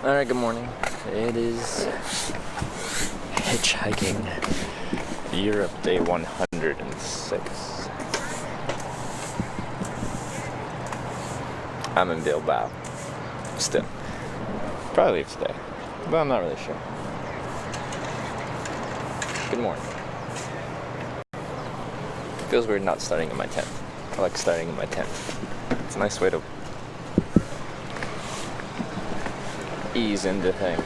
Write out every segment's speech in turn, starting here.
Alright, good morning. It is Hitchhiking Europe Day 106. I'm in Bilbao. Still. Probably leave today, but I'm not really sure. Good morning. Feels weird not starting in my tent. I like starting in my tent. It's a nice way to ease into things.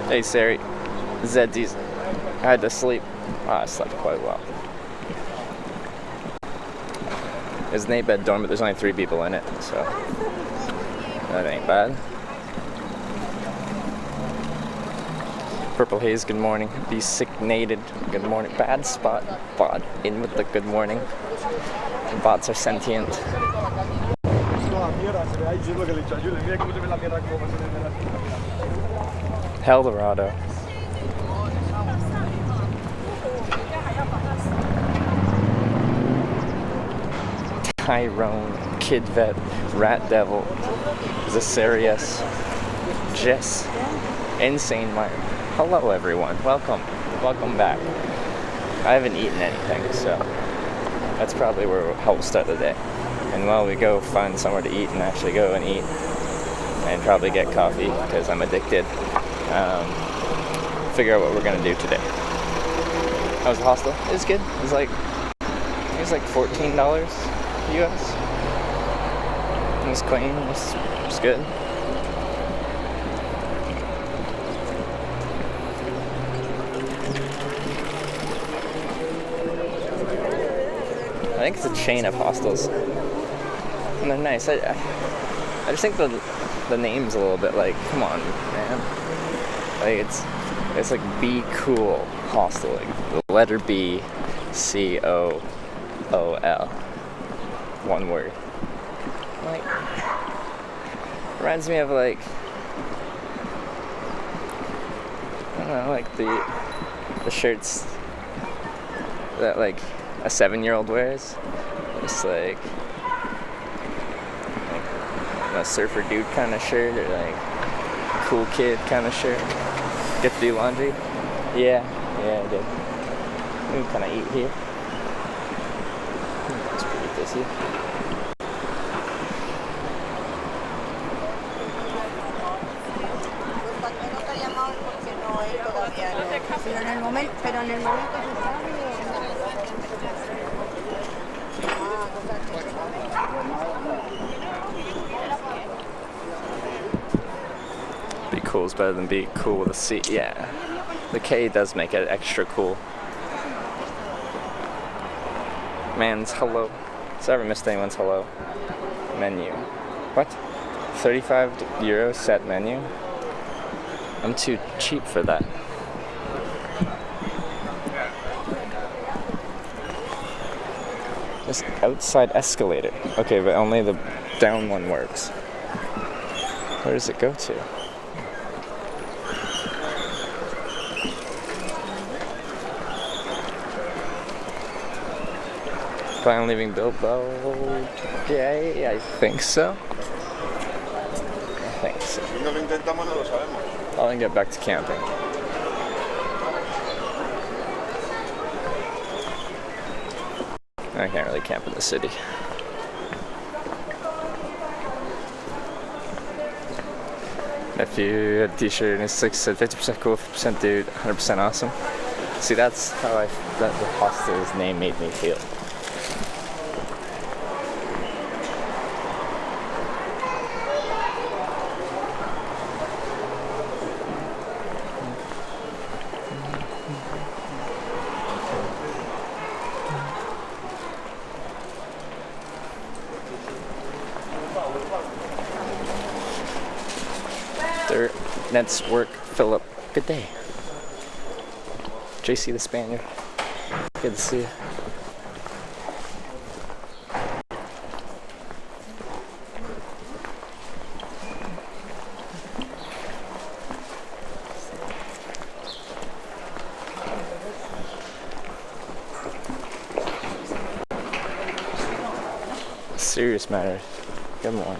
Hey Sari, Zeddies. I had to sleep. I slept quite well. It's an 8-bed dorm, but there's only 3 people in it, so that ain't bad. Purple Haze, good morning. Be sick-nated, good morning. Bad spot, bot in with the good morning. Bots are sentient. Eldorado. Tyrone, Kid Vet, Rat Devil, Zasarius, Jess, Insane Meyer. Hello everyone, welcome back. I haven't eaten anything, so that's probably where we'll start the day. And while we go find somewhere to eat and actually go and eat, and probably get coffee because I'm addicted, figure out what we're gonna do today. How was the hostel? It was good. It was like $14 US. It was clean. It was good. I think it's a chain of hostels, and they're nice. I just think the name's a little bit like, come on, man. Like it's like Be Cool Hostel, like the letter B, COOL, one word. Like, reminds me of like, I don't know, like the shirts that like a 7-year-old wears. Just like a surfer dude kind of shirt, or like cool kid kind of shirt. Get to do laundry? Yeah, I did. We can kind of eat here. It's pretty busy. Be cool is better than be cool with a C. Yeah, the K does make it extra cool. Man's hello. So I ever missed anyone's hello? Menu. What? €35 set menu? I'm too cheap for that. Just outside escalator. Okay, but only the down one works. Where does it go to? Plan on leaving Bilbao today? I think so. I'll then get back to camping. I can't really camp in the city. If you had a t-shirt and it's like said 50% cool, 50% dude, 100% awesome. See, that's how that the hostel's name made me feel. Ned's work, Philip. Good day. JC the Spaniard. Good to see you. Serious matters. Good morning.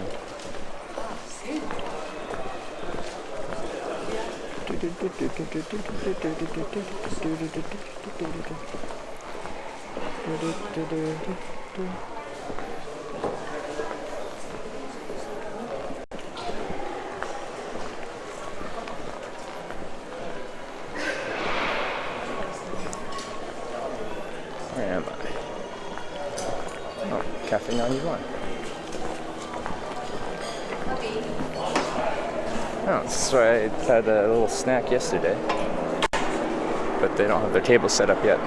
Where am I? Oh, Cafe 91. Oh, that's where I had a little snack yesterday. But they don't have their table set up yet.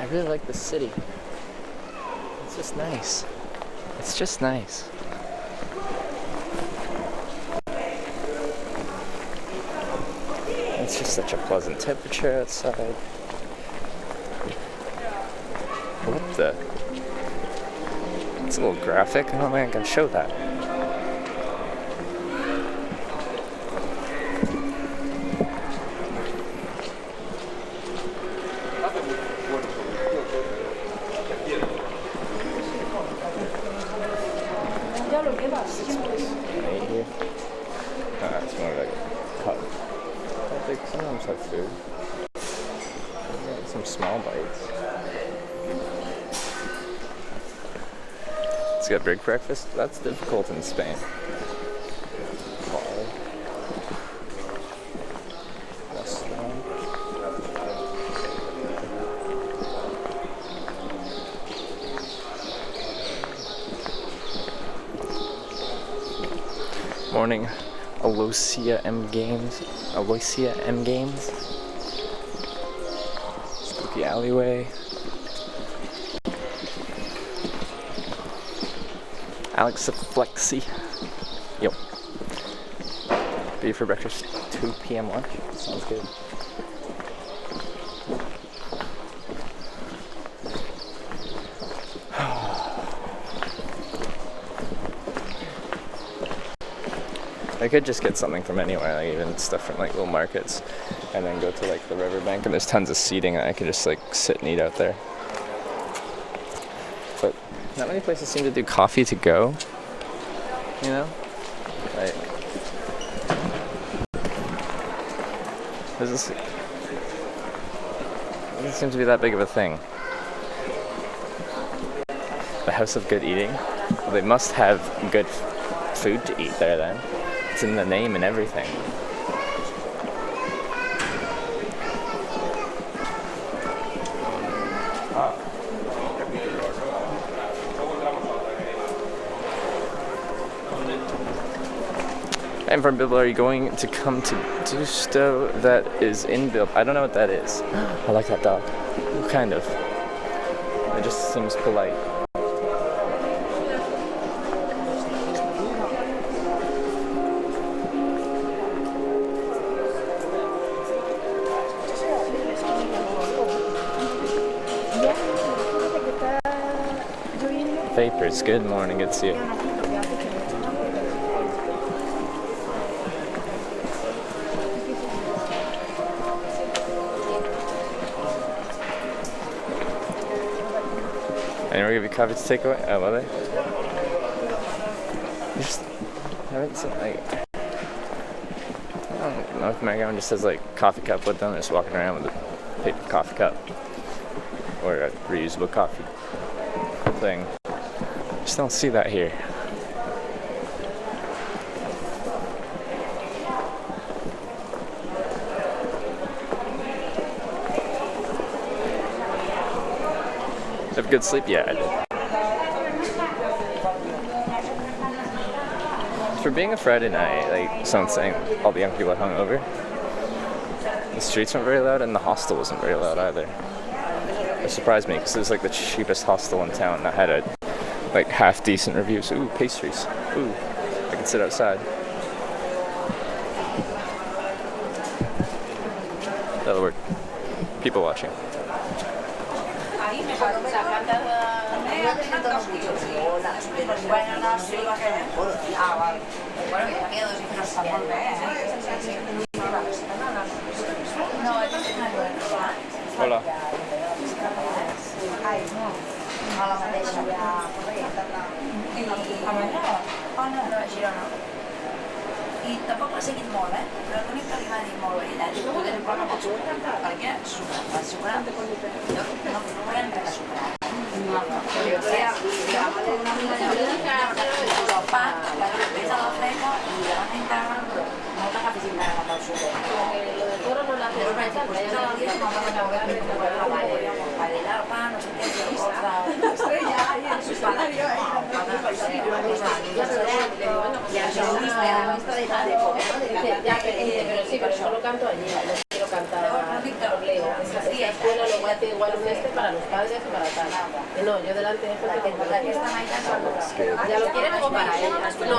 I really like the city. It's just nice. It's just nice. It's just such a pleasant temperature outside. What the? It's a little graphic. I don't think I can show that. Right here. It's more like a cup. I think sometimes have food. Some small bites. It's got big breakfast. That's difficult in Spain. Bar. Restaurant. Morning, Aloysia M Games. Spooky alleyway. Alex Flexi. Yep. Be for breakfast, 2 p.m. lunch. Sounds good. I could just get something from anywhere, like even stuff from like little markets, and then go to like the riverbank, and there's tons of seating, and I could just like sit and eat out there. But not many places seem to do coffee to go, you know? Like, doesn't seem to be that big of a thing. The House of Good Eating? Well, they must have good food to eat there then. It's in the name and everything. I'm from Bilbao. Are you going to come to Dusto? That is in Bilbao. I don't know what that is. I like that dog. Kind of. It just seems polite. Vapors, good morning, good to see you. Anyone give you coffee to take away? Oh, will they? I just haven't seen, like, I don't know if everyone just has like coffee cup with them, just walking around with a paper coffee cup or a reusable coffee thing. Just don't see that here. Have a good sleep? Yeah, I did. For being a Friday night, like someone's saying all the young people are hungover. The streets weren't very loud and the hostel wasn't very loud either. It surprised me because it was like the cheapest hostel in town that had a like half decent reviews. Ooh, pastries. Ooh, I can sit outside. That'll work. People watching. Hola. I tampoc l'ha seguit molt, però l'únic que li va dir molt bé, ella diu, poder un problema pot superar, perquè va superar. No podem res superar. El pa, la pesa la fleca i la van integrar molta capacitat amb el sucre. Però vaig dir, pues és el dia que m'ha de veure el pa, no sé què, estrella, i el escenario, pero sí, pero solo canto allí, no quiero cantar a la escuela, luego hace igual un para los padres y para tal. No, yo delante de esto ya lo quieren como para ellas. No,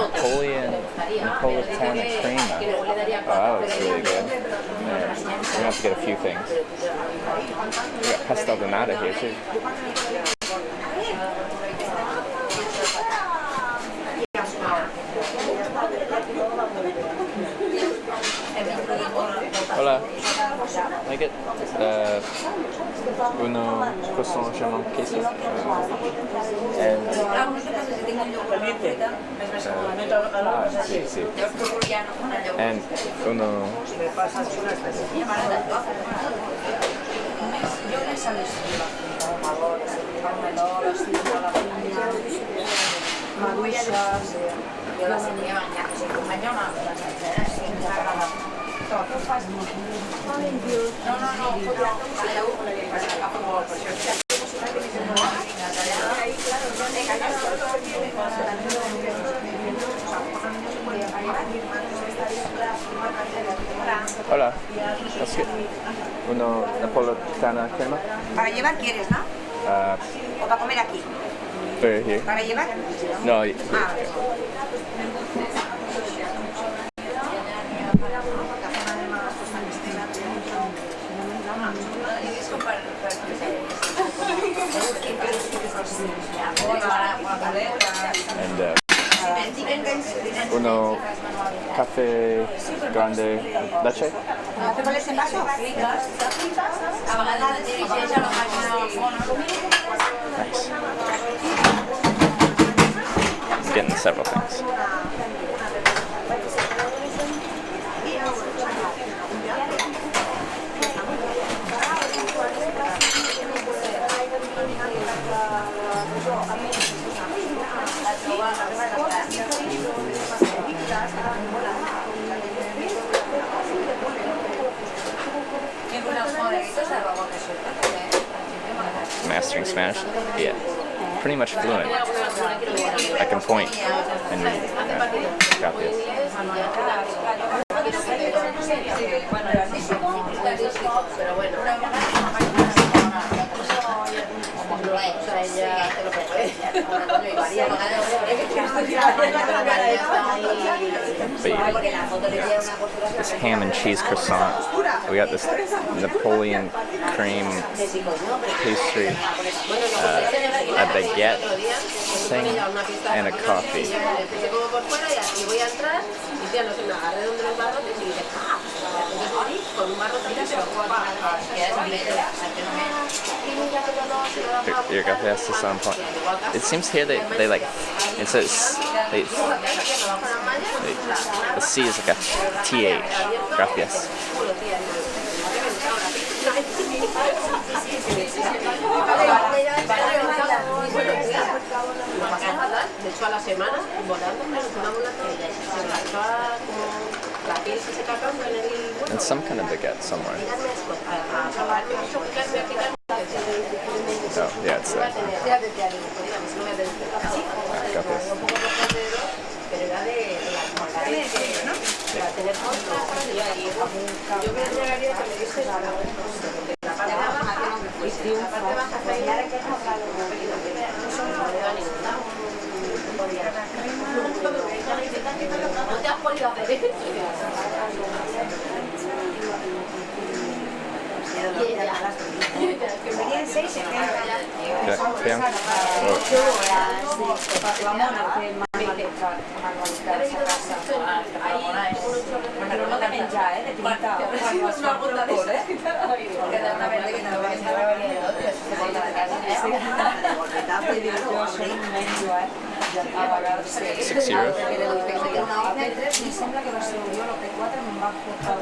Napolitana crema. Oh, that looks really good. Yeah. We're gonna have to get a few things. We got pastel de nata here too. Hola. Can I get uno croissant jamón queso? And sí, sí. And uno. Yo la sentía bañar, si acompaña una Hola. Let's get uno napolitana crema. Para llevar quieres, ¿no? ¿O para comer aquí? For here. ¿Para llevar? No. And uno café grande leche. ¿Te pones en vaso? Nice. It's getting several things. Mastering Spanish? Yeah. Pretty much fluent. I can point and read. Got this. This ham and cheese croissant. We got this Napoleon cream pastry, a baguette thing, and a coffee. Your café is on point. It seems here they like, it says, the C is like a TH. Gracias. De hecho, a la semana, volando, nos tomamos una estrella. Se marchaba como la piel se seca en el vuelo. And some kind of baguette somewhere. Oh, yeah, it's there. Got this. de los días de las turistas. Serían 6 y 30. Vean. Pero no de menjar, de pintar. És una gota de sol, que de una verde que no va a estar a venir de otros. €6. Mi sembla que va ser jo, el P4 me'n va portar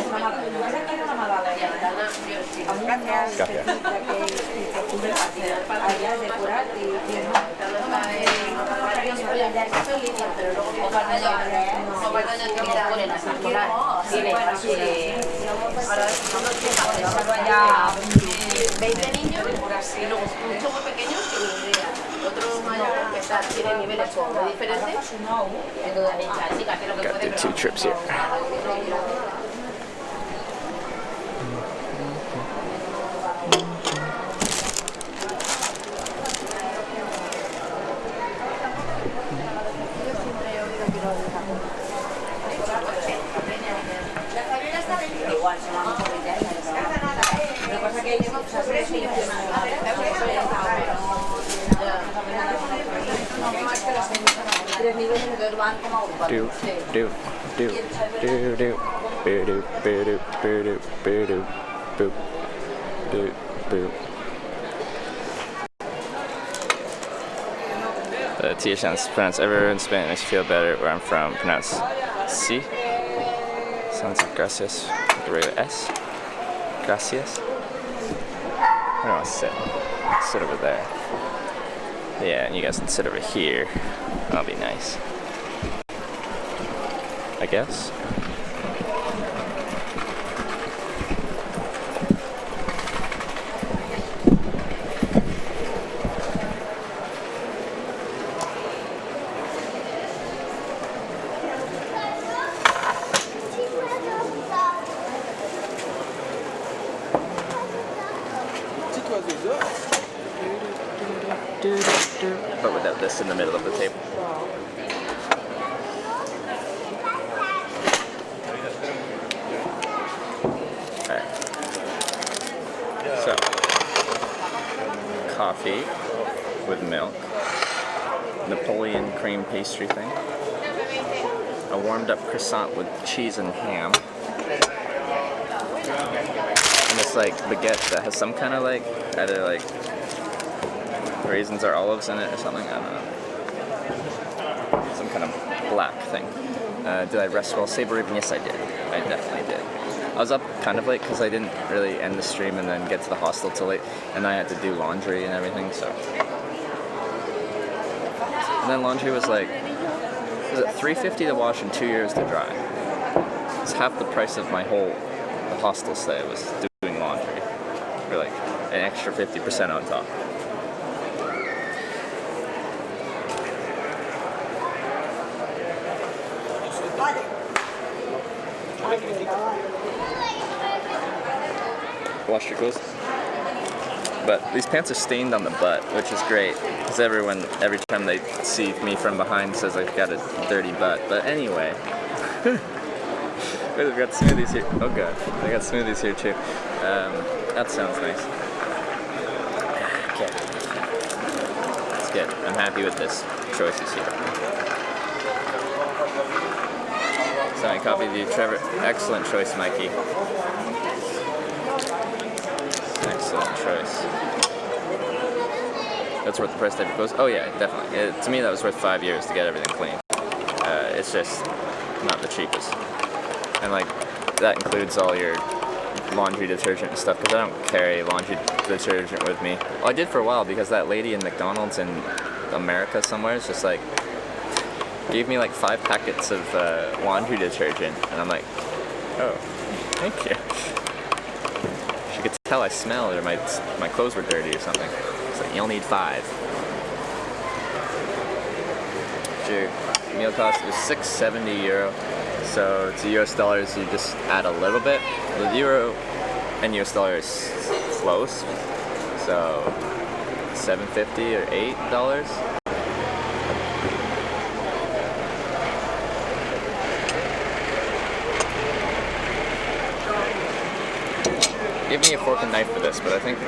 una magdalena amb un nas petit d'aquell allà decorat i Vaya 20 niños y luego muchos muy pequeños que ni otros mayores que tienen niveles muy diferentes. Entonces, la chica que lo que Gotta puede do 2 trips here. igual, se van a poner ya. Lo que pasa es que llevo 3 millones. No más que los 3 millones, entonces van como agrupados. Do. Boo-doo, boo-doo, boo-doo, boo-doo, boop. Do, boop. The T sounds pronounced everywhere in Spain. Makes you feel better where I'm from. Pronounced C. Sounds like gracias. Like a regular S. Gracias. I don't want to sit. Sit over there. Yeah, and you guys can sit over here. That'll be nice. I guess. But without this in the middle of the table. Alright. So, coffee with milk, Napoleon cream pastry thing, a warmed up croissant with cheese and ham, and this like baguette that has some kind of like, either like raisins or olives in it or something, I don't know. Some kind of black thing. Did I rest well? Save Arabian? Yes, I did. I definitely did. I was up kind of late because I didn't really end the stream and then get to the hostel till late, and I had to do laundry and everything, so. And then laundry was like, was it $3.50 to wash and €2 to dry? It's half the price of my whole hostel stay was doing laundry, for like an extra 50% on top. Wash your clothes. But these pants are stained on the butt, which is great, because everyone, every time they see me from behind, says I've got a dirty butt. But anyway, they've got smoothies here. Oh god, they got smoothies here too. That sounds nice. Okay, it's good. I'm happy with this choices here. Sorry, copy of you, Trevor. Excellent choice, Mikey. Excellent choice. That's worth the price tag for clothes? Oh yeah, definitely. To me that was worth 5 years to get everything clean. It's just not the cheapest. And like, that includes all your laundry detergent and stuff, because I don't carry laundry detergent with me. Well, I did for a while, because that lady in McDonald's in America somewhere is just like, gave me like 5 packets of laundry detergent, and I'm like, oh, thank you. She could tell I smelled, or my clothes were dirty or something. It's like, you'll need 5. Your meal cost was €6.70, so to US dollars you just add a little bit. The euro and US dollar is close, so $7.50 or $8. Give me a fork and knife for this, but I think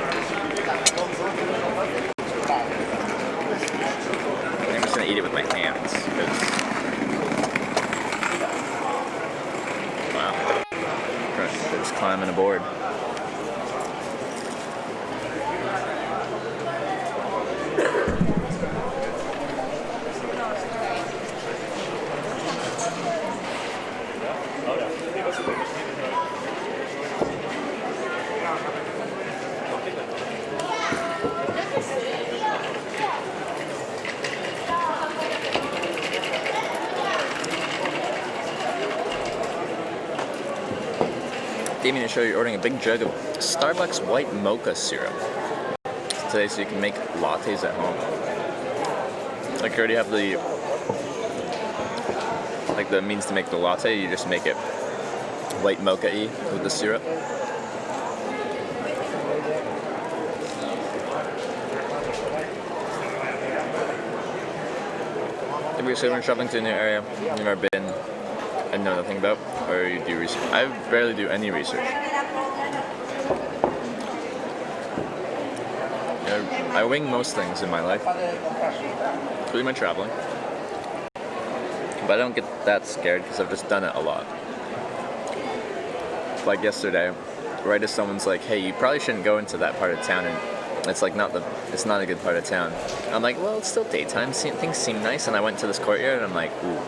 I'm just gonna eat it with my hands. Wow. They're just climbing aboard. Gave me to show you're ordering a big jug of Starbucks white mocha syrup today, so you can make lattes at home. Like you already have the means to make the latte. You just make it white mocha-y with the syrup. If you're saying we're traveling to a new area you've never been and know nothing about, or you do research. I barely do any research. I wing most things in my life, including my traveling. But I don't get that scared because I've just done it a lot. Like yesterday, right as someone's like, "Hey, you probably shouldn't go into that part of town," and it's like it's not a good part of town. I'm like, "Well, it's still daytime. Things seem nice," and I went to this courtyard, and I'm like, "Ooh."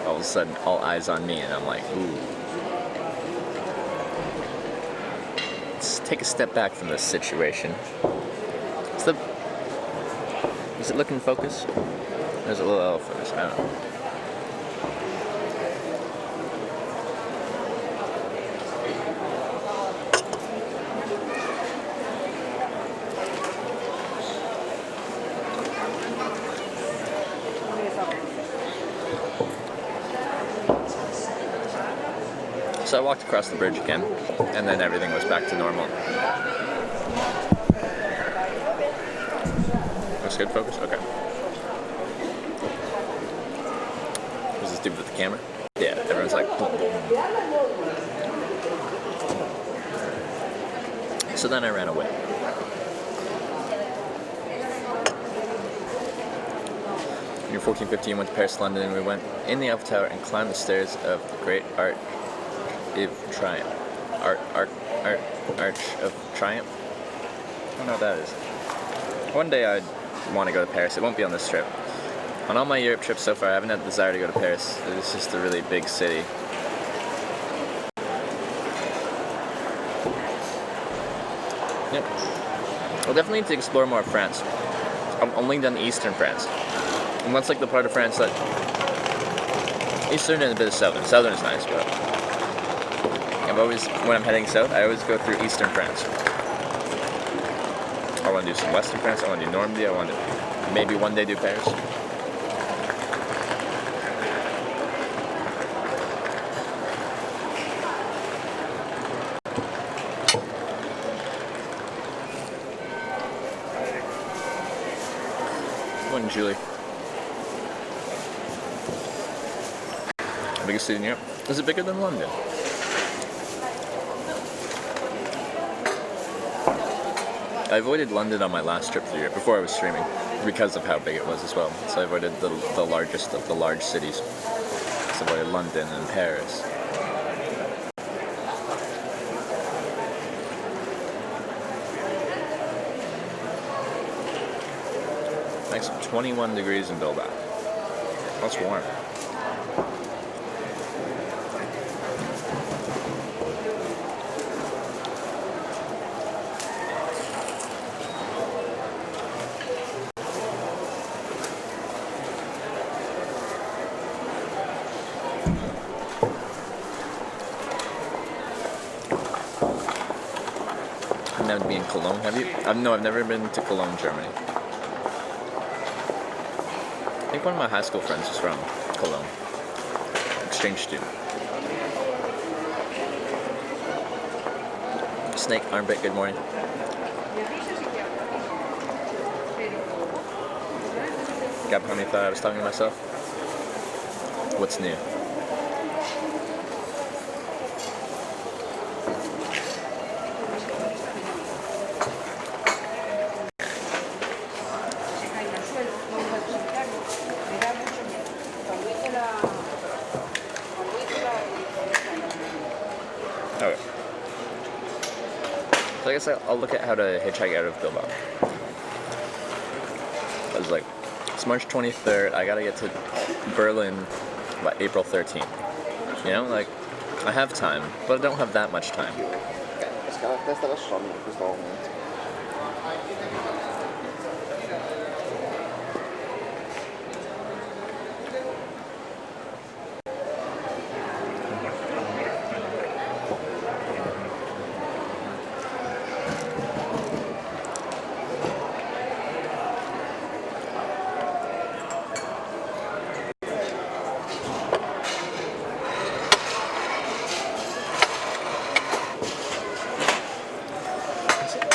All of a sudden, all eyes on me, and I'm like, "Ooh." Let's take a step back from this situation. Is it looking focus? There's a little out of focus. I don't know. So I walked across the bridge again, and then everything was back to normal. That's good focus? Okay. Was this dude with the camera? Yeah, everyone's like, boom, boom. So then I ran away. In year 1415, went to Paris, London, and we went in the Eiffel Tower and climbed the stairs of the Great Arch of Triumph. Arch of Triumph? I don't know what that is. One day I'd want to go to Paris. It won't be on this trip. On all my Europe trips so far, I haven't had the desire to go to Paris. It's just a really big city. Yep. I'll definitely need to explore more of France. I've only done Eastern France. And that's like the part of France that... Eastern and a bit of Southern. Southern is nice, but... when I'm heading south, I always go through Eastern France. I want to do some Western France, I want to do Normandy, I want to maybe one day do Paris. Morning, Julie. Biggest city in Europe. Is it bigger than London? I avoided London on my last trip through Europe before I was streaming because of how big it was as well. So I avoided the largest of the large cities. So I avoided London and Paris. Next, 21 degrees in Bilbao. That's warm. Never been in Cologne, have you? No, I've never been to Cologne, Germany. I think one of my high school friends is from Cologne. Exchange student. Snake, armpit, good morning. Got behind me, thought I was talking to myself. What's new? guess I'll look at how to hitchhike out of Bilbao. I was like, it's March 23rd. I gotta get to Berlin by April 13th. You know, like, I have time, but I don't have that much time.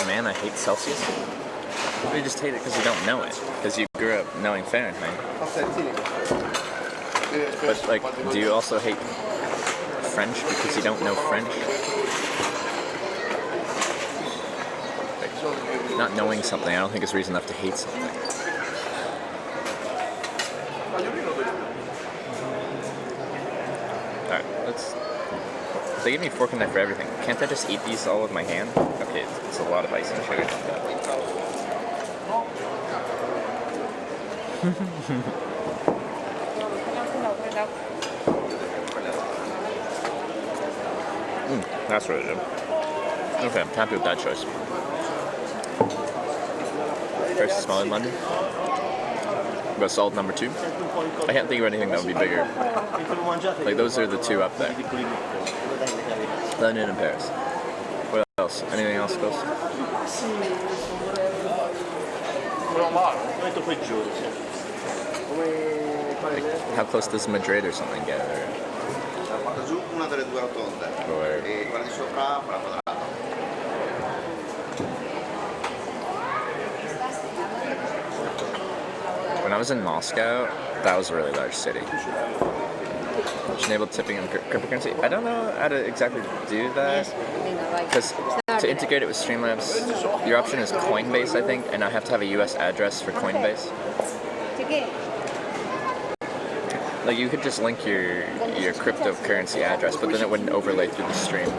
Man, I hate Celsius. Or you just hate it because you don't know it. Because you grew up knowing Fahrenheit. But, like, do you also hate French because you don't know French? Like, not knowing something, I don't think is reason enough to hate something. Alright, let's... They give me a fork and knife for everything. Can't I just eat these all with my hand? Okay, it's a lot of icing sugar. That's really good. Okay, I'm happy with that choice. First smell in London. But solid number 2. I can't think of anything that would be bigger. Like, those are the two up there. London and Paris. What else? Anything else close? Like, how close does Madrid or something get? When I was in Moscow, that was a really large city. Enabled tipping and cryptocurrency. I don't know how to exactly do that, because to integrate it with Streamlabs, your option is Coinbase, I think, and I have to have a US address for Coinbase. Like, you could just link your cryptocurrency address, but then it wouldn't overlay through the stream.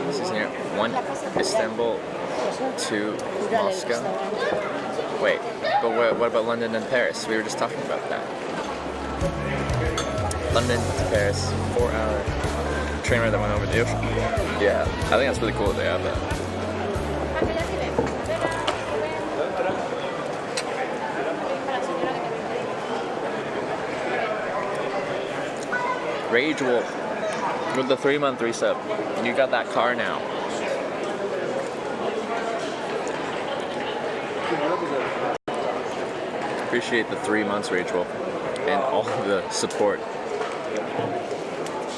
This is near 1 Istanbul, 2 Moscow. Wait, but what about London and Paris? We were just talking about that. London to Paris, 4-hour train ride that went over the ocean. Yeah, I think that's really cool that they have that. Rage Wolf with the 3-month reset. You got that car now. Appreciate the 3 months, Rage Wolf, and all the support.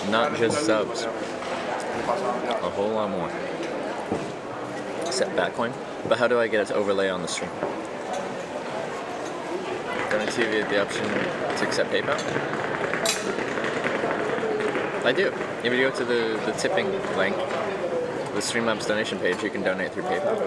Not just subs. A whole lot more. Except Batcoin. But how do I get it to overlay on the stream? Donate to you the option to accept PayPal? I do. If you go to the tipping link, the Streamlabs donation page, you can donate through PayPal.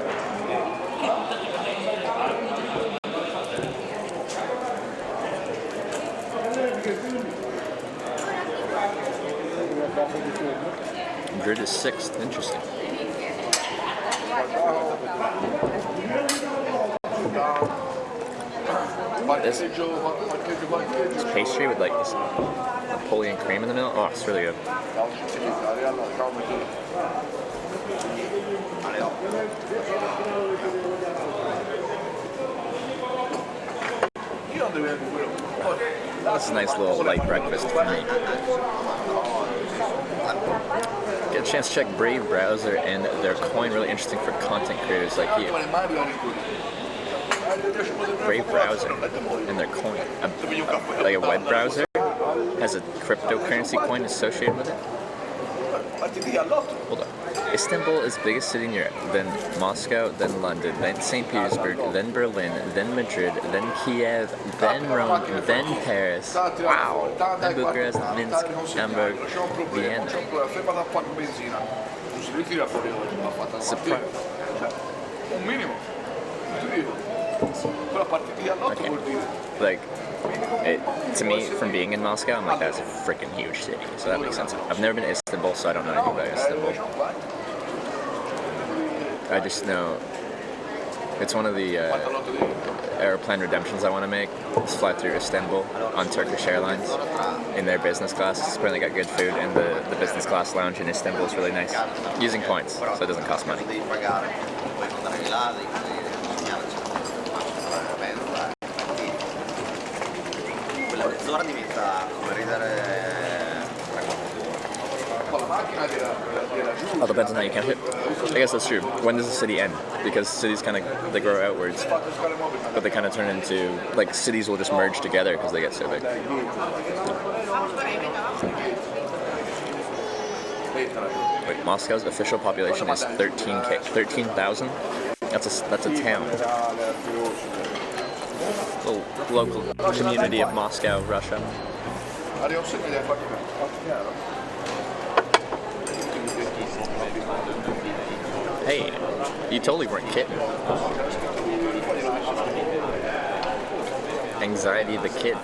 Madrid is 6th. Interesting. This pastry with like this Napoleon cream in the middle. Oh, it's really good. That's a nice little light breakfast for me. Get a chance to check Brave Browser and their coin. Really interesting for content creators like you. Brave Browser and their coin. Like a web browser has a cryptocurrency coin associated with it. Hold on. Istanbul is the biggest city in Europe, then Moscow, then London, then St. Petersburg, then Berlin, then Madrid, then Kiev, then Rome, then Paris, wow, then Bucharest, Minsk, Hamburg, Vienna. Surprise. Okay. Like, to me, from being in Moscow, I'm like, that's a freaking huge city, so that makes sense. I've never been to Istanbul, so I don't know anything about Istanbul. I just know it's one of the airplane redemptions I want to make. Just fly through Istanbul on Turkish Airlines in their business class. It's apparently got good food, and the business class lounge in Istanbul is really nice. Using points, so it doesn't cost money. Well, depends on how you count it. I guess that's true. When does the city end? Because cities kind of, they grow outwards, but they kind of turn into, like, cities will just merge together because they get so big. Wait, Moscow's official population is 13,000? That's a town. Little local community of Moscow, Russia. Hey, you totally weren't kidding. Anxiety the kid.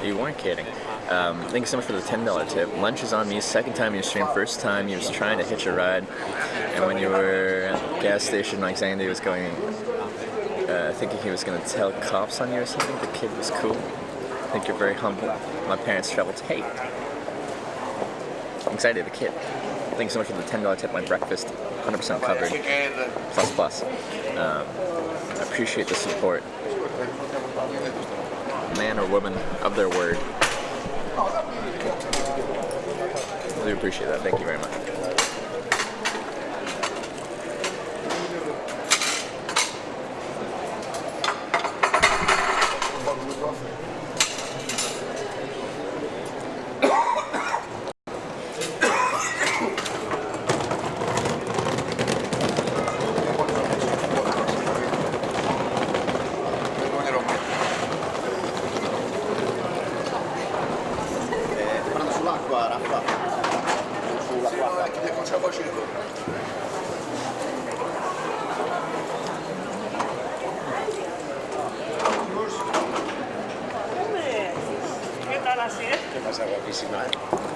You weren't kidding. Thank you so much for the $10 tip. Lunch is on me. Second time you streamed. First time you was trying to hitch a ride. And when you were at the gas station, like Zandy was going, thinking he was going to tell cops on you or something. The kid was cool. I think you're very humble. My parents traveled to hate. Anxiety the kid. Thanks so much for the $10 tip. My breakfast, 100% covered. Plus. I appreciate the support. Man or woman of their word. I do appreciate that. Thank you very much.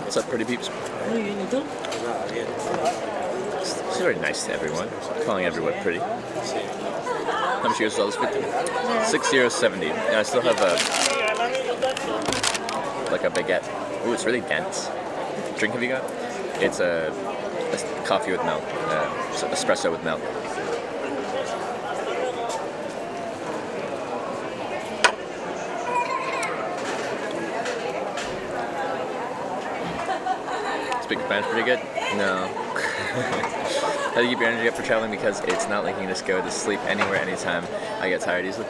What's up, pretty peeps? She's very nice to everyone. Calling everyone pretty. How much yours was this? €6.70. Yeah, I still have a baguette. Ooh, it's really dense. What drink have you got? It's a coffee with milk. Espresso with milk. Speaking Spanish pretty good? No. How do you keep your energy up for traveling? Because it's not like you can just go to sleep anywhere, anytime. I get tired easily.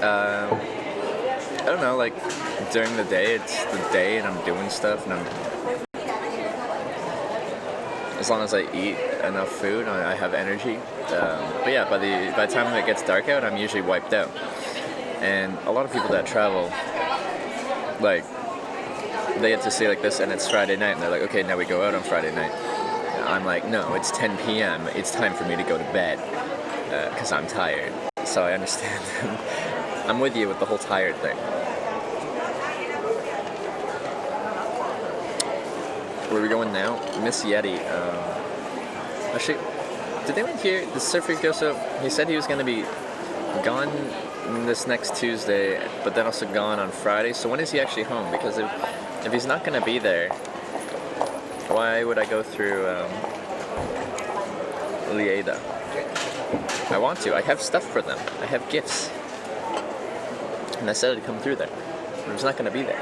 I don't know, like during the day, it's the day and I'm doing stuff and as long as I eat enough food, I have energy. But yeah, by the time it gets dark out, I'm usually wiped out. And a lot of people that travel, like, they get to say like this and it's Friday night and they're like, okay, now we go out on Friday night. I'm like, no, it's 10 p.m. It's time for me to go to bed because I'm tired. So I understand. I'm with you with the whole tired thing. Where are we going now? Miss Yeti. Actually, did anyone hear the surfer Goso? He said he was going to be gone this next Tuesday, but then also gone on Friday. So when is he actually home? Because if he's not going to be there, why would I go through Lieda? I want to. I have stuff for them. I have gifts. And I said I'd come through there. But he's not going to be there.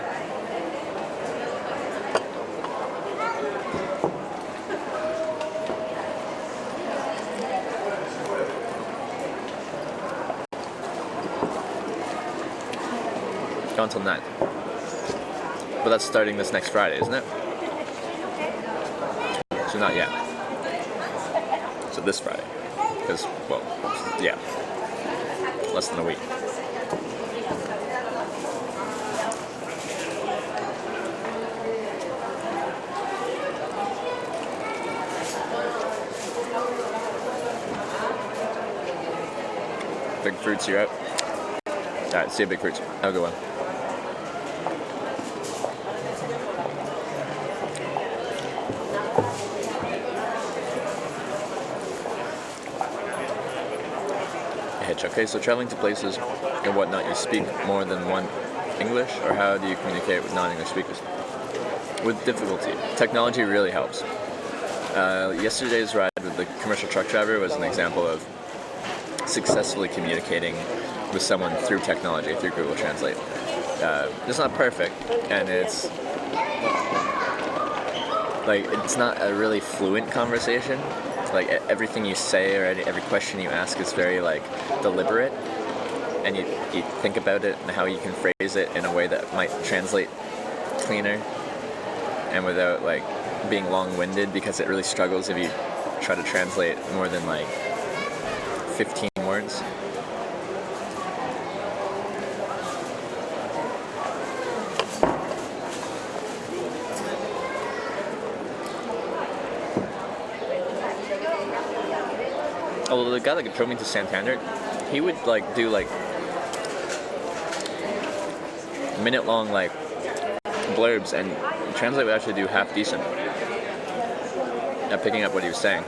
Go until 9. But that's starting this next Friday, isn't it? So not yet. So this Friday. Because, well, yeah. Less than a week. Big Fruits, you're out. Alright, see you, Big Fruits. Have a good one. language. Okay, so traveling to places and whatnot, you speak more than one English, or how do you communicate with non-English speakers? With difficulty. Technology really helps. Yesterday's ride with the commercial truck driver was an example of successfully communicating with someone through technology, through Google Translate. It's not perfect, and it's not a really fluent conversation. Like everything you say or every question you ask is very like deliberate, and you think about it and how you can phrase it in a way that might translate cleaner and without like being long-winded, because it really struggles if you try to translate more than like 15 words. Although the guy that drove me to Santander, he would like do like minute-long like blurbs, and Translate would actually do half decent at picking up what he was saying.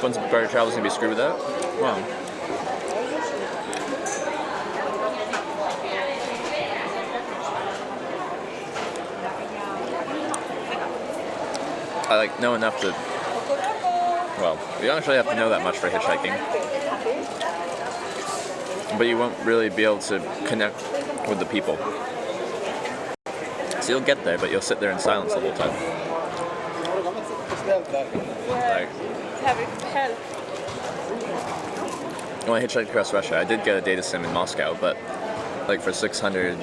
Once better travel's gonna be screwed with that? Wow. I like know enough to, well, you don't actually have to know that much for hitchhiking, but you won't really be able to connect with the people. So you'll get there, but you'll sit there in silence the whole time. Like, when I hitchhiked across Russia, I did get a data sim in Moscow, but like for 600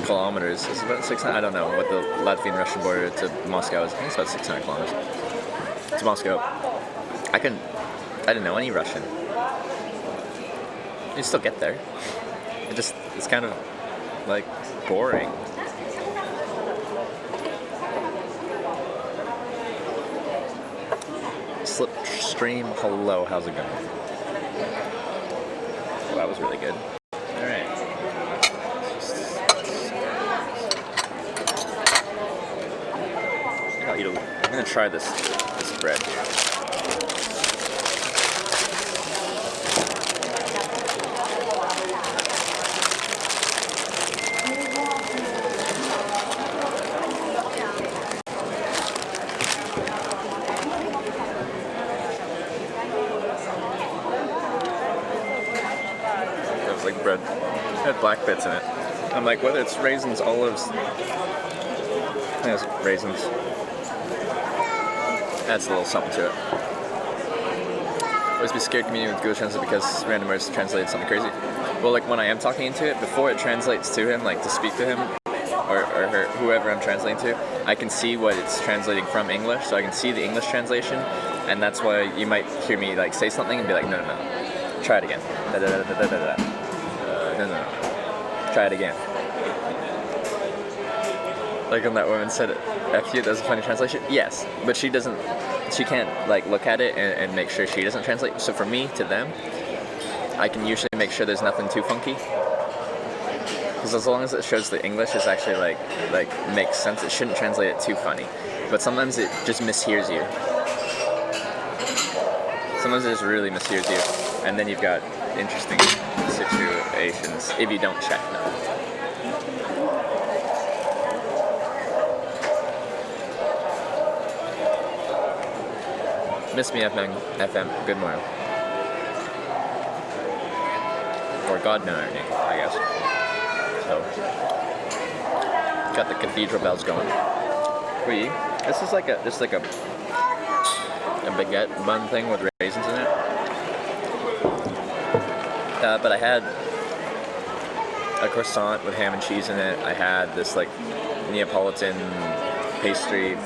kilometers, it's about 600, I don't know what the Latvian-Russian border to Moscow is. I think it's about 600 kilometers to Moscow. I didn't know any Russian. You still get there. It's kind of like boring. Slipstream, hello, how's it going? Well, that was really good. Alright. I'm gonna try this bread here. Like bread. It had black bits in it. I'm like, whether it's raisins, olives, I think it's raisins. Adds a little something to it. Always be scared communicating with Google Translate because random words translate something crazy. Well, like when I am talking into it, before it translates to him, like to speak to him, or her, whoever I'm translating to, I can see what it's translating from English, so I can see the English translation, and that's why you might hear me like say something and be like, no, try it again. No. Try it again. Like when that woman said, F you, that's a funny translation. Yes, but she can't like look at it and make sure she doesn't translate. So for me, to them, I can usually make sure there's nothing too funky. Because as long as it shows the English is actually like makes sense, it shouldn't translate it too funny. But sometimes it just mishears you. Sometimes it just really mishears you. And then you've got interesting situations if you don't check them. Miss me FM, good morning. Or God morning, I guess. So, got the cathedral bells going. Wait, this is like a baguette bun thing with raisins in it. But I had a croissant with ham and cheese in it. I had this like Neapolitan pastry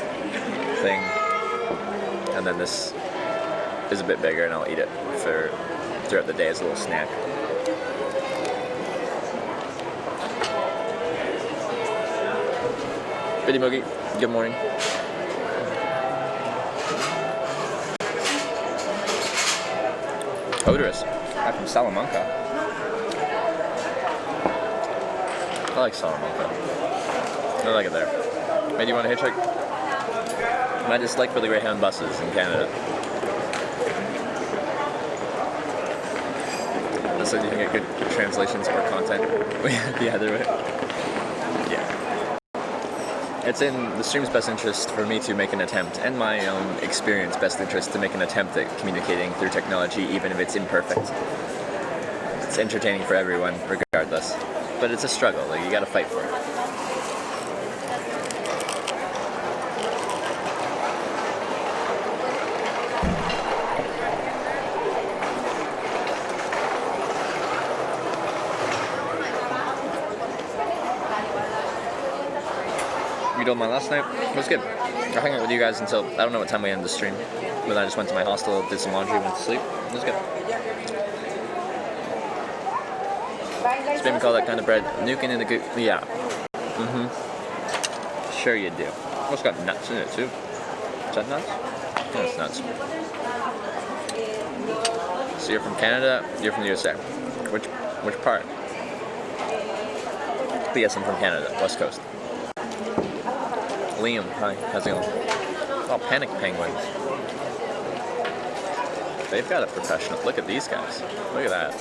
thing, and then this is a bit bigger, and I'll eat it throughout the day as a little snack. Biddy Moogie, good morning. Odorous. I'm from Salamanca. I like Salamanca. I like it there. Maybe you want to hitchhike? My dislike for the Greyhound buses in Canada. So you can get good translations or content the other way. Yeah. It's in the stream's best interest for me to make an attempt, and my own experience best interest to make an attempt at communicating through technology, even if it's imperfect. It's entertaining for everyone, regardless. But it's a struggle, like you gotta fight for it. You told my last night, it was good. I hung out with you guys until, I don't know what time we ended the stream, but I just went to my hostel, did some laundry, went to sleep. It was good. Does baby call that kind of bread nuking in the goop? Yeah. Sure you do. Oh, it's got nuts in it too. Is that nuts? No, it's nuts. So you're from Canada, you're from the USA. Which part? But yes, I'm from Canada, West Coast. Liam, hi, how's it going? Oh, panic penguins. They've got a professional. Look at these guys. Look at that.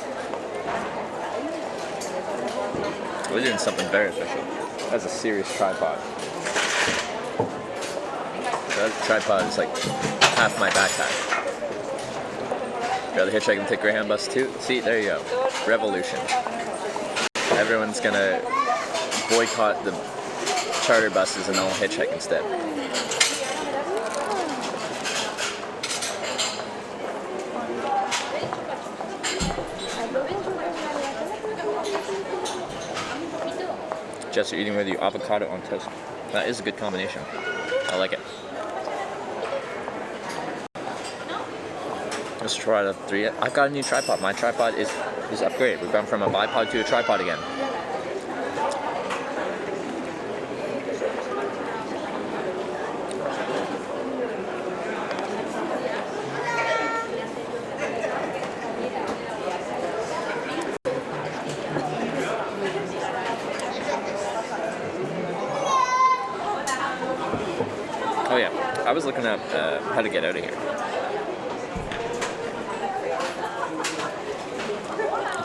We're doing something very official. That's a serious tripod. That tripod is like half my backpack. Rather hitchhike and take Greyhound bus too? See, there you go. Revolution. Everyone's gonna boycott the charter buses and all hitchhike instead. Jess, you're eating with you avocado on toast. That is a good combination. I like it. Let's try the 3. I've got a new tripod. My tripod is upgraded. We've gone from a bipod to a tripod again. Oh yeah, I was looking up how to get out of here.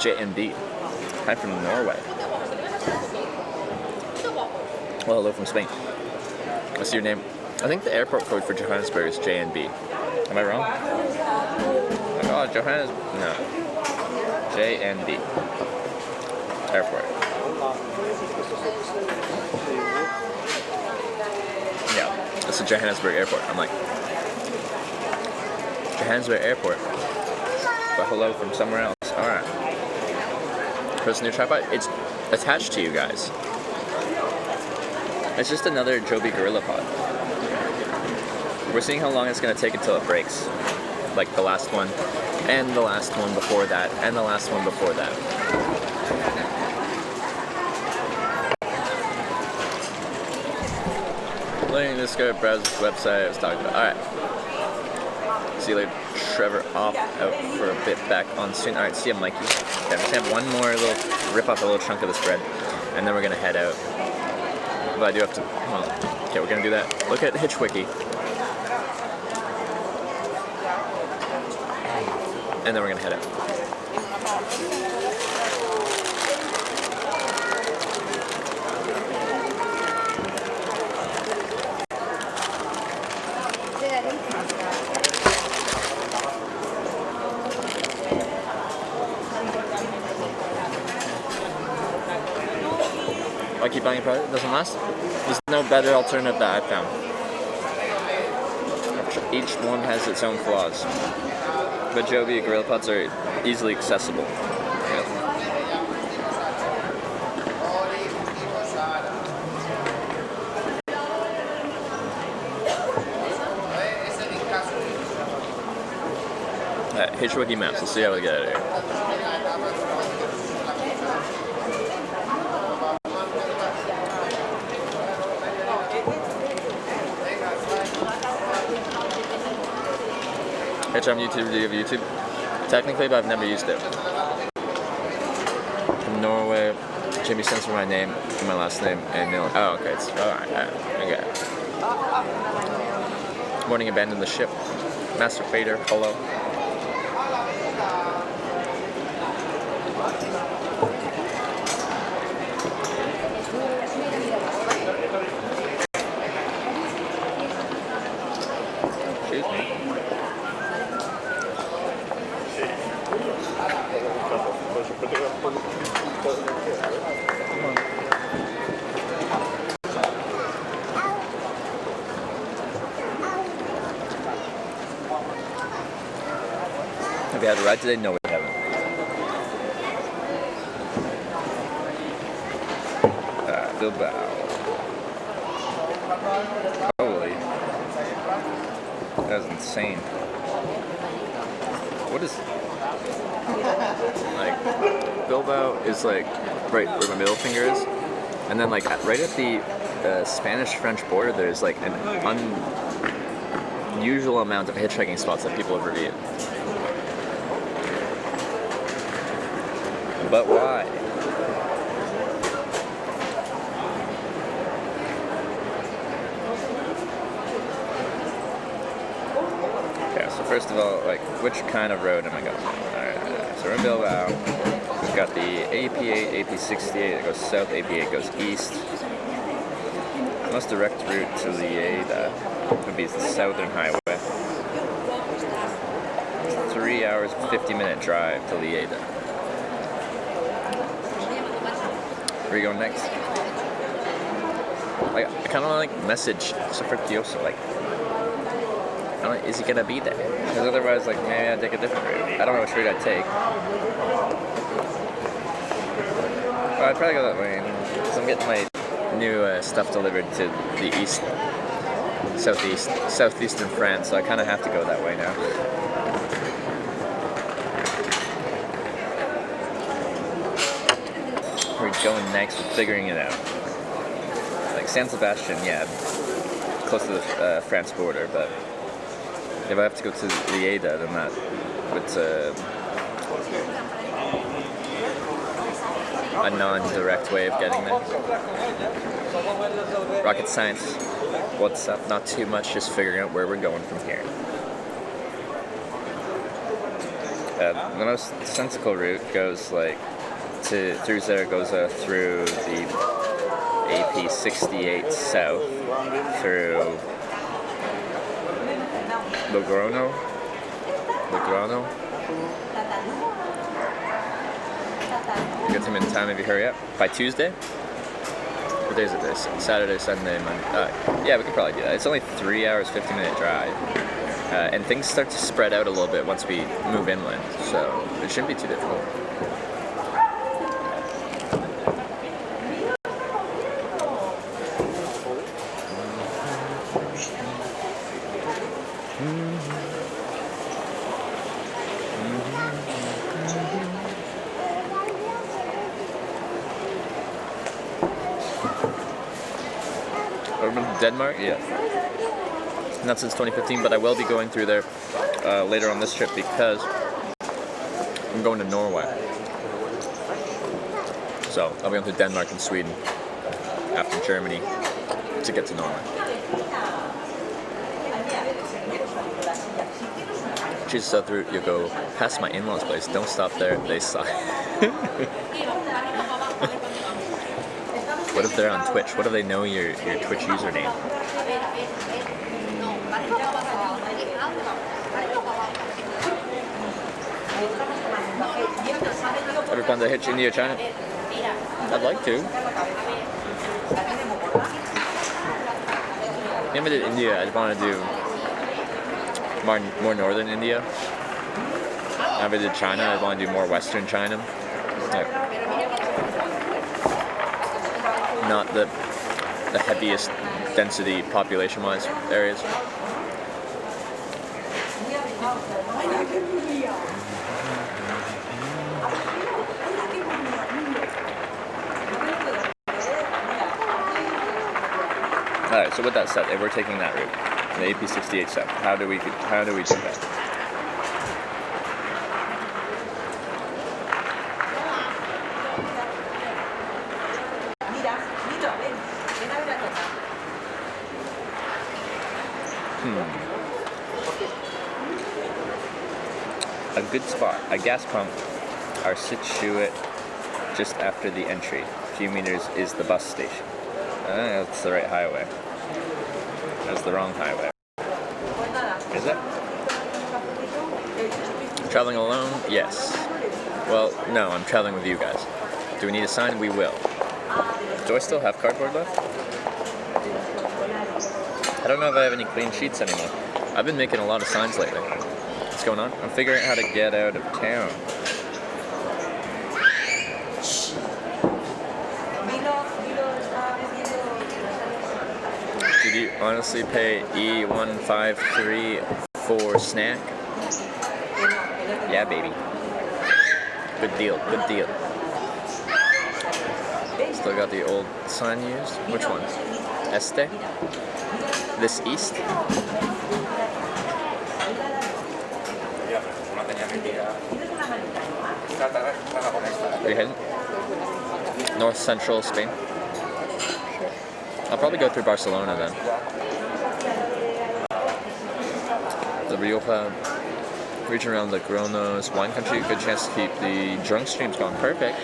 J&B. Hi from Norway. Well, hello from Spain. What's your name? I think the airport code for Johannesburg is J&B. Am I wrong? Oh, Johannes... No. J&B. Airport. Yeah, that's the Johannesburg airport. I'm like... Johannesburg airport. But hello from somewhere else. Alright. Press new tripod. It's attached to you guys. It's just another Joby Gorilla Pod. We're seeing how long it's going to take until it breaks. Like the last one, and the last one before that, and the last one before that. Letting this go browse this website I was talking about. Alright. See you later, Trevor. Off out for a bit, back on soon. Alright, see ya, Mikey. Okay, just have one more little, rip off a little chunk of this bread, and then we're gonna head out. But I do have to, well, okay, we're gonna do that. Look at Hitchwiki. And then we're gonna head out. I keep buying a product, it doesn't last. There's no better alternative that I've found. Each one has its own flaws. But Joby Gorilla Pods are easily accessible. Hitchwiki maps, let's see how we get out of here. Hitch on YouTube, do you have YouTube? technically, but I've never used it. From Norway, should be censored my name and my last name, and they'll, oh, okay, it's alright, okay. Morning, abandon the ship. Master Fader, hello. Excuse me. Have you had a ride today? No, we haven't. Bilbao. Holy. That was insane. What is... Like, Bilbao is like right where my middle finger is. And then like right at the Spanish-French border, there's like an unusual amount of hitchhiking spots that people have reviewed. But why? Okay, so first of all, like, which kind of road am I going? Alright, so we're in Bilbao. We've got the AP8, AP68 that goes south, AP8 goes east. The most direct route to Lleida would be the Southern Highway. 3 hours, 50-minute drive to Lleida. Where are you going next? Like, I kind of like message Sofrictioso, like, I don't know, is he gonna be there? Because otherwise, like, maybe I'd take a different route. I don't know which route I'd take. Well, I'd probably go that way, because I'm getting my new stuff delivered to the southeastern France, so I kind of have to go that way now. We're going next, we're figuring it out. Like San Sebastian, yeah, close to the France border, but if I have to go to Lleida, then that would a non-direct way of getting there. Rocket science, what's up? Not too much, just figuring out where we're going from here. The most sensible route goes like through Zaragoza, through the AP68 south, through Logrono. Get them in time if you hurry up. By Tuesday? What day is it this? Saturday, Sunday, Monday. Yeah, we could probably do that. It's only 3 hours, 50-minute drive. And things start to spread out a little bit once we move inland, so it shouldn't be too difficult. Denmark? Yeah. Not since 2015, but I will be going through there later on this trip because I'm going to Norway. So I'll be going through Denmark and Sweden after Germany to get to Norway. Choose south route, you go past my in-laws' place. Don't stop there, they suck. What if they're on Twitch? What if they know your Twitch username? Ever gone to Hitch India, China? I'd like to. If I did India, I'd want to do more northern India. If I did China, I'd want to do more western China. Like, not the heaviest density population-wise areas. Alright, so with that said, if we're taking that route, the AP68 step, how do we do that? good spot. A gas pump are situate just after the entry. A few meters is the bus station. That's the right highway. That's the wrong highway. Is it? Traveling alone? Yes. Well, no, I'm traveling with you guys. Do we need a sign? We will. Do I still have cardboard left? I don't know if I have any clean sheets anymore. I've been making a lot of signs lately. What's going on? I'm figuring out how to get out of town. Did you honestly pay E153 for snack? Yeah, baby. Good deal, good deal. Still got the old sign used. Which one? Este? This east? Are you heading? North Central Spain? I'll probably go through Barcelona then. The Rioja region around the Gronos wine country, good chance to keep the drunk streams going. Perfect.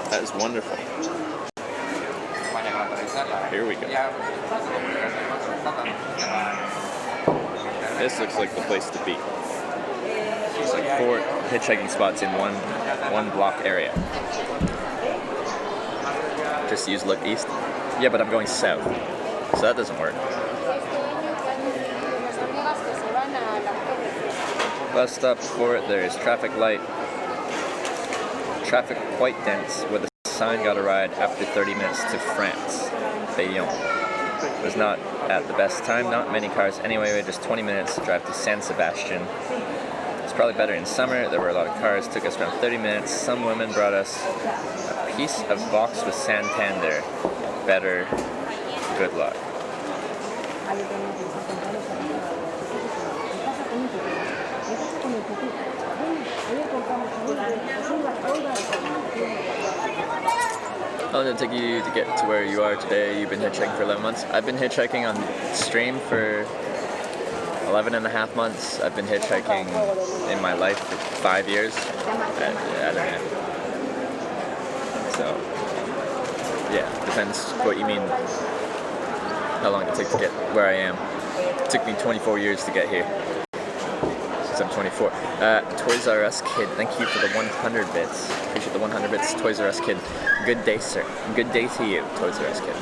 That is wonderful. Here we go. This looks like the place to be. There's like 4 hitchhiking spots in one block area. Just use look east. Yeah, but I'm going south, so that doesn't work. Bus stop for it. There is traffic light. Traffic quite dense, with a sign got a ride after 30 minutes to France. Bayonne. It was not at the best time, not many cars anyway, just 20 minutes to drive to San Sebastian. It's probably better in summer, there were a lot of cars, took us around 30 minutes. Some women brought us a piece of box with Santander. Better, good luck. How long did it take you to get to where you are today? You've been hitchhiking for 11 months. I've been hitchhiking on stream for 11 and a half months. I've been hitchhiking in my life for 5 years. I don't know. So, yeah, depends what you mean, how long it takes to get where I am. It took me 24 years to get here. I'm 24. Toys R Us Kid, thank you for the 100 bits. Appreciate the 100 bits, Toys R Us Kid. Good day, sir. Good day to you, Toys R Us Kid.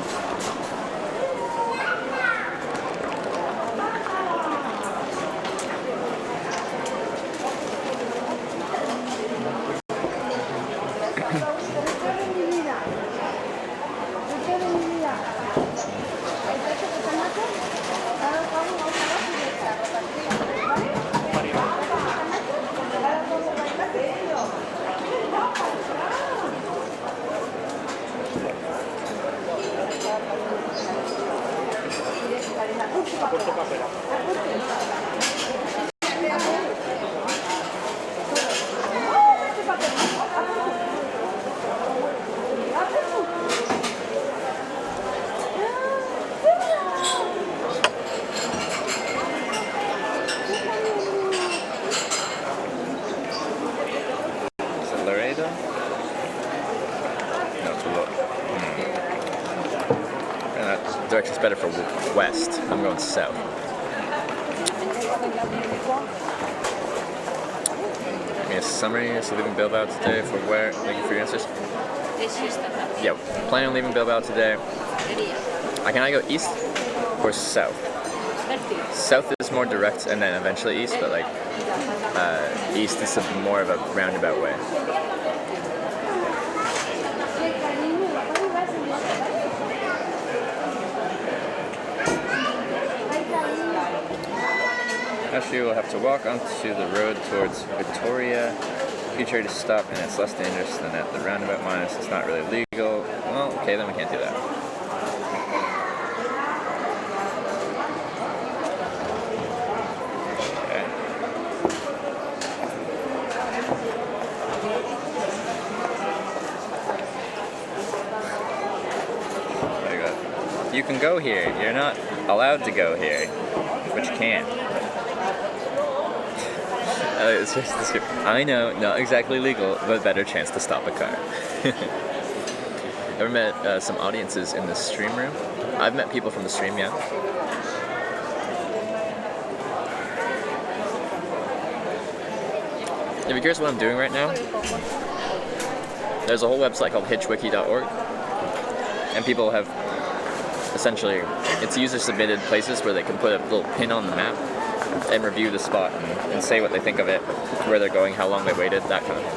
Direction's better for west. I'm going south. Give me a summary. So leaving Bilbao today for where? Thank you for your answers. Yeah, planning on leaving Bilbao today. Can I go east or south? South is more direct and then eventually east, but like east is more of a roundabout way. Actually, we'll have to walk onto the road towards Victoria. Future to stop, and it's less dangerous than at the roundabout minus. It's not really legal. Well, okay, then we can't do that. Okay. There you go. You can go here. You're not allowed to go here, but you can't. It's just I know, not exactly legal, but better chance to stop a car. Ever met some audiences in the stream room? I've met people from the stream, yeah. If you're curious what I'm doing right now, there's a whole website called hitchwiki.org, and people have essentially, it's user-submitted places where they can put a little pin on the map and review the spot and say what they think of it, where they're going, how long they waited, that kind of thing.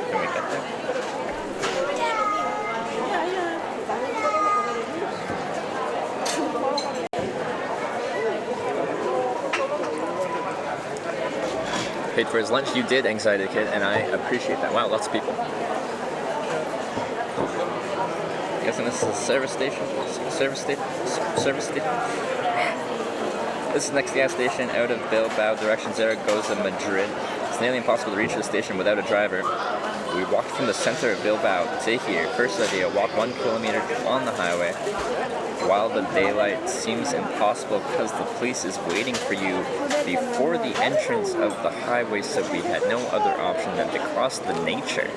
Can we get there? Paid for his lunch. You did, Anxiety Kid, and I appreciate that. Wow, lots of people. I'm guessing this is a service station. Service station. This is the next gas station out of Bilbao, direction Zaragoza, Madrid. It's nearly impossible to reach the station without a driver. We walked from the center of Bilbao to here. First idea, walk 1 kilometer on the highway. While the daylight seems impossible because the police is waiting for you before the entrance of the highway, so we had no other option than to cross the nature.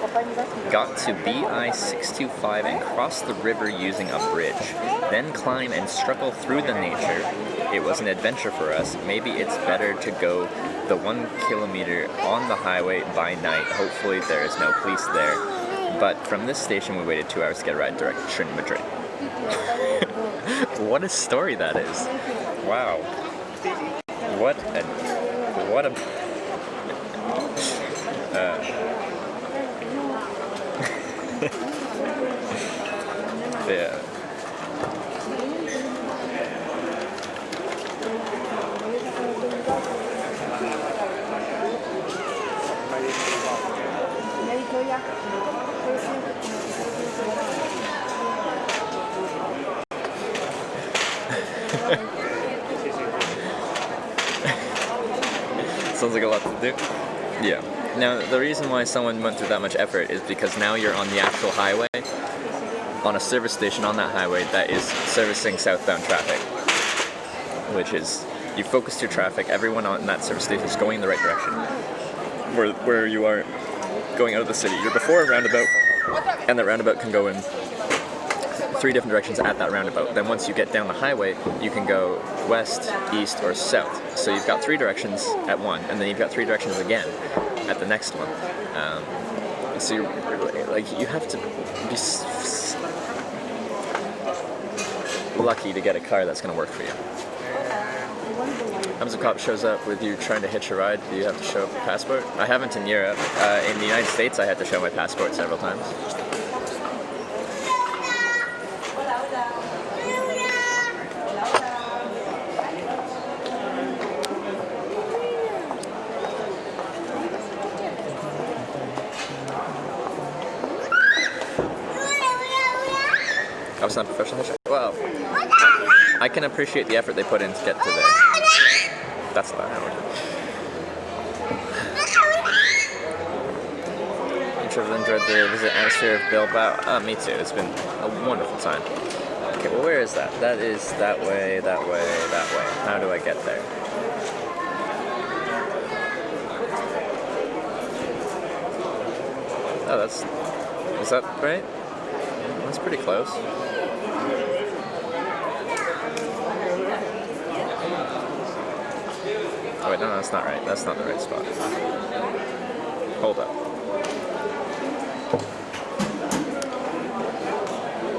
Got to BI 625 and cross the river using a bridge. Then climb and struggle through the nature. It was an adventure for us. Maybe it's better to go the 1 kilometer on the highway by night. Hopefully there is no police there. But from this station we waited 2 hours to get a ride direction Madrid. What a story that is. Wow. What a yeah. Sounds like a lot to do. Yeah. Now, the reason why someone went through that much effort is because now you're on the actual highway, on a service station on that highway that is servicing southbound traffic, which is, you focus your traffic, everyone on that service station is going in the right direction. Where you are going out of the city. You're before a roundabout, and that roundabout can go in 3 different directions at that roundabout. Then once you get down the highway, you can go west, east, or south. So you've got 3 directions at one, and then you've got 3 directions again at the next one. So you're like, you have to be lucky to get a car that's going to work for you. Sometimes a cop shows up with you trying to hitch a ride. Do you have to show a passport? I haven't in Europe. In the United States, I had to show my passport several times. I was not professional. Well, I can appreciate the effort they put in to get to there. That's not how it is. I've enjoyed the visit atmosphere of Bilbao. Me too. It's been a wonderful time. Okay, well, where is that? That is that way, that way, that way. How do I get there? Oh, is that right? That's pretty close. Oh wait, no, that's not right. That's not the right spot. Hold up.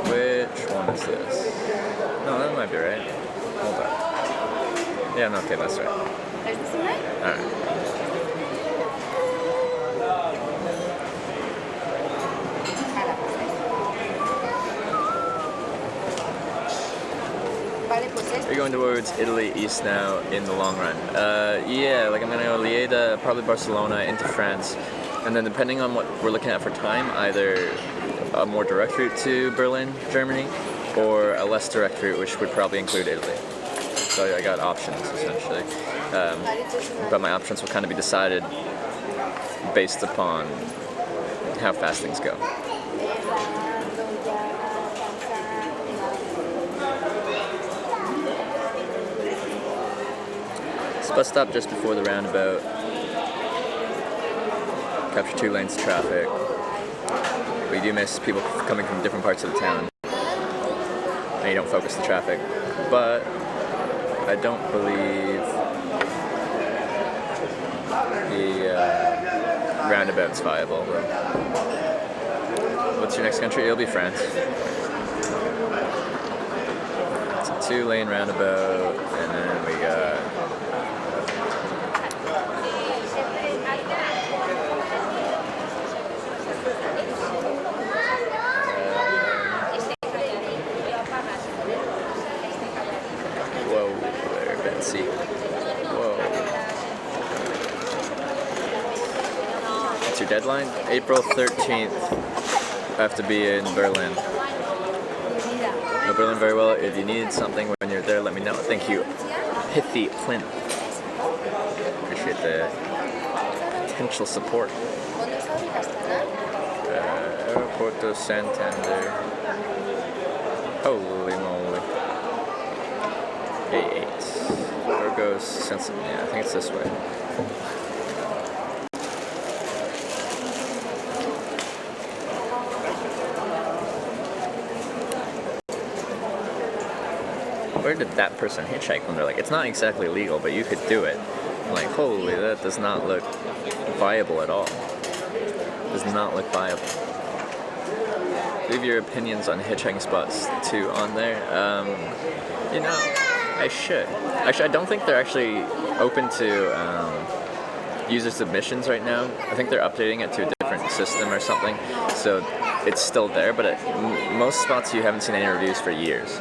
Which one is this? No, that might be right. Hold up. Yeah, no, okay, that's right. Is this right? Alright. There you go. going towards Italy east now in the long run. Yeah, like I'm gonna go Lleida, probably Barcelona, into France, and then depending on what we're looking at for time, either a more direct route to Berlin, Germany, or a less direct route, which would probably include Italy. So I got options essentially, but my options will kind of be decided based upon how fast things go. Bus stop just before the roundabout. Capture 2 lanes of traffic. We do miss people coming from different parts of the town. And you don't focus the traffic. But I don't believe the roundabout's viable. What's your next country? It'll be France. It's a 2-lane roundabout, and then we got your deadline? April 13th. I have to be in Berlin. Know Berlin very well. If you need something when you're there, let me know. Thank you. Pithy Plint. Appreciate the potential support. Aeroporto Santander. Holy moly. A8. Burgos, yeah, I think it's this way. Where did that person hitchhike when they're like, it's not exactly legal, but you could do it? I'm like, holy, that does not look viable at all. Does not look viable. Leave your opinions on hitchhiking spots too on there. You know, I should. Actually, I don't think they're actually open to user submissions right now. I think they're updating it to a different system or something. So it's still there, but at most spots you haven't seen any reviews for years.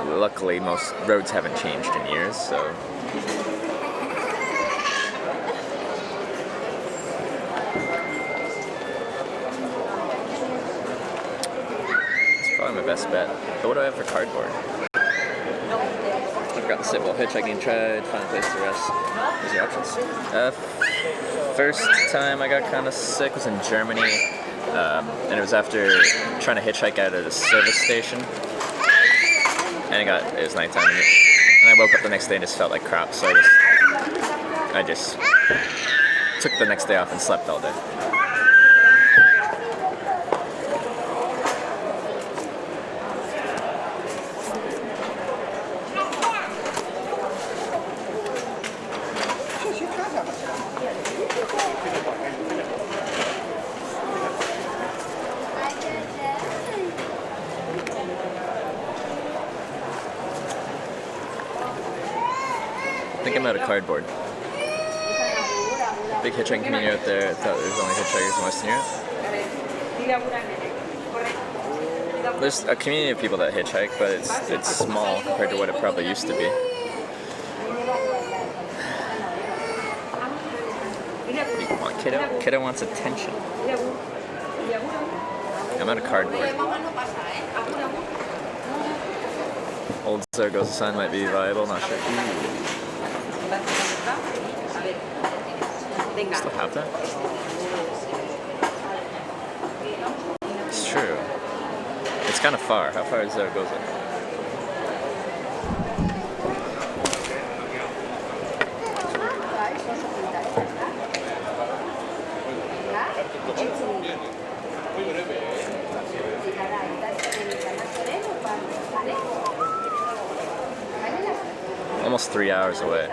Luckily, most roads haven't changed in years, so. It's probably my best bet. But what do I have for cardboard? I've got the sit while hitchhiking, tried, find a place to rest. Those are your options. First time I got kind of sick was in Germany, and it was after trying to hitchhike out at a service station. And it was nighttime, and I woke up the next day and just felt like crap, so I just took the next day off and slept all day. I think I'm out of cardboard. Big hitchhiking community out there. I thought there was only hitchhikers in Western Europe. There's a community of people that hitchhike, but it's small compared to what it probably used to be. Come on, kiddo. Kiddo wants attention. I'm out of cardboard. Old Zaragoza sign might be viable, not sure. Still have that? It's true. It's kind of far. How far is Zaragoza? Almost 3 hours away.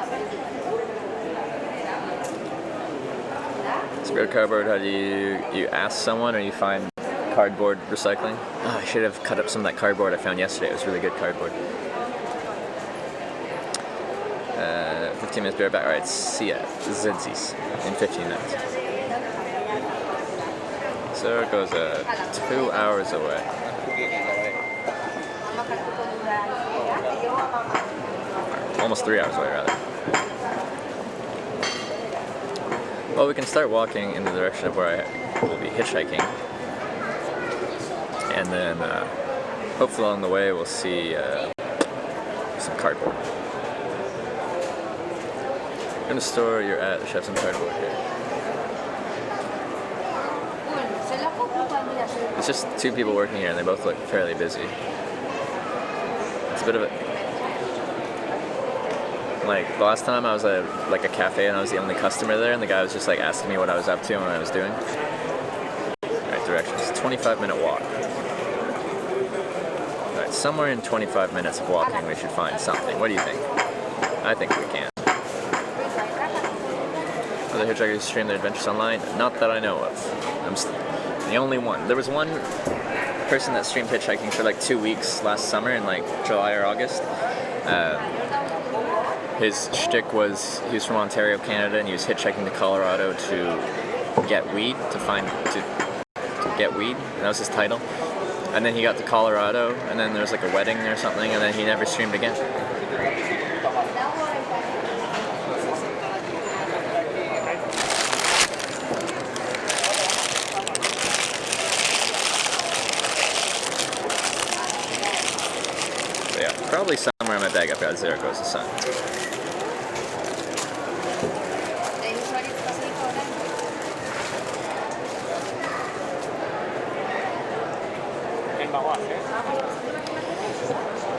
Squared cardboard, how do you ask someone or you find cardboard recycling? Oh, I should have cut up some of that cardboard I found yesterday. It was really good cardboard. 15 minutes, be right back. Alright, see ya. Zidsies in 15 minutes. So it goes 2 hours away. Almost 3 hours away, rather. Well, we can start walking in the direction of where I will be hitchhiking. And then, hopefully along the way, we'll see some cardboard. In the store you're at, they should have some cardboard here. It's just 2 people working here, and they both look fairly busy. It's a bit of a... Like, the last time I was at like a cafe and I was the only customer there, and the guy was just like asking me what I was up to and what I was doing. Right direction. It's a 25-minute walk. Alright, somewhere in 25 minutes of walking we should find something. What do you think? I think we can. Other hitchhikers stream their adventures online? Not that I know of. I'm the only one. There was one person that streamed hitchhiking for like 2 weeks last summer in like July or August. His shtick was he was from Ontario, Canada, and he was hitchhiking to Colorado to get weed, to get weed. That was his title. And then he got to Colorado, and then there was like a wedding or something, and then he never streamed again. But yeah, probably somewhere in my bag I've got There Goes the Sun.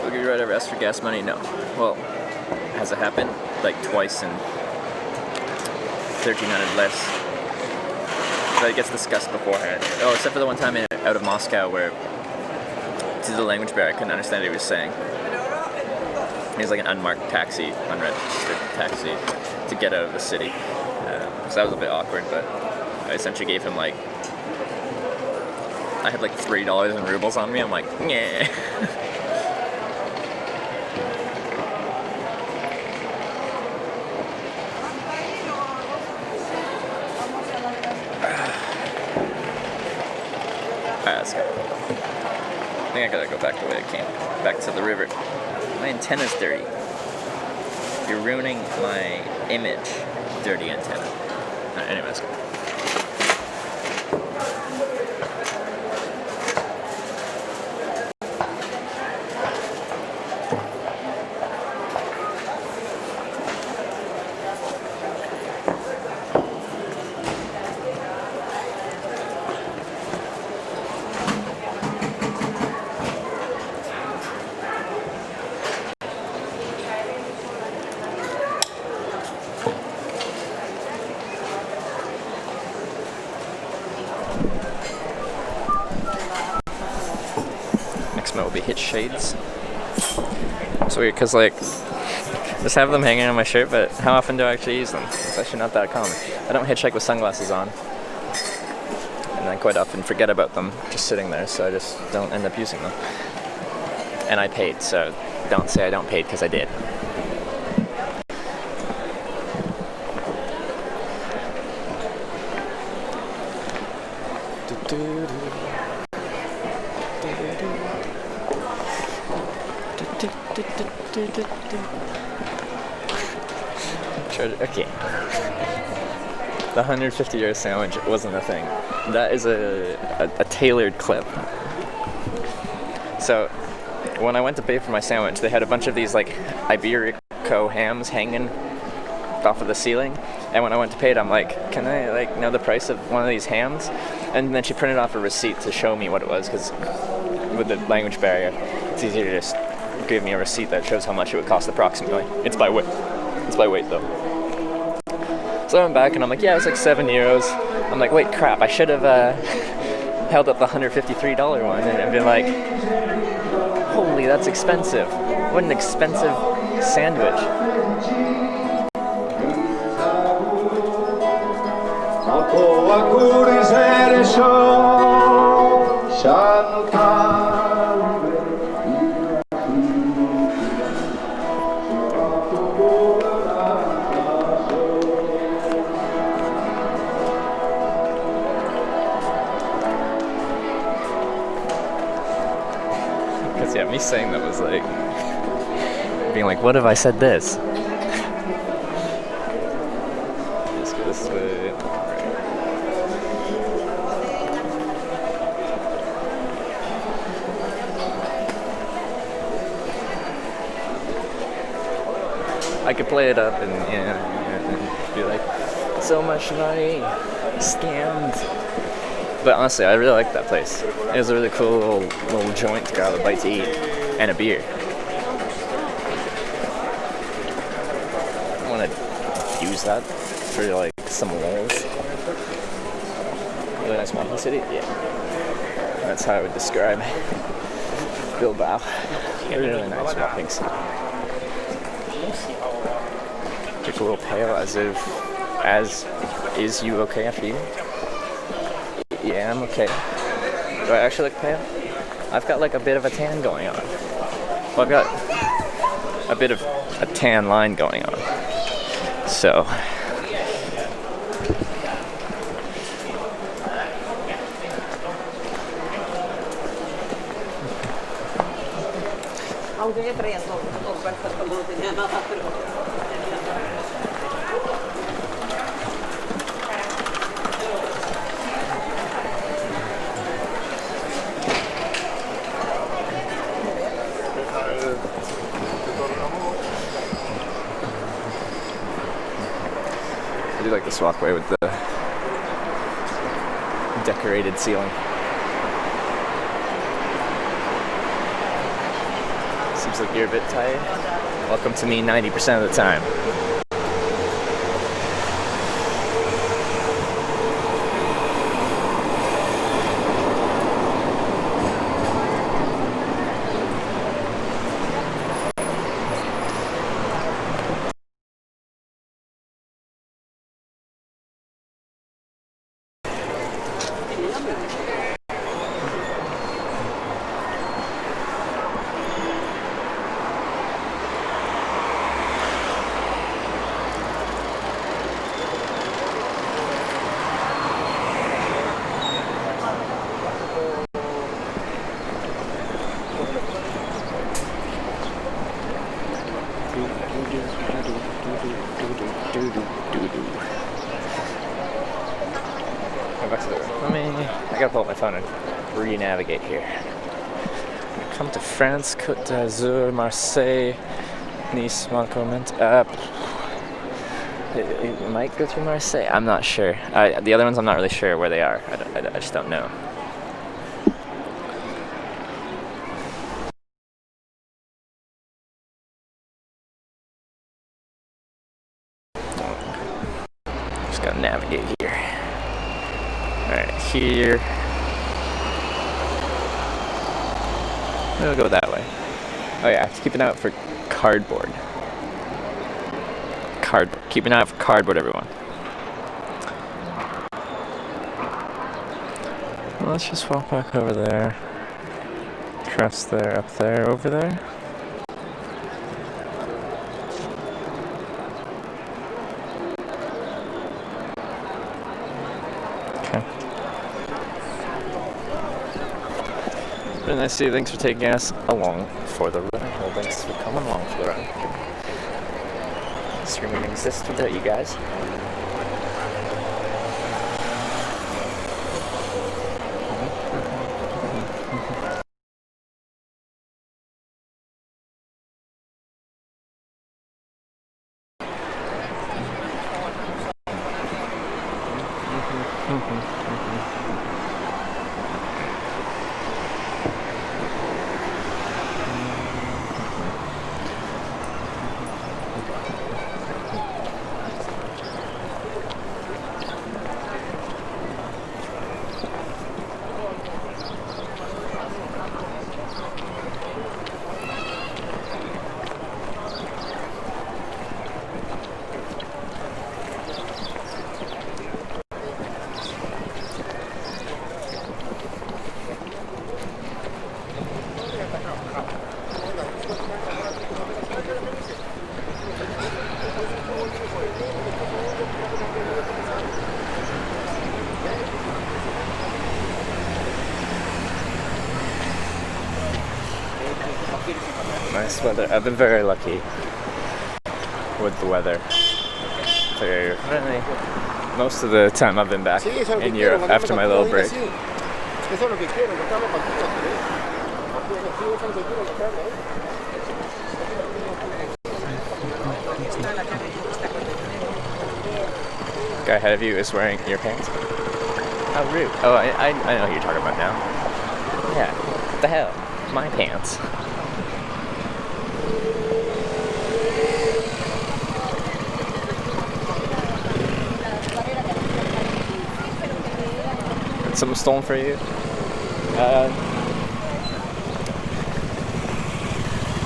Will you write ever ask for gas money? No. Well, has it happened? Like twice in 1,300 less. But it gets discussed beforehand. Oh, except for the one time out of Moscow where to the language barrier I couldn't understand what he was saying. He was like an unmarked taxi, unregistered taxi to get out of the city. So that was a bit awkward, but I essentially gave him like I had like $3 in rubles on me. I'm like, yeah. Alright, let's go. I think I gotta go back the way I came. Back to the river. My antenna's dirty. You're ruining my image, dirty antenna. Alright, anyway, let's go. Next one will be hitch shades. It's weird because like just have them hanging on my shirt, but how often do I actually use them? It's actually not that common. I don't hitchhike with sunglasses on, and I quite often forget about them just sitting there, so I just don't end up using them. And I paid, so don't say I don't paid because I did. Okay. The 150-euro sandwich wasn't a thing. That is a tailored clip. So, when I went to pay for my sandwich, they had a bunch of these like Iberico hams hanging off of the ceiling. And when I went to pay it, I'm like, can I like know the price of one of these hams? And then she printed off a receipt to show me what it was, because with the language barrier, it's easier to just give me a receipt that shows how much it would cost approximately. It's by weight. It's by weight though. So I went back and I'm like, yeah, it's like €7. I'm like, wait, crap, I should have held up the $153 one and been like, holy, that's expensive. What an expensive sandwich. Yeah, me saying that was like being like, what if I said this? Let's go this way. I could play it up and and be like, so much money, scammed. But honestly, I really liked that place. It was a really cool little joint to grab a bite to eat and a beer. I want to use that for like some walls. Really nice walking city. Yeah, that's how I would describe Bilbao. A really nice walking city. Took a little pale as is you okay after you? Yeah, I'm okay. Do I actually look pale? I've got like a bit of a tan going on. Well, I've got a bit of a tan line going on. So Aunque yo traía todo perfecto, no tenía nada, pero... I do like this walkway with the decorated ceiling. Seems like you're a bit tired. Welcome to me 90% of the time. I gotta pull up my phone and re-navigate here. Come to France, Côte d'Azur, Marseille, Nice, Monaco, it might go through Marseille. I'm not sure. The other ones, I'm not really sure where they are. I just don't know. Just gotta navigate here. Alright, here. We'll go that way. Oh yeah, keep an eye out for cardboard. Keep an eye out for cardboard, everyone. Well, let's just walk back over there. Across there, up there, over there. Okay. Really nice to see you. Thanks for taking us along for the ride. Well, thanks for coming along for the ride. This room wouldn't exist without you guys. Nice weather. I've been very lucky with the weather. So really, most of the time I've been back in Europe after my little break. Guy ahead of you is wearing your pants. How rude. Oh, I know who you're talking about now. Yeah, what the hell? My pants. Did something stolen for you?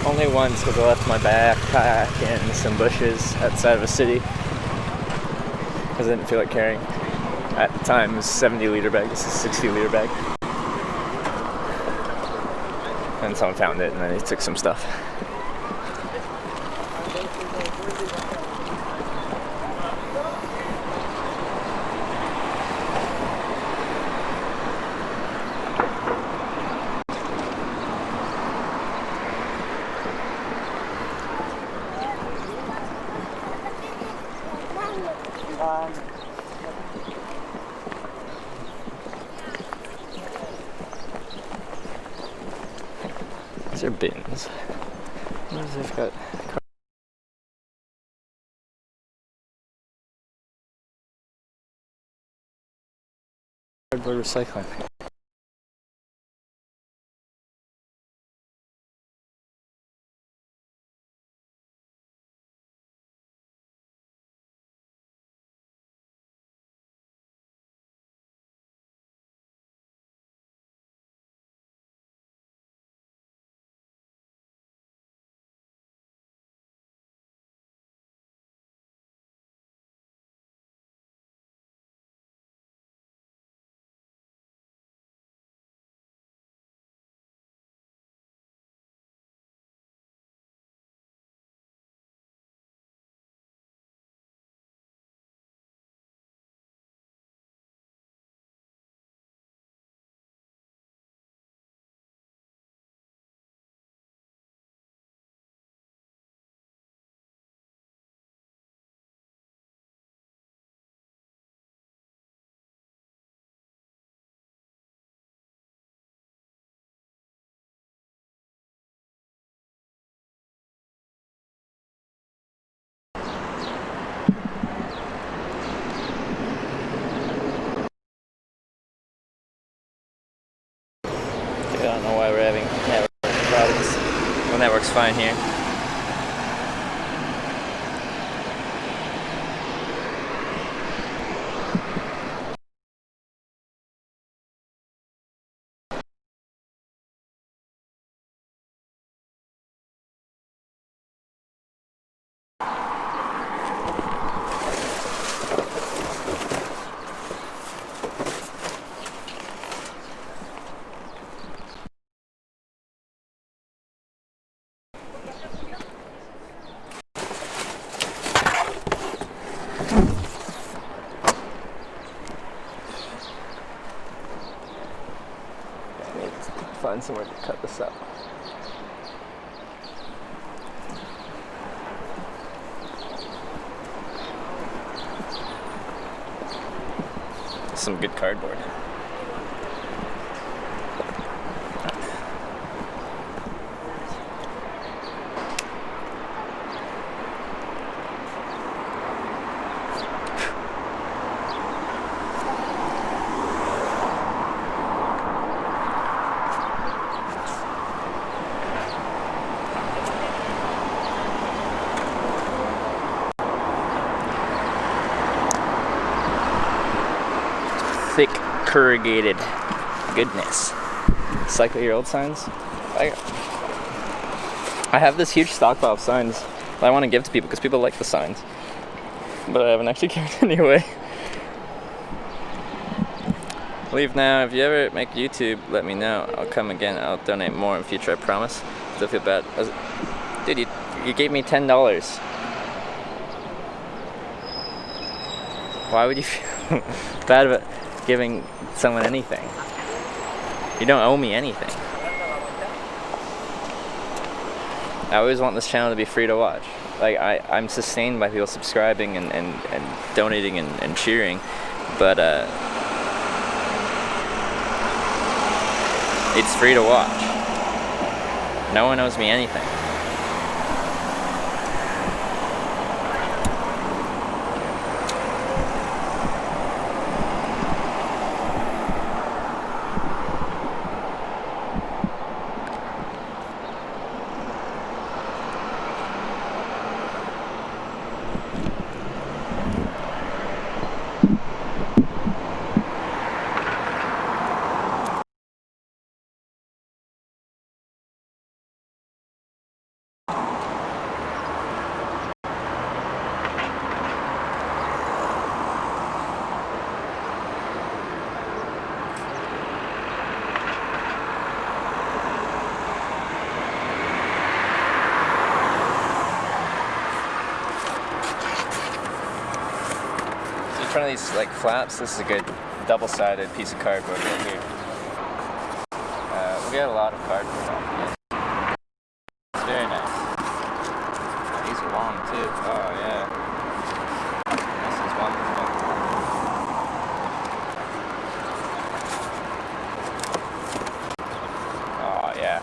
Only once, because I left my backpack in some bushes outside of a city. Because I didn't feel like carrying. At the time, it was a 70-liter bag. This is a 60-liter bag. And someone found it, and then he took some stuff. These are bins. They've got cardboard recycling. I don't know why we're having network problems. The network's fine here. Find somewhere to cut this up. Some good cardboard. Thick corrugated goodness. Cycle your old signs. I have this huge stockpile of signs that I want to give to people because people like the signs, but I haven't actually carried anyway. Leave now. If you ever make YouTube, let me know. I'll come again. I'll donate more in future, I promise. Still feel bad. Dude, you gave me $10. Why would you feel bad about giving someone anything? You don't owe me anything. I always want this channel to be free to watch. Like, I'm sustained by people subscribing and donating and cheering, but it's free to watch. No one owes me anything. Each one of these like flaps, this is a good double-sided piece of cardboard right here. We got a lot of cardboard off here. It's very nice. These are long too. Oh yeah. This is wonderful. Oh yeah.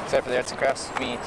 Except for the arts and crafts meet.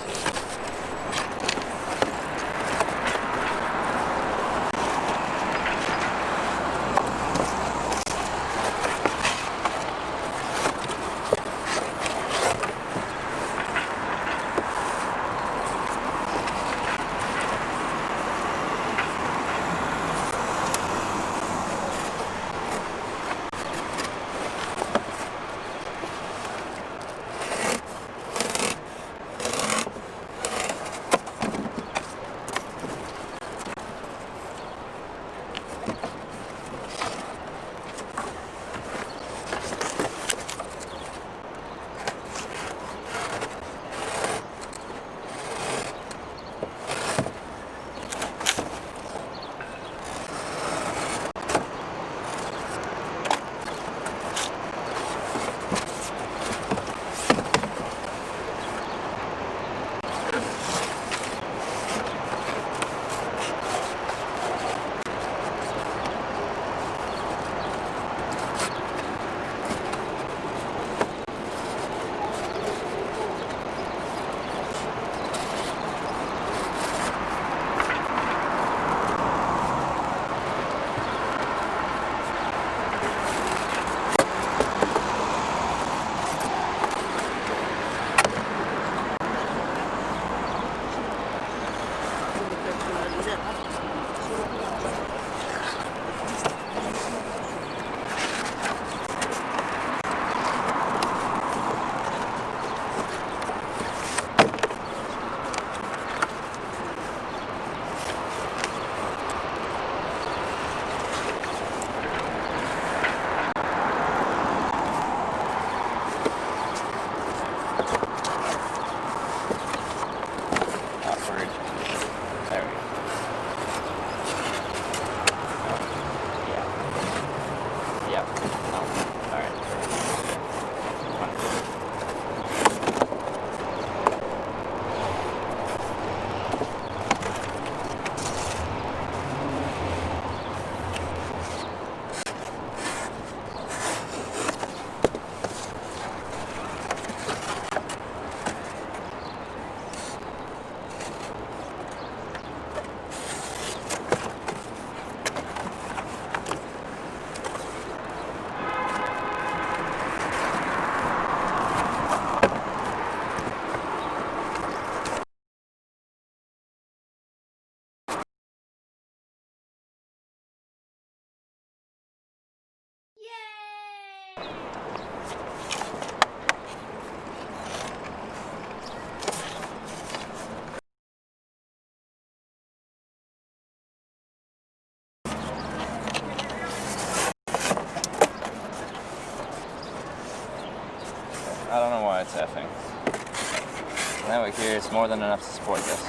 I don't know why it's effing. Now we're here, it's more than enough to support this.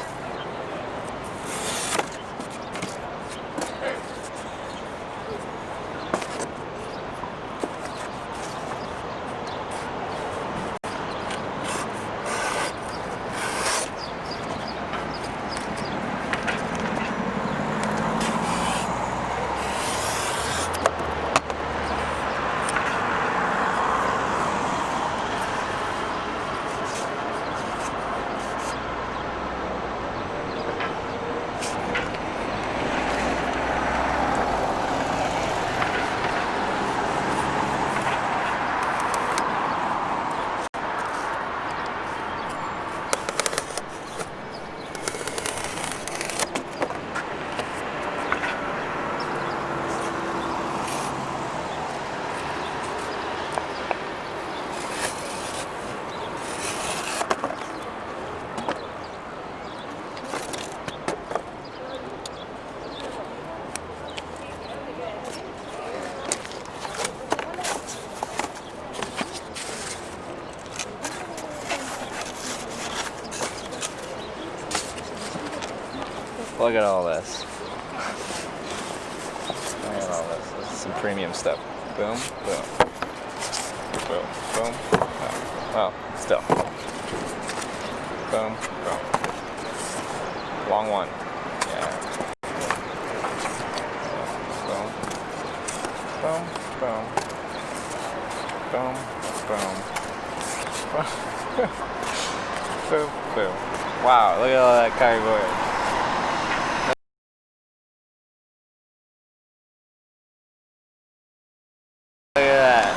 Look at all this. Look at all this. This is some premium stuff. Boom, boom. Boom, boom. Oh, still. Boom, boom. Long one. Yeah. Boom. Boom, boom. Boom, boom. Boom, boom. Wow, look at all that cardboard. Look at that.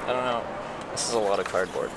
I don't know. This is a lot of cardboard.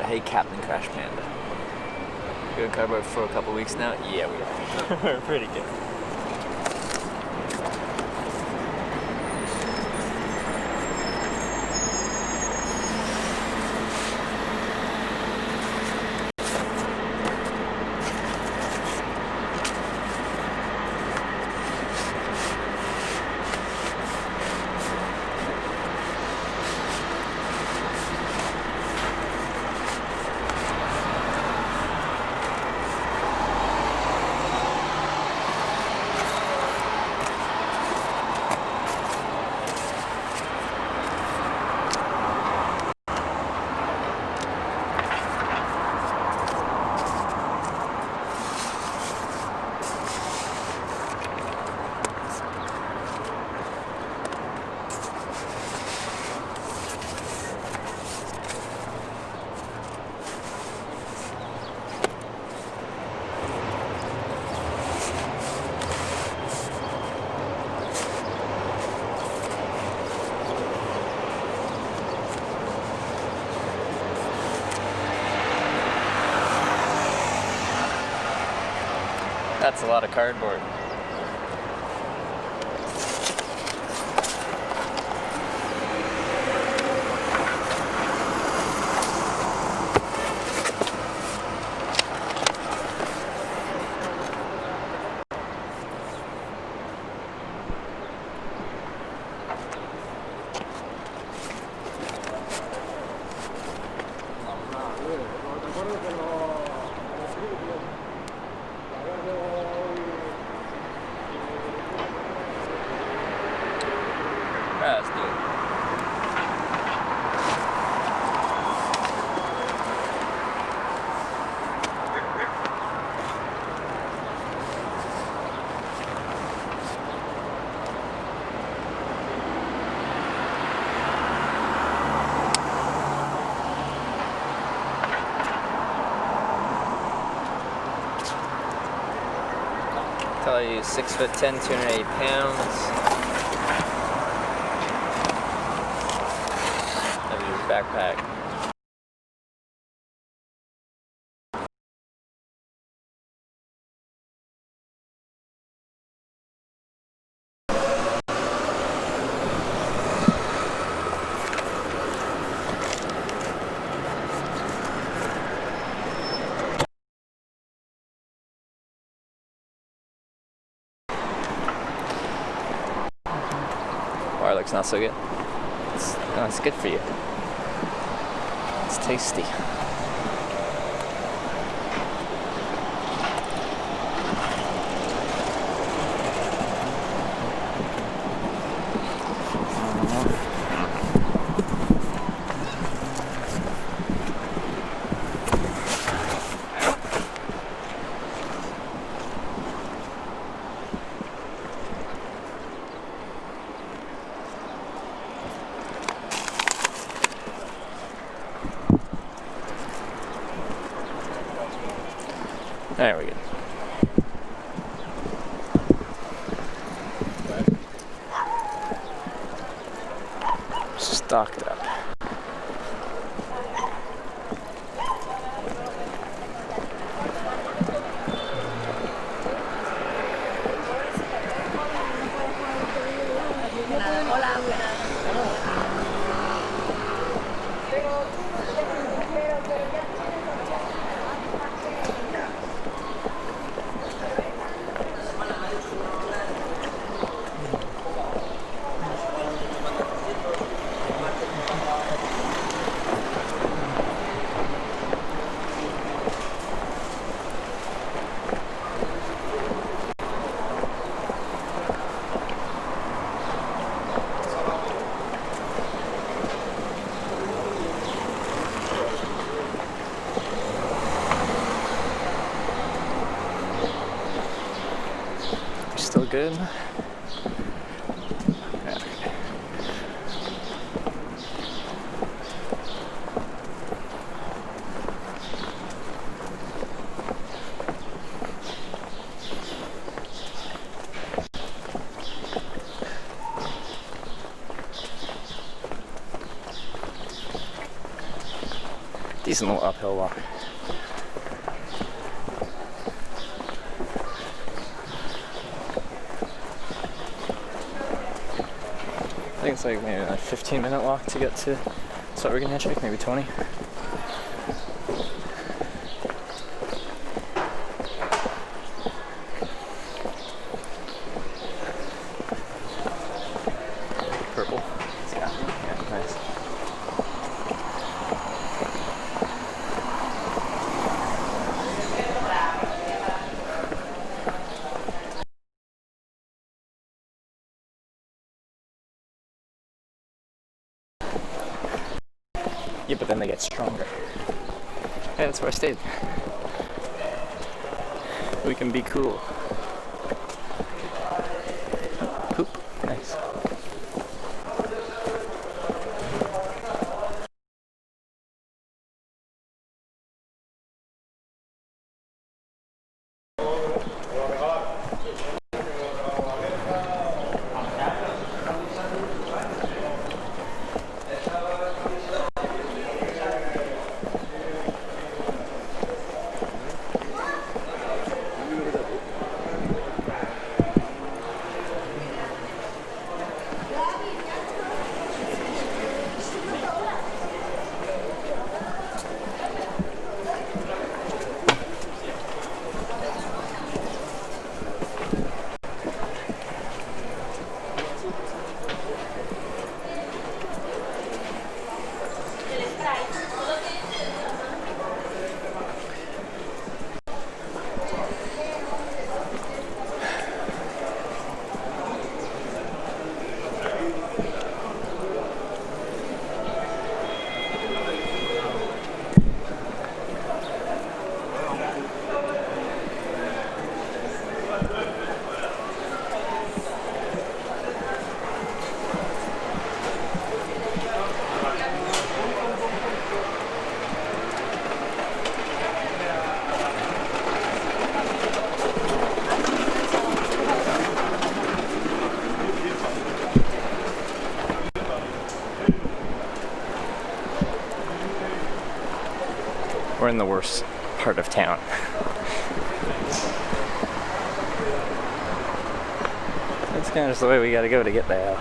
Hey Captain Crash Panda. Good cardboard for a couple weeks now? Yeah, we are. We're pretty good. That's a lot of cardboard. you 6'10", 280 pounds. Have your backpack. Garlic's not so good. It's good for you. It's tasty. There we go. Stocked up. Still good? Yeah. Decent little uphill walk. I think it's like maybe a 15-minute walk to get to Salt Hitchhiking, maybe 20. Purple. Yeah, nice. Yeah, but then they get stronger. Hey, that's where I stayed. We can be cool. Poop. Nice. We're in the worst part of town. That's kind of just the way we gotta go to get there.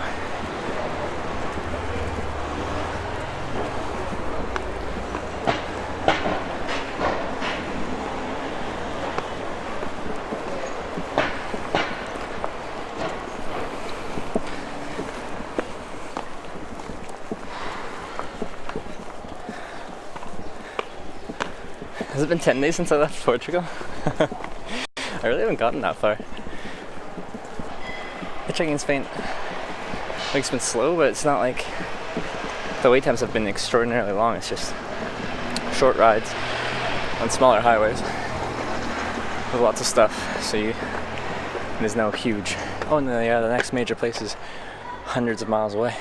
Has it been 10 days since I left Portugal? I really haven't gotten that far. Hitchhiking in Spain, like, it's been slow, but it's not like the wait times have been extraordinarily long. It's just short rides on smaller highways with lots of stuff. So there's no huge. Oh, and the next major place is hundreds of miles away.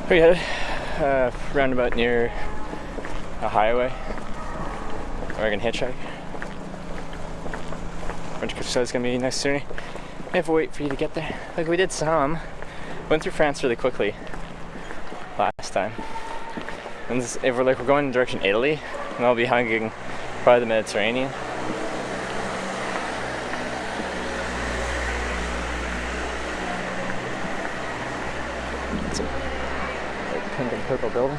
Pretty headed. Roundabout near a highway where I can hitchhike. French Coast said it's gonna be nice scenery. I have to wait for you to get there. Like we did some. Went through France really quickly last time. And if we're going in direction Italy, and I'll be hugging probably the Mediterranean. Pink and purple building.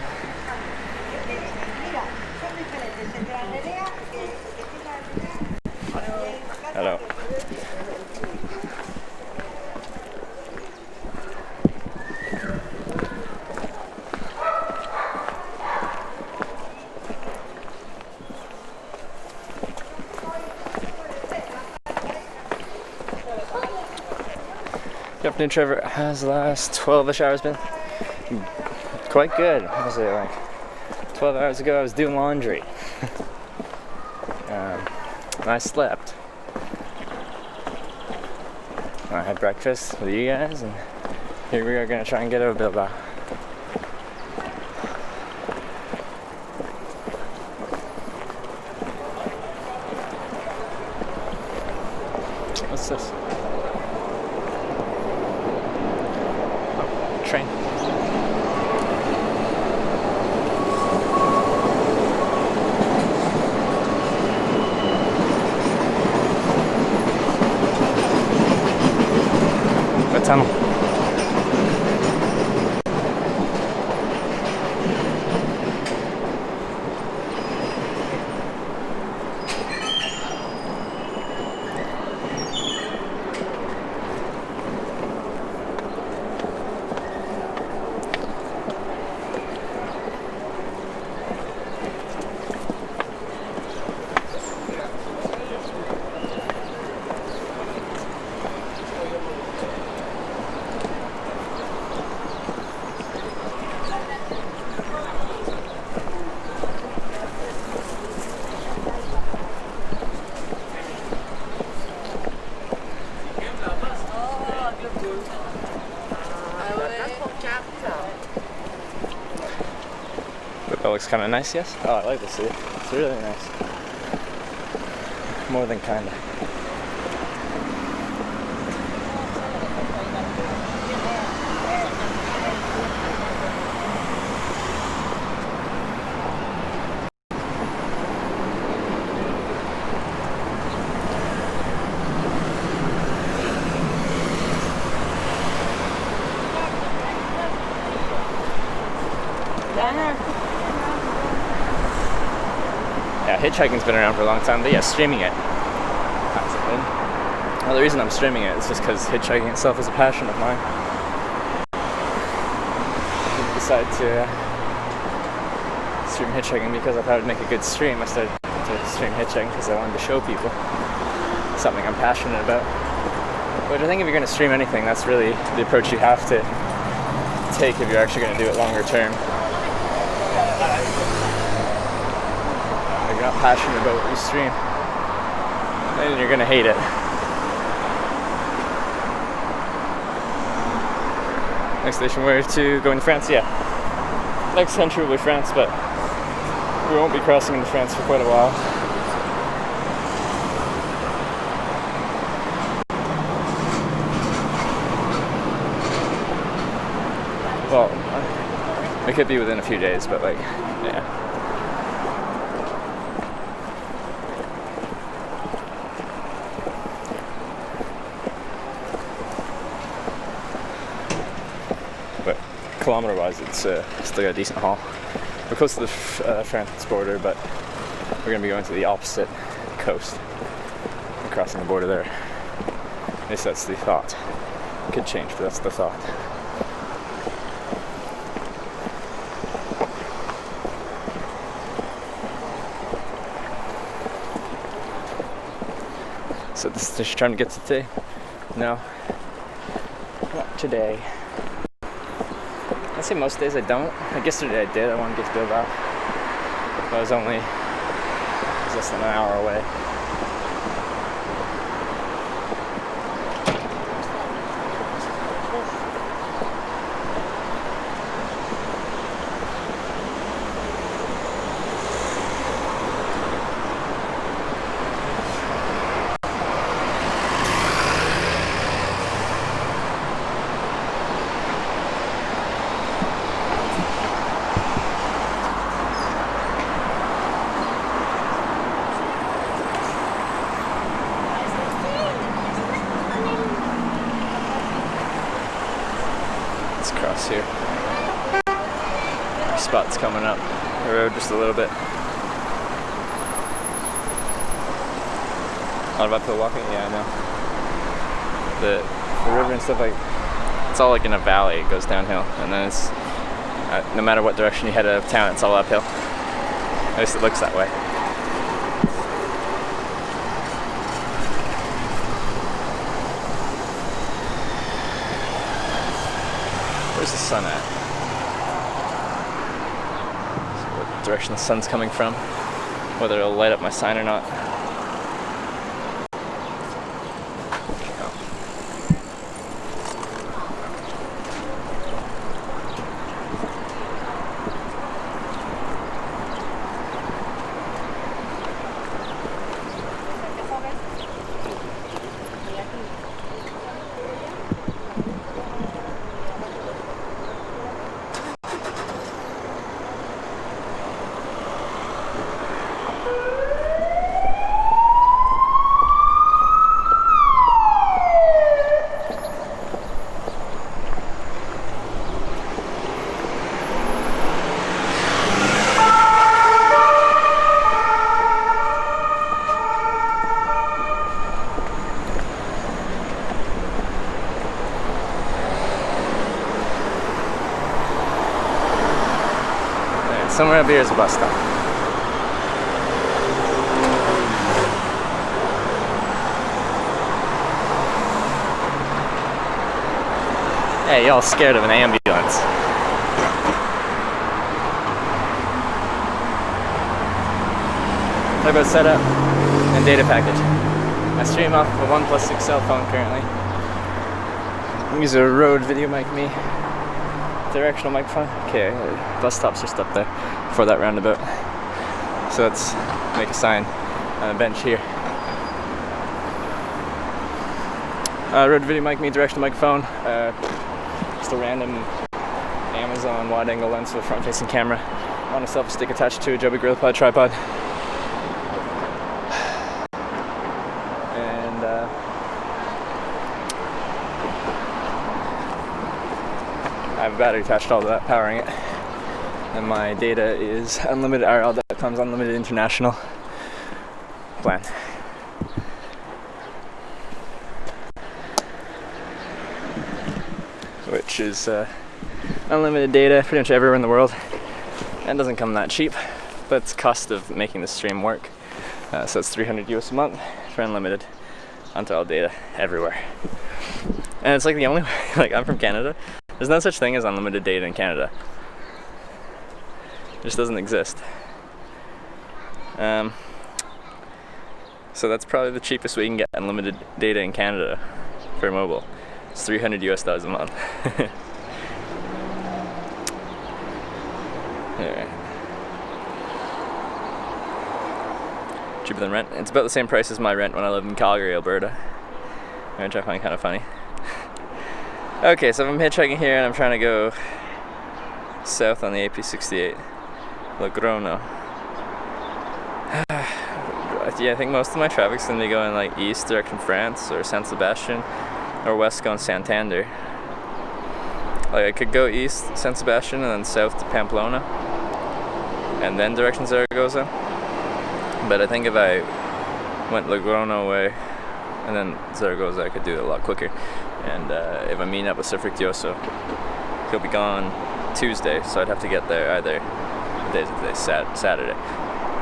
Hello. Good afternoon, Trevor. How's the last 12-ish hours been? Quite good. What was it, like 12 hours ago I was doing laundry. And I slept. I had breakfast with you guys, and here we are going to try and get out of Bilbao. What's this? Oh, train. Tunnel. That looks kind of nice, yes? Oh, I like this. It's really nice. More than kind of. Yeah, hitchhiking's been around for a long time, but yeah, streaming it hasn't been. Well, the reason I'm streaming it is just because hitchhiking itself is a passion of mine. I decided to stream hitchhiking because I thought it'd make a good stream. I started to stream hitchhiking because I wanted to show people something I'm passionate about. But I think if you're going to stream anything, that's really the approach you have to take if you're actually going to do it longer term. If you're not passionate about what you stream, then you're going to hate it. Next station, where to go into France? Yeah. Next country will be France, but we won't be crossing into France for quite a while. Well, it could be within a few days, but like, yeah. But kilometer-wise, it's still got a decent haul. We're close to the France border, but we're going to be going to the opposite coast and crossing the border there. At least that's the thought. It could change, but that's the thought. So this is just trying to get to today. No, not today. I'd say most days I don't. Like yesterday I did. I wanted to get to Bilbao, but I was less than an hour away. Cross here. Our spot's coming up the road just a little bit. A lot of uphill walking? Yeah, I know. The river and stuff, like, it's all like in a valley. It goes downhill, and then it's no matter what direction you head out of town, it's all uphill. At least it looks that way. Where's the sun at? So what direction the sun's coming from, whether it'll light up my sign or not. Somewhere up here is a bus stop. Hey, y'all scared of an ambulance. Talk about setup and data package. I stream off of a OnePlus 6 cell phone currently. Use a Rode Video Mic Me. Directional microphone. Okay, bus stop's just up there before that roundabout. So let's make a sign on a bench here. Rode Video Mic Me, directional microphone. Just a random Amazon wide-angle lens with a front-facing camera on a selfie stick attached to a Joby GorillaPod tripod. And I have a battery attached to all of that, powering it. And my data is unlimited IRL.com's unlimited international plan. which is unlimited data pretty much everywhere in the world. And doesn't come that cheap, but it's cost of making the stream work. So it's 300 US a month for unlimited on-to-all data everywhere. And it's like the only way, like I'm from Canada, there's no such thing as unlimited data in Canada. It just doesn't exist. So that's probably the cheapest way you can get unlimited data in Canada for mobile. It's 300 US dollars a month. Anyway. Cheaper than rent. It's about the same price as my rent when I lived in Calgary, Alberta, which I find kind of funny. Okay, so I'm hitchhiking here and I'm trying to go south on the AP68, Logrono. Yeah, I think most of my traffic's gonna be going like east direction France or San Sebastian, or west going Santander. Like I could go east San Sebastian and then south to Pamplona, and then direction Zaragoza. But I think if I went Logrono way and then Zaragoza, I could do it a lot quicker. And if I'm meeting up with Sir Frictioso, he'll be gone Tuesday, so I'd have to get there either Saturday.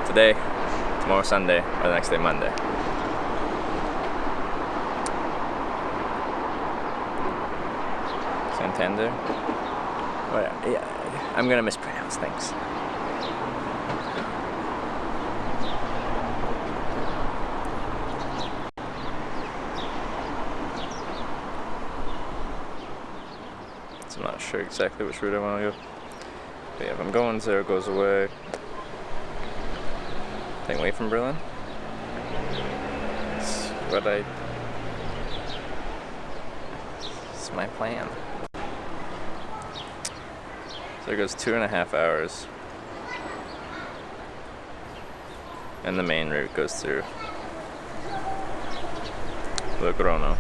Today, tomorrow Sunday, or the next day Monday. Santander? Oh, yeah, I'm gonna mispronounce things. So I'm not sure exactly which route I want to go. But yeah, if I'm going Zaragoza away, staying away from Berlin. It's my plan. So it goes 2.5 hours. And the main route goes through Logrono.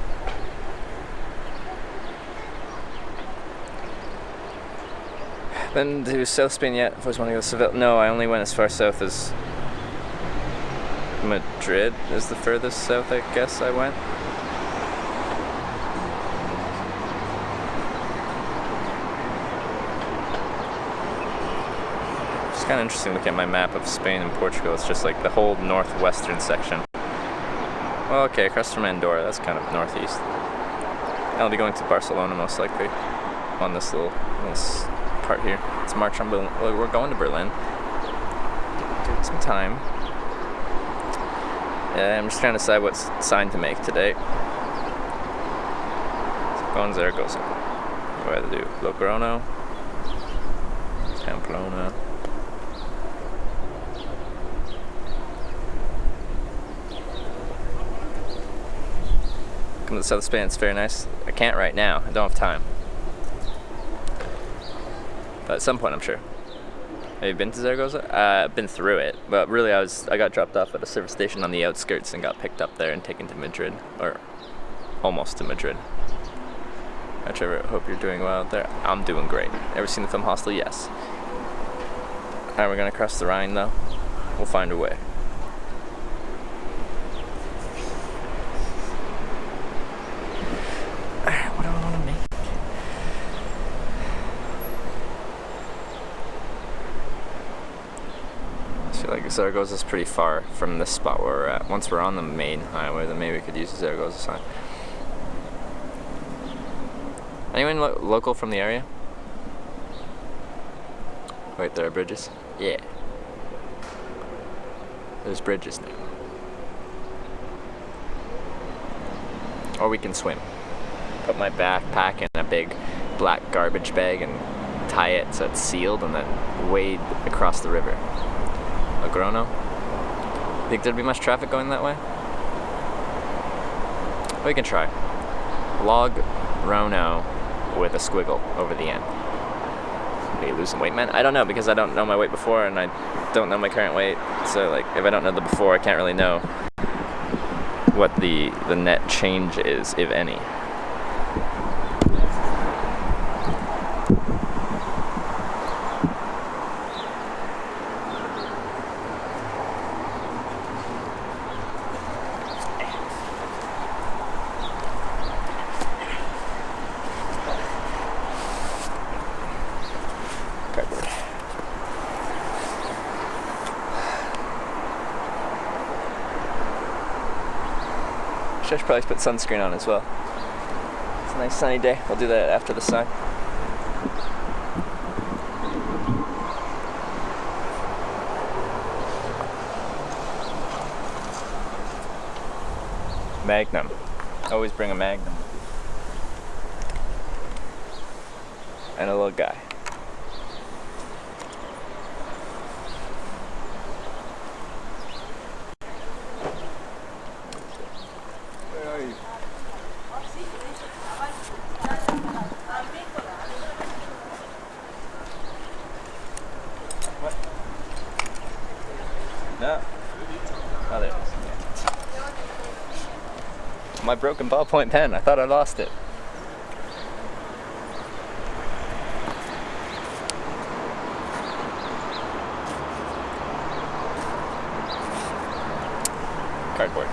Been to South Spain yet? If I just want to go to Seville. No, I only went as far south as Madrid is the furthest south I guess I went. It's kind of interesting looking at my map of Spain and Portugal. It's just like the whole northwestern section. Well, okay, across from Andorra, that's kind of northeast. I'll be going to Barcelona most likely on this little part here. It's March on Berlin. Well, we're going to Berlin. Take some time. Yeah, I'm just trying to decide what sign to make today. So going Zaragoza. What do I do? Logrono, Pamplona. Come to the south of Spain. It's very nice. I can't right now. I don't have time. But at some point, I'm sure. Have you been to Zaragoza? I've been through it, but really I got dropped off at a service station on the outskirts and got picked up there and taken to Madrid, or almost to Madrid. Trevor, hope you're doing well out there. I'm doing great. Ever seen the film Hostel? Yes. Alright, we're gonna cross the Rhine though. We'll find a way. Alright, what do I want to make? I feel like Zaragoza's pretty far from this spot where we're at. Once we're on the main highway, then maybe we could use the Zaragoza sign. Anyone local from the area? Wait, there are bridges? Yeah. There's bridges now. Or we can swim. Put my backpack in a big black garbage bag and tie it so it's sealed and then wade across the river. Logrono? Think there'd be much traffic going that way? We can try. Logrono with a squiggle over the end. Maybe lose some weight, man? I don't know because I don't know my weight before and I don't know my current weight. So like if I don't know the before, I can't really know what the net change is, if any. Actually, I should probably put sunscreen on as well. It's a nice sunny day. We'll do that after the sun. Magnum. Always bring a Magnum. And a little guy. Where are you? What? No. Oh, there it is. My broken ballpoint pen. I thought I lost it. Cardboard.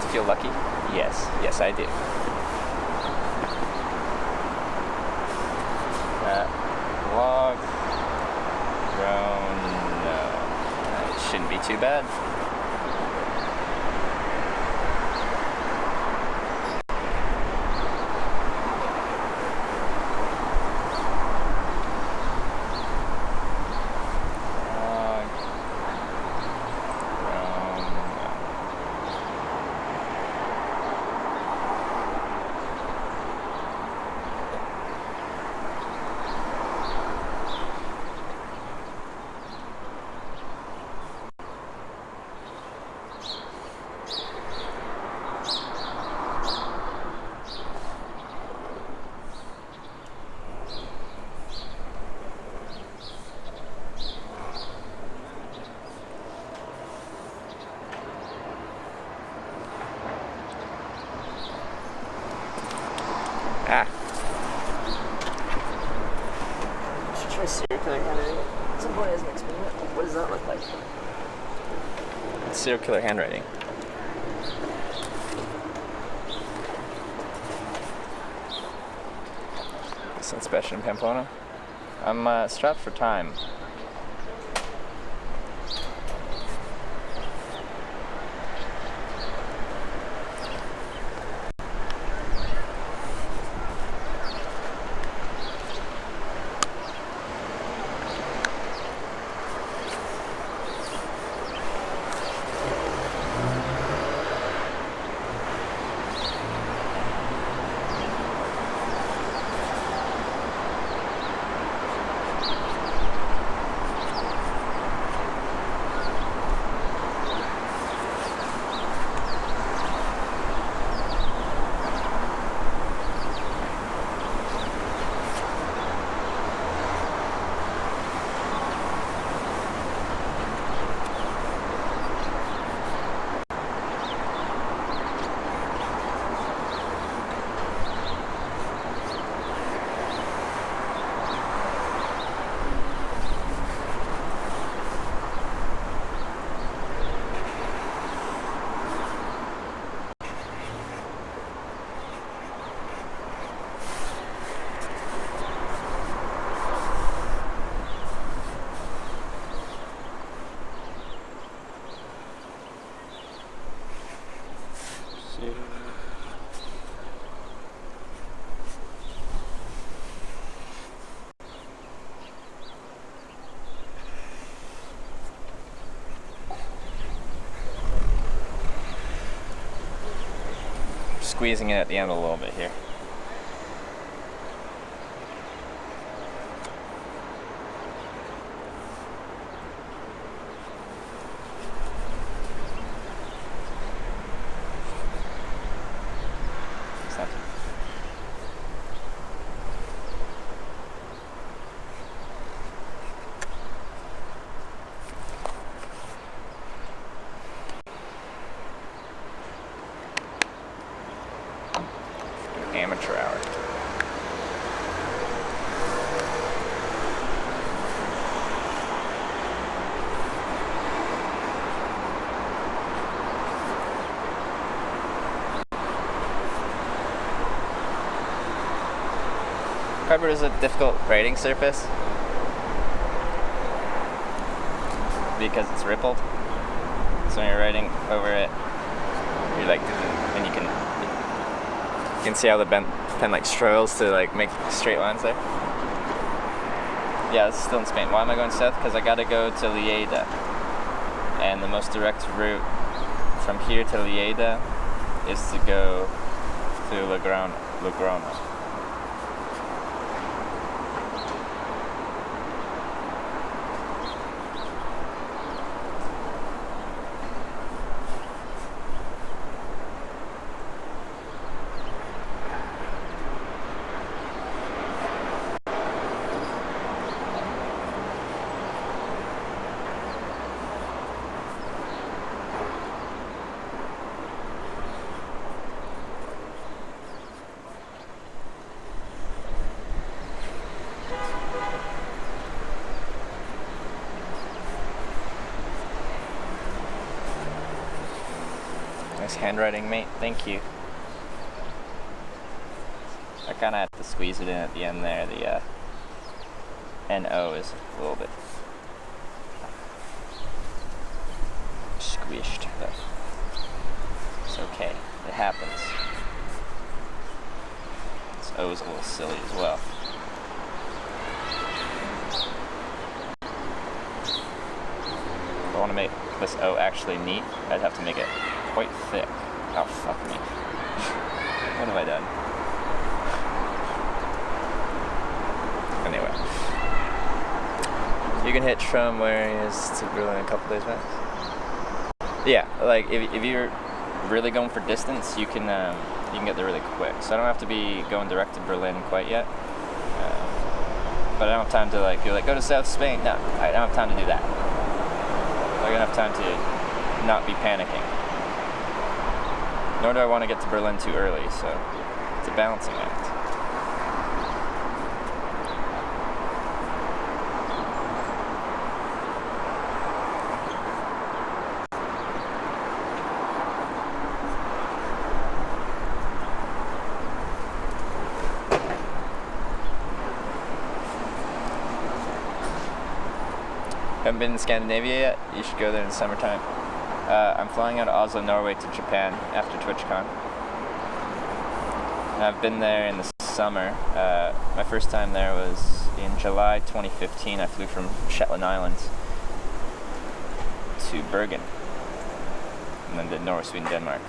Do you feel lucky? Yes. Yes, I do. That log grown. No. It shouldn't be too bad. Ah. Should try serial killer handwriting. Some point as an experiment. What does that look like? Serial killer handwriting. Some special in Pamplona. I'm strapped for time. Squeezing it at the end a little bit here. Amateur hour. Cardboard is a difficult writing surface because it's rippled. So when you're writing over it, You're like, and you can see how the pen like struggles to like make straight lines there. Yeah, it's still in Spain. Why am I going south? Because I gotta go to Lleida, and the most direct route from here to Lleida is to go to Logroño. Nice handwriting, mate. Thank you. I kind of had to squeeze it in at the end there. The NO is a little bit squished, but it's okay. It happens. This O is a little silly as well. If I want to make this O actually neat, I'd have to make it quite thick. Oh, fuck me. What have I done? Anyway. You can hitch from where he is to Berlin a couple days back. Yeah, like if you're really going for distance, you can get there really quick. So I don't have to be going direct to Berlin quite yet. But I don't have time to like be like, go to South Spain. No, I don't have time to do that. I don't have time to not be panicking. Nor do I want to get to Berlin too early, so it's a balancing act. Haven't been in Scandinavia yet? You should go there in the summertime. I'm flying out of Oslo, Norway to Japan after TwitchCon. I've been there in the summer. My first time there was in July 2015. I flew from Shetland Islands to Bergen, and then did Norway, Sweden, Denmark.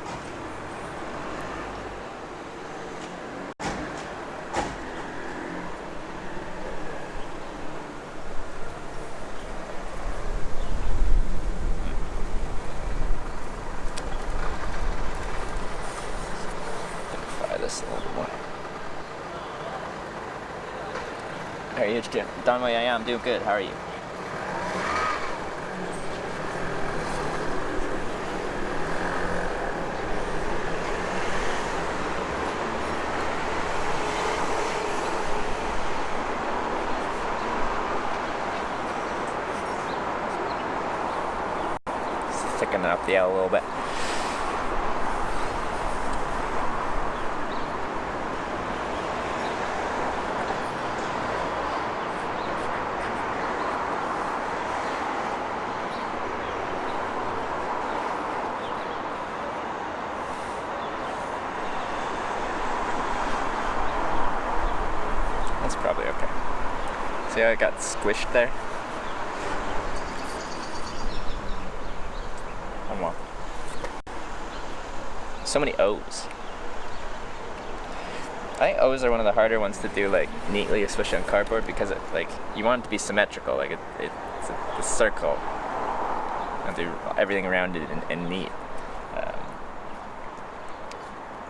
This a little bit more. How are you, Jim? Donway, I am doing good. How are you? Just thickening up the L a little bit. That's probably okay. See how it got squished there? One more. So many O's. I think O's are one of the harder ones to do like neatly, especially on cardboard, because it like you want it to be symmetrical, like it's a circle, and do everything around it and neat.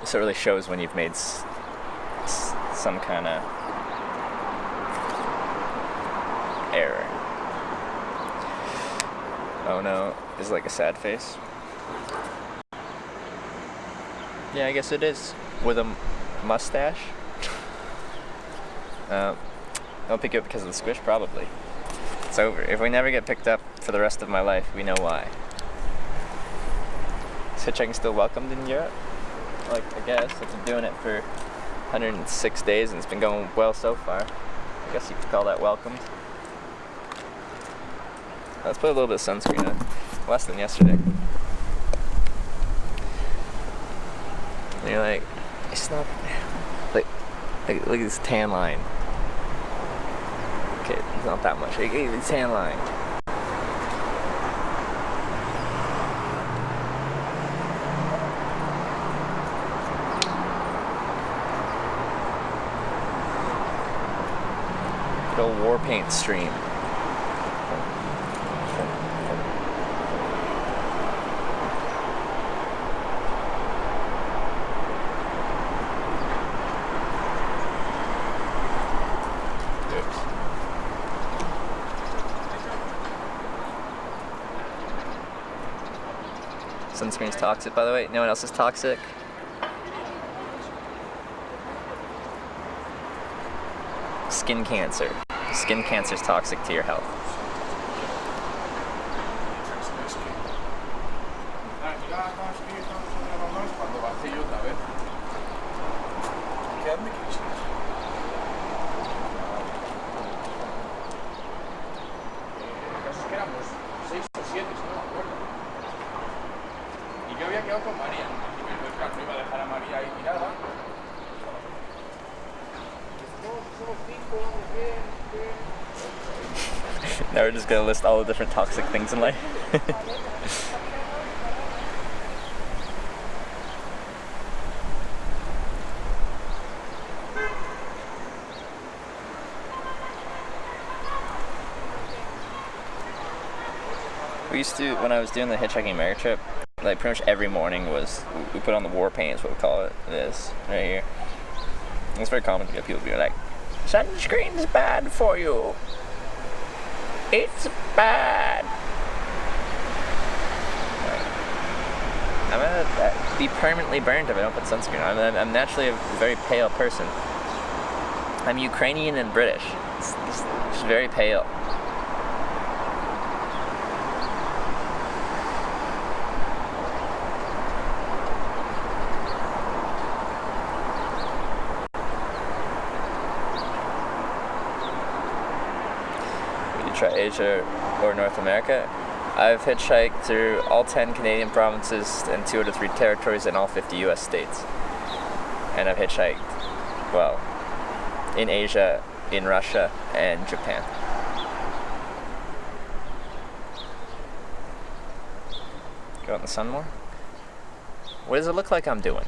So it really shows when you've made some kind of error. Oh no, is like a sad face. Yeah, I guess it is. With a mustache. I'll pick you up because of the squish, probably. It's over. If we never get picked up for the rest of my life, we know why. Is hitchhiking still welcomed in Europe? Like, I guess. I've been doing it for 106 days and it's been going well so far. I guess you could call that welcomed. Let's put a little bit of sunscreen on. Less than yesterday. And you're like, it's not like look at this tan line. Okay, it's not that much. It's tan line. Good old war paint stream. Sunscreen's toxic, by the way. No one else is toxic. Skin cancer. Skin cancer is toxic to your health. Now we're just gonna list all the different toxic things in life. We used to, when I was doing the Hitchhiking America trip, like pretty much every morning we put on the war paint, is what we call it. This right here. It's very common to get people to be like, sunscreen's bad for you. It's bad. I'm gonna be permanently burned if I don't put sunscreen on. I'm naturally a very pale person. I'm Ukrainian and British. It's very pale. Try Asia or North America. I've hitchhiked through all 10 Canadian provinces and 2 out of 3 territories and all 50 US states. And I've hitchhiked, well, in Asia, in Russia, and Japan. Go out in the sun more? What does it look like I'm doing?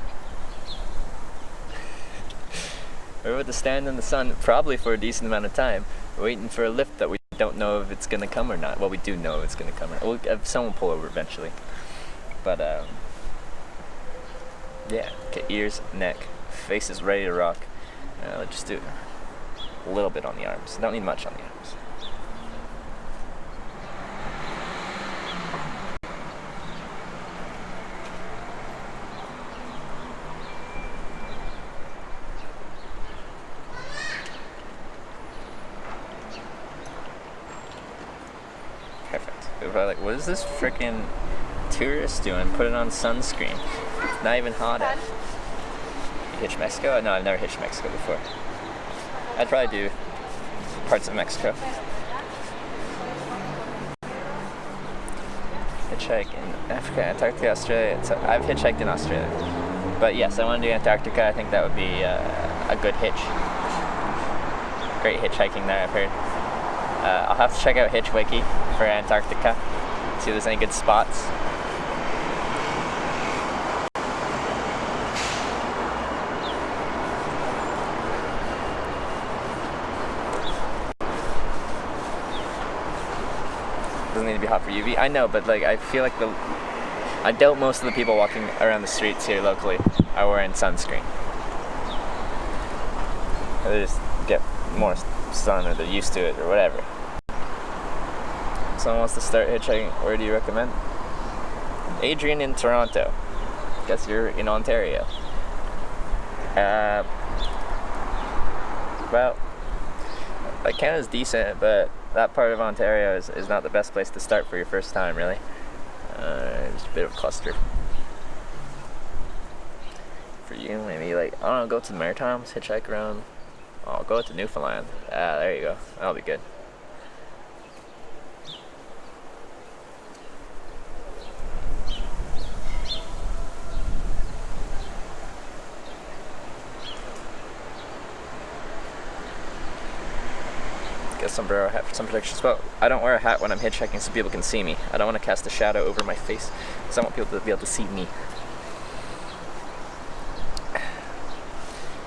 We're about to stand in the sun probably for a decent amount of time, waiting for a lift that we don't know if it's gonna come or not. Well, we do know it's gonna come. We'll have someone pull over eventually. But yeah. Okay, ears, neck, face is ready to rock. Let's just do a little bit on the arms. Don't need much on the arms. Like, what is this freaking tourist doing? Putting on sunscreen. It's not even hot out. You hitch Mexico? No, I've never hitched Mexico before. I'd probably do parts of Mexico. Hitchhike in Africa, Antarctica, Australia. So I've hitchhiked in Australia. But yes, I want to do Antarctica. I think that would be a good hitch. Great hitchhiking there, I've heard. I'll have to check out Hitch Wiki for Antarctica, see if there's any good spots. Doesn't need to be hot for UV. I know, but like I feel like I doubt most of the people walking around the streets here locally are wearing sunscreen. Or they just get more sun, or they're used to it, or whatever. Someone wants to start hitchhiking, where do you recommend? Adrian in Toronto. Guess you're in Ontario. Well, like Canada's decent, but that part of Ontario is not the best place to start for your first time, really. It's a bit of a cluster. For you, maybe like, I don't know, go to the Maritimes, hitchhike around. Oh, go to Newfoundland. There you go. That'll be good. a sombrero hat for some protection as well. I don't wear a hat when I'm hitchhiking so people can see me. I don't want to cast a shadow over my face because I want people to be able to see me.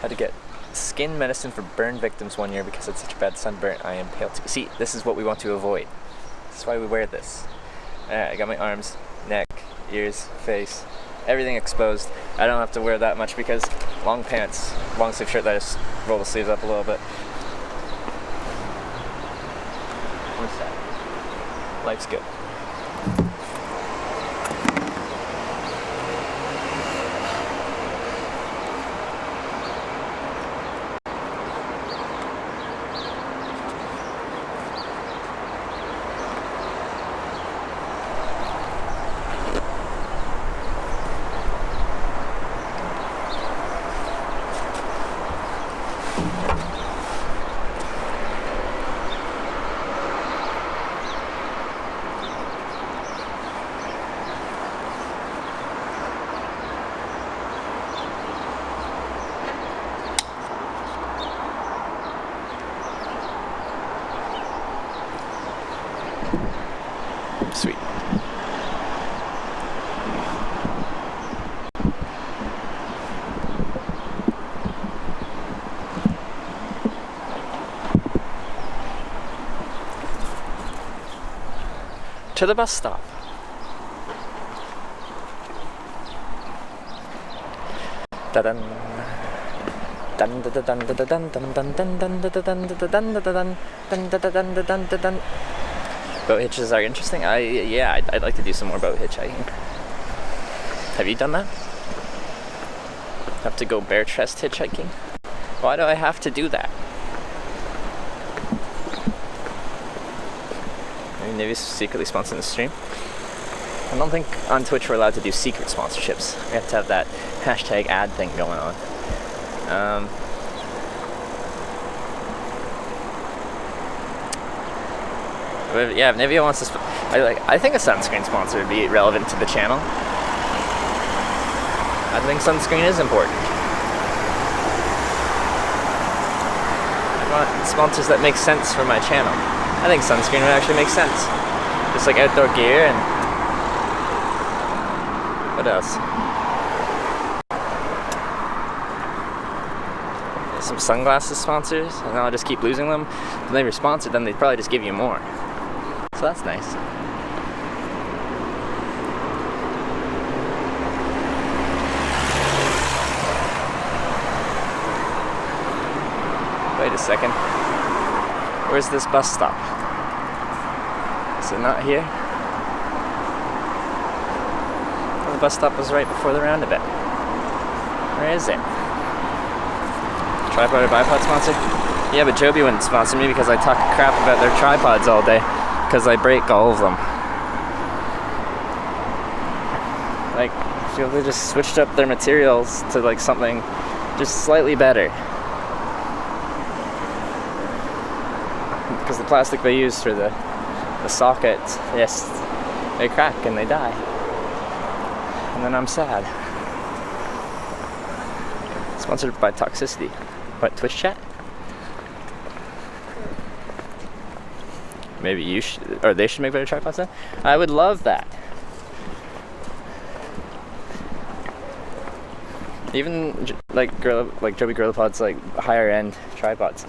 Had to get skin medicine for burn victims 1 year because it's such a bad sunburn. I am pale too. See, this is what we want to avoid. That's why we wear this. I got my arms, neck, ears, face, everything exposed. I don't have to wear that much because long pants, long sleeve shirt that I just roll the sleeves up a little bit. What's that? Life's good. Sweet. To the bus stop. Da-dun. Boat hitches are interesting. I'd like to do some more boat hitchhiking. Have you done that? Have to go bare chest hitchhiking? Why do I have to do that? Maybe secretly sponsoring the stream. I don't think on Twitch we're allowed to do secret sponsorships. We have to have that hashtag ad thing going on. Yeah, if Nivea wants to, I think a sunscreen sponsor would be relevant to the channel. I think sunscreen is important. I want sponsors that make sense for my channel. I think sunscreen would actually make sense. Just like outdoor gear and what else? Some sunglasses sponsors, and I'll just keep losing them. When they were sponsored, then they'd probably just give you more. So that's nice. Wait a second. Where's this bus stop? Is it not here? Oh, the bus stop was right before the roundabout. Where is it? Tripod or bipod sponsor? Yeah, but Joby wouldn't sponsor me because I talk crap about their tripods all day. Because I break all of them. Like, I feel they just switched up their materials to like something just slightly better. Because the plastic they use for the sockets, yes, they crack and they die. And then I'm sad. Sponsored by Toxicity. What, Twitch chat? Maybe you should, or they should make better tripods then? I would love that. Even like Joby GorillaPod's like higher end tripods.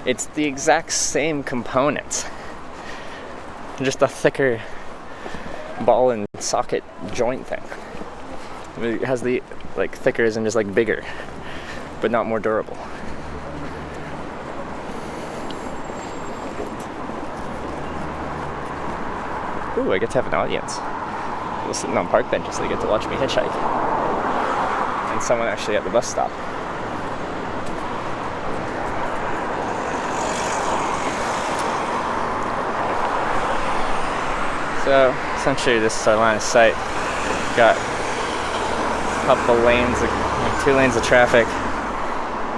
It's the exact same components. Just a thicker ball and socket joint thing. It has the like thicker and just like bigger, but not more durable. Ooh, I get to have an audience. People sitting on park benches, they get to watch me hitchhike. And someone actually at the bus stop. So, essentially this is our line of sight. Got a couple lanes, like 2 lanes of traffic,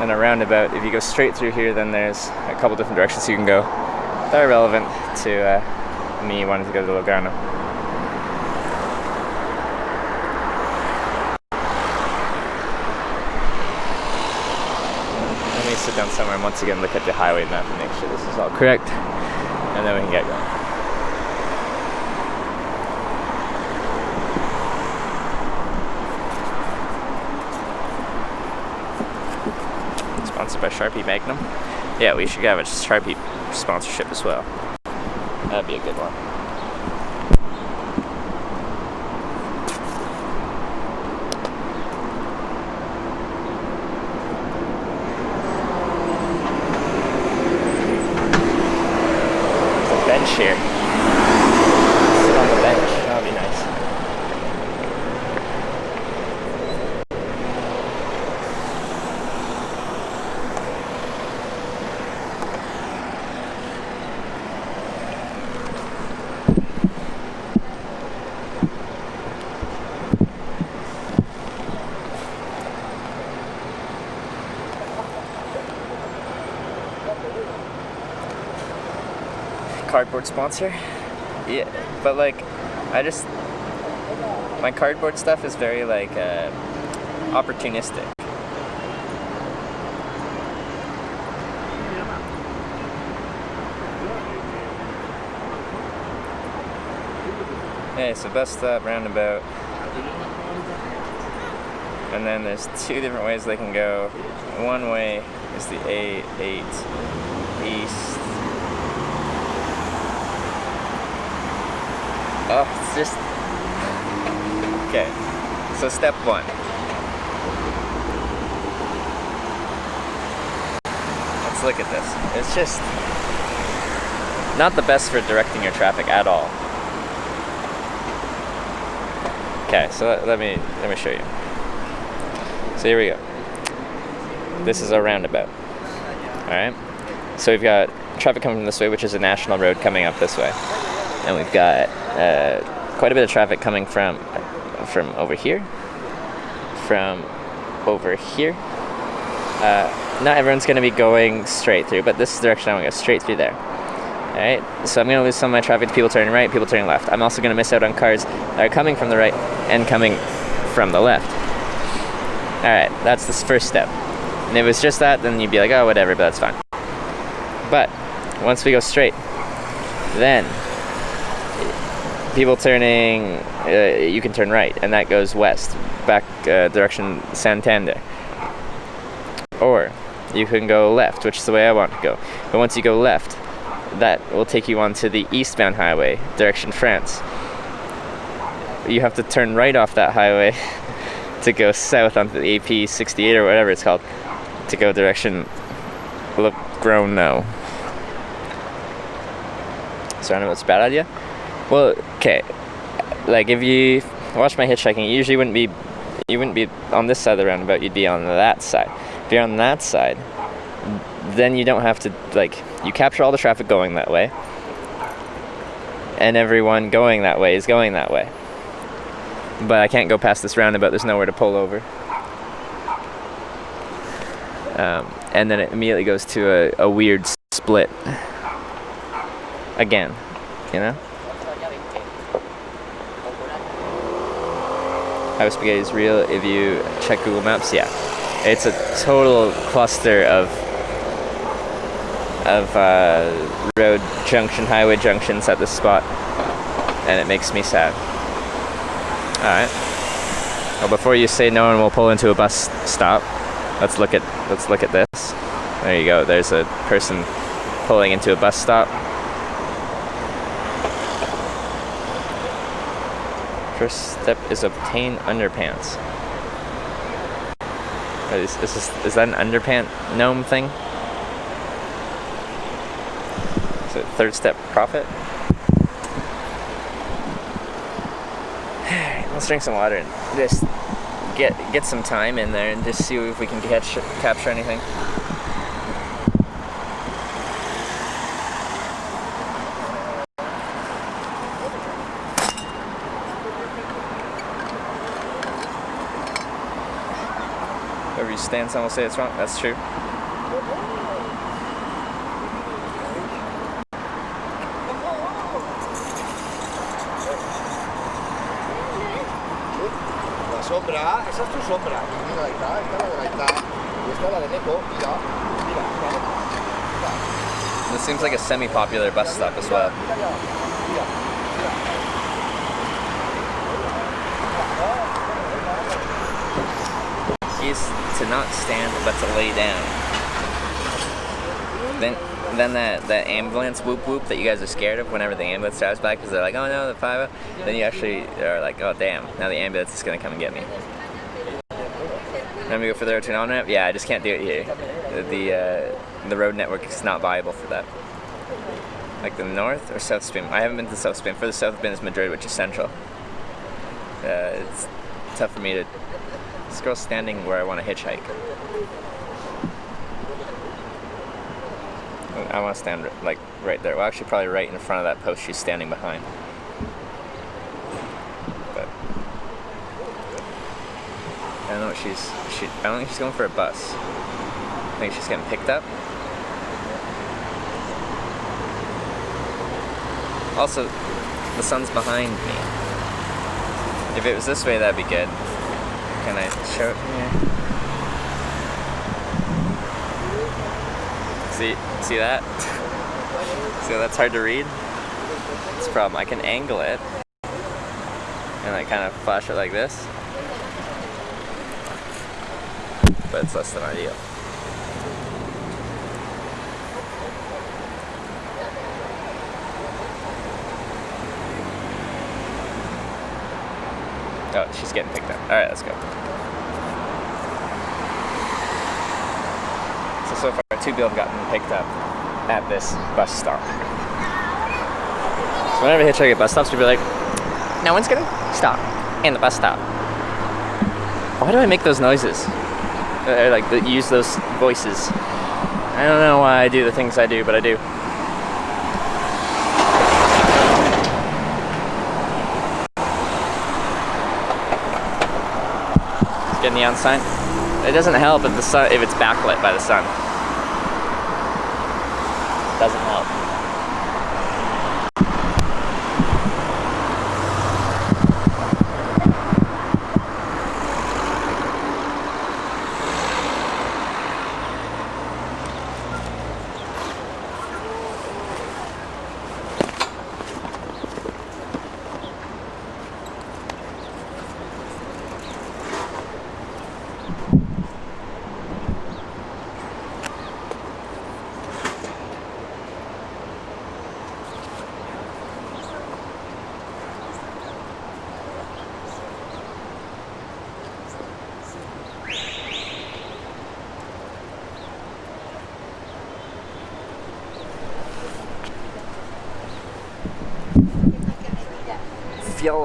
and a roundabout. If you go straight through here, then there's a couple different directions you can go that are relevant to me wanting to go to Locarno. Let me sit down somewhere and once again look at the highway map and make sure this is all correct, and then we can get going. Sponsored by Sharpie Magnum. Yeah, we should have a Sharpie sponsorship as well. That'd be a good one. Here. Sit on the bench. That would be nice. Cardboard sponsor? Yeah, but like, my cardboard stuff is very like opportunistic. Okay, so bus stop, roundabout. And then there's two different ways they can go. One way is the A8 east. Oh, it's just... Okay, so step one. Let's look at this. It's just not the best for directing your traffic at all. Okay, so let me show you. So here we go. This is a roundabout. Alright? So we've got traffic coming from this way, which is a national road coming up this way. And we've got quite a bit of traffic coming from over here, from over here. Not everyone's going to be going straight through, but this is the direction I want to go, straight through there. Alright, so I'm going to lose some of my traffic to people turning right, people turning left. I'm also going to miss out on cars that are coming from the right and coming from the left. Alright, that's the first step. And if it was just that, then you'd be like, oh, whatever, but that's fine. But once we go straight, then people turning, you can turn right, and that goes west, back direction Santander. Or you can go left, which is the way I want to go. But once you go left, that will take you onto the eastbound highway, direction France. You have to turn right off that highway to go south onto the AP 68 or whatever it's called, to go direction Le Gros-No. So I know it's a bad idea. Well, okay, like if you watch my hitchhiking, you usually wouldn't be on this side of the roundabout, you'd be on that side. If you're on that side, then you don't have to, like, you capture all the traffic going that way, and everyone going that way is going that way. But I can't go past this roundabout, there's nowhere to pull over. And then it immediately goes to a weird split. Again, you know? How spaghetti is real, if you check Google Maps, yeah. It's a total cluster of road junction, highway junctions at this spot, and it makes me sad. Alright. Well, before you say no one will pull into a bus stop, let's look at this. There you go, there's a person pulling into a bus stop. First step is obtain underpants. Is that an underpant gnome thing? So third step, profit. Let's drink some water and just get some time in there and just see if we can capture anything. Wherever you stand, someone will say it's wrong. That's true. La sombra, esa es tu sombra. Mira, ahí está, esta es la de la mitad. Y esta es la de Neko, mira. Mira. This seems like a semi-popular bus stop as well. Keys to not stand, but to lay down. Then that ambulance whoop whoop that you guys are scared of whenever the ambulance drives by because they're like, oh no, the 5. Then you actually are like, oh damn, now the ambulance is gonna come and get me. Let me go for the road to on-ramp? Yeah, I just can't do it here. The road network is not viable for that. Like the north or south spin? I haven't been to south spin. For the south spin is Madrid, which is central. It's tough for me to. This girl's standing where I want to hitchhike. I want to stand like right there. Well, actually, probably right in front of that post she's standing behind. But I don't know what I don't think she's going for a bus. I think she's getting picked up. Also, the sun's behind me. If it was this way, that'd be good. Can I show it? Yeah. See that? See how that's hard to read? That's a problem. I can angle it and like kind of flash it like this, but it's less than ideal. Oh, she's getting picked up. Alright, let's go. So far, 2 people have gotten picked up at this bus stop. So whenever I hitchhike at bus stops, people are like, no one's gonna stop in the bus stop. Why do I make those noises? Or like use those voices? I don't know why I do the things I do, but I do. Get a neon sign. It doesn't help if the sun, if it's backlit by the sun. It doesn't help.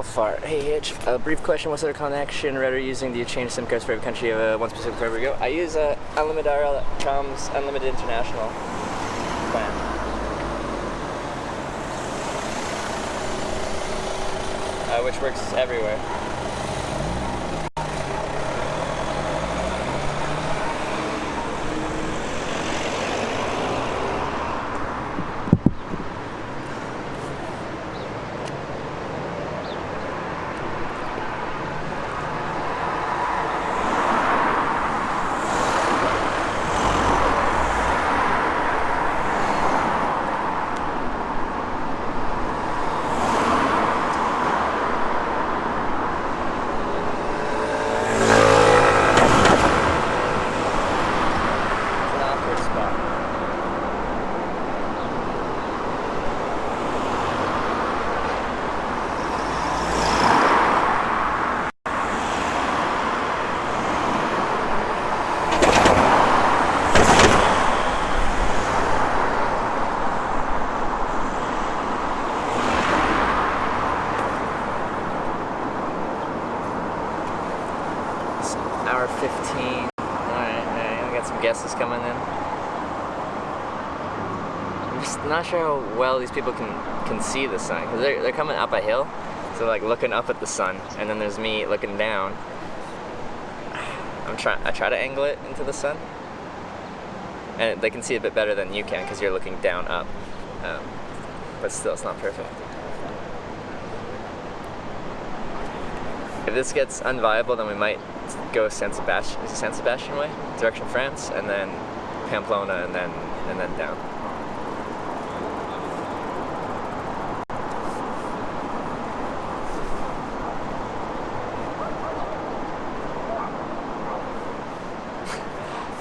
Fart. Hey Hitch, a brief question, what's their connection router using? Do you change SIM cards for every country? You have one specific wherever you go? I use Unlimited.com's Unlimited International plan. Which works everywhere. Hour 15. Alright, we got some guesses coming in. I'm just not sure how well these people can see the sun, because they're coming up a hill, so like looking up at the sun, and then there's me looking down. I try to angle it into the sun, and they can see a bit better than you can because you're looking down up, but still it's not perfect. If this gets unviable, then we might go San Sebastian way, direction France, and then Pamplona, and then down.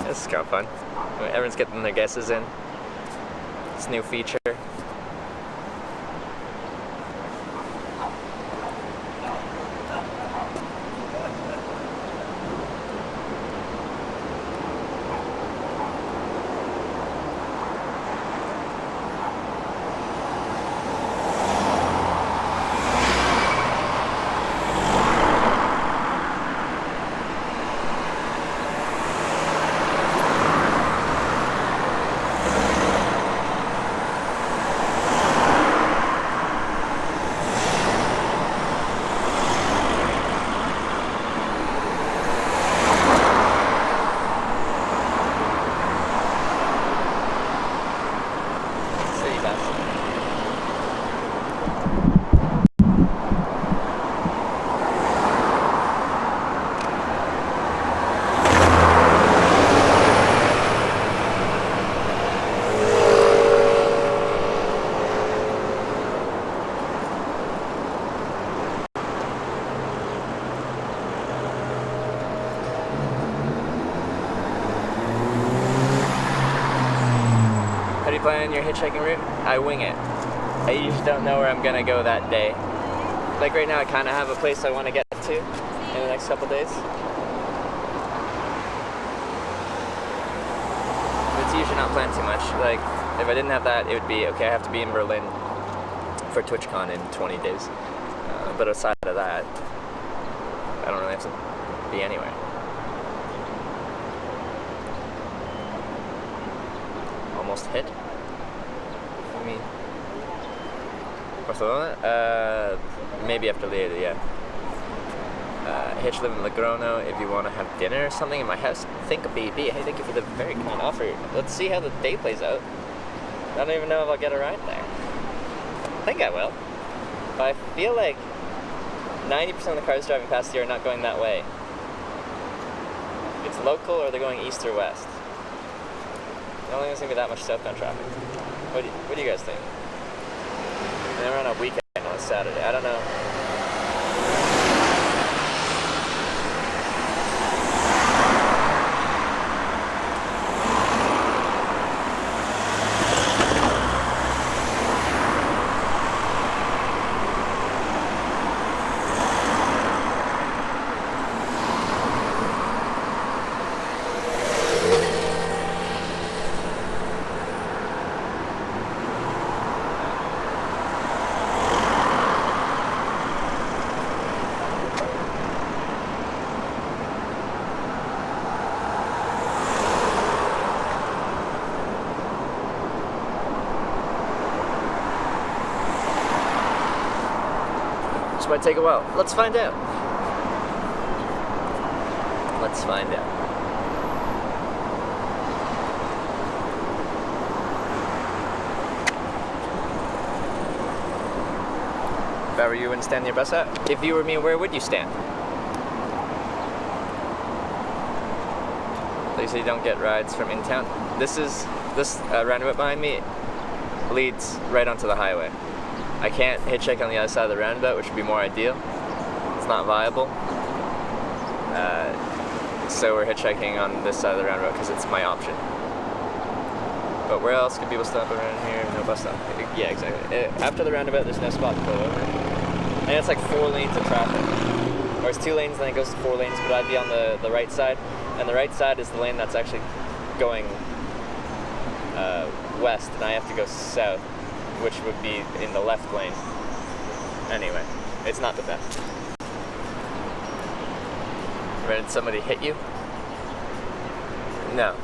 This is kind of fun. Everyone's getting their guesses in. This new feature. How do you plan your hitchhiking route? I wing it. I usually don't know where I'm gonna go that day. Like right now, I kind of have a place I want to get to in the next couple days. It's usually not planned too much. Like if I didn't have that, it would be okay. I have to be in Berlin for TwitchCon in 20 days. But outside of that, I don't really have to be anywhere. Almost hit. I mean, Barcelona? Maybe after later, yeah. Hitch live in Logrono if you want to have dinner or something in my house. Think of BB. Hey, thank you for the very kind offer. Let's see how the day plays out. I don't even know if I'll get a ride there. I think I will. But I feel like 90% of the cars driving past here are not going that way. It's local or they're going east or west. I don't think there's going to be that much southbound traffic. What do you guys think? And then we're on a weekend on a Saturday. I don't know. Might take a while. Let's find out. Let's find out. If I were you, wouldn't stand near bus stop. If you were me, where would you stand? So you say you don't get rides from in town. This roundabout behind me leads right onto the highway. I can't hitchhike on the other side of the roundabout, which would be more ideal. It's not viable. So we're hitchhiking on this side of the roundabout because it's my option. But where else can people stop around here? No bus stop. Yeah, exactly. After the roundabout, there's no spot to pull over. And it's like 4 lanes of traffic. Or it's 2 lanes and then it goes to 4 lanes, but I'd be on the right side. And the right side is the lane that's actually going west, and I have to go south, which would be in the left lane. Anyway, it's not the best. Did somebody hit you? No.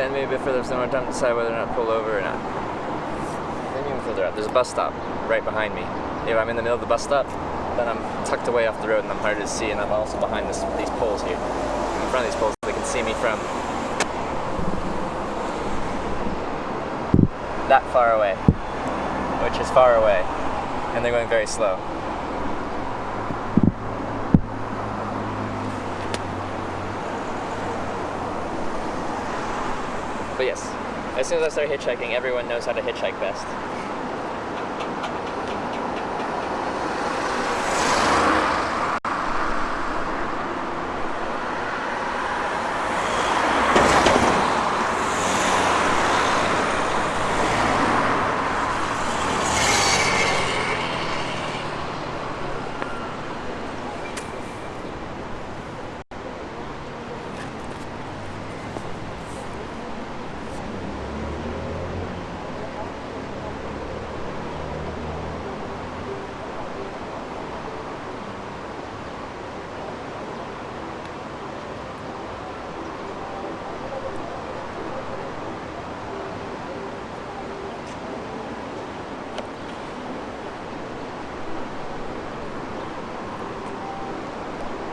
stand maybe a bit further, so no more time to decide whether or not to pull over or not. Then even further up, there's a bus stop right behind me. If I'm in the middle of the bus stop, then I'm tucked away off the road and I'm harder to see, and I'm also behind these poles here. In front of these poles, they can see me from that far away, which is far away, and they're going very slow. But yes, as soon as I start hitchhiking, everyone knows how to hitchhike best.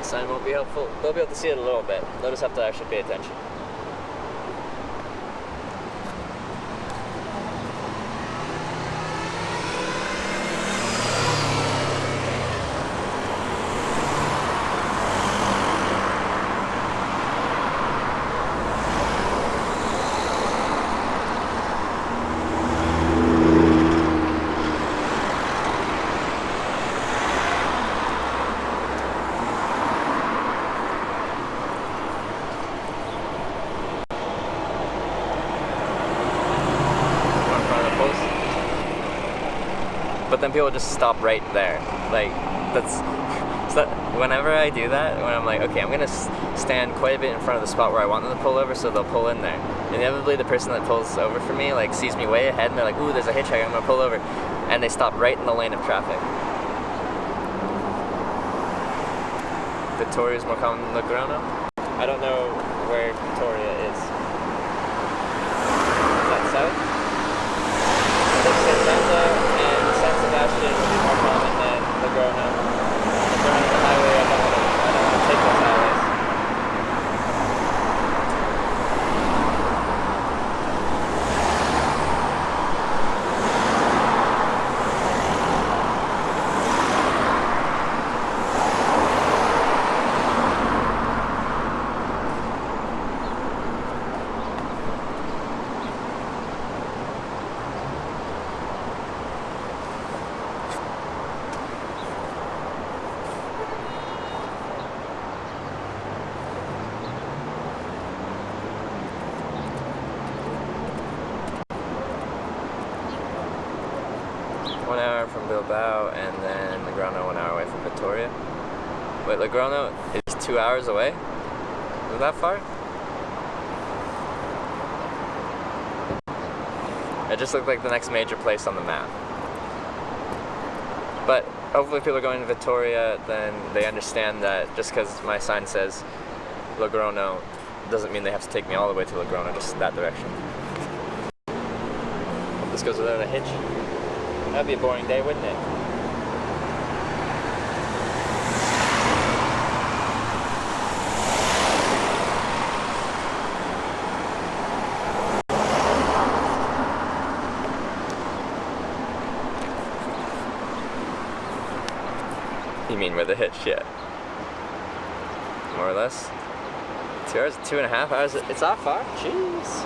Sign won't be helpful. They'll be able to see it a little bit. They'll just have to actually pay attention. But then people just stop right there. Like, that's... So whenever I do that, when I'm like, okay, I'm gonna stand quite a bit in front of the spot where I want them to pull over, so they'll pull in there. Inevitably, the person that pulls over for me, like, sees me way ahead, and they're like, ooh, there's a hitchhiker, I'm gonna pull over. And they stop right in the lane of traffic. Victoria's more common than Lograno? I don't know where Victoria is. Is that south? I think Santa and San Sebastian would be more common than Lograno. Lograno, the highway, I don't want to take those highways. From Bilbao, and then Lograno 1 hour away from Victoria. Wait, Lograno is 2 hours away? Is it that far? It just looked like the next major place on the map. But hopefully if people are going to Victoria, then they understand that just because my sign says Lograno doesn't mean they have to take me all the way to Lograno, just that direction. Hope this goes without a hitch. That'd be a boring day, wouldn't it? You mean with a hitch, yeah. More or less. 2 hours, 2.5 hours, it's that far? Jeez.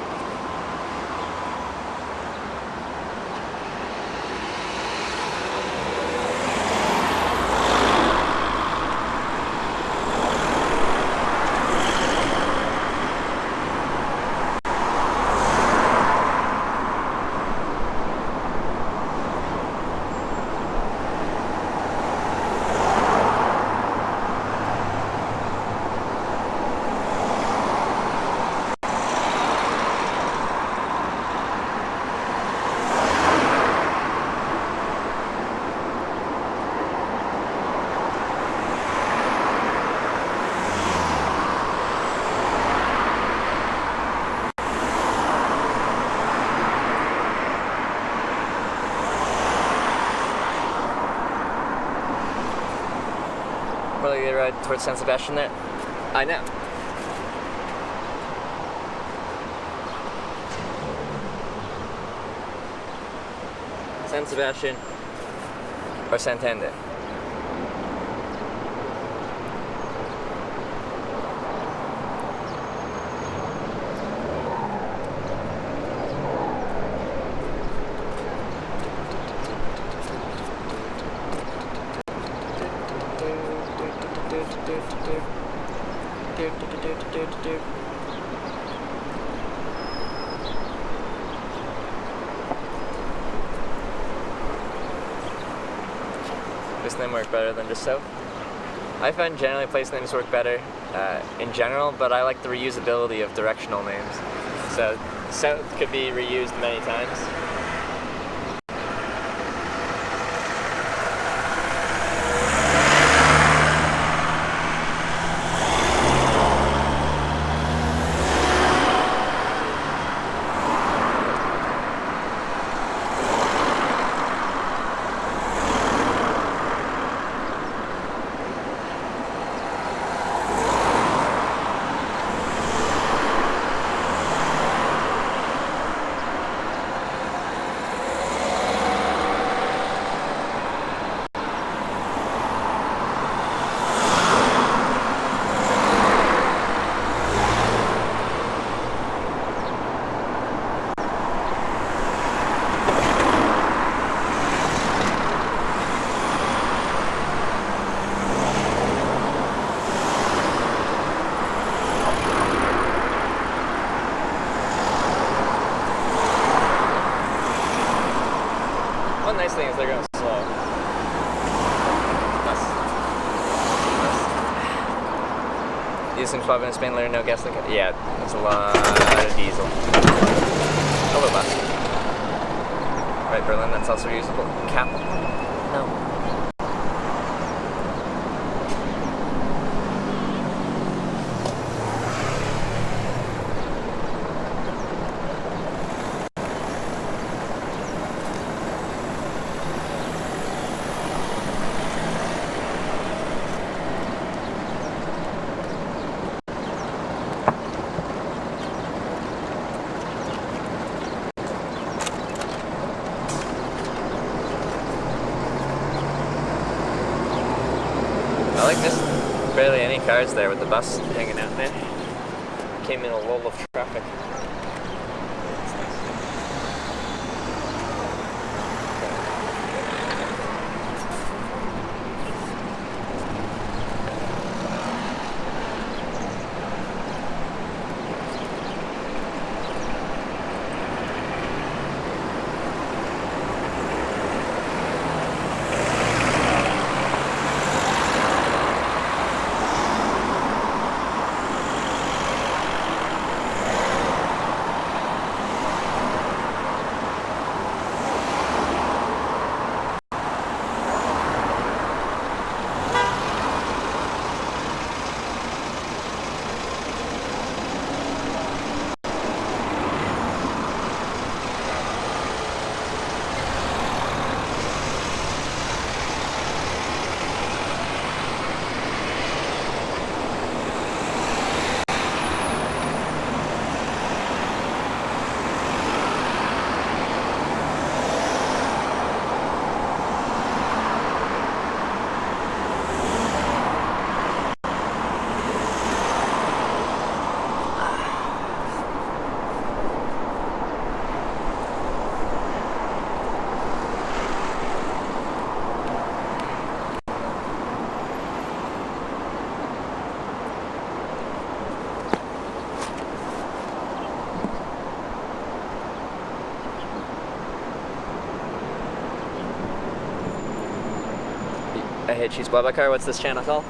We're gonna ride towards San Sebastian there. I know. San Sebastian or Santander. Place name work better than just south? I find generally place names work better in general, but I like the reusability of directional names. So south could be reused many times. One nice thing is they're going slow. Using 12 in Spain, learning no gas like yeah, that's a lot of diesel. A little less. Right, Berlin, that's also usable. Cap? No. I like this. Barely any cars there with the bus hanging out there. Came in a lull of traffic. Hey, Cheese Babacar, what's this channel called?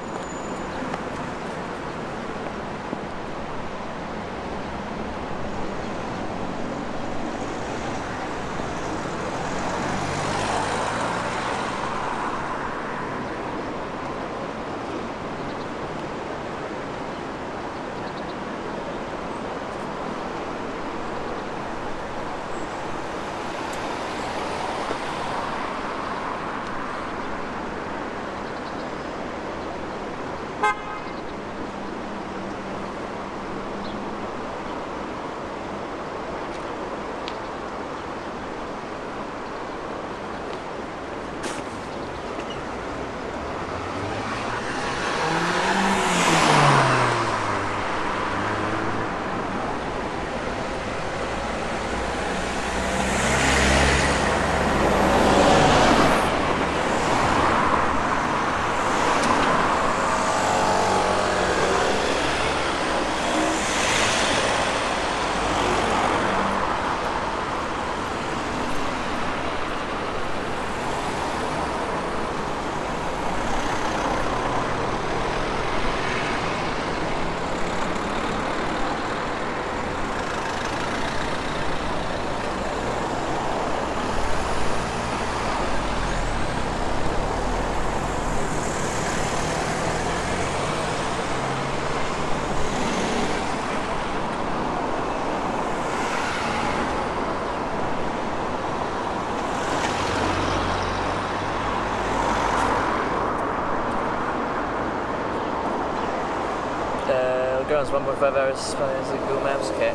Grounds 1.5 hours by Google Maps, okay.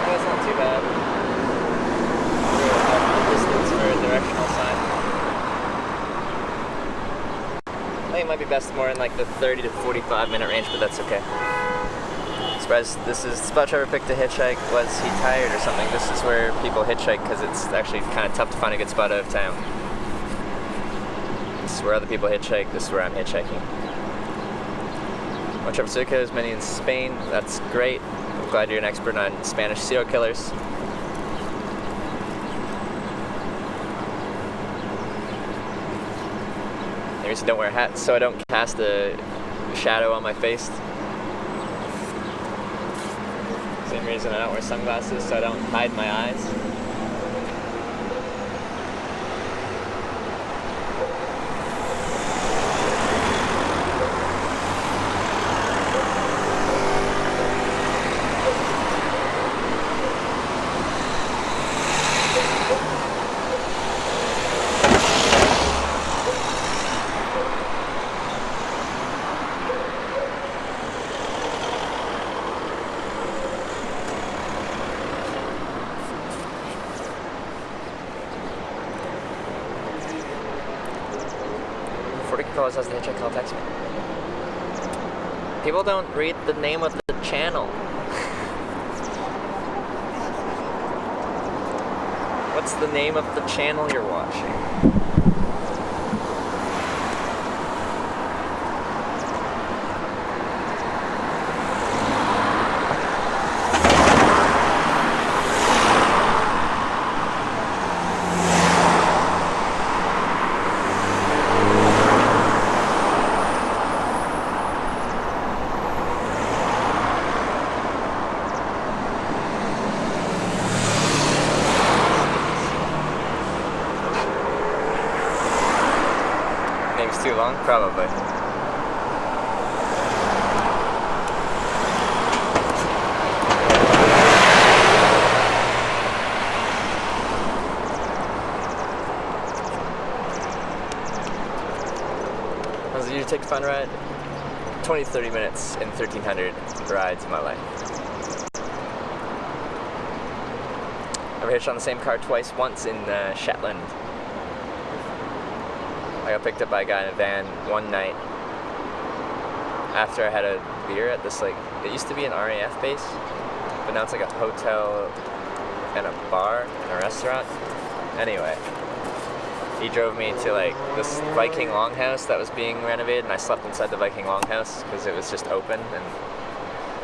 That's not too bad. Distance for a directional sign. I think it might be best more in like the 30 to 45 minute range, but that's okay. Surprised this is the spot Trevor picked to hitchhike. Was he tired or something? This is where people hitchhike because it's actually kind of tough to find a good spot out of town. This is where other people hitchhike. This is where I'm hitchhiking. Trevor Suka is many in Spain. That's great. I'm glad you're an expert on Spanish serial killers. I don't wear hats so I don't cast a shadow on my face. Same reason I don't wear sunglasses, so I don't hide my eyes. As the hitchhike call text me. People don't read the name of the channel. What's the name of the channel you're watching? Too long? Probably. How does it usually take a fun ride? 20 to 30 minutes in 1,300 rides in my life. I've hitched on the same car twice, once in Shetland. I got picked up by a guy in a van one night after I had a beer at this, like, it used to be an RAF base, but now it's like a hotel and a bar and a restaurant. Anyway, he drove me to like this Viking longhouse that was being renovated, and I slept inside the Viking longhouse because it was just open and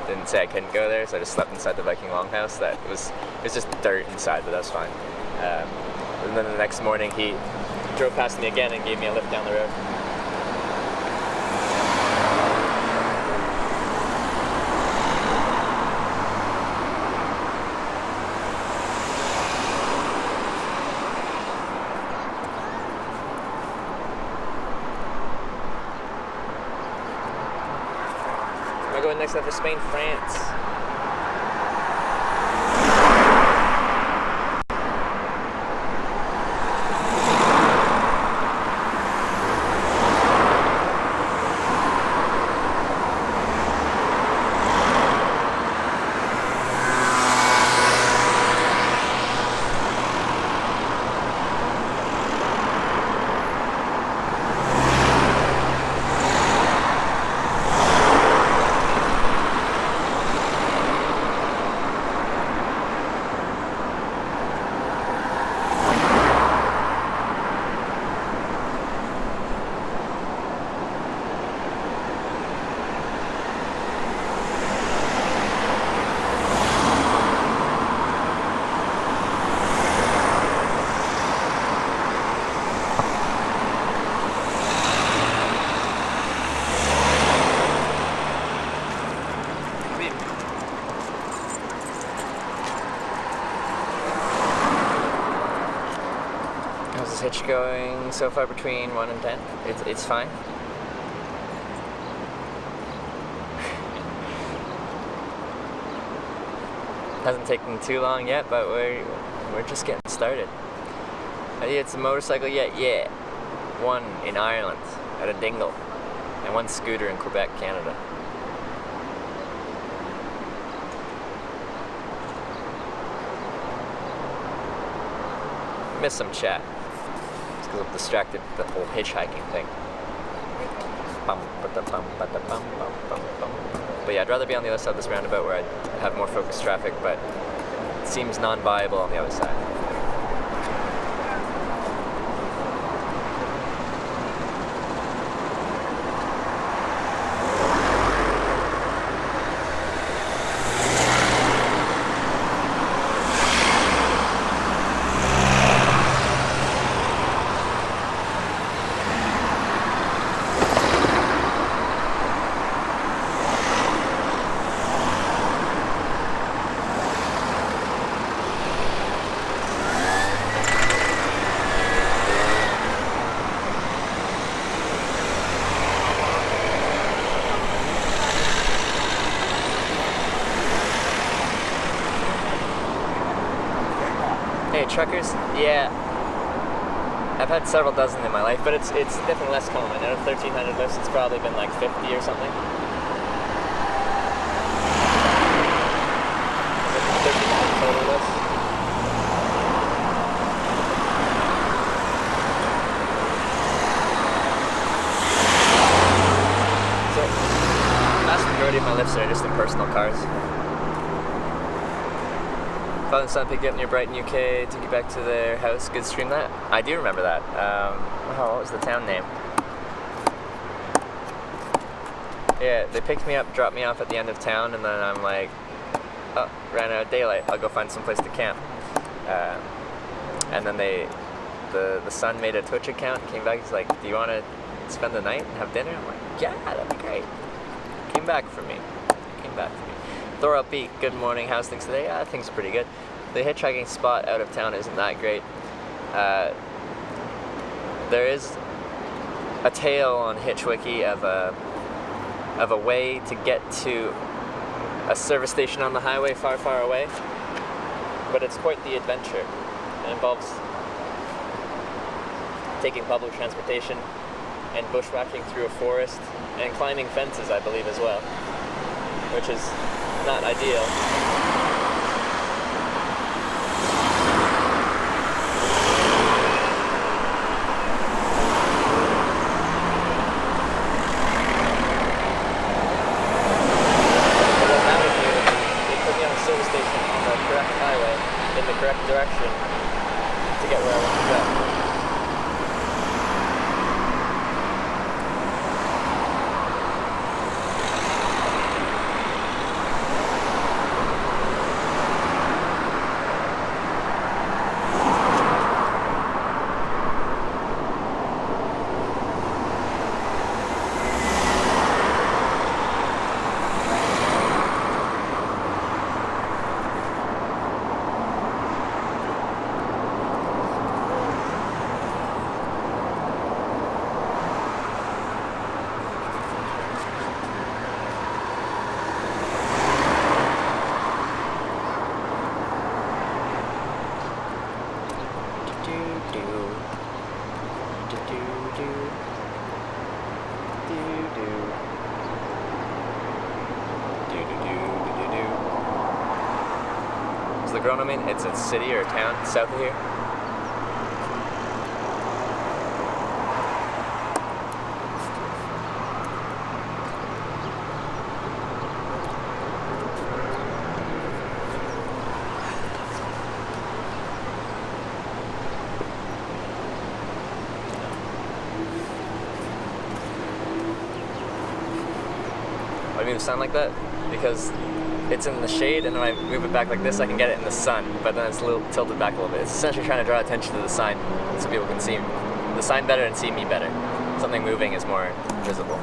didn't say I couldn't go there, so I just slept inside the Viking longhouse. It was just dirt inside, but that was fine. And then the next morning he drove past me again and gave me a lift down the road. Am I going next after Spain? France. Hitch going so far between 1 and 10. It's fine. Hasn't taken too long yet, but we're just getting started. It's a motorcycle yet? Yeah. One in Ireland at a dingle, and one scooter in Quebec, Canada. Missed some chat. It's because I'm distracted with the whole hitchhiking thing. But yeah, I'd rather be on the other side of this roundabout where I have more focused traffic, but it seems non-viable on the other side. Hey, truckers? Yeah. I've had several dozen in my life, but it's definitely less common. Out of 1,300 lifts, it's probably been like 50 or something. 1,300 total lifts. So, the vast majority of my lifts are just in personal cars. Father and son picked you up near Brighton, UK, took you back to their house. Good stream that. I do remember that. What was the town name? Yeah, they picked me up, dropped me off at the end of town, and then I'm like, oh, ran out of daylight. I'll go find some place to camp. And then the son made a Twitch account, came back, he's like, do you want to spend the night and have dinner? I'm like, yeah, that'd be great. Came back for me. Thor Upbeat, good morning, how's things today? Things are pretty good. The hitchhiking spot out of town isn't that great. There is a tale on HitchWiki of a way to get to a service station on the highway far, far away, but it's quite the adventure. It involves taking public transportation and bushwhacking through a forest and climbing fences, I believe, as well, which is not ideal. But what matters here is they put me on a service station on the correct highway in the correct direction to get where I want to go. It's a city or a town south of here. Why do you sound like that? Because it's in the shade, and when I move it back like this, I can get it in the sun, but then it's a little tilted back a little bit. It's essentially trying to draw attention to the sign so people can see the sign better and see me better. Something moving is more visible.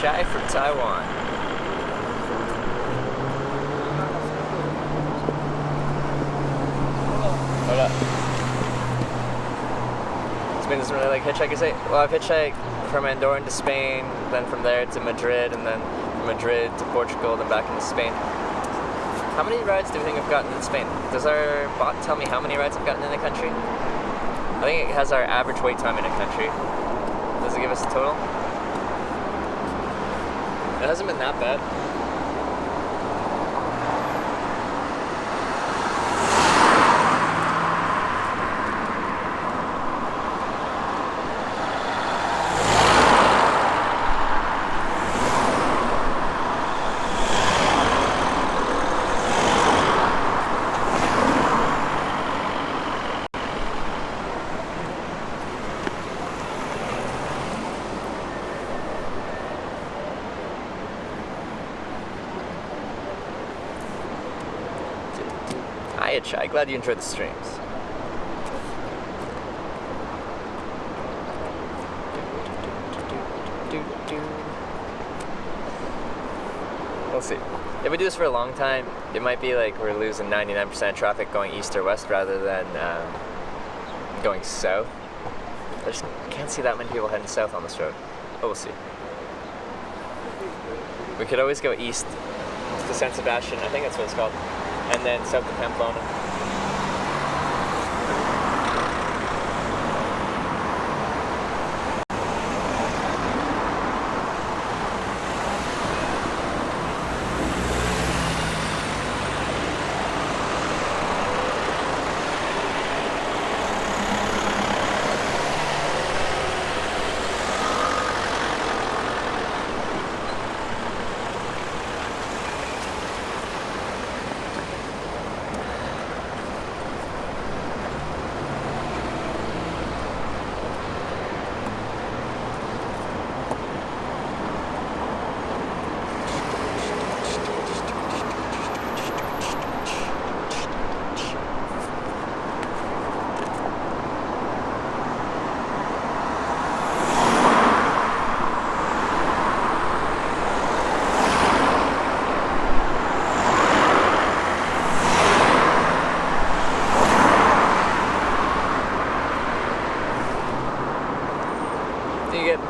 Chai from Taiwan. Hold up. Spain doesn't really like hitchhikers. Well, I've hitchhiked from Andorra to Spain, then from there to Madrid, and then from Madrid to Portugal, then back into Spain. How many rides do we think I've gotten in Spain? Does our bot tell me how many rides I've gotten in the country? I think it has our average wait time in a country. Does it give us a total? It hasn't been that bad. Hiya, Chai. Glad you enjoyed the streams. We'll see. If we do this for a long time, it might be like we're losing 99% of traffic going east or west rather than going south. I just can't see that many people heading south on this road. But we'll see. We could always go east to San Sebastian, I think that's what it's called, and then south to Pamplona.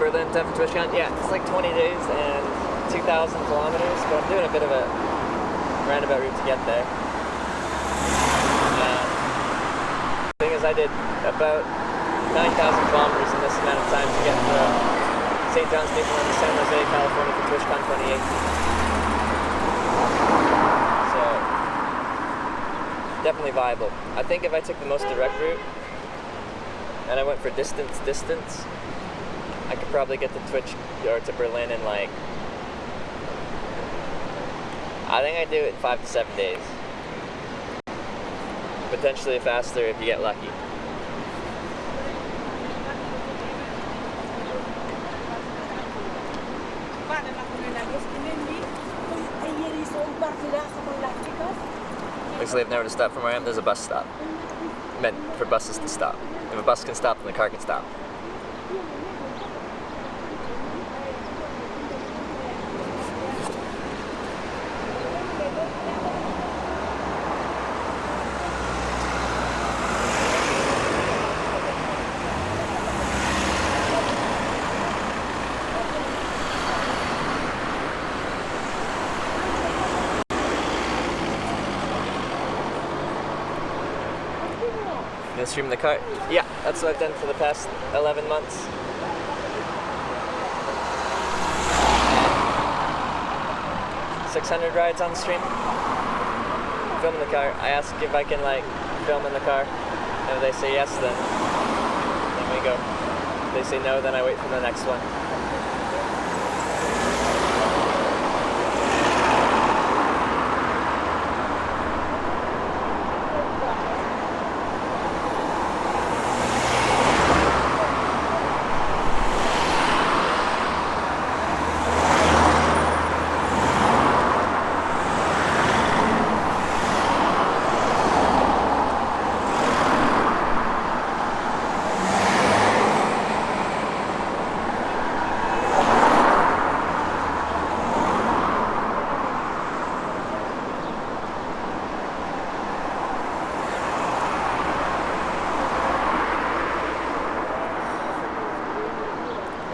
Berlin time for TwitchCon? Yeah, it's like 20 days and 2,000 kilometers, but I'm doing a bit of a roundabout route to get there. The thing is, I did about 9,000 kilometers in this amount of time to get to St. John's, Newfoundland, to San Jose, California for TwitchCon 2018. So, definitely viable. I think if I took the most direct route and I went for distance, I could probably get to Twitch or to Berlin in like, I think I'd do it in 5 to 7 days. Potentially faster if you get lucky. Looks like I've never to stop from where I am. There's a bus stop. Meant for buses to stop. If a bus can stop, then the car can stop. Stream in the car? Yeah, that's what I've done for the past 11 months. $600 rides on the stream. Film in the car. I ask if I can like film in the car, and if they say yes, then we go. If they say no, then I wait for the next one.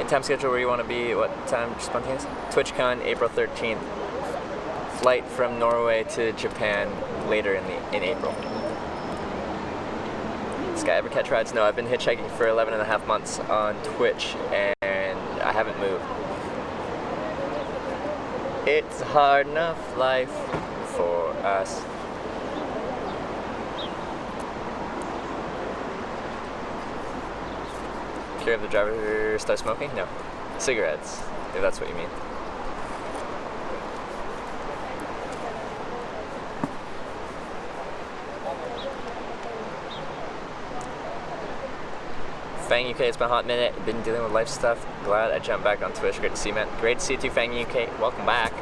time schedule where you want to be, what time spontaneous? TwitchCon, April 13th. Flight from Norway to Japan later in April. This guy ever catch rides? No, I've been hitchhiking for 11 and a half months on Twitch and I haven't moved. It's a hard enough life for us. Care if the driver starts smoking? No. Cigarettes, if that's what you mean. Fang UK, it's been a hot minute. Been dealing with life stuff. Glad I jumped back on Twitch. Great to see you, man. Great to see you too, Fang UK. Welcome back.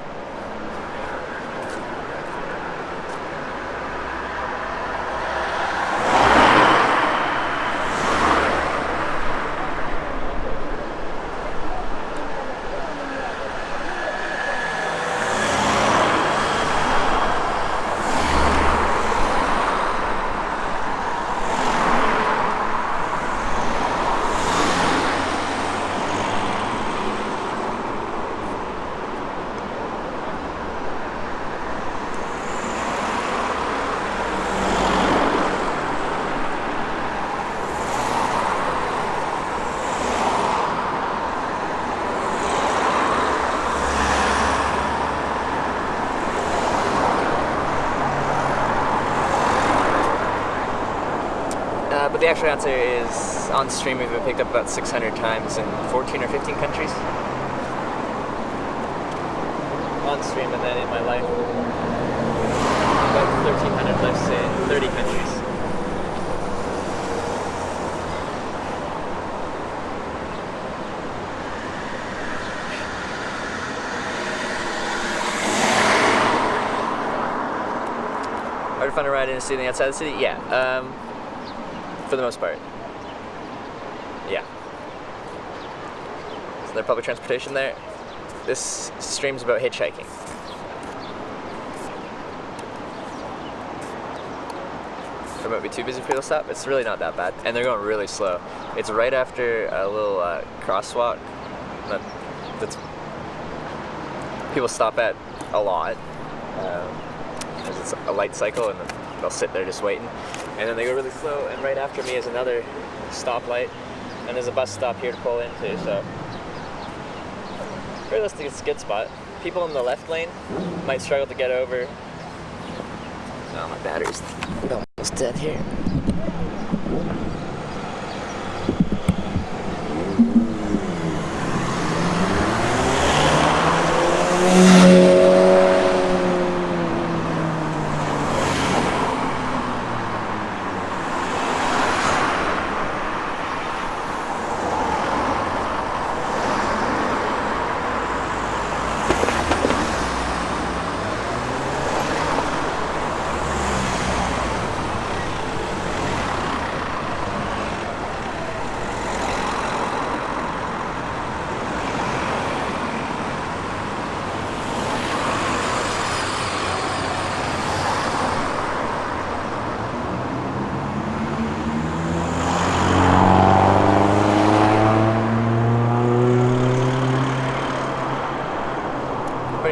But the actual answer is, on stream we've been picked up about 600 times in 14 or 15 countries. On stream, and then in my life, about 1,300 lifts in 30 countries. Hard to find a ride in a city outside the city? Yeah. For the most part. Yeah. Is there public transportation there? This stream's about hitchhiking. It might be too busy for you to stop. It's really not that bad. And they're going really slow. It's right after a little crosswalk that's people stop at a lot. Because it's a light cycle and they'll sit there just waiting. And then they go really slow, and right after me is another stoplight, and there's a bus stop here to pull into, so realistically it's a good spot. People in the left lane might struggle to get over. Oh, my battery's almost dead here.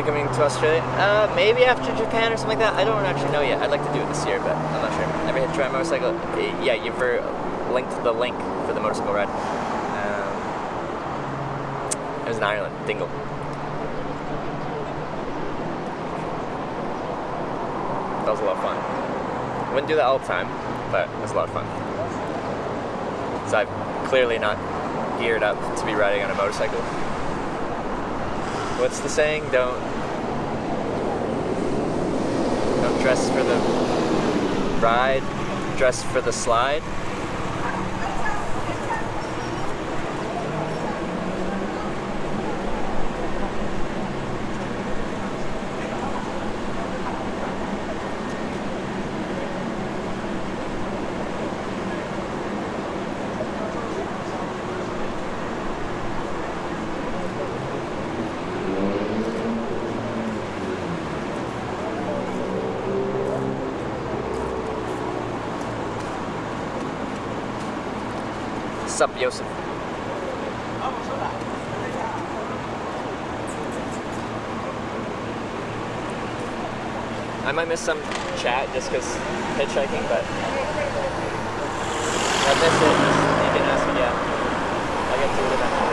Coming to Australia? Maybe after Japan or something like that. I don't actually know yet. I'd like to do it this year, but I'm not sure. Never had to try a motorcycle. Yeah, you've linked the link for the motorcycle ride. It was in Ireland, Dingle. That was a lot of fun. I wouldn't do that all the time, but it was a lot of fun. So I'm clearly not geared up to be riding on a motorcycle. What's the saying? Don't dress for the ride, dress for the slide. Sup, Yosef? I might miss some chat just because hitchhiking, but if I miss it, you can ask me again. I'll get to it eventually.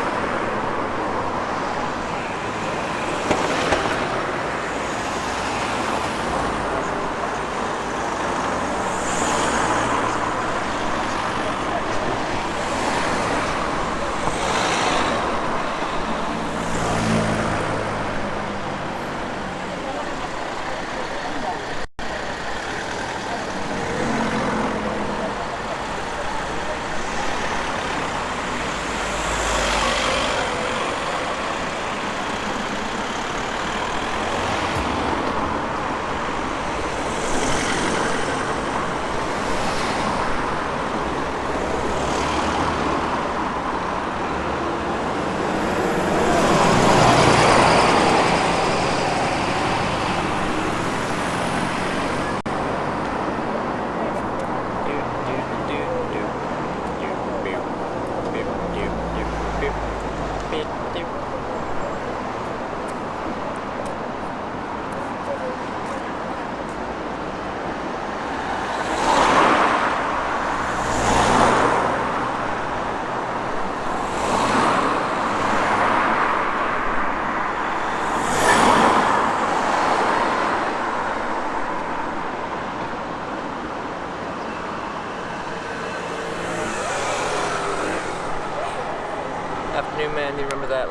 Afternoon, man. Do you remember that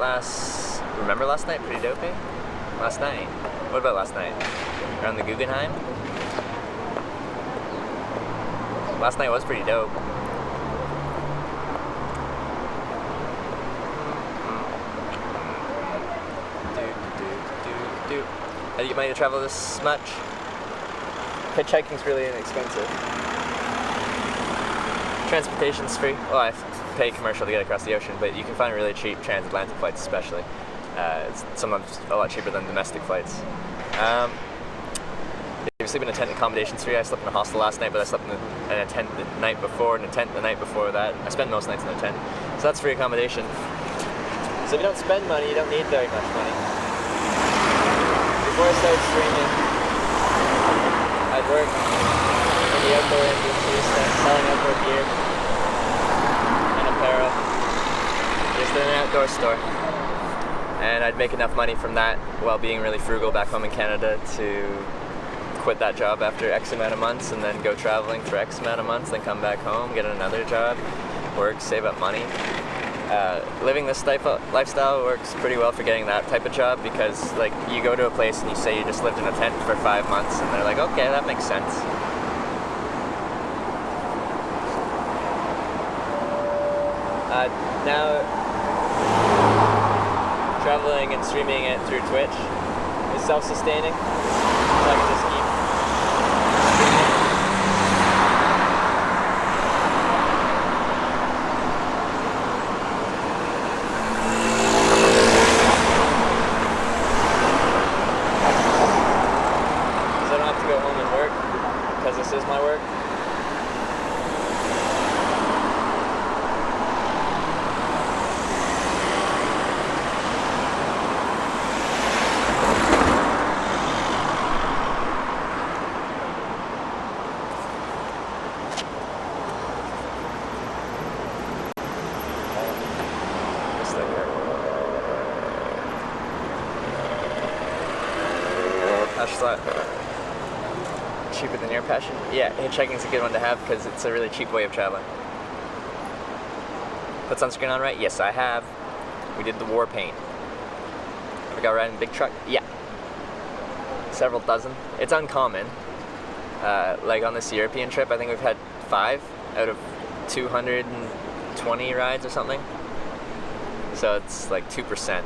Remember last night? Pretty dopey? Last night? What about last night? Around the Guggenheim? Last night was pretty dope. Have you money to travel this much? Hitchhiking's really inexpensive. Transportation's free. Well, I pay commercial to get across the ocean, but you can find really cheap transatlantic flights, especially. It's sometimes a lot cheaper than domestic flights. You sleep in a tent, accommodation's free. I slept in a hostel last night, but I slept in a tent the night before, and a tent the night before that. I spend most nights in a tent, so that's free accommodation. So if you don't spend money, you don't need very much money. Before I started streaming, I'd work in the outdoor industry, selling outdoor gear and apparel, just in an outdoor store. And I'd make enough money from that while being really frugal back home in Canada to quit that job after X amount of months and then go traveling for X amount of months, then come back home, get another job, work, save up money. Living this lifestyle works pretty well for getting that type of job because, like, you go to a place and you say you just lived in a tent for 5 months and they're like, okay, that makes sense. Now, traveling and streaming it through Twitch is self-sustaining, so I can just keep streaming. Because I don't have to go home and work, because this is my work. Cheaper than your passion? Yeah, hitchhiking's a good one to have because it's a really cheap way of traveling. Put sunscreen on, right? Yes, I have. We did the war paint. We got riding a big truck? Yeah. Several dozen. It's uncommon. Like on this European trip, I think we've had 5 out of 220 rides or something. So it's like 2%.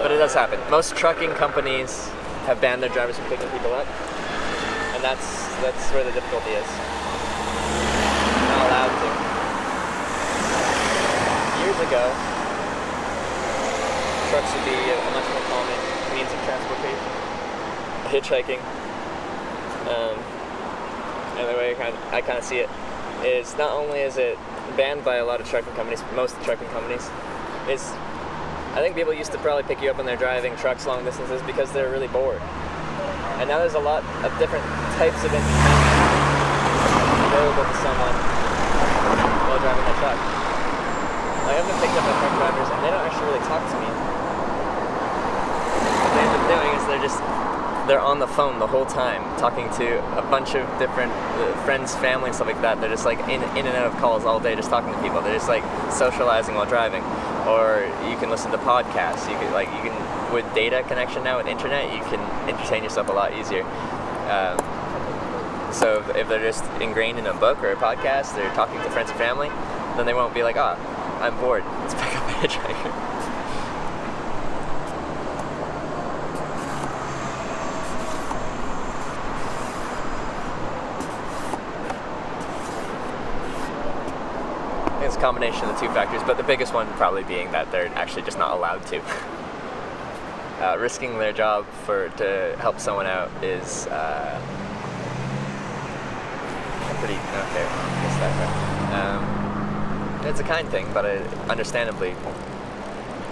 But it does happen. Most trucking companies have banned their drivers from picking people up, and that's where the difficulty is. They're not allowed to. Years ago, trucks would be a much more common means of transportation. Hitchhiking, and the way I kind of see it is not only is it banned by a lot of trucking companies, most trucking companies, is I think people used to probably pick you up when they're driving trucks long distances because they're really bored. And now there's a lot of different types of entertainment available to someone while driving a truck. Like, I've been picked up by truck drivers and they don't actually really talk to me. What they end up doing is they're on the phone the whole time, talking to a bunch of different friends, family, and stuff like that. They're just like in and out of calls all day, just talking to people. They're just like socializing while driving. Or you can listen to podcasts. You can with data connection now with internet, you can entertain yourself a lot easier. So if they're just ingrained in a book or a podcast, they're talking to friends and family, then they won't be like, oh, I'm bored. Let's pick up a hitchhiker. It's a combination of the two factors, but the biggest one probably being that they're actually just not allowed to. Risking their job to help someone out is pretty okay. It's a kind thing, but understandably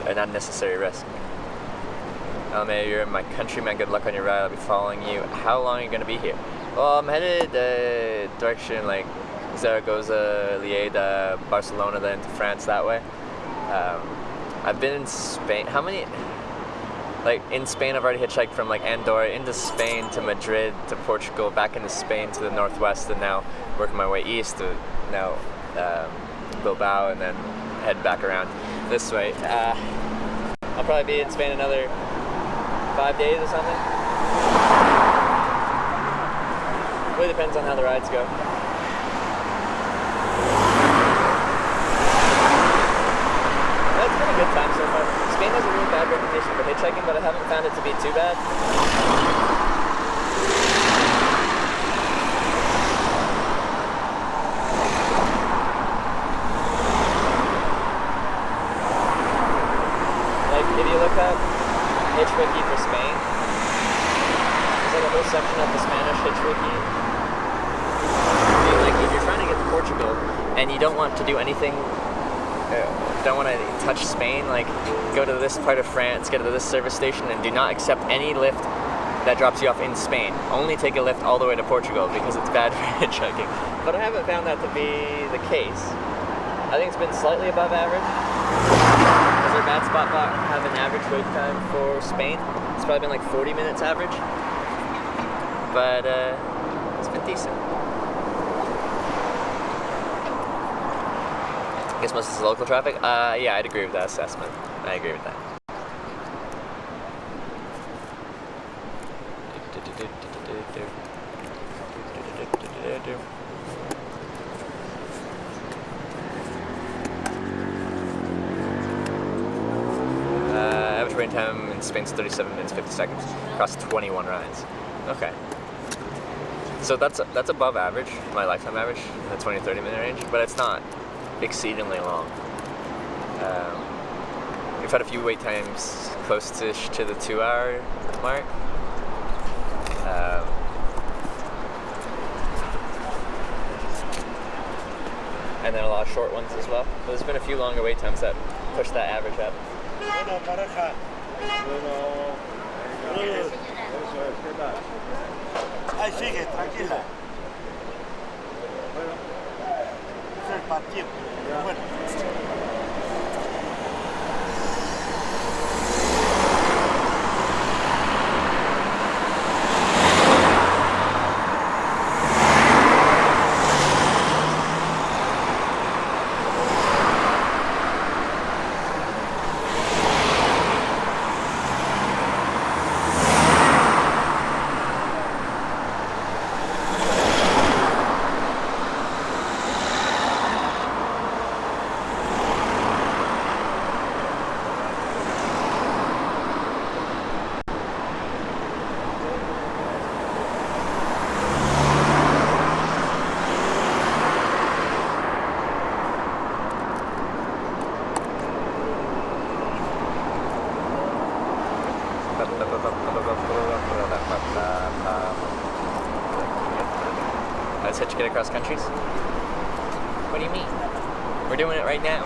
an unnecessary risk. May you're in my country, man. Good luck on your ride. I'll be following you. How long are you gonna be here? Well, I'm headed direction like Zaragoza, Lleida, Barcelona, then to France that way. I've been in Spain. How many? Like in Spain, I've already hitchhiked from like Andorra into Spain to Madrid to Portugal, back into Spain to the northwest, and now working my way east to now Bilbao, and then head back around this way. I'll probably be in Spain another 5 days or something. Really depends on how the rides go. That's been a good time so far. Spain has a really bad reputation for hitchhiking, but I haven't found it to be too bad. Like, if you look up Hitchwiki for Spain, there's like a whole section of the Spanish Hitchwiki. Like, if you're trying to get to Portugal and you don't want to do anything, don't want to touch Spain, like go to this part of France, get to this service station, and do not accept any lift that drops you off in Spain. Only take a lift all the way to Portugal because it's bad for hitchhiking. But I haven't found that to be the case. I think it's been slightly above average. Does our bad spot have an average wait time for Spain? It's probably been like 40 minutes average. But it's been decent. I guess most of it's local traffic. Yeah, I'd agree with that assessment. I agree with that. Average waiting time in Spain's 37 minutes 50 seconds across 21 rides. Okay. So that's above average, my lifetime average, in the 20-30 minute range, but it's not exceedingly long. We've had a few wait times close-ish to the 2-hour mark. And then a lot of short ones as well. But there's been a few longer wait times that push that average up. Ay, sigue, tranquila. Es el partido. Bueno. Let's hitchhike across countries? What do you mean? We're doing it right now.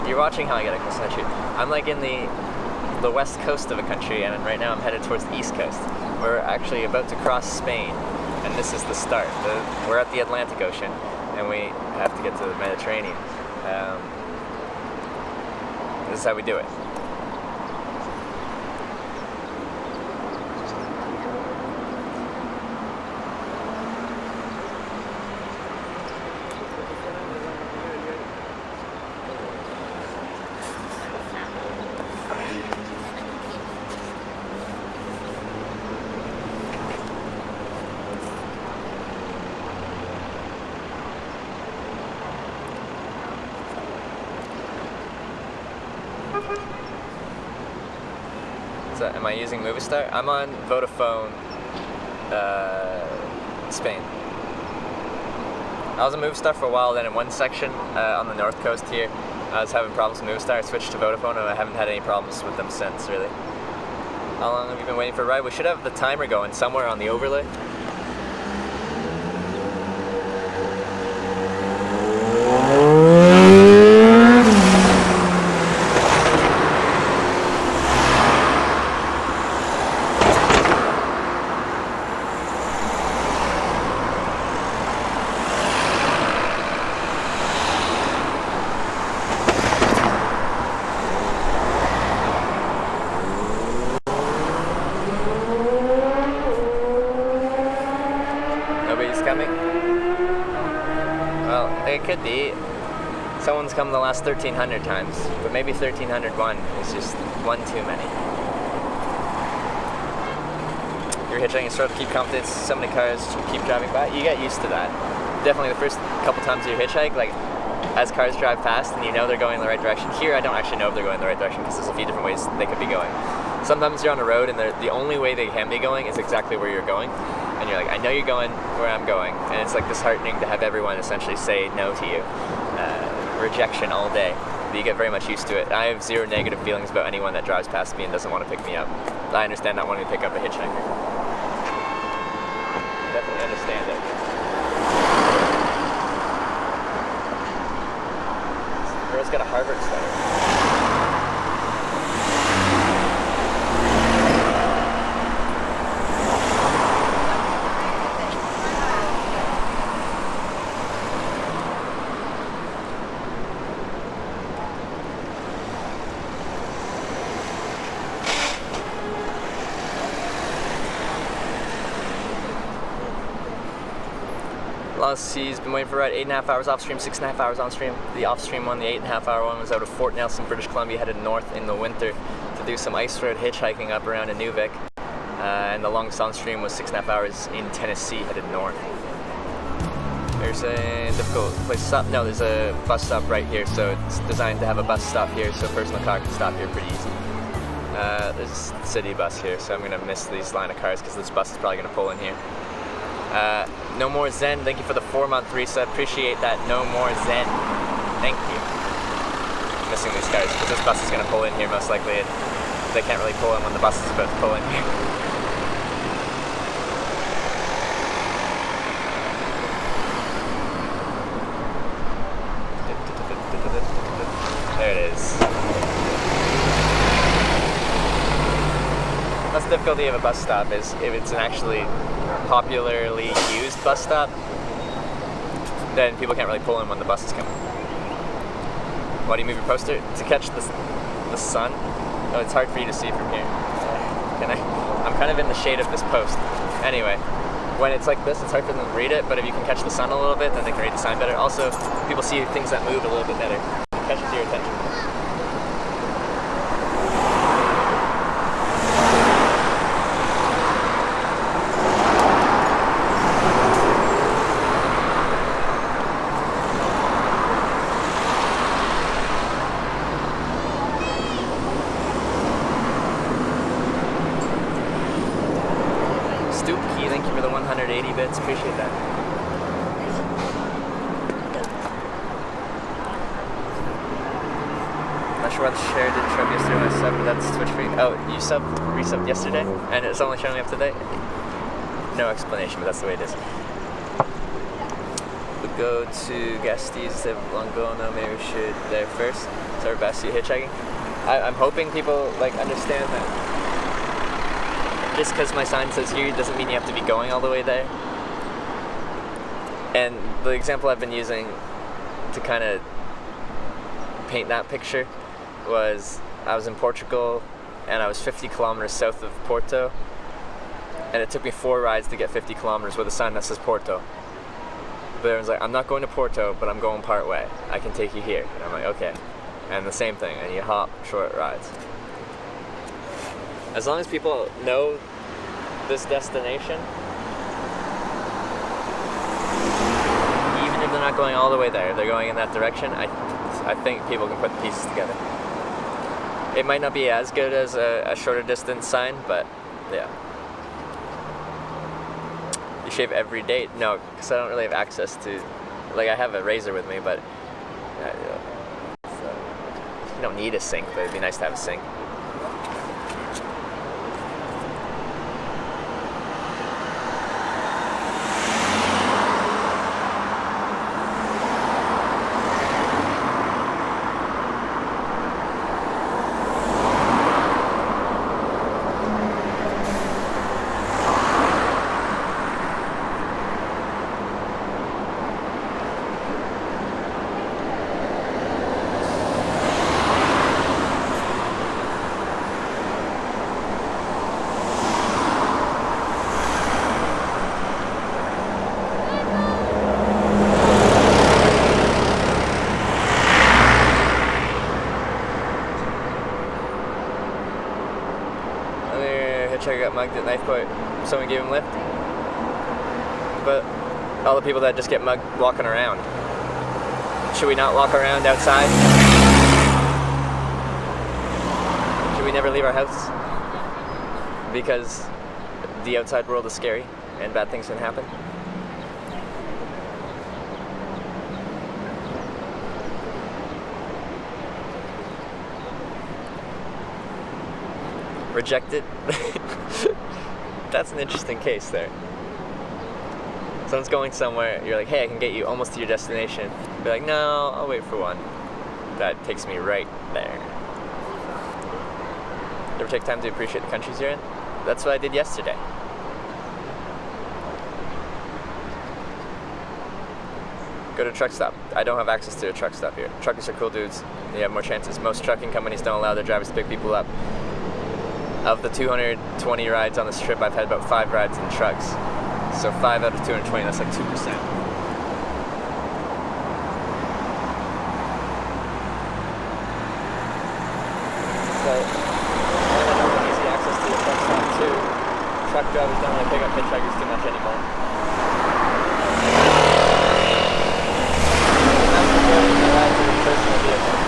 you're watching how I get across the country. I'm like in the west coast of a country, and right now I'm headed towards the east coast. We're actually about to cross Spain, and this is the start. We're at the Atlantic Ocean, and we have to get to the Mediterranean. This is how we do it. Am I using Movistar? I'm on Vodafone, Spain. I was on Movistar for a while, then in one section on the north coast here, I was having problems with Movistar. I switched to Vodafone, and I haven't had any problems with them since, really. How long have you been waiting for a ride? We should have the timer going somewhere on the overlay. It could be. Someone's come the last 1,300 times, but maybe 1,301 is just one too many. You're hitchhiking, you start to keep confidence, so many cars keep driving by. You get used to that. Definitely the first couple times you hitchhike, like as cars drive past and you know they're going in the right direction. Here I don't actually know if they're going in the right direction because there's a few different ways they could be going. Sometimes you're on a road and the only way they can be going is exactly where you're going. And you're like, I know you're going where I'm going. And it's like disheartening to have everyone essentially say no to you. Rejection all day. But you get very much used to it. I have zero negative feelings about anyone that drives past me and doesn't want to pick me up. I understand not wanting to pick up a hitchhiker. Definitely understand it. This girl's got a Harvard sweater. He's been waiting for a ride 8.5 hours off stream, 6.5 hours on stream. The off stream one, the 8.5 hour one, was out of Fort Nelson, British Columbia, headed north in the winter to do some ice road hitchhiking up around Inuvik. And the longest on stream was 6.5 hours in Tennessee, headed north. There's a difficult place to stop. No, there's a bus stop right here, so it's designed to have a bus stop here, so a personal car can stop here pretty easy. There's a city bus here, so I'm gonna miss these line of cars because this bus is probably gonna pull in here. No More Zen, thank you for the 4-month resub. Appreciate that. No More Zen. Thank you. I'm missing these cars because this bus is going to pull in here most likely, and they can't really pull in when the bus is about to pull in here. There it is. That's the difficulty of a bus stop, is if it's an actually popularly used bus stop, then people can't really pull in when the bus is coming. Why do you move your poster? To catch the sun? Oh, it's hard for you to see from here. Can I? I'm kind of in the shade of this post. Anyway, when it's like this, it's hard for them to read it, but if you can catch the sun a little bit, then they can read the sign better. Also, people see things that move a little bit better. It catches your attention. Thank you for the 180 bits, appreciate that. Not sure why the share didn't show up yesterday when I subbed, but that's Twitch free. Oh, you resubbed yesterday, and it's only showing up today? No explanation, but that's the way it is. go to Gasties de Langona. Maybe we should there first. It's our best hitchhiking. I'm hoping people like understand that just because my sign says here doesn't mean you have to be going all the way there. And the example I've been using to kind of paint that picture was I was in Portugal and I was 50 kilometers south of Porto, and it took me 4 rides to get 50 kilometers with a sign that says Porto. But everyone's like, I'm not going to Porto, but I'm going part way. I can take you here. And I'm like, okay. And the same thing, and you hop short rides. As long as people know this destination, even if they're not going all the way there, if they're going in that direction, I think people can put the pieces together. It might not be as good as a shorter distance sign, but yeah. You shave every day? No, because I don't really have access to, like I have a razor with me, but you don't need a sink, but it'd be nice to have a sink. Hitchhiker got mugged at knife point. Someone gave him a lift. But all the people that just get mugged walking around. Should we not walk around outside? Should we never leave our house? Because the outside world is scary and bad things can happen. Rejected? That's an interesting case there. Someone's going somewhere, you're like, hey, I can get you almost to your destination. Be like, no, I'll wait for one. That takes me right there. You ever take time to appreciate the countries you're in? That's what I did yesterday. Go to a truck stop. I don't have access to a truck stop here. Truckers are cool dudes. They have more chances. Most trucking companies don't allow their drivers to pick people up. Of the 220 rides on this trip, I've had about 5 rides in trucks. So 5 out of 220, that's like 2%. So, I don't have easy access to a truck stop too. Truck drivers don't really pick up hitchhikers too much anymore. That's the majority of the rides are in personal vehicles.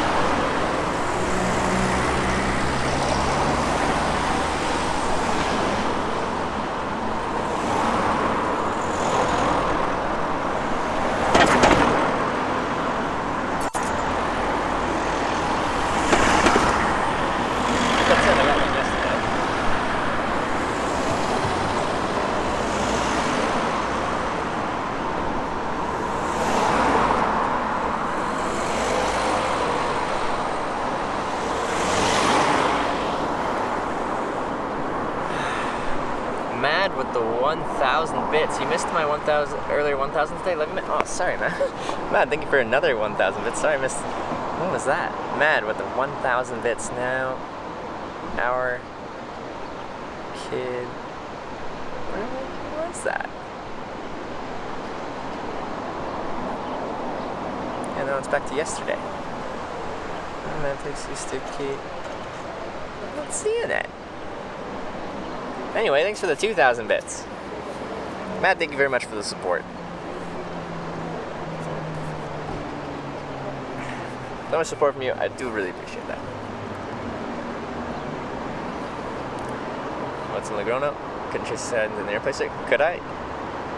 Mad with the 1,000 bits. You missed my 1,000 earlier 1,000 today. Oh, sorry, man. Mad, thank you for another 1,000 bits. Sorry, I missed. When was that? Mad with the 1,000 bits now. Our kid. What was that? And now it's back to yesterday. Oh, man, takes used to key. I'm not seeing it. Anyway, thanks for the 2,000 bits. Matt, thank you very much for the support. So much support from you, I do really appreciate that. What's in Lagrona? Couldn't chase the sign in the airplane? Could I?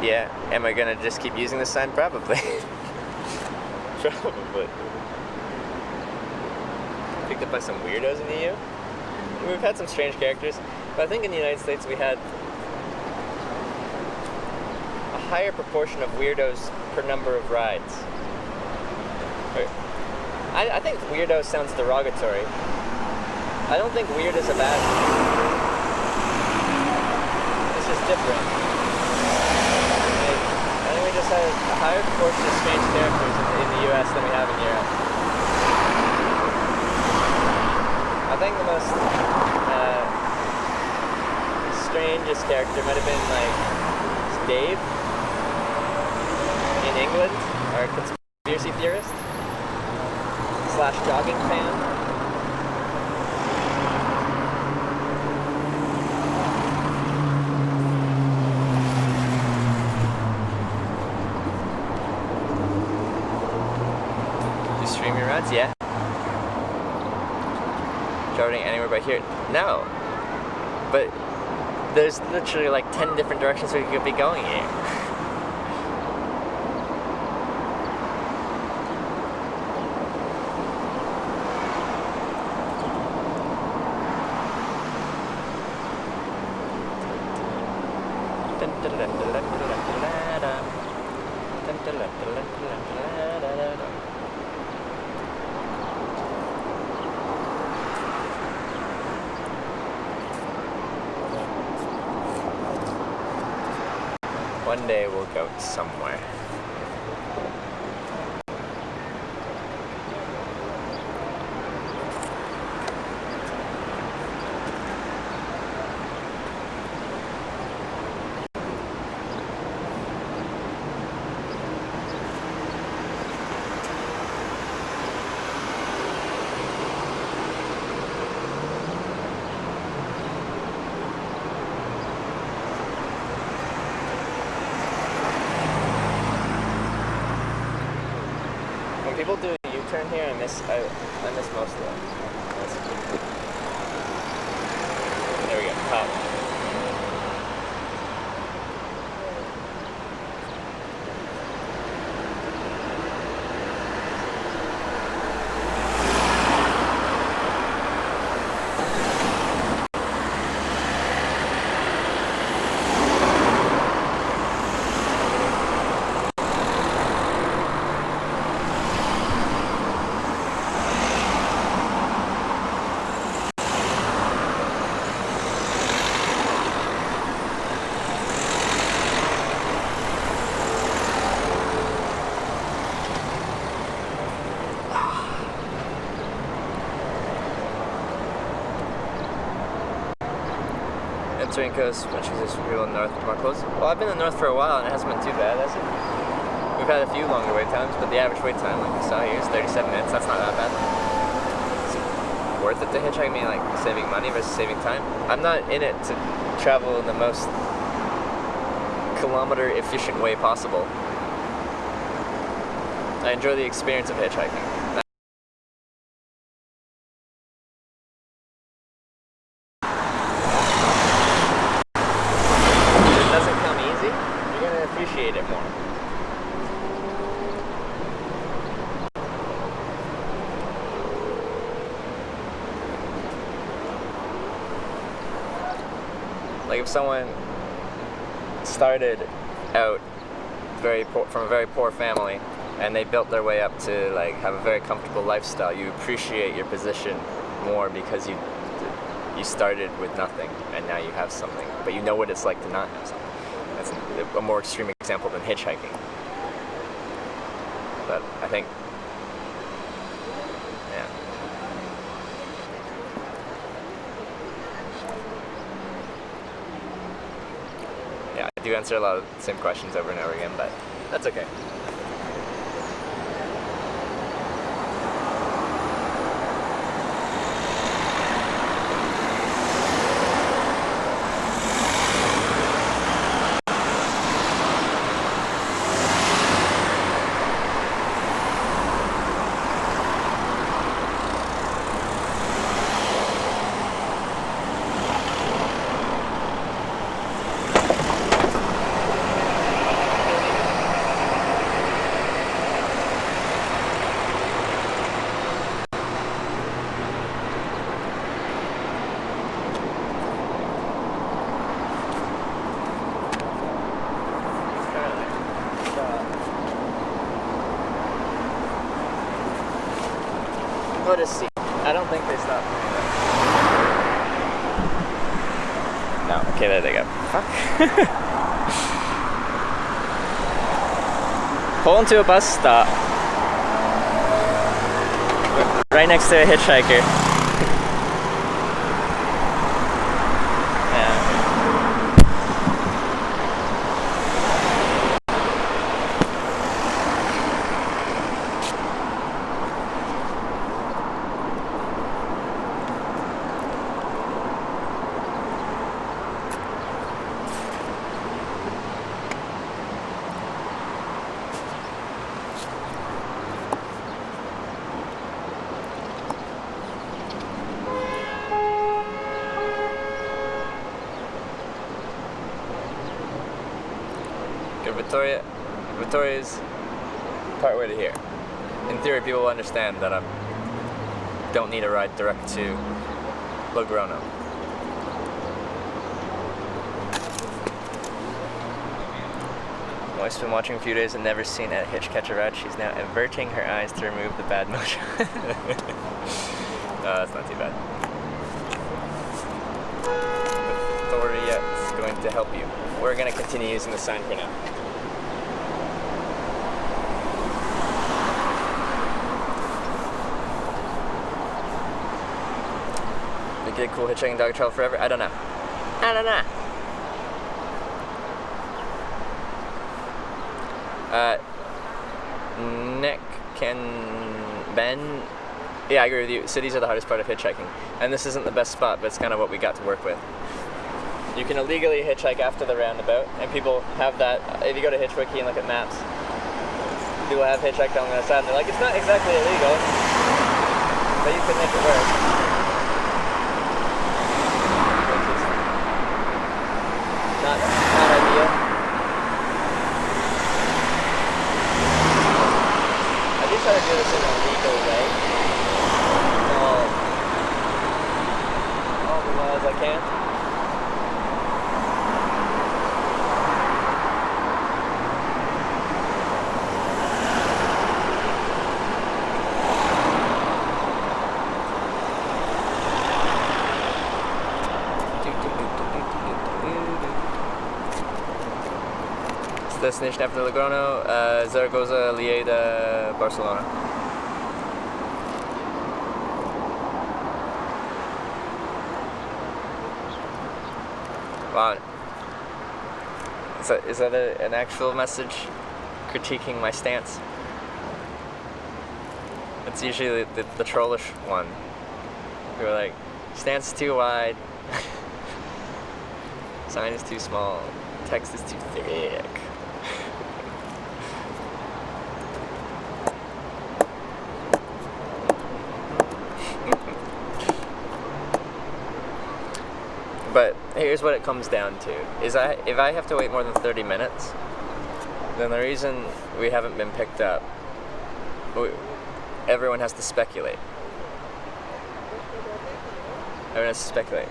Yeah. Am I gonna just keep using this sign? Probably. Probably. Picked up by some weirdos in the EU. We've had some strange characters. But I think in the United States we had a higher proportion of weirdos per number of rides. I think weirdo sounds derogatory. I don't think weird is a bad thing. It's just different. I think we just have a higher proportion of strange characters in the US than we have in Europe. I think the most strangest character might have been like Dave in England, our conspiracy theorist / jogging fan. You stream your rides? Yeah. Traveling anywhere but here? No. But there's literally like 10 different directions we could be going here. One day we'll go somewhere. When people do a U-turn here, I miss most of them. There we go. Top. Entering coast, which is just real north more close. Well, I've been in the north for a while and it hasn't been too bad, has it? We've had a few longer wait times, but the average wait time, like we saw here, is 37 minutes. That's not that bad. Is it worth it to hitchhike? I mean, like saving money versus saving time? I'm not in it to travel in the most kilometer efficient way possible. I enjoy the experience of hitchhiking. Appreciate it more. Like if someone started out from a very poor family and they built their way up to like have a very comfortable lifestyle, you appreciate your position more because you started with nothing and now you have something, but you know what it's like to not have something. That's a more extreme example than hitchhiking. But I think, yeah. Yeah, I do answer a lot of the same questions over and over again, but that's okay. We'll just see. I don't think they stopped. No. Okay, there they go. Fuck. Pull into a bus stop. Right next to a hitchhiker. Yeah. Victoria's partway to here. In theory, people will understand that I don't need a ride direct to Logrono. Wife's been watching a few days and never seen a hitch catch a ride. She's now averting her eyes to remove the bad mojo. No, that's not too bad. Victoria is going to help you. We're going to continue using the sign for now. Get cool hitchhiking dog travel forever? I don't know. Nick, Ben. Yeah, I agree with you. Cities are the hardest part of hitchhiking. And this isn't the best spot, but it's kind of what we got to work with. You can illegally hitchhike after the roundabout, and people have that. If you go to Hitchwiki and look at maps, people have hitchhiked on the other side, and they're like, it's not exactly illegal, but you can make it work. Not ideal. I do try to do this in a legal way. All the laws I can. Destination after Logrono, Zaragoza, Lleida, Barcelona. Wow. Is that an actual message critiquing my stance? It's usually the trollish one. Who are like, stance is too wide, sign is too small, text is too thick. But here's what it comes down to, is if I have to wait more than 30 minutes, then the reason we haven't been picked up, everyone has to speculate. Everyone has to speculate.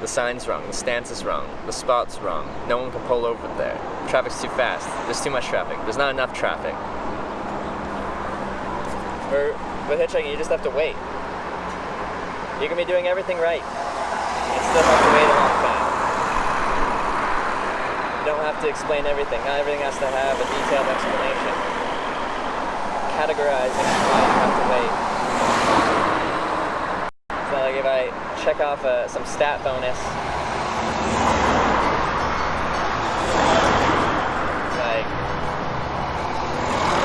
The sign's wrong, the stance is wrong, the spot's wrong, no one can pull over there, traffic's too fast, there's too much traffic, there's not enough traffic. Or with hitchhiking, you just have to wait. You can be doing everything right. You still have to wait a long time. You don't have to explain everything. Not everything has to have a detailed explanation. Categorizing why you have to wait. It's not like if I check off some stat bonus. It's like,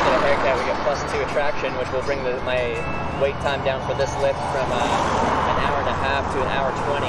get a haircut, we get +2 attraction, which will bring my wait time down for this lift from an hour and a half to an hour 20.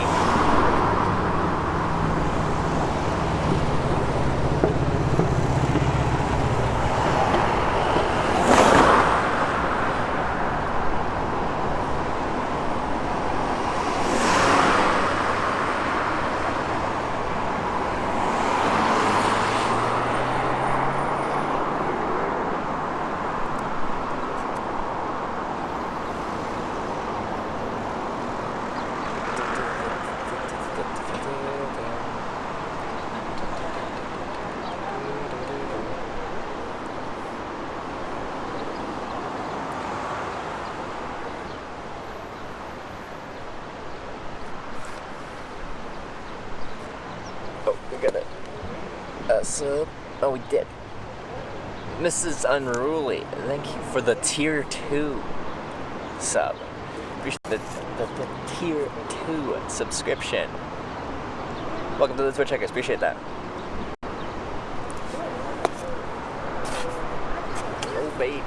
We got a sub. Oh, we did. Mrs. Unruly, thank you for the tier 2 sub. Appreciate the tier 2 subscription. Welcome to the Twitch Checkers. Appreciate that. Oh, baby.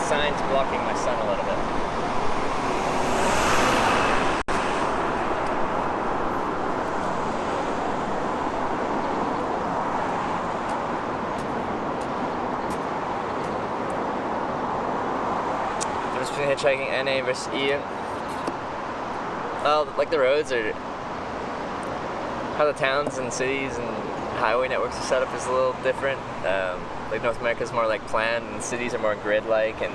Sign's blocking my sun a little bit. Difference between hitchhiking NA versus EU. Well, like the roads are, how the towns and cities and highway networks are set up is a little different. Like North America is more like planned, and cities are more grid-like, and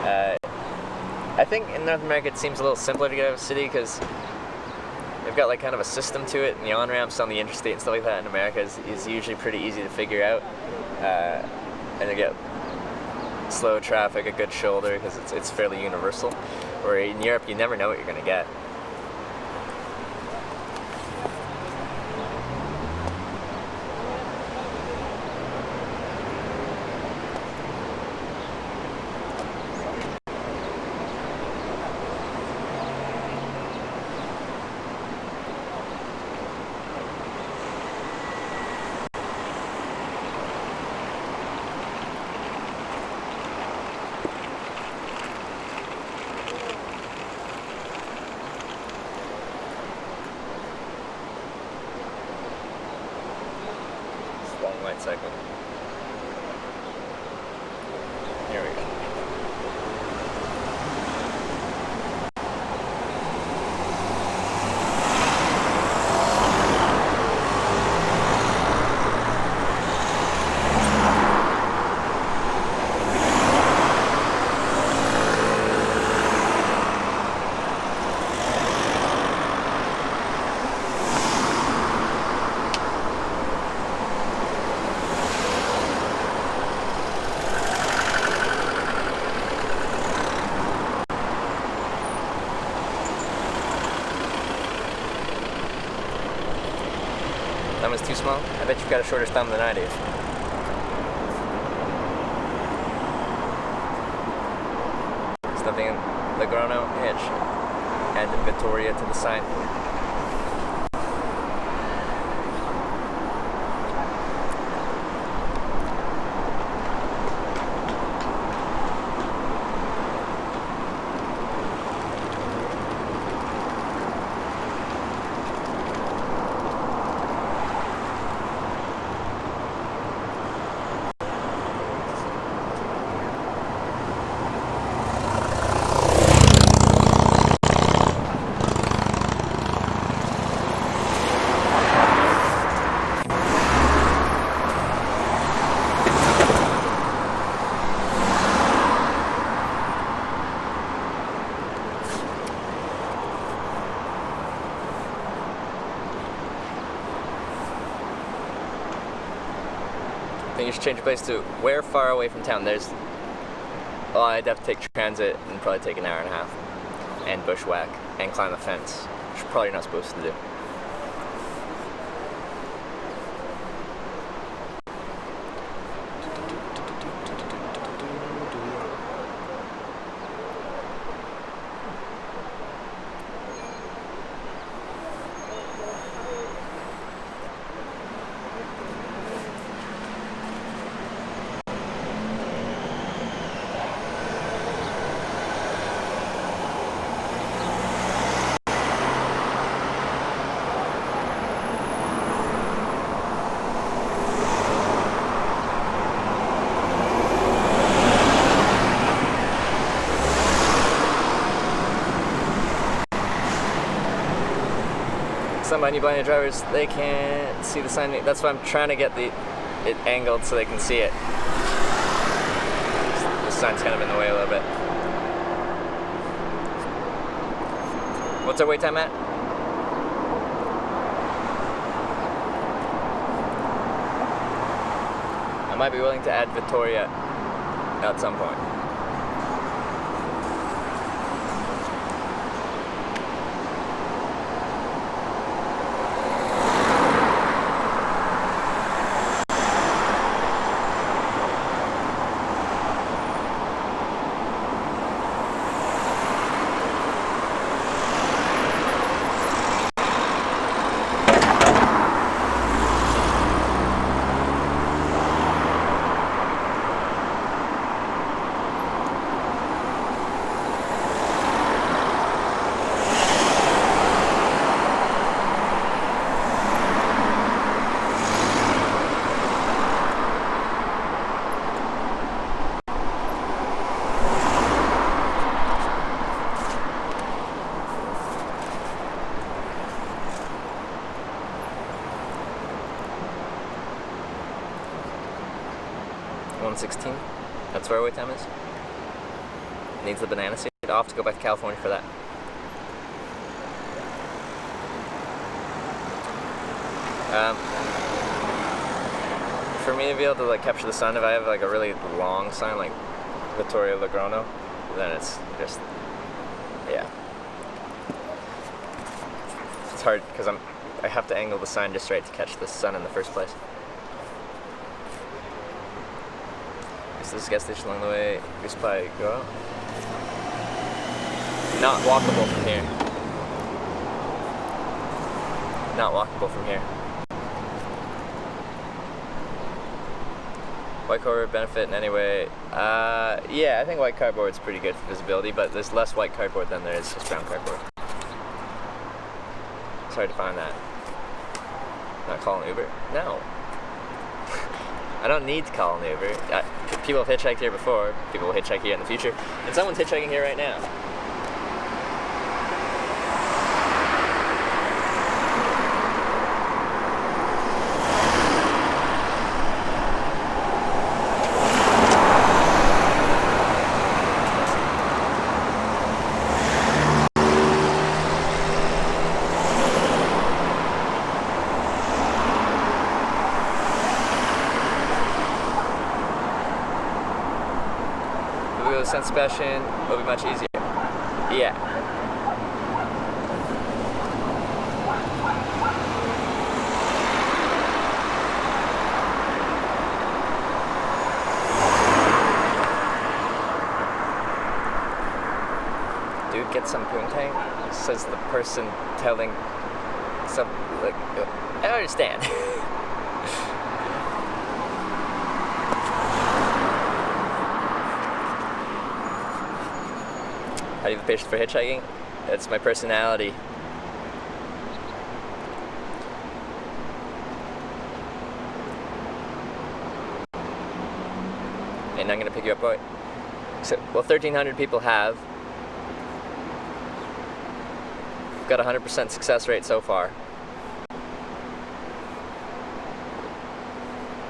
I think in North America it seems a little simpler to get out of a city because they've got like kind of a system to it, and the on-ramps on the interstate and stuff like that in America is usually pretty easy to figure out, and you get slow traffic, a good shoulder because it's fairly universal, where in Europe you never know what you're going to get. Cycle. Here we go. Thumb is too small? I bet you've got a shorter thumb than I do. There's nothing in Logrono, Hitch, and in Victoria to the side. I think you should change your place to where far away from town. Well, I'd have to take transit and probably take an hour and a half, and bushwhack, and climb a fence, which you're probably not supposed to do. some by new blind drivers, they can't see the sign. That's why I'm trying to get it angled so they can see it. The sign's kind of in the way a little bit. What's our wait time at? I might be willing to add Victoria at some point. $1.16. That's where our wait time is. Needs the banana seed. I'll have to go back to California for that. For me to be able to like capture the sun, if I have like a really long sign like Vittorio Logrono, then it's just, yeah. It's hard because I have to angle the sign just right to catch the sun in the first place. Is this gas station along the way? We should probably go out. Not walkable from here. Not walkable from here. White cardboard benefit in any way? Yeah, I think white cardboard's pretty good for visibility, but there's less white cardboard than there is just brown cardboard. It's hard to find that. Not call an Uber? No. I don't need to call an Uber. People have hitchhiked here before. People will hitchhike here in the future. And someone's hitchhiking here right now. San Sebastian will be much easier. Yeah. Dude, get some poontang, says the person telling some, like, I understand. I have a patience for hitchhiking. That's my personality. And I'm gonna pick you up, boy. So, well, 1,300 people have. We've got a 100% success rate so far.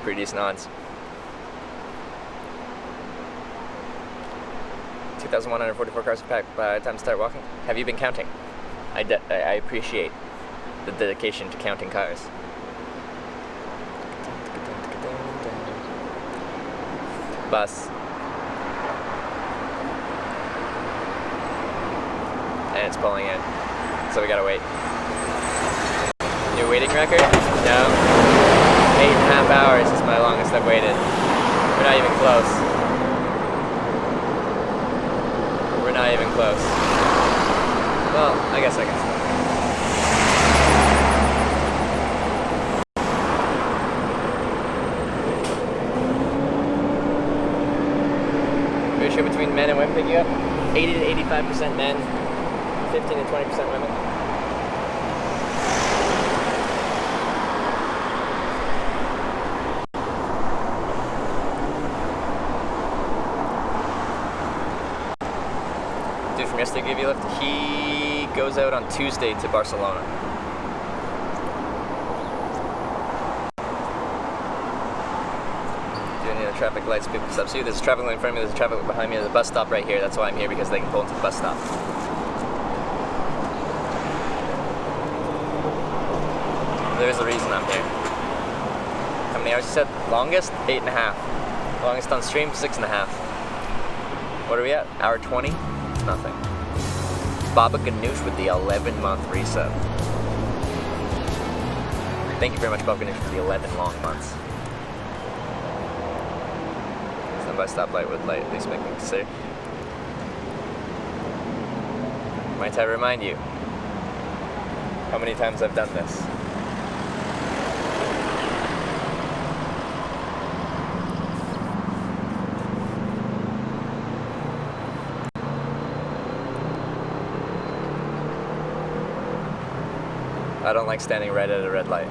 Pretty decent odds. 2,144 cars packed by the time to start walking. Have you been counting? I appreciate the dedication to counting cars. Bus. And it's pulling in. So we gotta wait. New waiting record? No. 8.5 hours is my longest I've waited. We're not even close. We're not even close. Well, I guess. Ratio between men and women picking you up? 80 to 85% men, 15 to 20% women. Dude from yesterday gave you a lift. He goes out on Tuesday to Barcelona. Doing the traffic lights, people stop. See, there's a traffic light in front of me, there's a traffic light behind me, there's a bus stop right here. That's why I'm here, because they can pull into the bus stop. There's a reason I'm here. How many hours you said? Longest? 8.5. Longest on stream? 6.5. What are we at? Hour 20? Nothing. Baba Ganoush with the 11-month reset. Thank you very much, Baba Ganoush, for the 11 long months. Stand by stoplight with light, at least make me safe. Might I remind you how many times I've done this? I don't like standing right at a red light.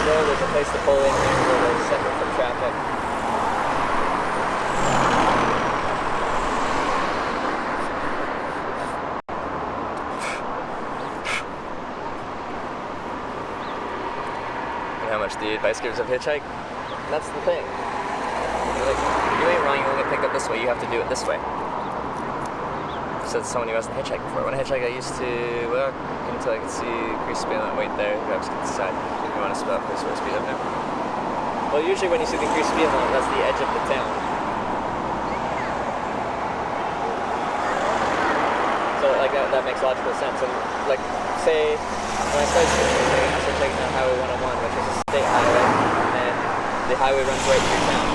There's a place to pull in here where there's separate from traffic. And how much the advice givers of hitchhike? That's the thing. Like, you ain't wrong, you won't get picked up this way, you have to do it this way. Said someone who hasn't hitchhiked before. When I hitchhiked, I used to walk until I could see increased speed limit. Wait there, grab the side. You want to spell place where speed up now? Well, usually when you see the increased speed limit, that's the edge of the town. So like that makes logical sense. And like say when I started checking out Highway 101, which is a state highway, and the highway runs right through town.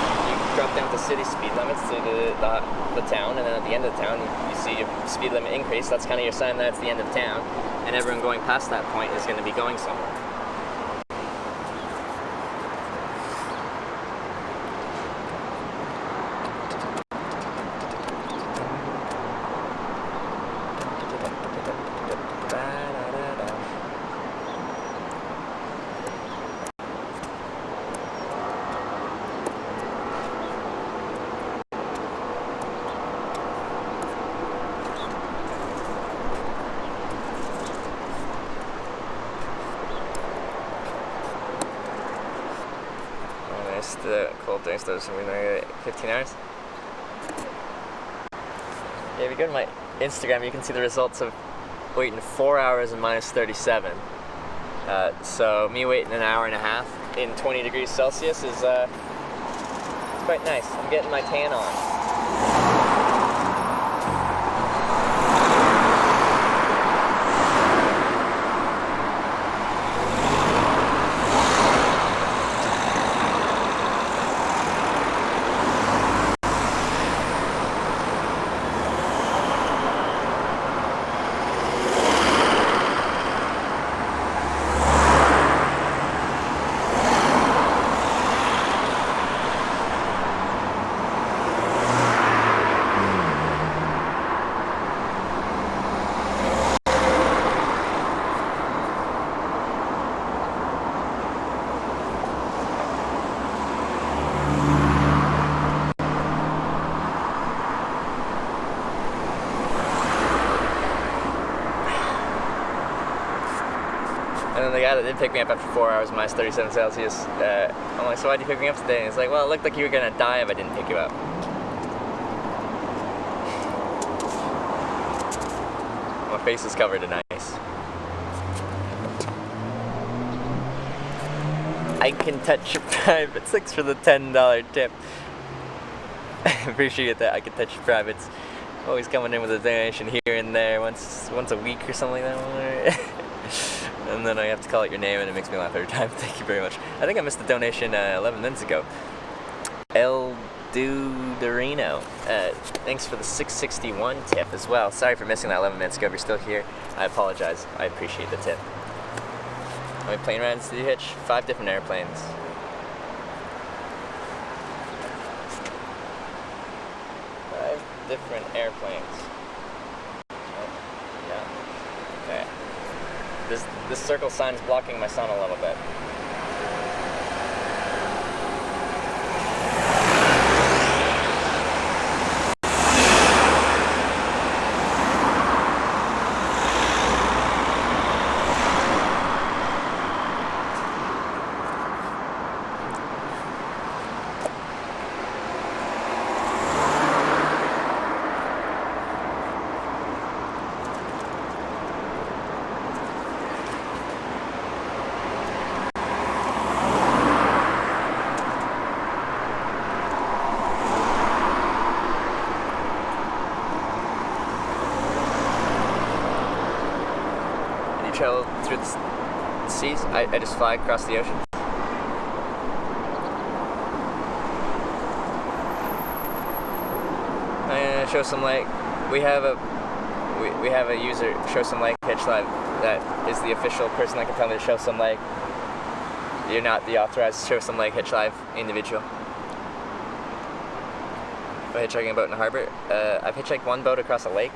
Drop down to city speed limits to the town, and then at the end of the town you see your speed limit increase. That's kind of your sign that it's the end of town, and everyone going past that point is going to be going somewhere. The cold day starts in 15 hours. Yeah, if you go to my Instagram, you can see the results of waiting 4 hours and minus 37. So me waiting an hour and a half in 20 degrees Celsius is quite nice. I'm getting my tan on. And then the guy that did pick me up after 4 hours, minus 37 Celsius, I'm like, so why'd you pick me up today? And he's like, well, it looked like you were gonna die if I didn't pick you up. My face is covered in ice. I can touch your privates. Thanks for the $10 tip. I appreciate that. I can touch your privates. Always coming in with a donation here and there, once a week or something like that. And then I have to call out your name, and it makes me laugh every time. Thank you very much. I think I missed the donation 11 minutes ago. El Duderino. Thanks for the 661 tip as well. Sorry for missing that 11 minutes ago. If you're still here, I apologize. I appreciate the tip. How many plane rides did you hitch? 5 different airplanes. 5 different airplanes. Yeah. Okay. This circle sign is blocking my sun a little bit. through the seas. I just fly across the ocean. I'm gonna show some like we have a user, Show Some Like Hitch Live, that is the official person that can tell me to show some like. You're not the authorized Show Some Like Hitch Live individual. By hitchhiking a boat in a harbor, I've hitchhiked one boat across a lake,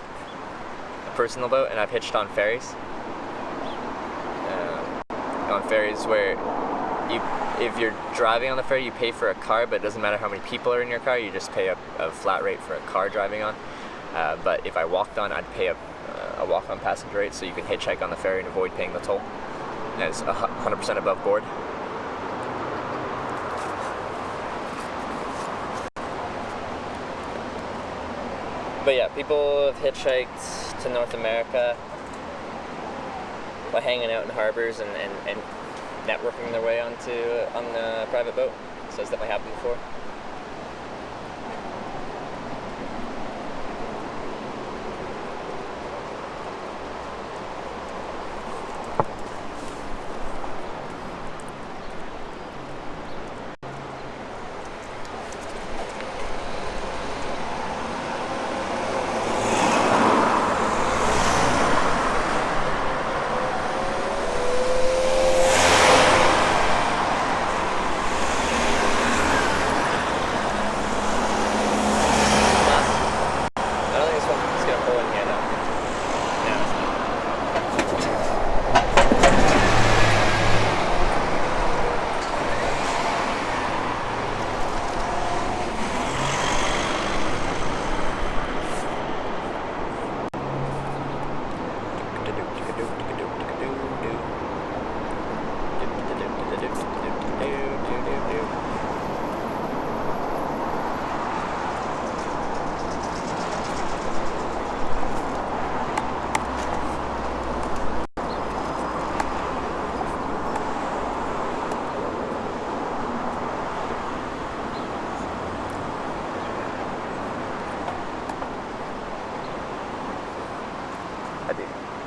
a personal boat, and I've hitched on ferries. On ferries where if you're driving on the ferry, you pay for a car, but it doesn't matter how many people are in your car, you just pay a flat rate for a car driving on. But if I walked on, I'd pay a walk-on passenger rate, so you can hitchhike on the ferry and avoid paying the toll. And it's 100% above board. But yeah, people have hitchhiked to North America by hanging out in harbors and networking their way on a private boat. So it's definitely happened before.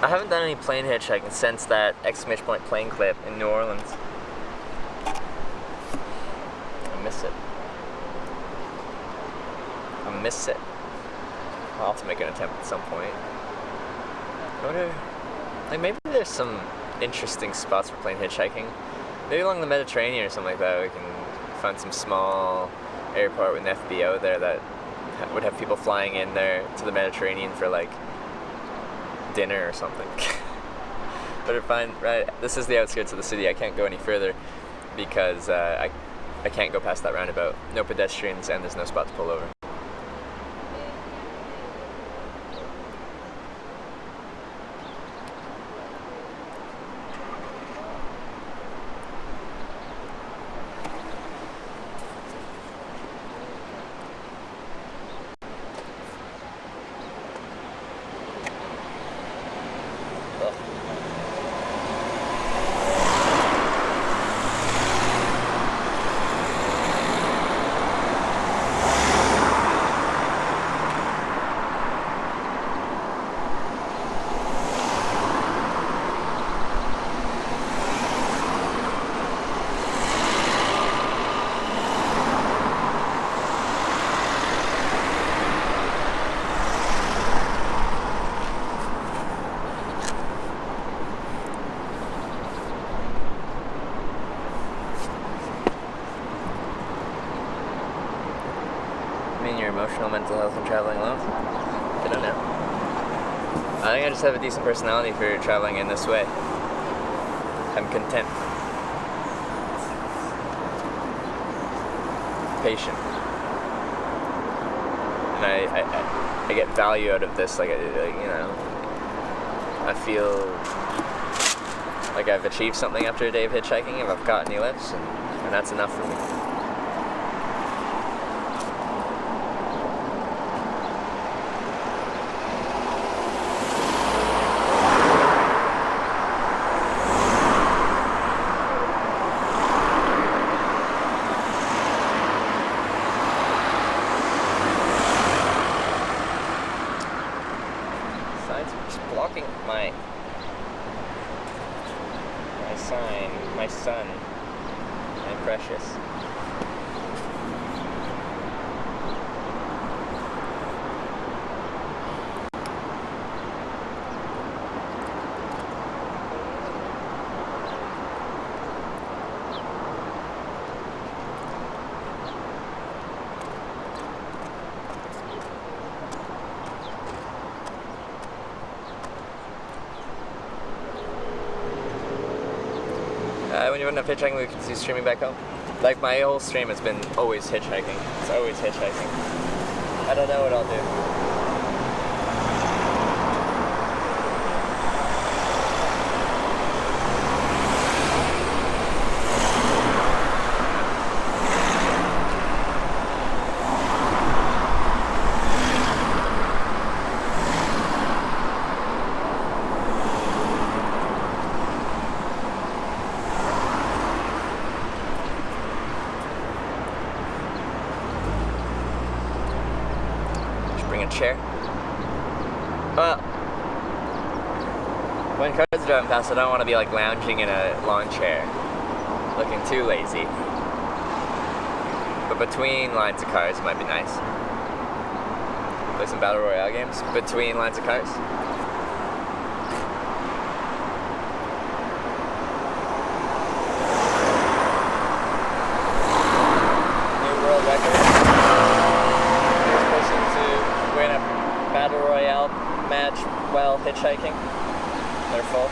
I haven't done any plane hitchhiking since that exclamation point plane clip in New Orleans. I miss it. I'll have to make an attempt at some point. I wonder, like, maybe there's some interesting spots for plane hitchhiking. Maybe along the Mediterranean or something like that. We can find some small airport with an FBO there that would have people flying in there to the Mediterranean for like dinner or something. But fine, right? This is the outskirts of the city. I can't go any further because I can't go past that roundabout. No pedestrians and there's no spot to pull over. Emotional mental health and traveling alone? I don't know. I think I just have a decent personality for traveling in this way. I'm content. Patient. And I get value out of this, like, you know, I feel like I've achieved something after a day of hitchhiking if I've caught any lifts, and that's enough for me. my sign, my son, my precious. When you wouldn't have hitchhiking, we could see streaming back home. Like, my whole stream has been always hitchhiking. It's always hitchhiking. I don't know what I'll do. Chair. Well, when cars are driving past, I don't want to be like lounging in a lawn chair, looking too lazy. But between lines of cars might be nice. Play some battle royale games between lines of cars. New world record. Win a battle royale match while hitchhiking. They're full.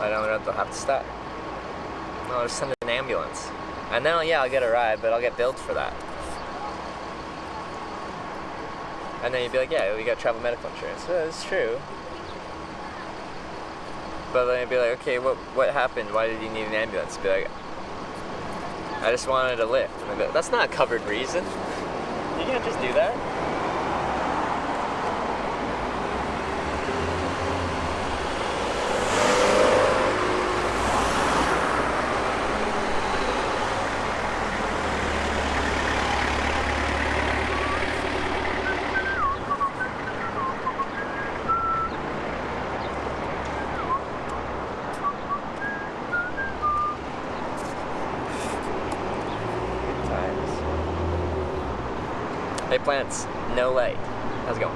I don't they'll have to stop. I'll just send an ambulance. And then, yeah, I'll get a ride, but I'll get billed for that. And then you'd be like, yeah, we got travel medical insurance. Oh, it's true. But then you'd be like, okay, what happened? Why did you need an ambulance? Be like, I just wanted a lift. And be like, that's not a covered reason. You can't just do that. Hey plants, no light. How's it going?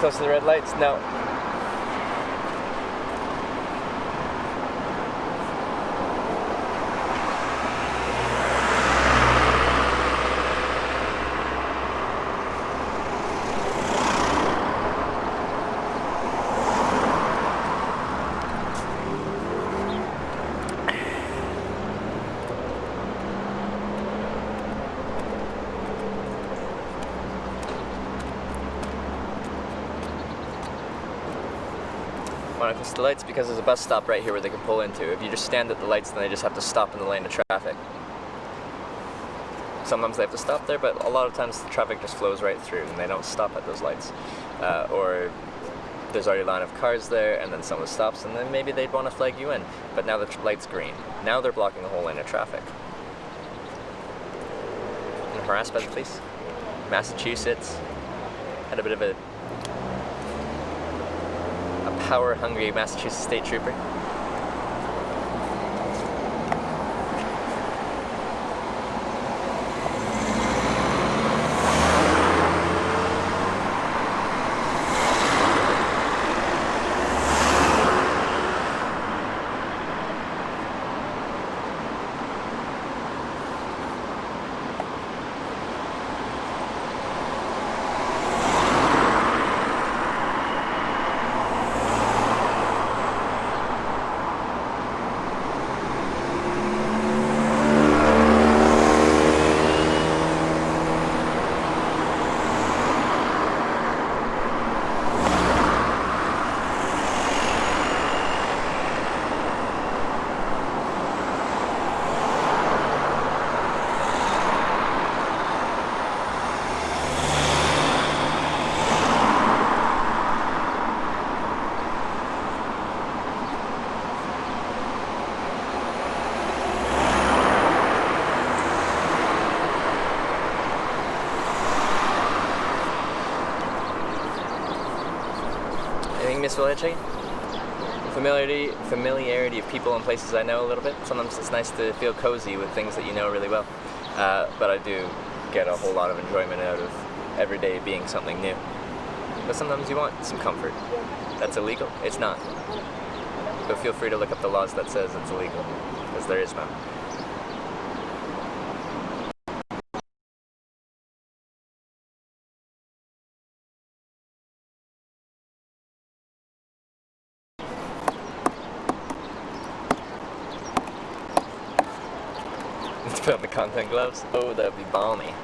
Close to the red lights? No. When I close the lights, because there's a bus stop right here where they can pull into. If you just stand at the lights, then they just have to stop in the lane of traffic. Sometimes they have to stop there, but a lot of times the traffic just flows right through and they don't stop at those lights. Or there's already a line of cars there and then someone stops and then maybe they'd want to flag you in. But now the light's green. Now they're blocking the whole lane of traffic. And harassed by the police. Massachusetts had a bit of a power-hungry Massachusetts state trooper. think miss while hitchhiking? Familiarity of people and places I know a little bit. Sometimes it's nice to feel cozy with things that you know really well. But I do get a whole lot of enjoyment out of every day being something new. But sometimes you want some comfort. That's illegal? It's not. But feel free to look up the laws that says it's illegal, because there is none. Let's put on the content gloves. Oh, that would be balmy.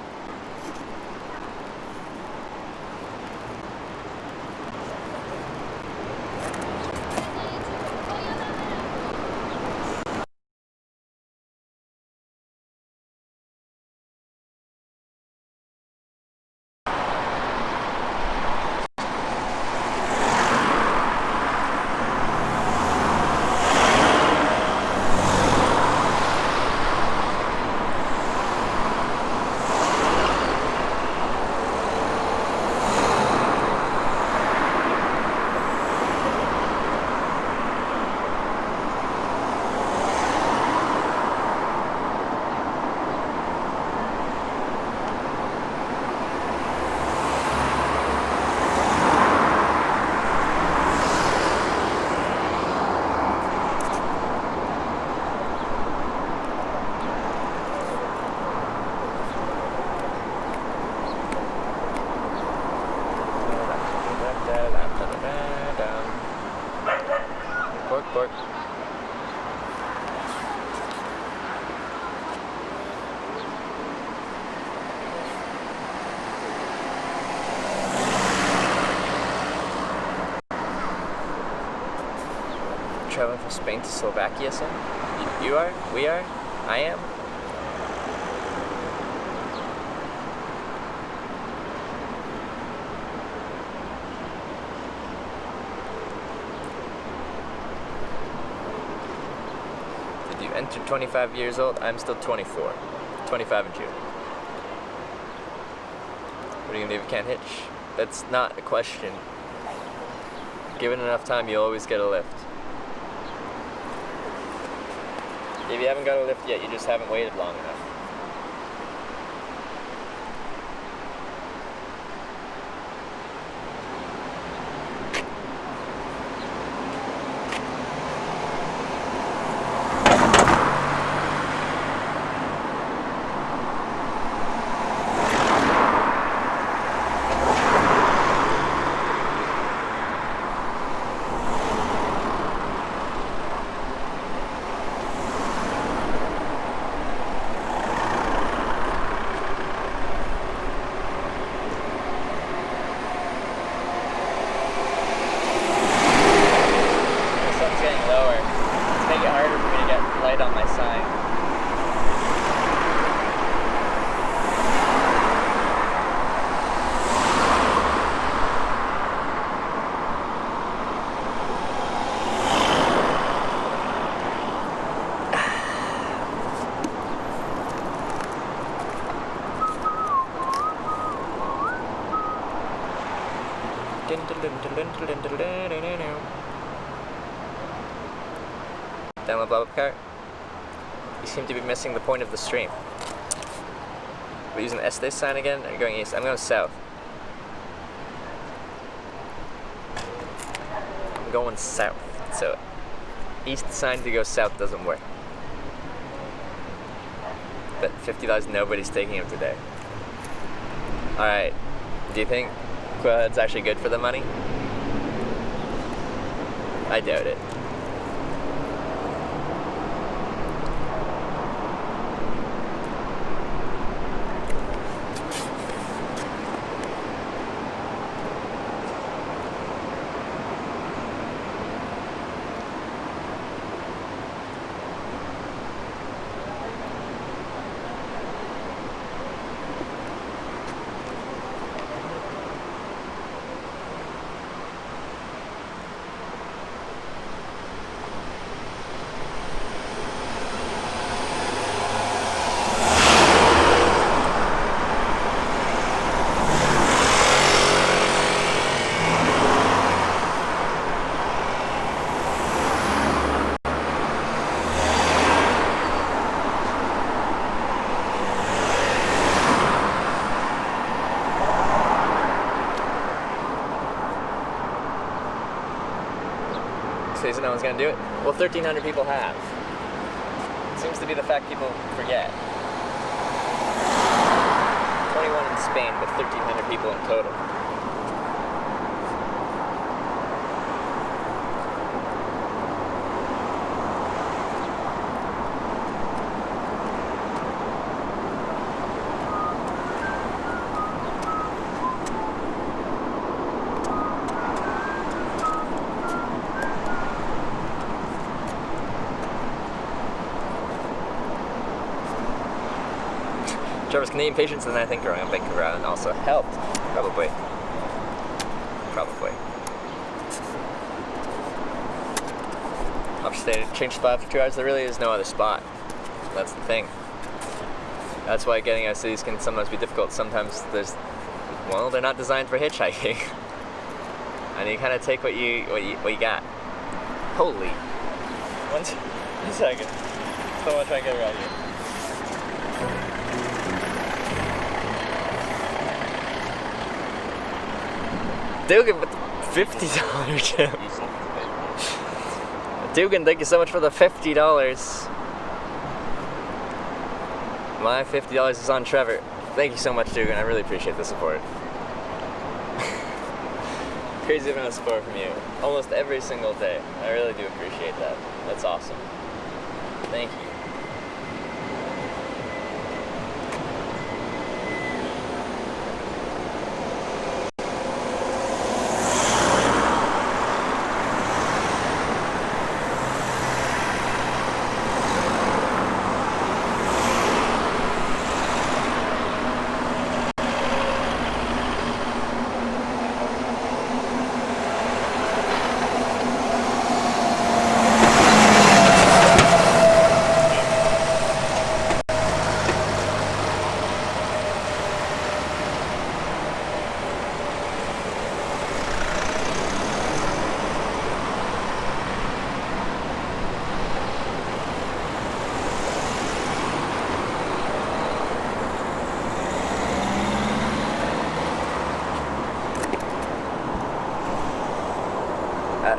Pork. Traveling from Spain to Slovakia, son? You are? We are? I am? You entered 25 years old. I'm still 24. 25 in June. What are you gonna do if you can't hitch? That's not a question. Given enough time, you always get a lift. If you haven't got a lift yet, you just haven't waited long enough. On my sign. Down the blah cart. You seem to be missing the point of the stream. We're using the este sign again, or going east? I'm going south. I'm going south. So, east sign to go south doesn't work. But $50, nobody's taking him today. Alright, do you think it's actually good for the money? I doubt it. So you said no one's gonna do it? Well, 1,300 people have. Seems to be the fact people forget. 21 in Spain, but 1,300 people in total. Trevor's Canadian patients, and I think growing up in Vancouver Island also helped. Probably. Stayed, changed spot for 2 hours. There really is no other spot. That's the thing. That's why getting out of cities can sometimes be difficult. Sometimes they're not designed for hitchhiking, and you kind of take what you got. Holy. One second. Still want to try and get around here. Dugan with the $50 tip. Dugan, thank you so much for the $50. My $50 is on Trevor. Thank you so much, Dugan. I really appreciate the support. Crazy amount of support from you. Almost every single day. I really do appreciate that. That's awesome. Thank you.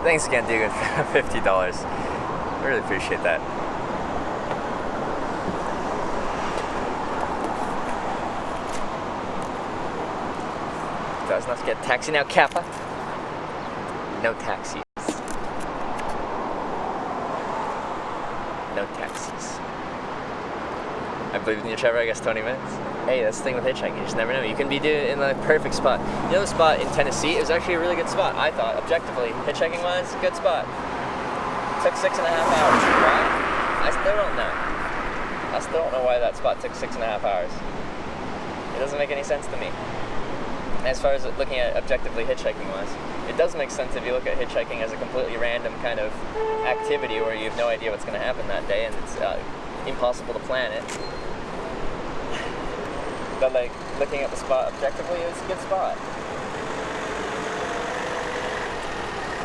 Thanks again, Dugan, for $50. I really appreciate that. Does not get a taxi now, Kappa. No taxis. No taxis. I believe in you, Trevor. I guess 20 minutes. Hey, that's the thing with hitchhiking. You just never know. You can be doing it in the perfect spot. You know the spot in Tennessee? It was actually a really good spot, I thought, objectively. Hitchhiking-wise, good spot. Took 6.5 hours. Why? I still don't know. I still don't know why that spot took 6.5 hours. It doesn't make any sense to me. As far as looking at objectively hitchhiking-wise, it does make sense if you look at hitchhiking as a completely random kind of activity where you have no idea what's going to happen that day and it's impossible to plan it. But like looking at the spot objectively, it's a good spot.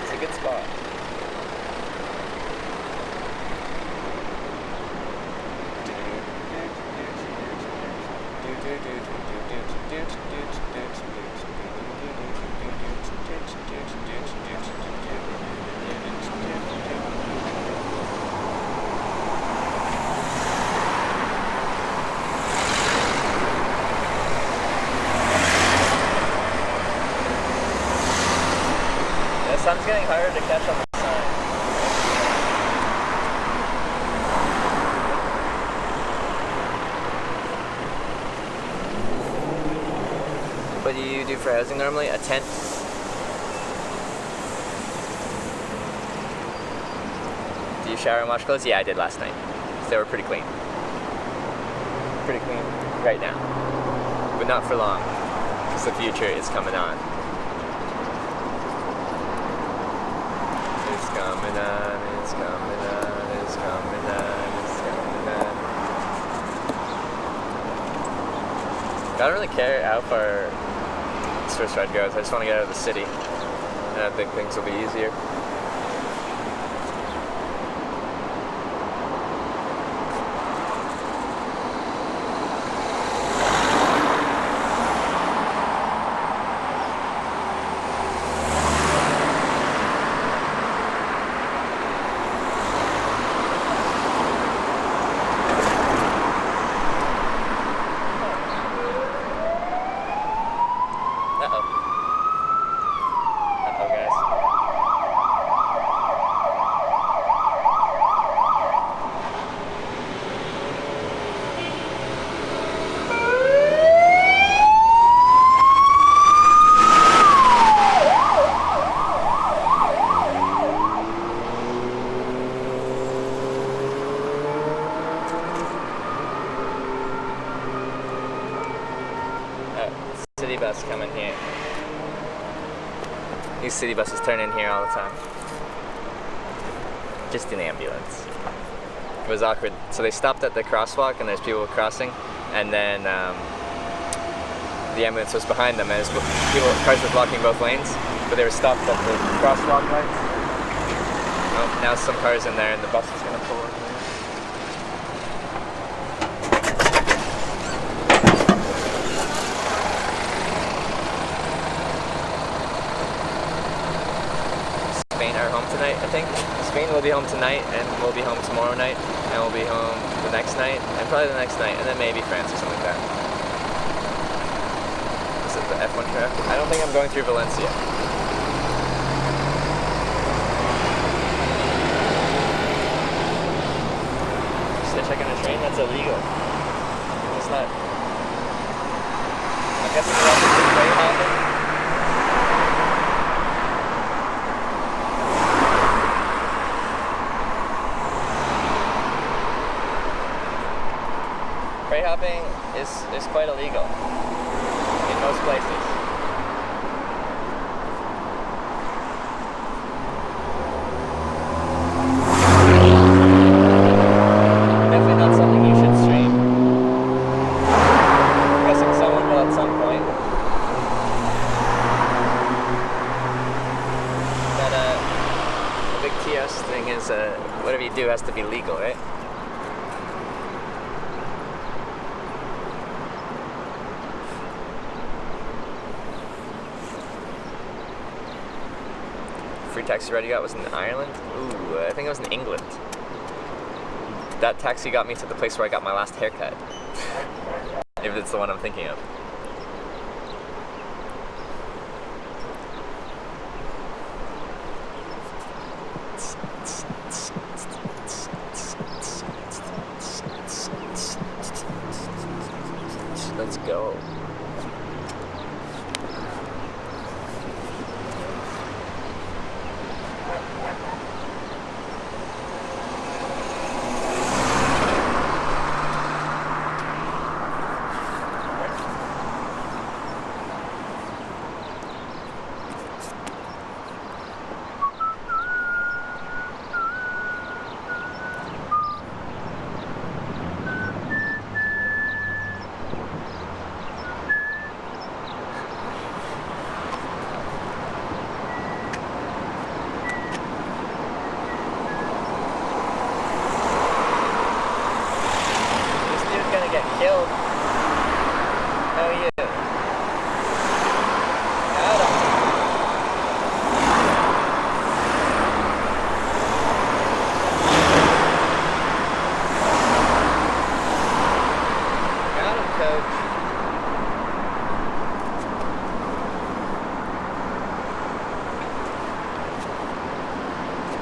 It's a good spot. The sun's getting harder to catch on the sign. What do you do for housing normally? A tent? Do you shower and wash clothes? Yeah, I did last night. They were pretty clean. Pretty clean right now. But not for long, because the future is coming on. It's coming on, it's coming on, it's coming on, it's coming on. I don't really care how far this first ride goes. I just want to get out of the city. And I think things will be easier. bus coming here. These city buses turn in here all the time. Just an ambulance. It was awkward. So they stopped at the crosswalk and there's people crossing, and then the ambulance was behind them, and cars were blocking both lanes, but they were stopped at the crosswalk lights. Oh, now some cars in there and the bus is going to pull over. Spain are home tonight, I think. Spain will be home tonight, and we'll be home tomorrow night, and we'll be home the next night, and probably the next night, and then maybe France or something like that. Is it the F1 track? I don't think I'm going through Valencia. Checking a train? That's illegal. It's not. I guess it's not the way happening. Freight hopping is quite illegal in most places. Definitely not something you should stream. I'm guessing someone will at some point. But the big TS thing is whatever you do has to be legal, right? Free taxi ride you got was in Ireland? Ooh, I think it was in England. That taxi got me to the place where I got my last haircut. If it's the one I'm thinking of. Let's go. Killed. Oh, you. Got him. Got him, coach.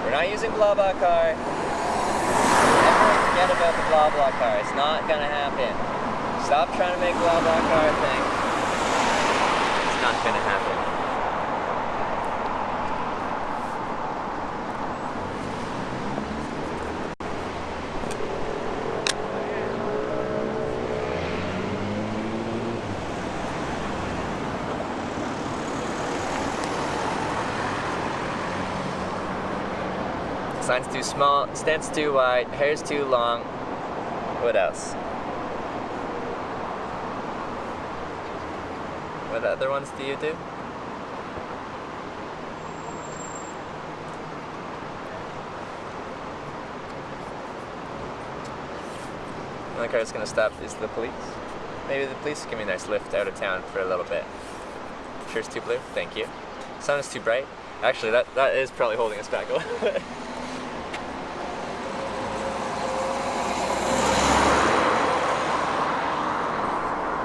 We're not using blah blah car. Forget about the blah blah car. It's not gonna happen. Stop trying to make blah blah car a thing. It's not gonna happen. Sign's too small, stance too wide, hair's too long. What else? What other ones do you do? The only car that's gonna stop is the police. Maybe the police give me a nice lift out of town for a little bit. Shirt's too blue, thank you. Sun is too bright. Actually, that is probably holding us back a little bit.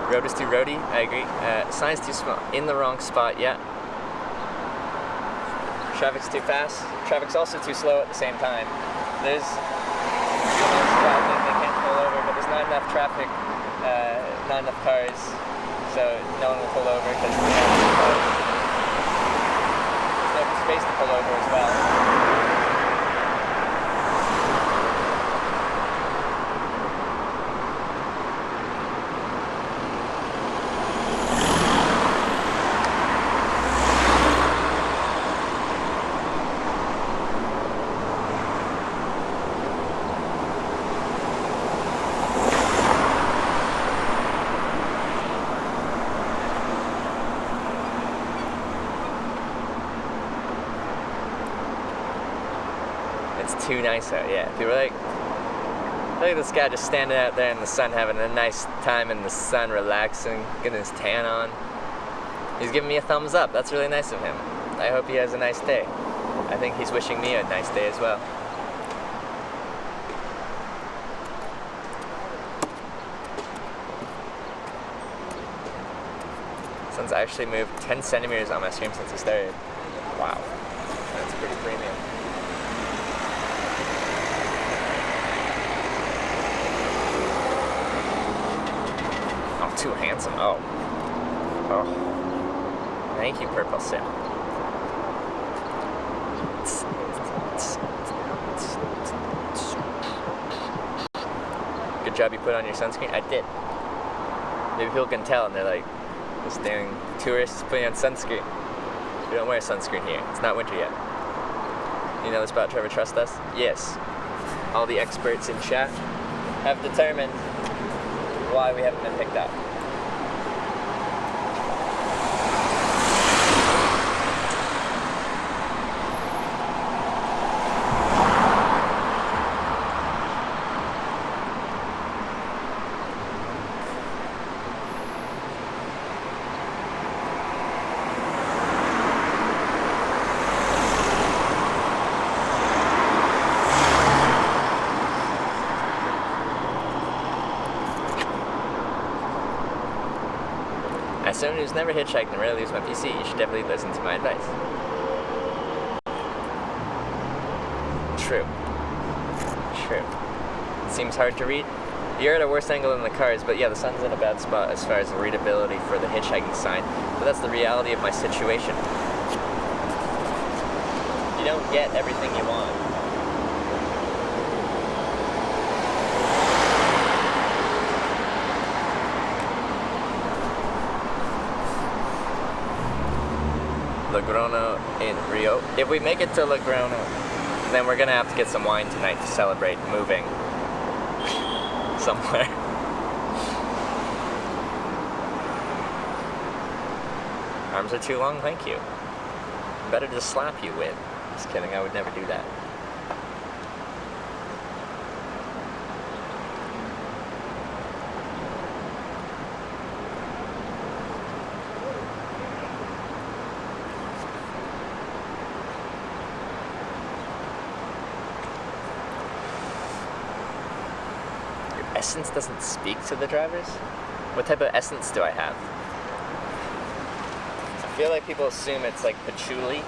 Road is too roady, I agree. Sign's too small, in the wrong spot, yeah. Traffic's too fast, traffic's also too slow at the same time. There's traffic, they can't pull over, but there's not enough traffic, not enough cars, so no one will pull over because there's no space to pull over as well. It's too nice out, yeah. People are like, look at this guy just standing out there in the sun, having a nice time in the sun, relaxing, getting his tan on. He's giving me a thumbs up. That's really nice of him. I hope he has a nice day. I think he's wishing me a nice day as well. Sun's actually moved 10 centimeters on my stream since it started. Wow. That's pretty premium. Oh, too handsome. Oh. Oh. Thank you, Purple Sim. Good job you put on your sunscreen. I did. Maybe people can tell and they're like, this dang tourists putting on sunscreen. We don't wear sunscreen here. It's not winter yet. You know this about Trevor Trust Us? Yes. All the experts in chat have determined why we haven't been picked up. As someone who's never hitchhiked and rarely used my PC, you should definitely listen to my advice. True. True. It seems hard to read. You're at a worse angle than the cars, but yeah, the sun's in a bad spot as far as readability for the hitchhiking sign. But that's the reality of my situation. You don't get everything you want. Logrono in Rio. If we make it to Logrono, then we're gonna have to get some wine tonight to celebrate moving somewhere. Arms are too long, thank you. Better to slap you with. Just kidding, I would never do that. Essence doesn't speak to the drivers? What type of essence do I have? I feel like people assume it's like patchouli.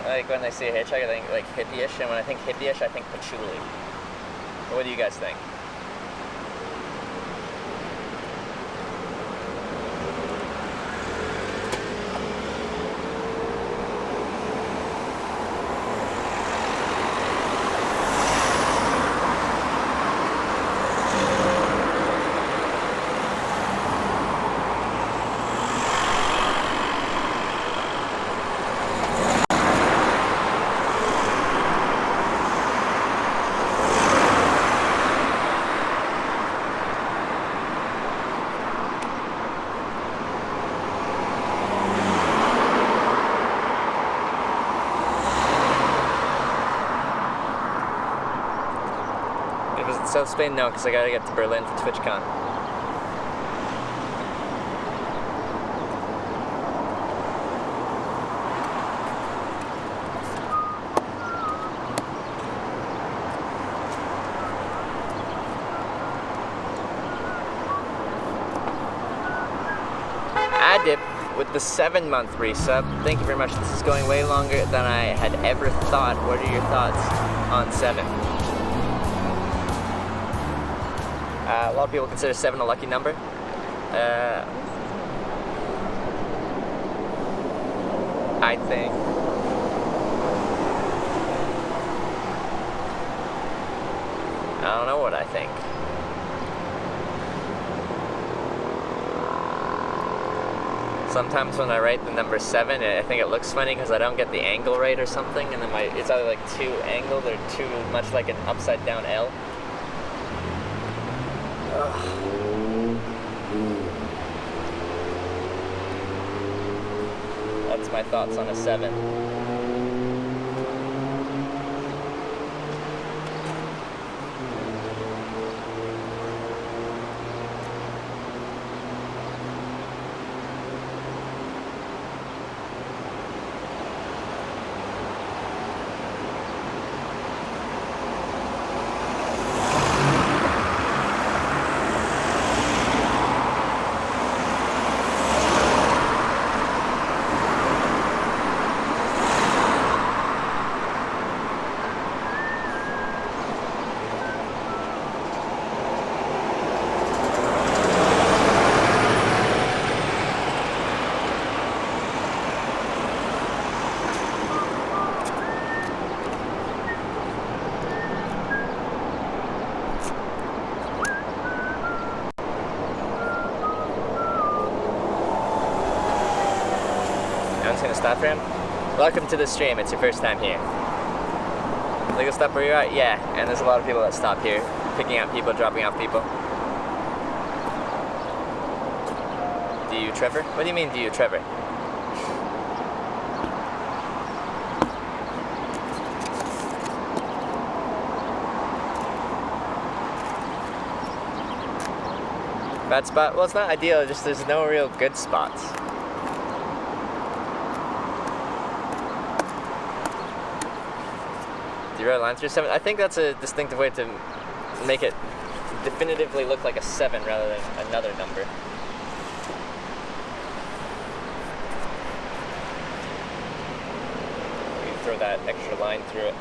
Like when they say hitchhiker, I think like hippie-ish, and when I think hippie-ish, I think patchouli. What do you guys think? South Spain? No, because I gotta get to Berlin for TwitchCon. Adip with the 7-month resub. Thank you very much. This is going way longer than I had ever thought. What are your thoughts on 7? A lot of people consider 7 a lucky number. I think. I don't know what I think. Sometimes when I write the number 7, I think it looks funny because I don't get the angle right or something, and then it's either like too angled or too much like an upside down L. That's my thoughts on a 7. I'm just gonna stop for him. Welcome to the stream. It's your first time here. Legal stop where you're at? Yeah, and there's a lot of people that stop here, picking up people, dropping off people. Do you, Trevor? What do you mean, do you, Trevor? Bad spot? Well, it's not ideal, just there's no real good spots. Do you write a line through 7? I think that's a distinctive way to make it definitively look like a 7 rather than another number. You can throw that extra line through it.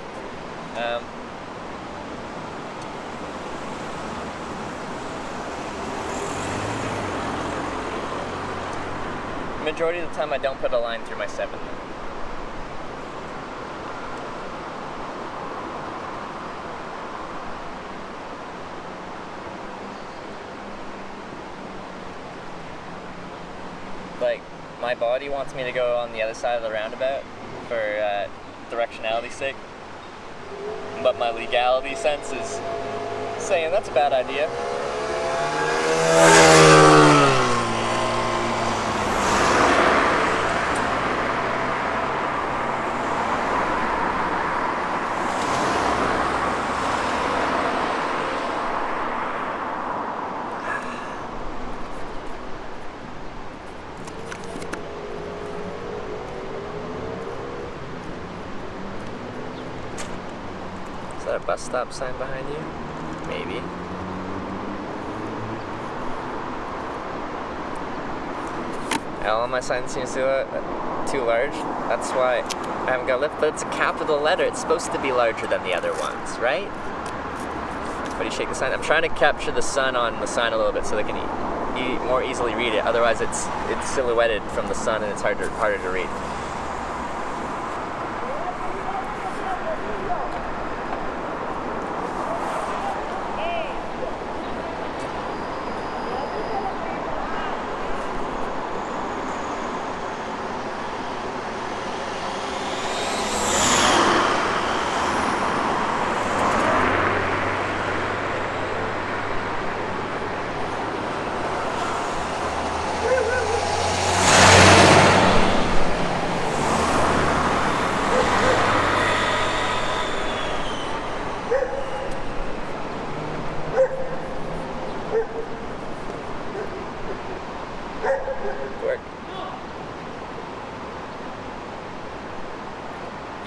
Majority of the time I don't put a line through my 7. Like, my body wants me to go on the other side of the roundabout for directionality's sake, but my legality sense is saying that's a bad idea. Is that a bus stop sign behind you? Maybe. All my signs seems too large. That's why I haven't got lift, but it's a capital letter. It's supposed to be larger than the other ones, right? But you shake the sign. I'm trying to capture the sun on the sign a little bit so they can more easily read it. Otherwise, it's silhouetted from the sun and it's harder to read.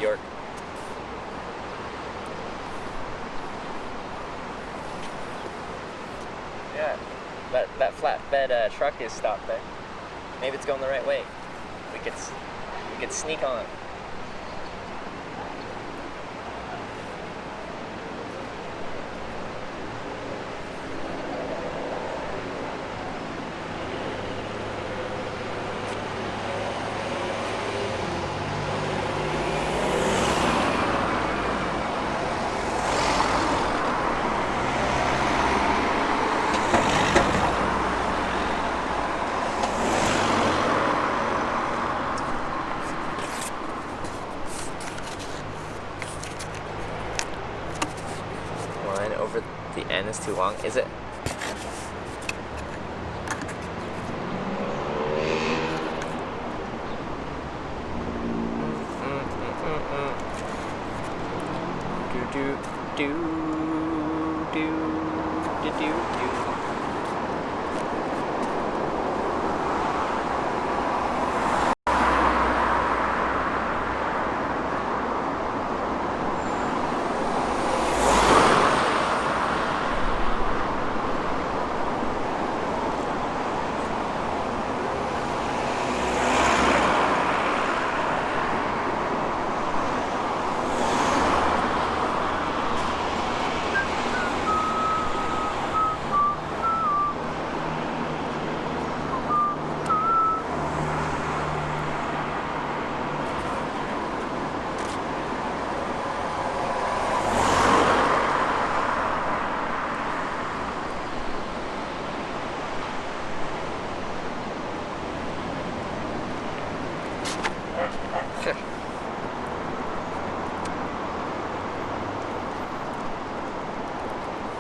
York. Yeah, that flatbed truck is stopped there. Maybe it's going the right way. We could sneak on. Over the N is too long, is it?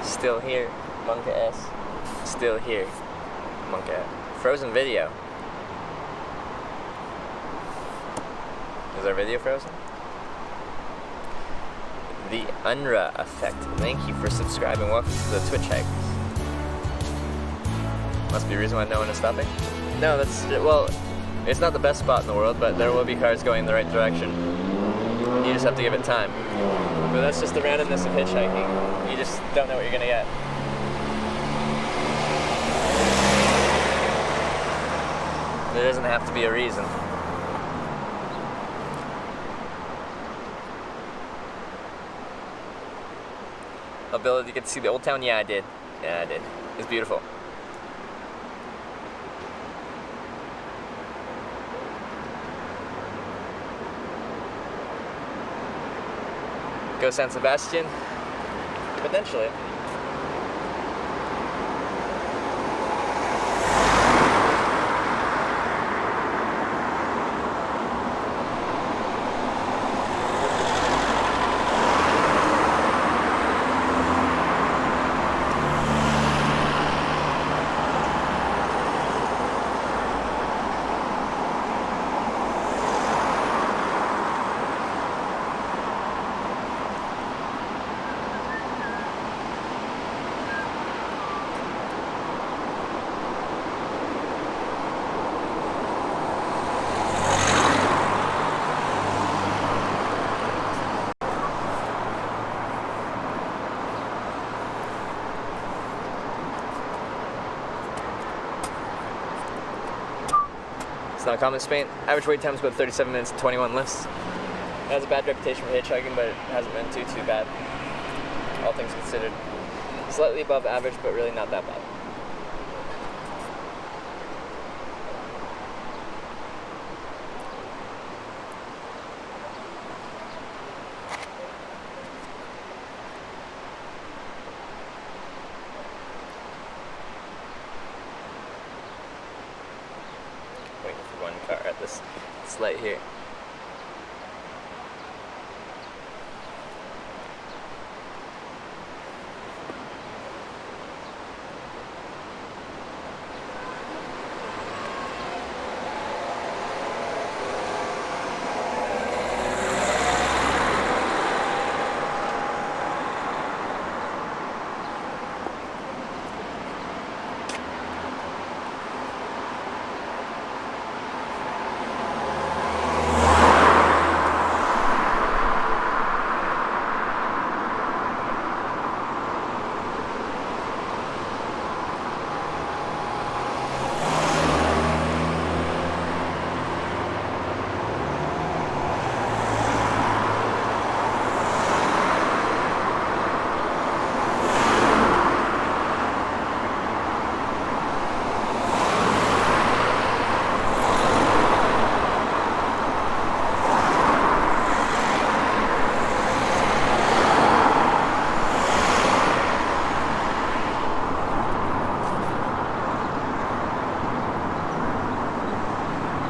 Still here, Monka S. Still here, Monka. Frozen video. Is our video frozen? The Unra Effect. Thank you for subscribing. Welcome to the Twitch hikes. Must be a reason why no one is stopping. No, that's, well, it's not the best spot in the world, but there will be cars going in the right direction. You just have to give it time. But that's just the randomness of hitchhiking. You just don't know what you're gonna get. There doesn't have to be a reason. Oh, Bill, did you get to see the old town? Yeah, I did. Yeah, I did. It's beautiful. Go San Sebastian? Potentially. It's not common in Spain. Average wait time is about 37 minutes and 21 lifts. It has a bad reputation for hitchhiking, but it hasn't been too bad. All things considered. Slightly above average, but really not that bad. Waiting for one car at this light here.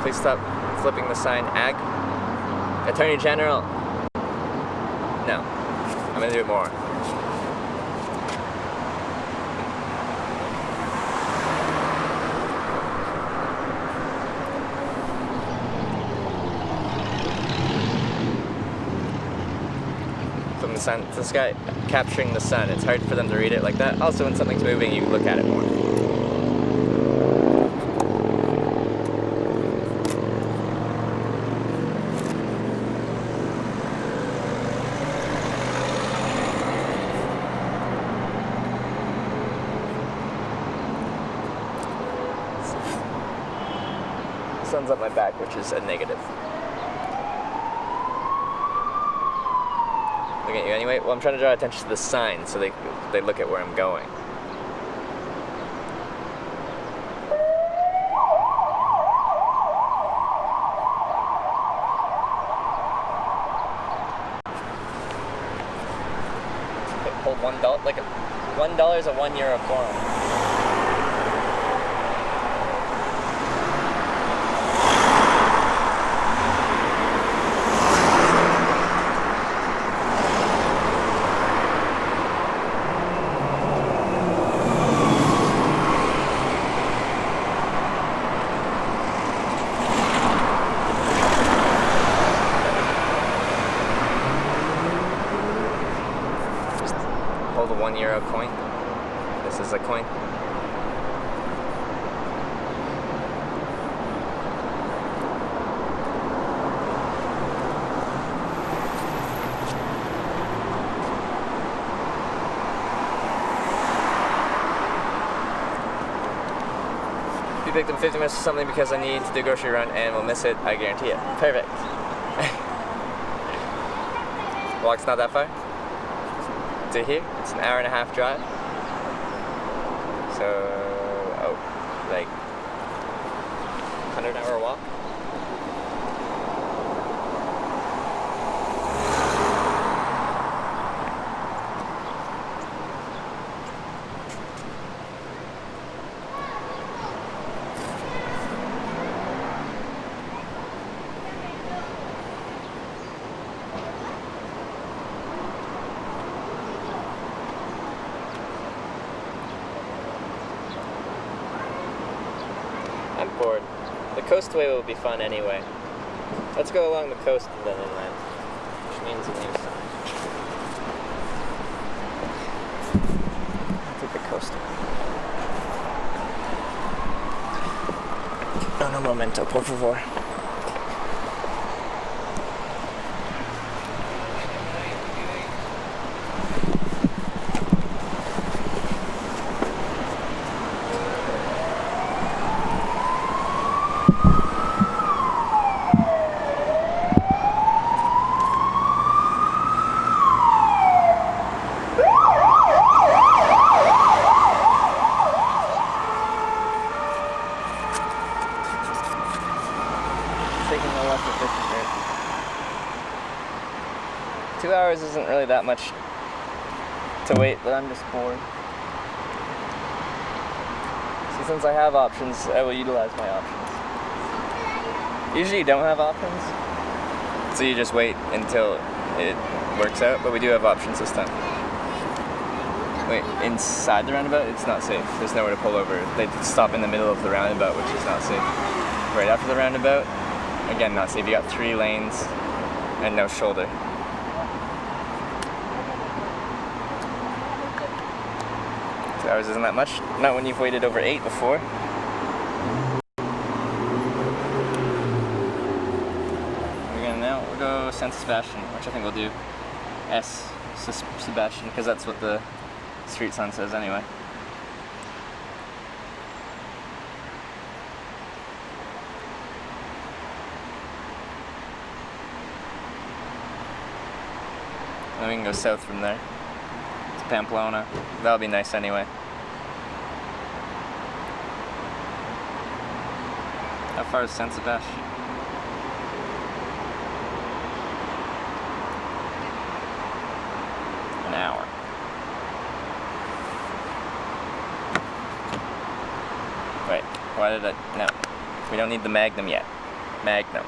Please stop flipping the sign. Ag. Attorney General. No. I'm gonna do it more. From the sun, this guy capturing the sun. It's hard for them to read it like that. Also, when something's moving, you look at it more. Sun's up my back, which is a negative. Looking at you anyway. Well, I'm trying to draw attention to the sign so they look at where I'm going. Hold $1, like $1 is a €1 coin. €1 coin. This is a coin. You picked up 50 minutes or something because I need to do a grocery run and we'll miss it, I guarantee it. Perfect. Walk's not that far to here. It's an hour-and-a-half drive. So, like 100-hour walk. I'm bored. The coastway will be fun anyway. Let's go along the coast and then inland, which means a new sign. Take the coastway. No momento, por favor. Taking the less efficient route. 2 hours isn't really that much to wait, but I'm just bored. So since I have options, I will utilize my options. Usually you don't have options, so you just wait until it works out, but we do have options this time. Wait, inside the roundabout, it's not safe. There's nowhere to pull over. They stop in the middle of the roundabout, which is not safe. Right after the roundabout, again, not safe. You got 3 lanes and no shoulder. So hours isn't that much. Not when you've waited over 8 before. We'll go San Sebastian, which I think we'll do Sebastian, because that's what the street sign says anyway. And then we can go south from there to Pamplona. That'll be nice anyway. How far is San Sebastian? An hour. Wait, why did I? No. We don't need the Magnum yet. Magnum.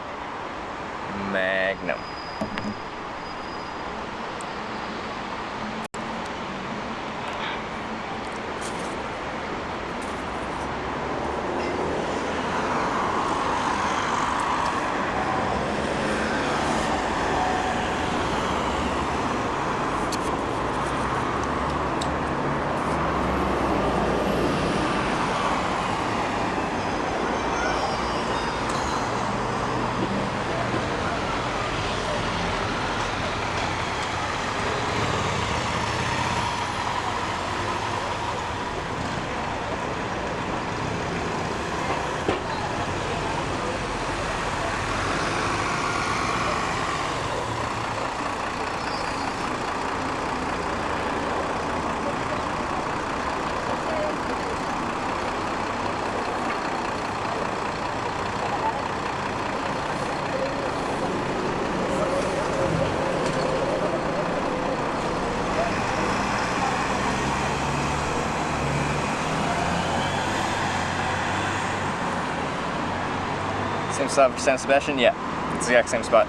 Same spot for San Sebastian? Yeah, it's the exact same spot.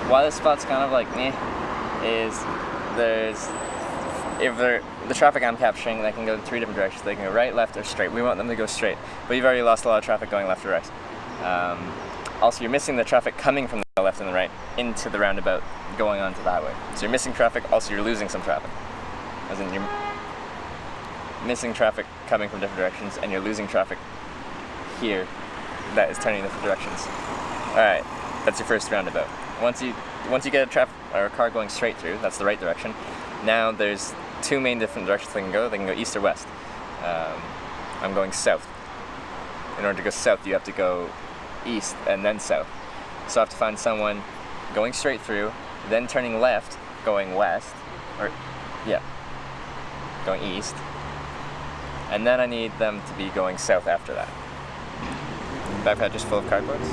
Why this spot's kind of like meh is the traffic I'm capturing, they can go in 3 different directions. They can go right, left, or straight. We want them to go straight, but you've already lost a lot of traffic going left or right. Also, you're missing the traffic coming from the left and the right into the roundabout going onto the highway. So you're missing traffic, also you're losing some traffic. As in, missing traffic coming from different directions, and you're losing traffic here that is turning in different directions. Alright, that's your first roundabout. Once you get a car going straight through, that's the right direction. Now there's two main different directions they can go. They can go east or west. I'm going south. In order to go south, you have to go east and then south. So I have to find someone going straight through, then turning left, going west, or yeah, going east, and then I need them to be going south after that. Backpack just full of cardboards.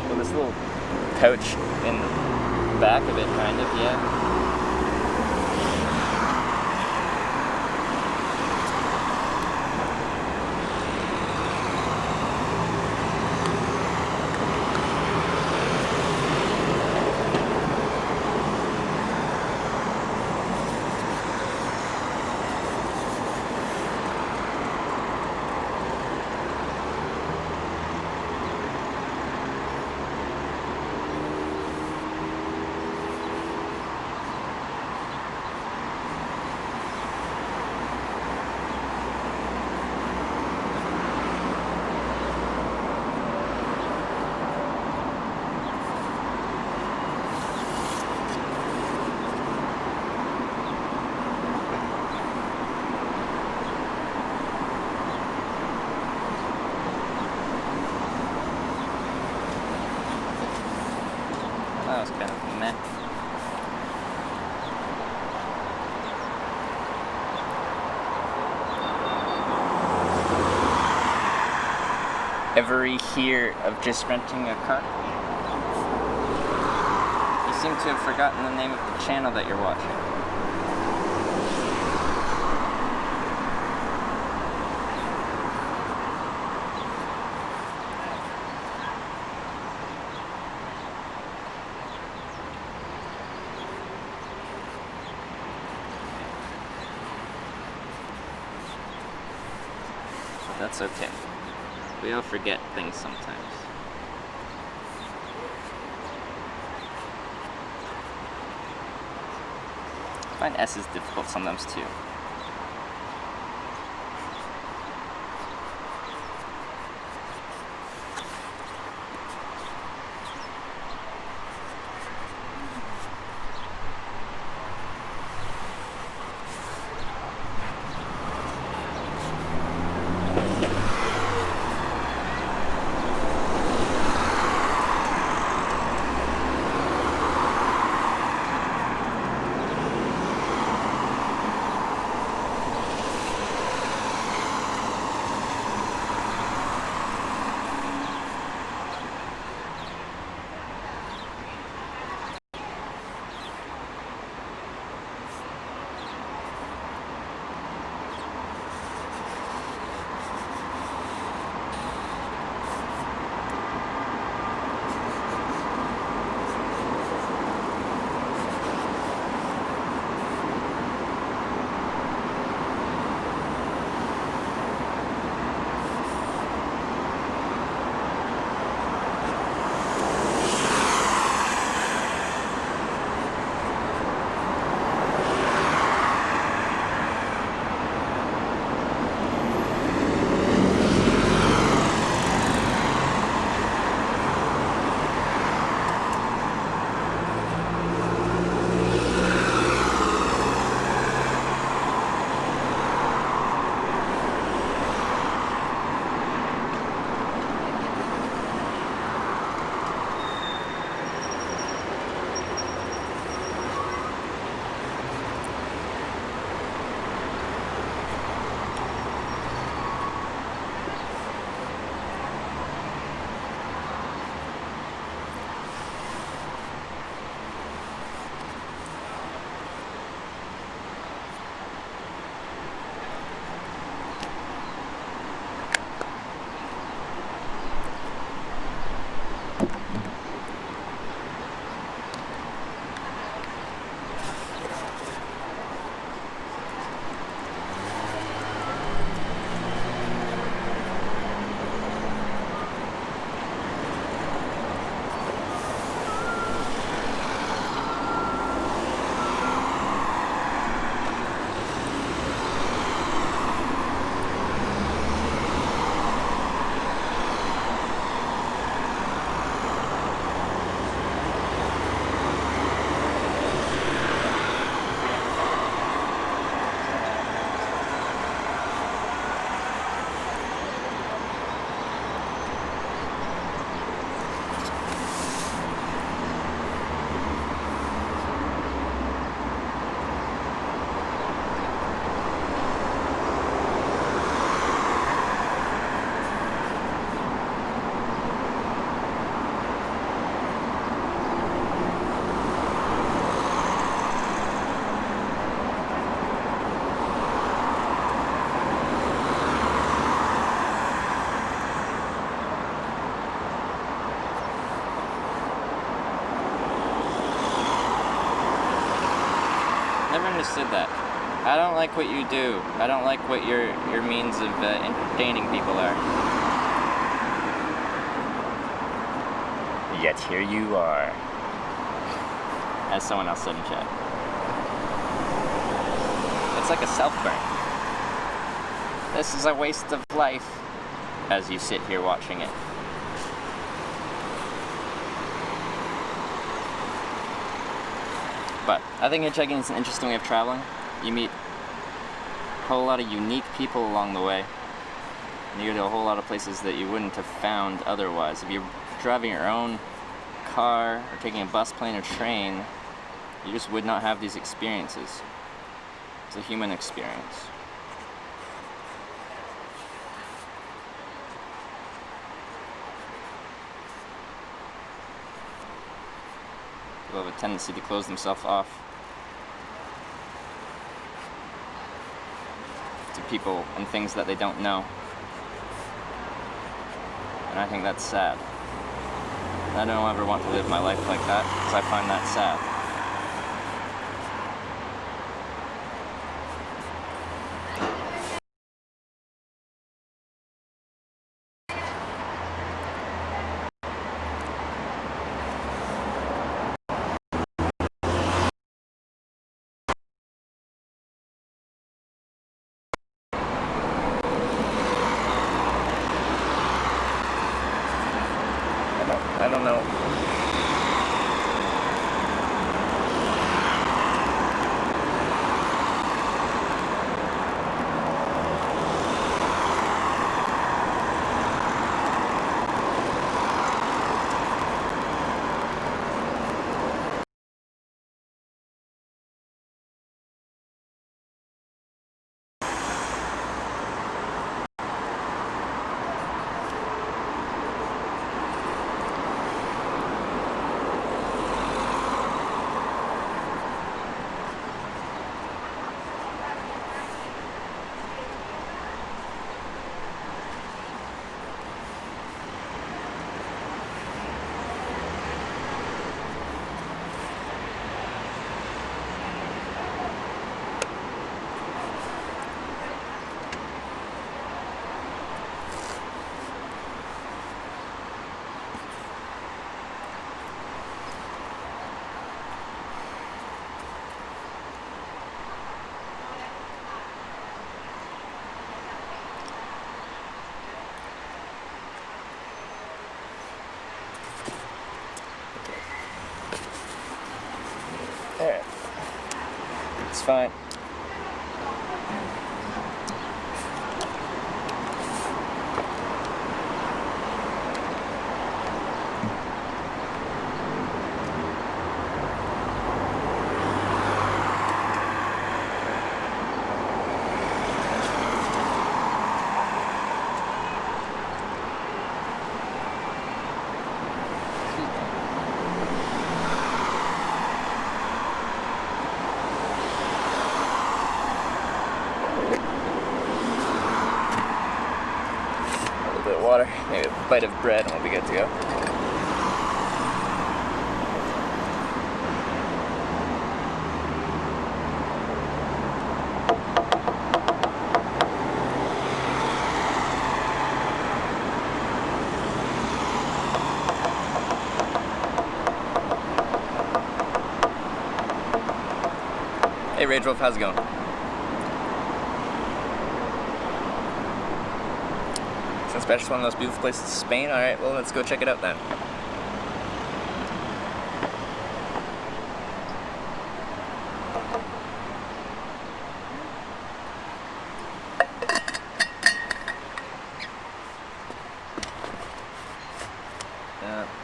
Well, this little pouch in the back of it, kind of, yeah. That was kind of meh. Ever hear of just renting a car? You seem to have forgotten the name of the channel that you're watching. That's okay. We all forget things sometimes. I find S is difficult sometimes too. Never understood that. I don't like what you do. I don't like what your means of entertaining people are. Yet here you are. As someone else said in chat. It's like a self-burn. This is a waste of life, as you sit here watching it. But I think hitchhiking is an interesting way of traveling. You meet a whole lot of unique people along the way. And you go to a whole lot of places that you wouldn't have found otherwise. If you're driving your own car or taking a bus, plane, or train, you just would not have these experiences. It's a human experience. People have a tendency to close themselves off to people and things that they don't know. And I think that's sad. I don't ever want to live my life like that, because I find that sad. I don't know. There. It's fine. Water, maybe a bite of bread, and we'll be good to go. Hey Rage Wolf, how's it going? Since one of those beautiful places, Spain. All right, well, let's go check it out then.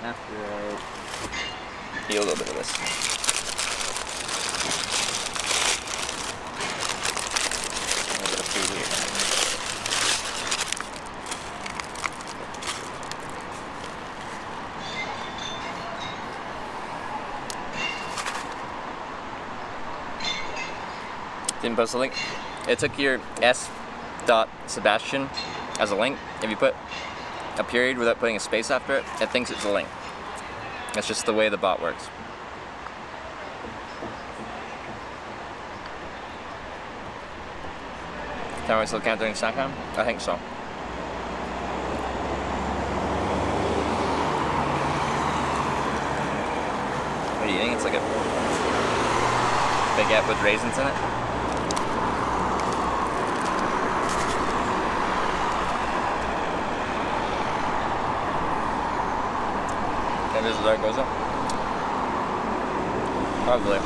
After I eat a little bit of this. A little bit of food here. Didn't post a link. It took your s.sebastian as a link. If you put a period without putting a space after it, it thinks it's a link. That's just the way the bot works. Are we still counting snack time? I think so. What are you eating? It's like a baguette with raisins in it. That is Zaragoza. Probably.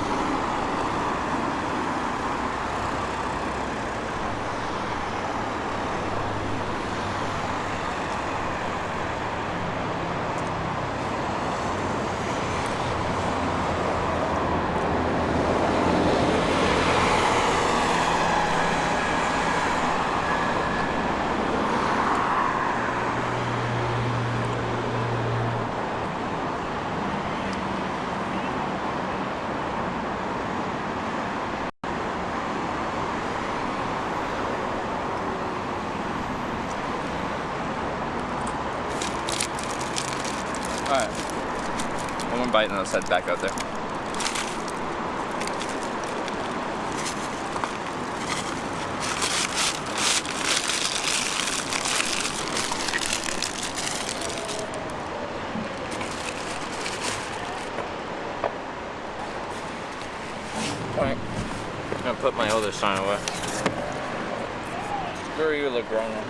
Alright. One more bite and I'll head back out there. Alright. I'm gonna put my older sign away. Screw you, Legrona.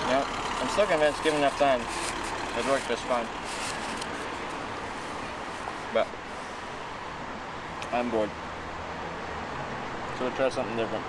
Yep. I'm still convinced given enough time. It worked just fine. But I'm bored. So we'll try something different.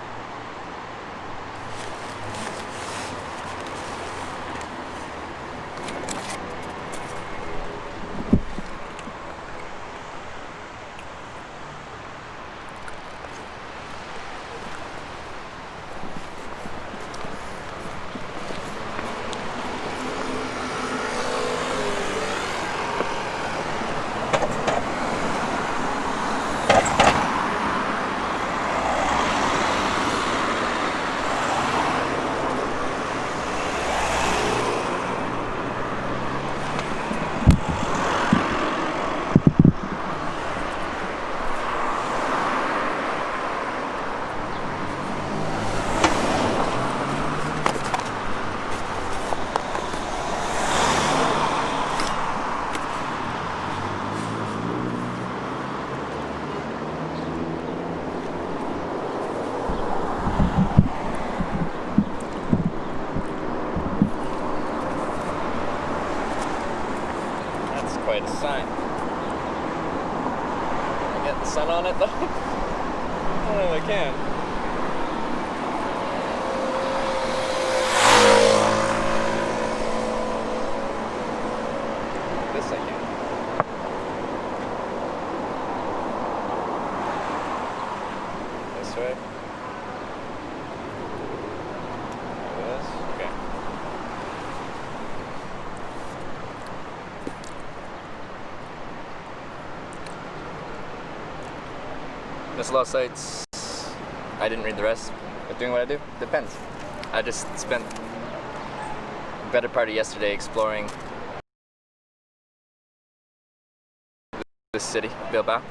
Quite a sign. Can I get the sun on it though? I don't know if I can. This I can. This way. Like this. Okay. There's a lot of sites. I didn't read the rest, but doing what I do depends. I just spent the better part of yesterday exploring this city, Bilbao.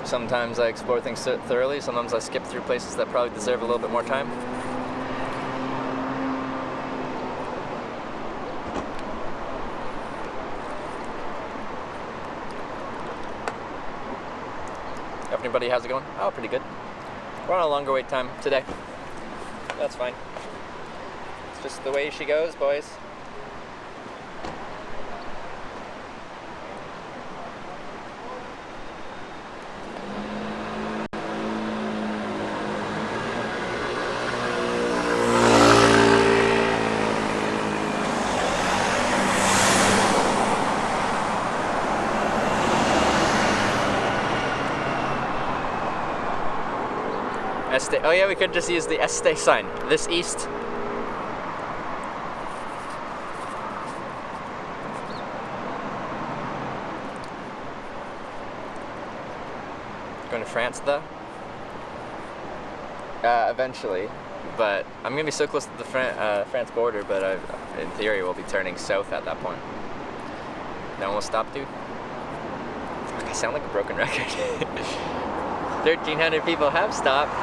Sometimes I explore things thoroughly, sometimes I skip through places that probably deserve a little bit more time. Everybody, how's it going? Oh, pretty good. We're on a longer wait time today. That's fine. It's just the way she goes, boys. Este. Oh yeah, we could just use the Este sign. This east. Going to France though? Eventually, but I'm gonna be so close to the France border, but in theory we'll be turning south at that point. Then we'll stop, dude. Fuck, I sound like a broken record. 1,300 people have stopped.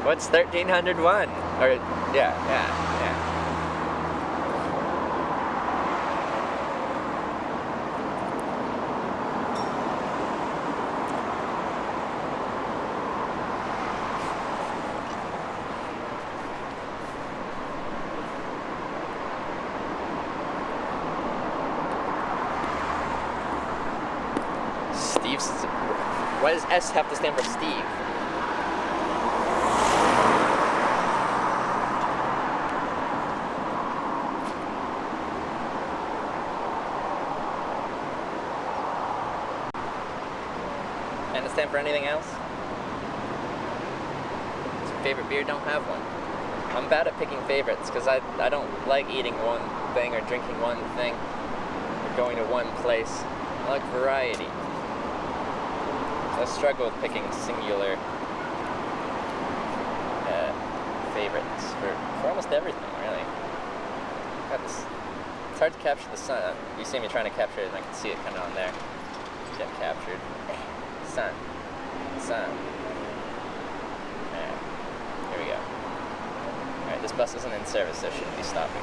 What's 1301? Or yeah. Steve's. Why does S have to stand for Steve? And it stand for anything else? What's your favorite beer? Don't have one. I'm bad at picking favorites because I don't like eating one thing or drinking one thing or going to one place. I like variety. I struggle with picking singular favorites for almost everything, really. It's hard to capture the sun. You see me trying to capture it, and I can see it kind of on there. Get captured. Sun. Yeah. Here we go. Alright, this bus isn't in service, so it shouldn't be stopping.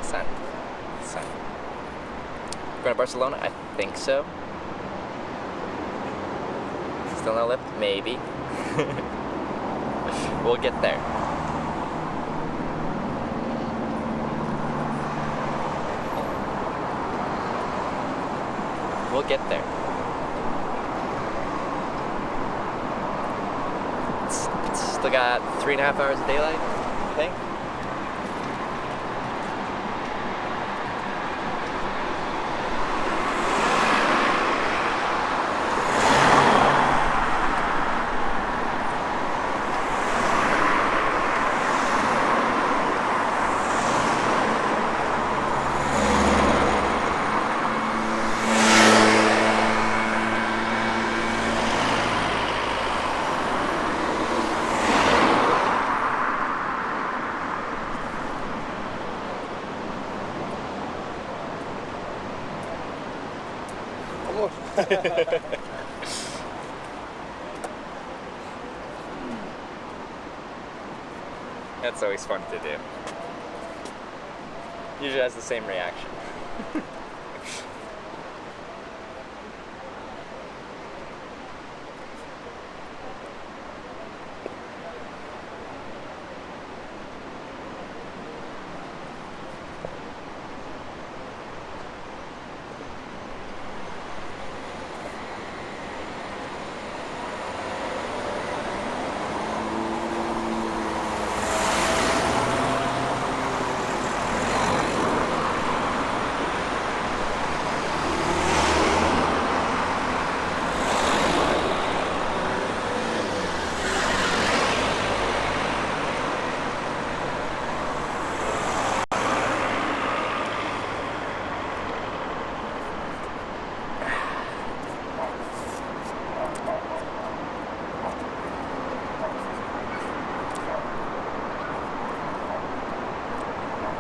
Sun. Going to Barcelona? I think so. Still no lift? Maybe. We'll get there. We'll get there. Still got 3.5 hours of daylight, I think. That's always fun to do. Usually has the same reaction.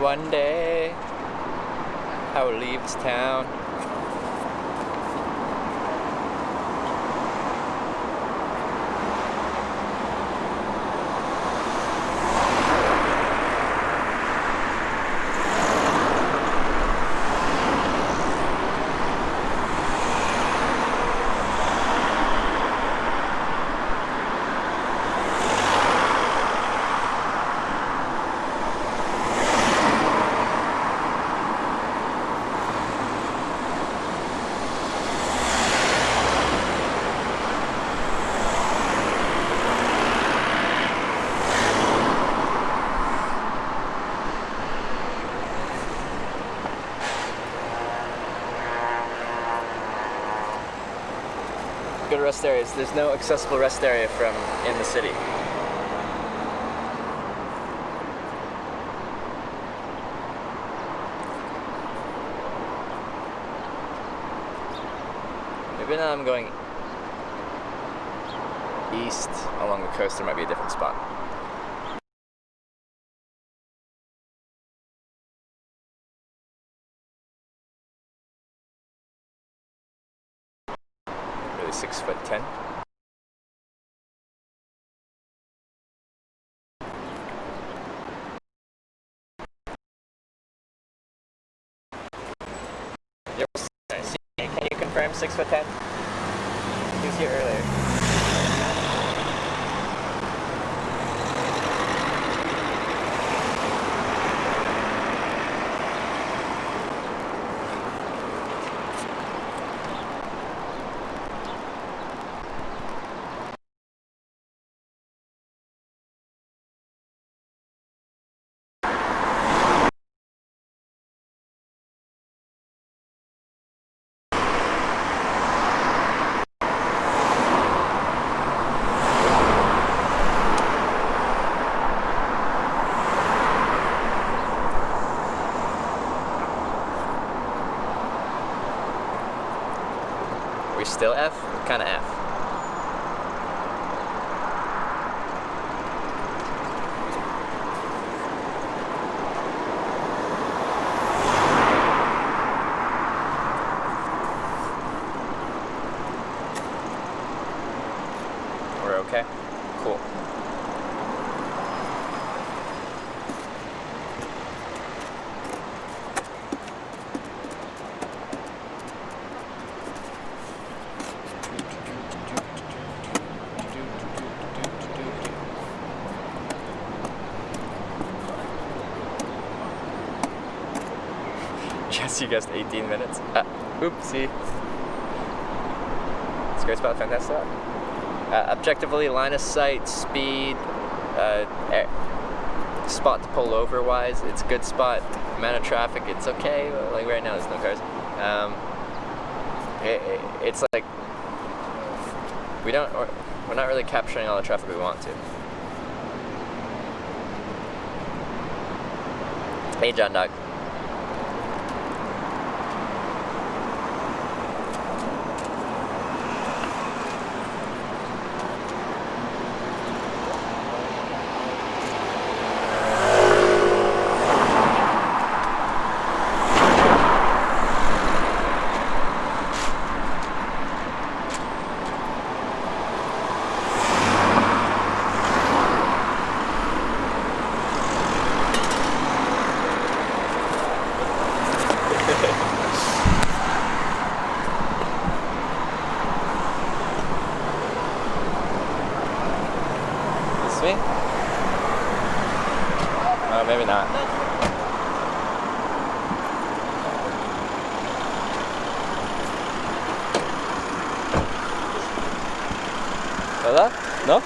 One day, I will leave this town. Go to rest areas. There's no accessible rest area from in the city. then I'm going east along the coast. There might be a different spot. Really 6'10". Can you confirm 6'10"? He was here earlier. We're still F? What kind of F? We're okay? Cool. Jess, you guessed 18 minutes. Oopsie. It's a great spot, fantastic. Objectively, line of sight, speed, spot to pull over wise, it's a good spot. Amount of traffic, it's okay. Like right now, there's no cars. It's like we're not really capturing all the traffic we want to. Hey, John Dog. Me? Oh, maybe not. Hola? No?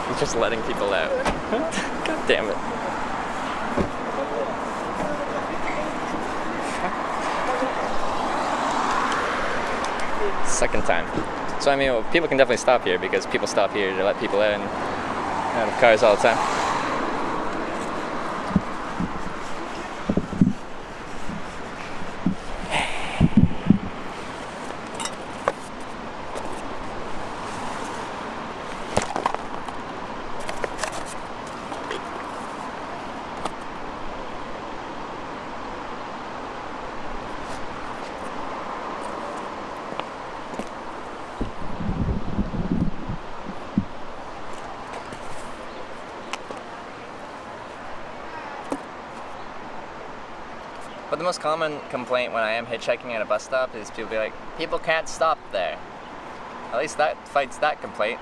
He's just letting people out. God damn it. Second time. So I mean, well, people can definitely stop here because people stop here to let people in out of cars all the time. But the most common complaint when I am hitchhiking at a bus stop is people be like, people can't stop there. At least that fights that complaint.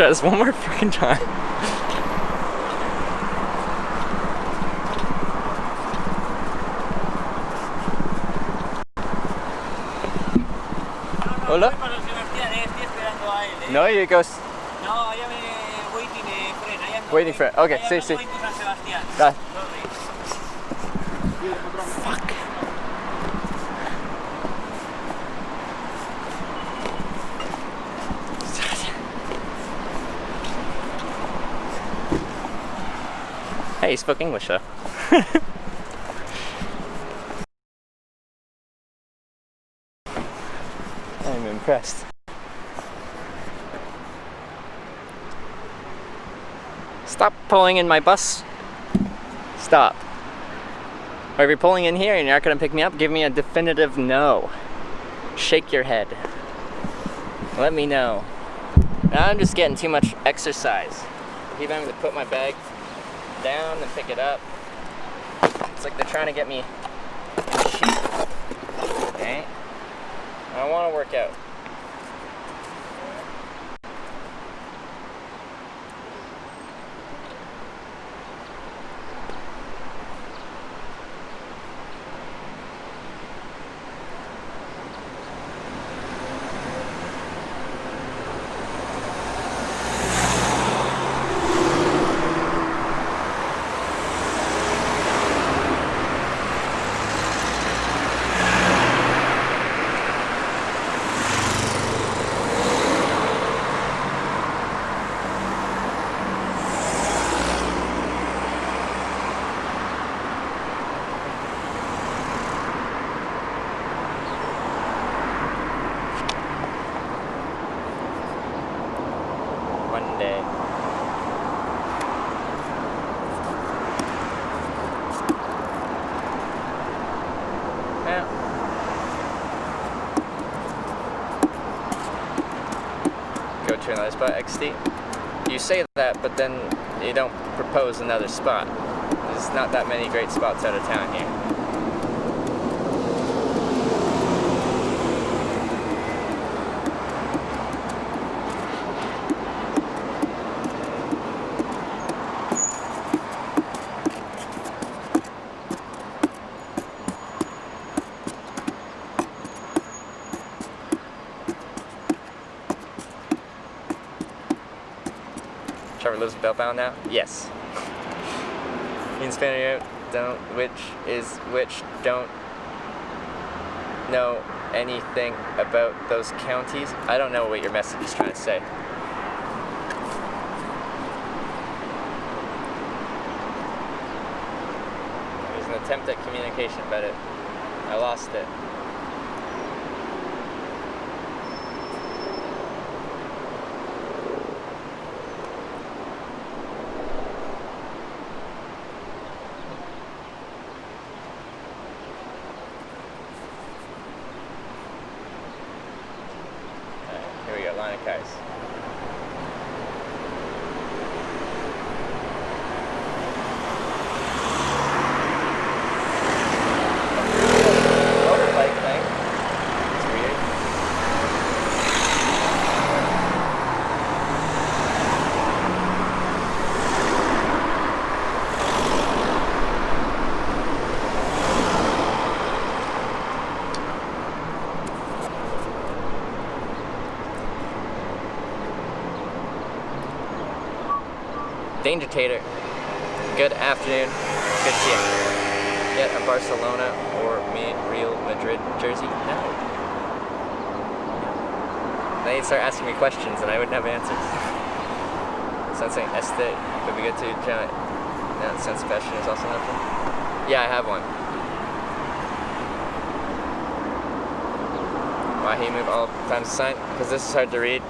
try this one more freaking time. Hola. No, you go. No, allá viene waiting friend. Allá ando Waiting for it. Okay, allá sí, ando sí. waiting San Sebastián. Bye. Sorry. Fuck. Hey, you spoke English though. I'm impressed. Stop pulling in my bus. Stop. Or if you're pulling in here and you're not gonna pick me up, give me a definitive no. Shake your head. Let me know. Now I'm just getting too much exercise. I keep having to put my bag down and pick it up. It's like they're trying to get me in shape. Okay? I want to work out. One day. Yeah. Go to another spot, XD. You say that, but then you don't propose another spot. There's not that many great spots out of town here. Trevor lives in Bilbao now? Yes. Me and Spaniard don't don't know anything about those counties. I don't know what your message is trying to say. It was an attempt at communication, but I lost it. Here we go, line of cars. Motorbike thing. It's weird. Danger Tater. Good afternoon. Good to see you. Get a Barcelona or Real Madrid jersey? No. Then you'd start asking me questions and I wouldn't have answers. So I'm saying Este would be good to join. Yeah, San Sebastian is also nothing. Yeah, I have one. Why he move all times sign? Because this is hard to read.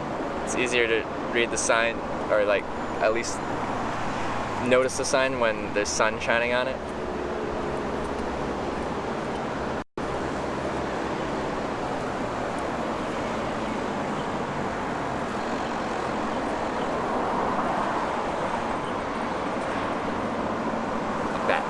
It's easier to read the sign, or like at least notice the sign when there's sun shining on it. Like that.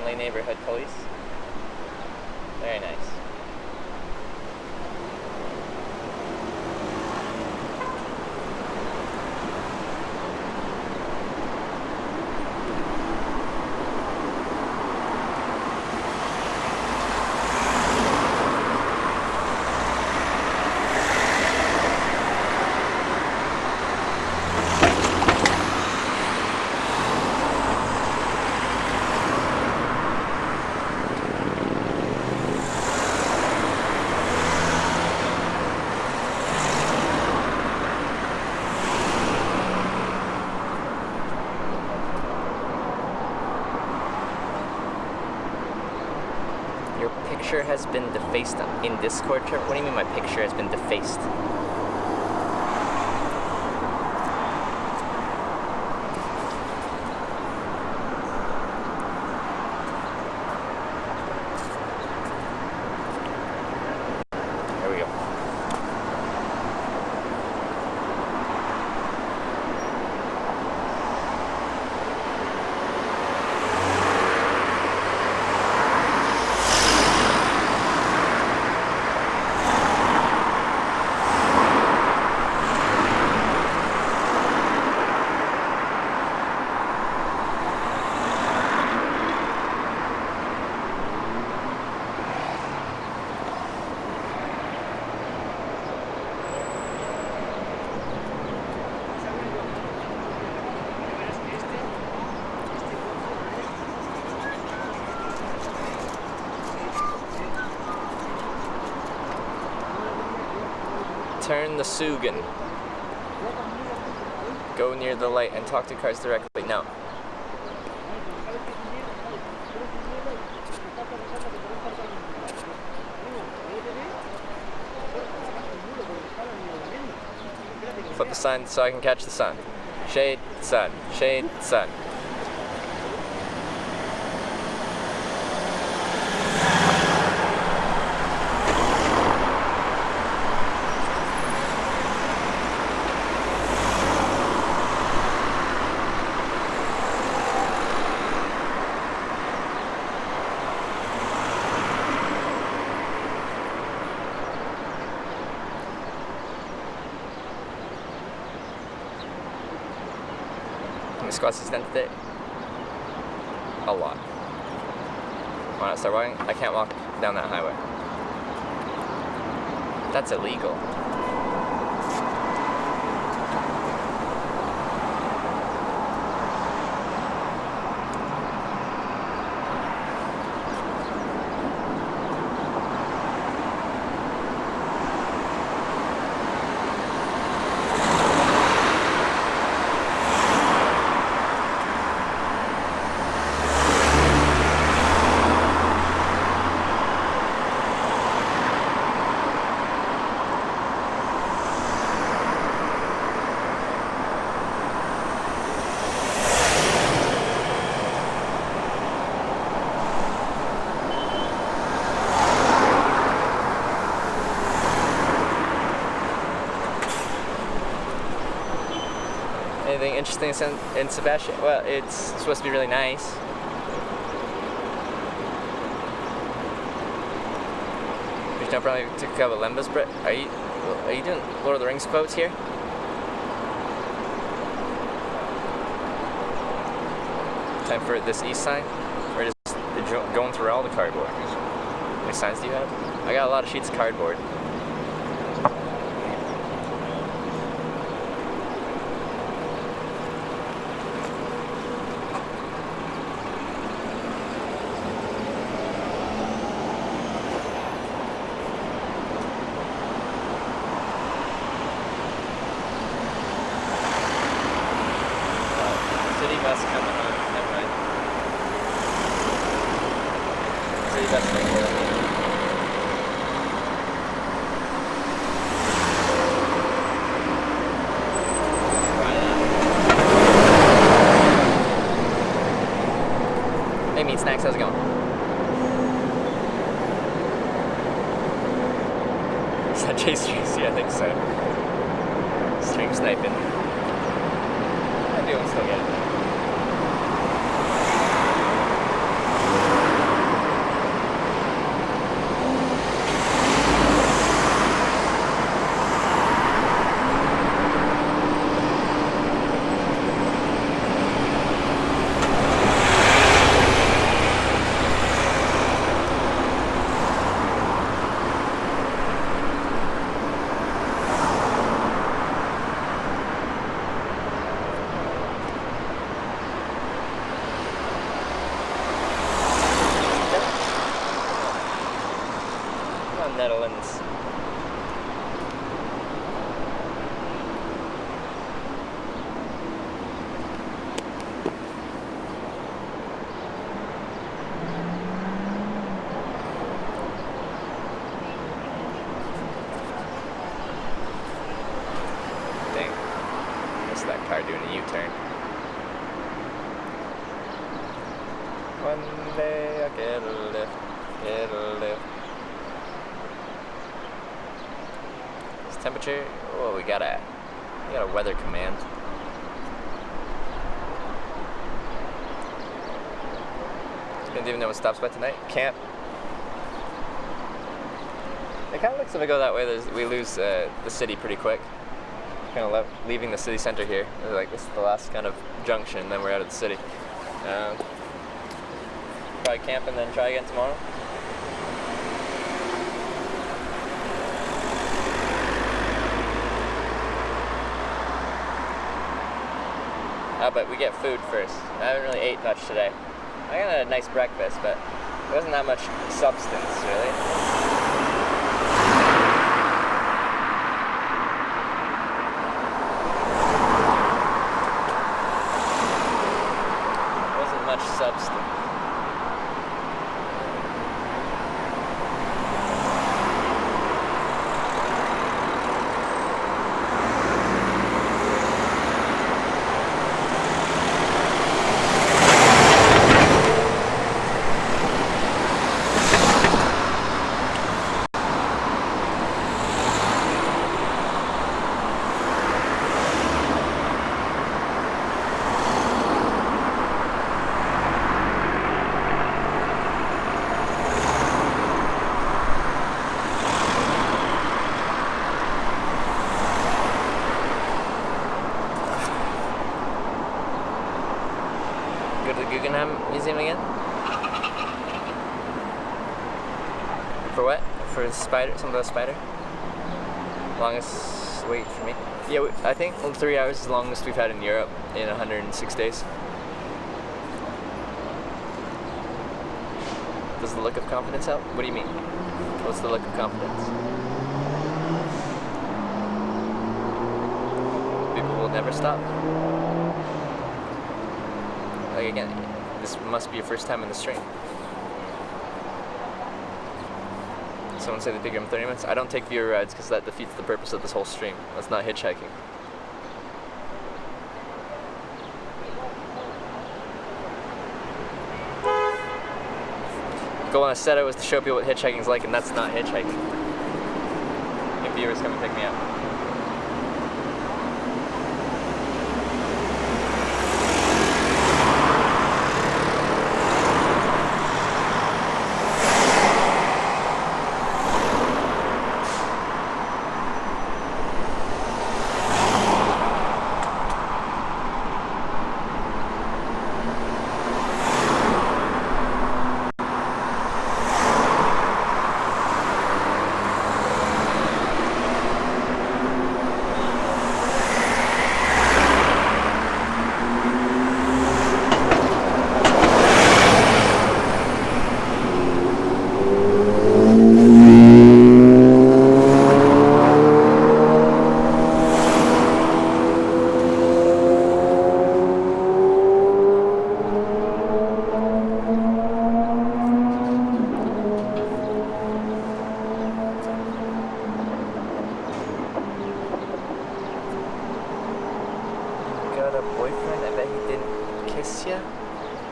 friendly neighborhood police. Very nice. Your picture has been defaced in Discord. What do you mean my picture has been defaced? There we go. Turn the Sugan. Go near the light and talk to cars directly. No. Flip the sign so I can catch the sun. Shade, sun. Shade, sun. How many squats is done today? A lot. Why not start walking? I can't walk down that highway. That's illegal. Anything interesting in Sebastian? Well, it's supposed to be really nice. There's no problem to cover Lembas, Brett. Are you doing Lord of the Rings quotes here? Time for this east sign? We're just going through all the cardboard. How many signs do you have? I got a lot of sheets of cardboard. City bus coming on. Never mind. City bus coming on. Hey, Meat Snacks, how's it going? Is that Chase Tracy? I think so. Stream sniping. I do still get it. Netherlands. Dang. Missed that car doing a U-turn. One day I'll get a lift, get a lift. This temperature, oh, we got a weather command. Didn't even know what stops by tonight. Camp. It kind of looks, if I go that way, we lose the city pretty quick. Kind of leaving the city center here. Like, this is the last kind of junction, then we're out of the city. Probably camp and then try again tomorrow. But we get food first. I haven't really ate much today. I got a nice breakfast, but there wasn't that much substance, really. Wasn't much substance. Go to the Guggenheim Museum again? For what? For the spider? Some of the spider? Longest wait for me? Yeah, I think 3 hours is the longest we've had in Europe in 106 days. Does the look of confidence help? What do you mean? What's the look of confidence? People will never stop. Like, again, this must be your first time in the stream. Someone say the bigger than 30 minutes. I don't take viewer rides because that defeats the purpose of this whole stream. That's not hitchhiking. The goal on a set was to show people what hitchhiking is like, and that's not hitchhiking. If viewers come and pick me up.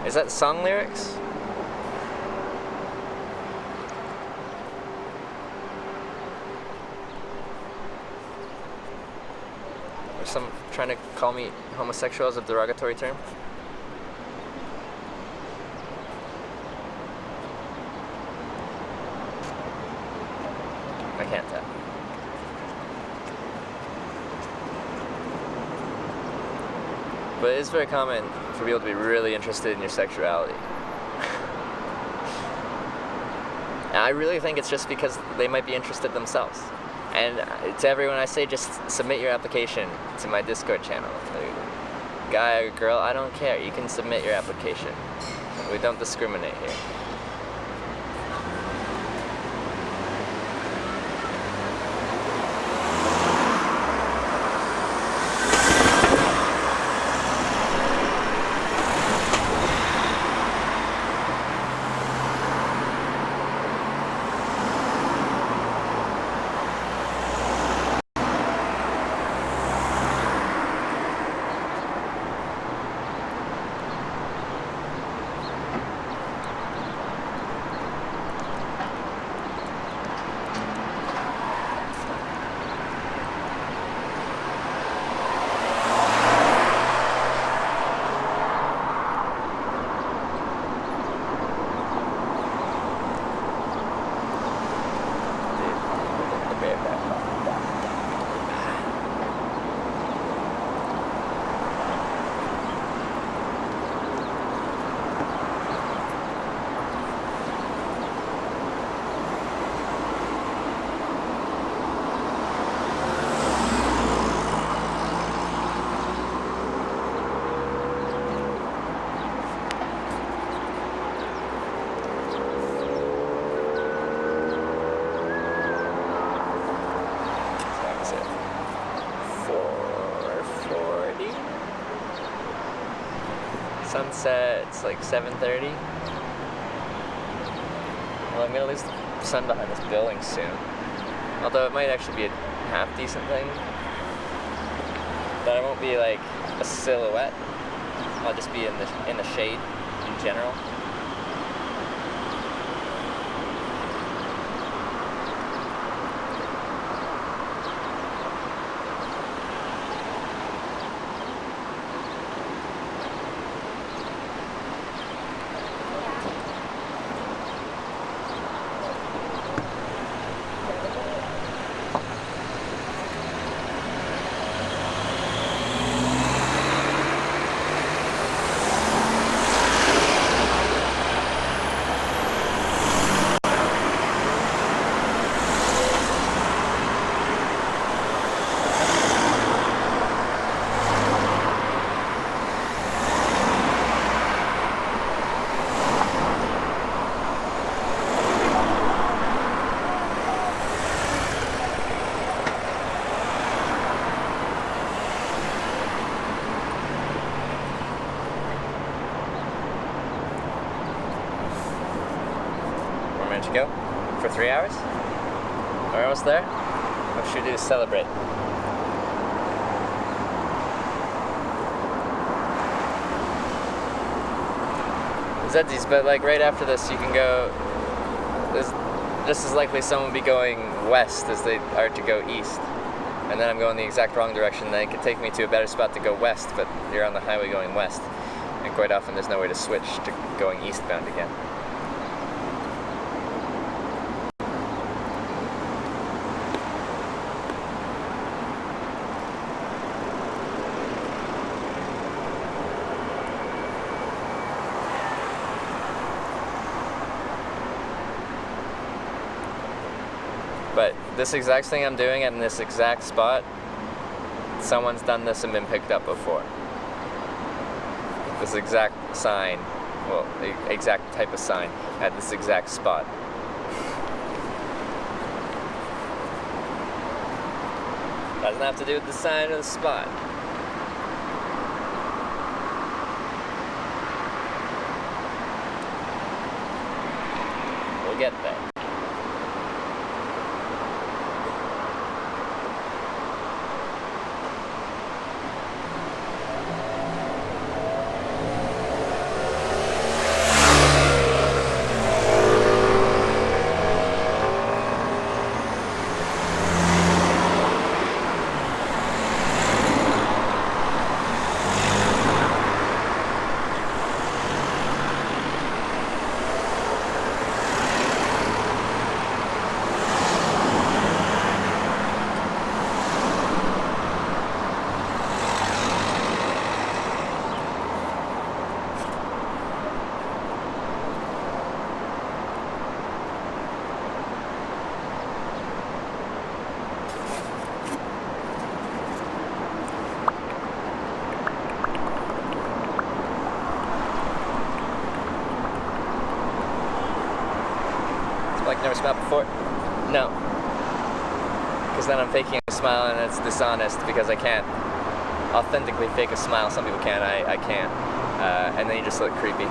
Is that song lyrics? Or some trying to call me homosexual as a derogatory term? I can't tell. But it is very common for people to be really interested in your sexuality. And I really think it's just because they might be interested themselves. And to everyone I say, just submit your application to my Discord channel. Guy or girl, I don't care. You can submit your application. We don't discriminate here. sunset's like 7:30. Well, I'm gonna lose the sun behind this building soon. Although it might actually be a half decent thing. That I won't be like a silhouette. I'll just be in the shade in general. To go for 3 hours. We're almost there. What should we do to celebrate? Zedsi's, but like right after this, you can go. There's just as likely someone will be going west as they are to go east, and then I'm going the exact wrong direction. Then it could take me to a better spot to go west, but you're on the highway going west, and quite often there's no way to switch to going eastbound again. But this exact thing I'm doing in this exact spot, someone's done this and been picked up before. This exact sign, well, the exact type of sign at this exact spot. Doesn't have to do with the sign or the spot. We'll get there. Like never smiled before? No. Because then I'm faking a smile and it's dishonest because I can't authentically fake a smile. Some people can, I can't. And then you just look creepy.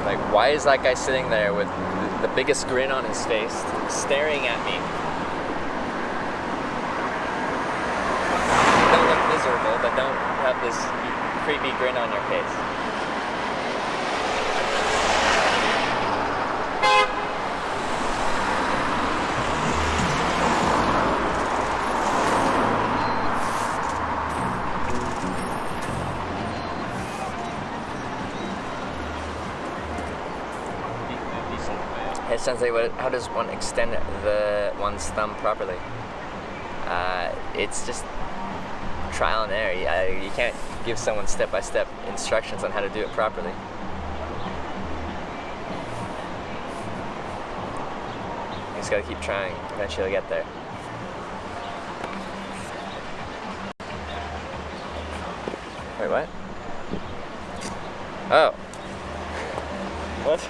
Like, why is that guy sitting there with the biggest grin on his face, staring at me? Don't look miserable, but don't have this creepy grin on your face. Hey Sensei, how does one extend one's thumb properly? It's just trial and error. You can't give someone step-by-step instructions on how to do it properly. You just gotta keep trying. Eventually you'll get there. Wait, what? Oh. What?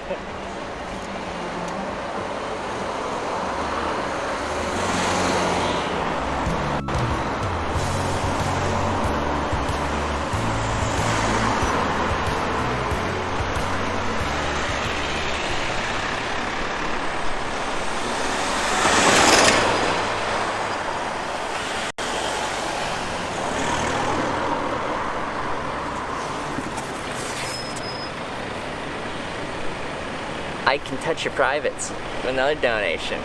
I can touch your privates with another donation.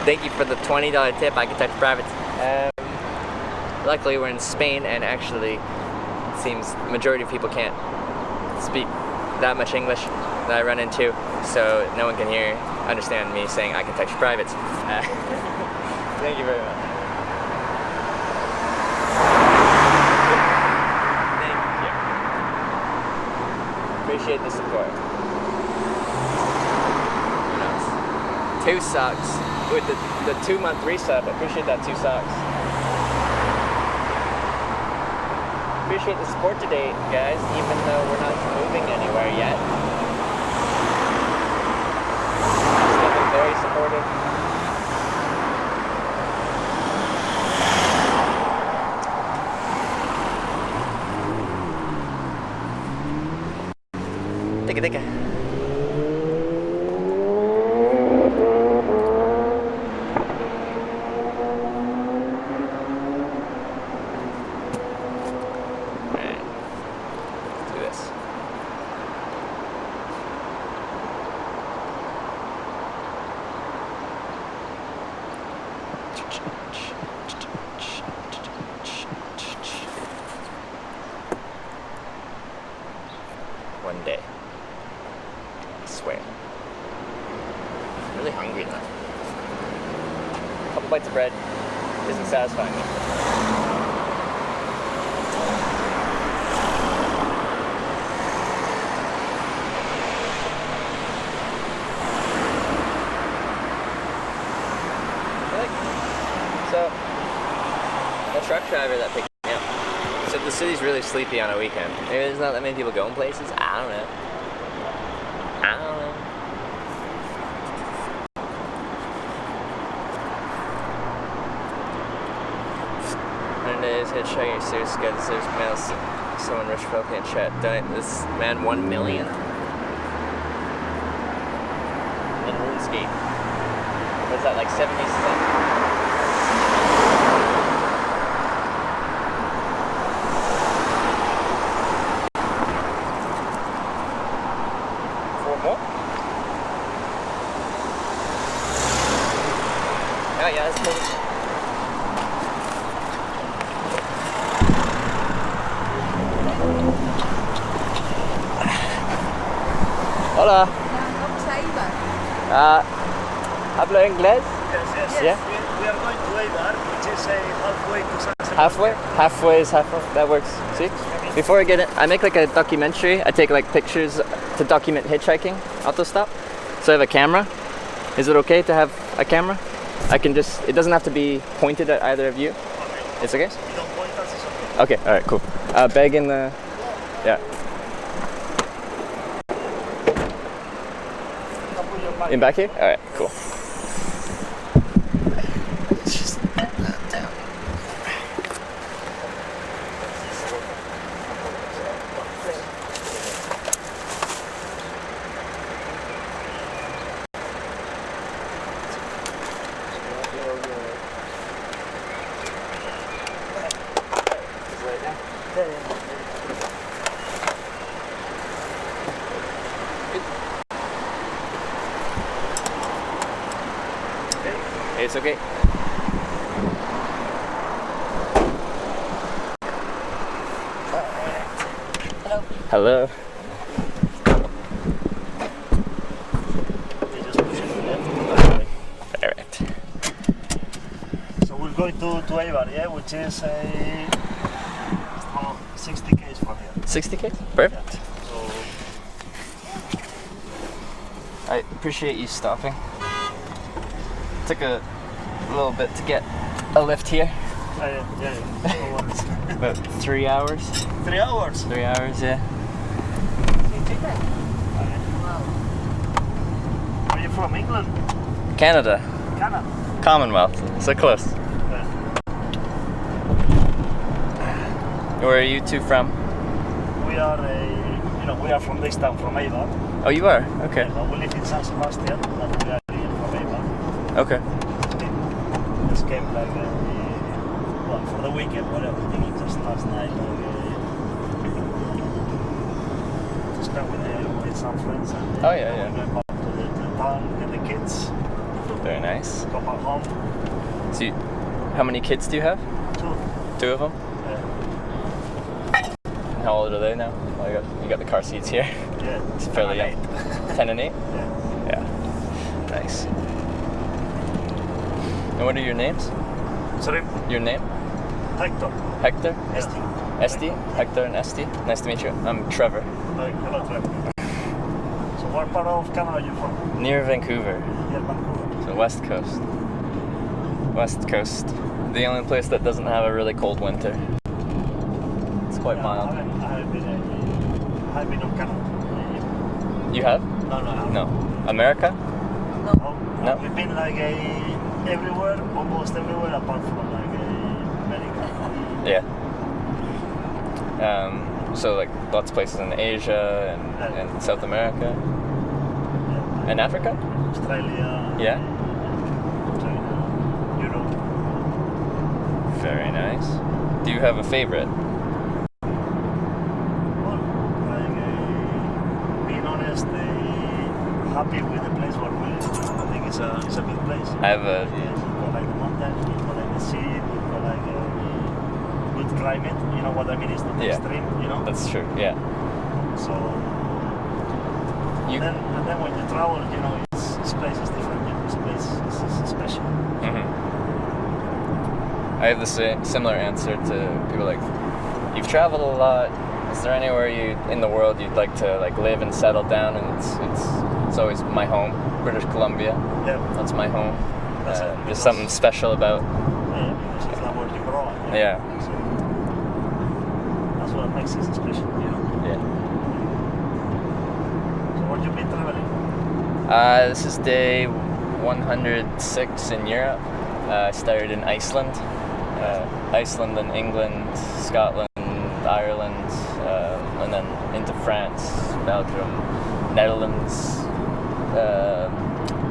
Thank you for the $20 tip. I can touch your privates. Luckily, we're in Spain, and actually, it seems the majority of people can't speak that much English that I run into, so no one can understand me saying I can touch your privates. Thank you very much. Appreciate the support. What else? 2 socks with the 2-month resub. I appreciate that 2 socks. Appreciate the support today, guys, even though we're not moving anywhere yet. Still been very supportive. Take it. Alright. Let's do this. One day. I swear. I'm really hungry now. A couple bites of bread isn't satisfying me. So, the truck driver that picked me up said the city's really sleepy on a weekend. Maybe there's not that many people going places. I don't know. Days hitchhiking, serious guys, there's mail, someone rich probably in chat. Donate this man 1 million in RuneScape. What's that, like 70 cents? Oh yeah, that's cool. Hola. ¿Hablo inglés? Yes. Yeah. We are going to Eibar, which is halfway to San Sebastian. Halfway? Halfway is halfway. That works. See? Before I get it, I make like a documentary. I take like pictures to document hitchhiking, autostop. So I have a camera. Is it okay to have a camera? I can just, it doesn't have to be pointed at either of you. Okay. It's okay? You don't point us, it's okay. Okay, alright, cool. Bag in the, yeah. In back here? Alright, cool. Just put that down. It's okay. Hello. You just push it to the left. Alright. So we're going to Eibar, yeah, which is about 60 km from here. 60K? Perfect. Yeah. So I appreciate you stopping. Took a little bit to get a lift here. yeah. No worries. About 3 hours. 3 hours? 3 hours, yeah. Are you from England? Canada. Canada? Commonwealth. So close. Yeah. Where are you two from? We are we are from this town, from Eibar. Oh, you are? Okay. Yeah, we live in San Sebastian, but we are here from Eibar. Okay. Just came like for the weekend, whatever. I think it just last night. Just weekend with some friends. And, Oh, yeah, yeah. We went back to the town, get the kids, Very nice. come back home. So, how many kids do you have? 2. 2 of them. Yeah. And how old are they now? Oh, you got the car seats here. Yeah. It's fairly young. 10 and 8. Yeah. Yeah. Nice. And what are your names? Sorry, Your name? Hector. Hector? Esti. Esti? Hector and Esti? Nice to meet you. I'm Trevor. Hello, Trevor. So what part of Canada are you from? Near Vancouver. Yeah, Vancouver. So West Coast. West Coast. The only place that doesn't have a really cold winter. It's quite mild. I haven't been on Canada. You have? No, I haven't. No. America? No. We've been like everywhere, almost everywhere apart from like America. Yeah. So like lots of places in Asia and South America Yeah. and Africa? Australia. Yeah. China, Europe. Very nice. Do you have a favorite? Well, like being honest, happy with the place where we live. I think it's a good place. I have a Yes, we've got like the mountains, we've got like the sea, we've got like a good climate. You know what I mean? It's not Yeah. extreme, you know? That's true. Yeah. So, You. and then when you travel, you know, this place is different. You know, this place is special. Mhm. I have the similar answer to people like, you've traveled a lot. Is there anywhere in the world you'd like to like live and settle down? And it's always my home, British Columbia. Yeah, That's my home. That's it, There's because- something special about. yeah, because it's like where you grow up. Yeah. So, that's what makes it special, you know? Yeah. So, where you been traveling? This is day 106 in Europe. I started in Iceland. Iceland and England, Scotland, Ireland, and then into France, Belgium, Netherlands,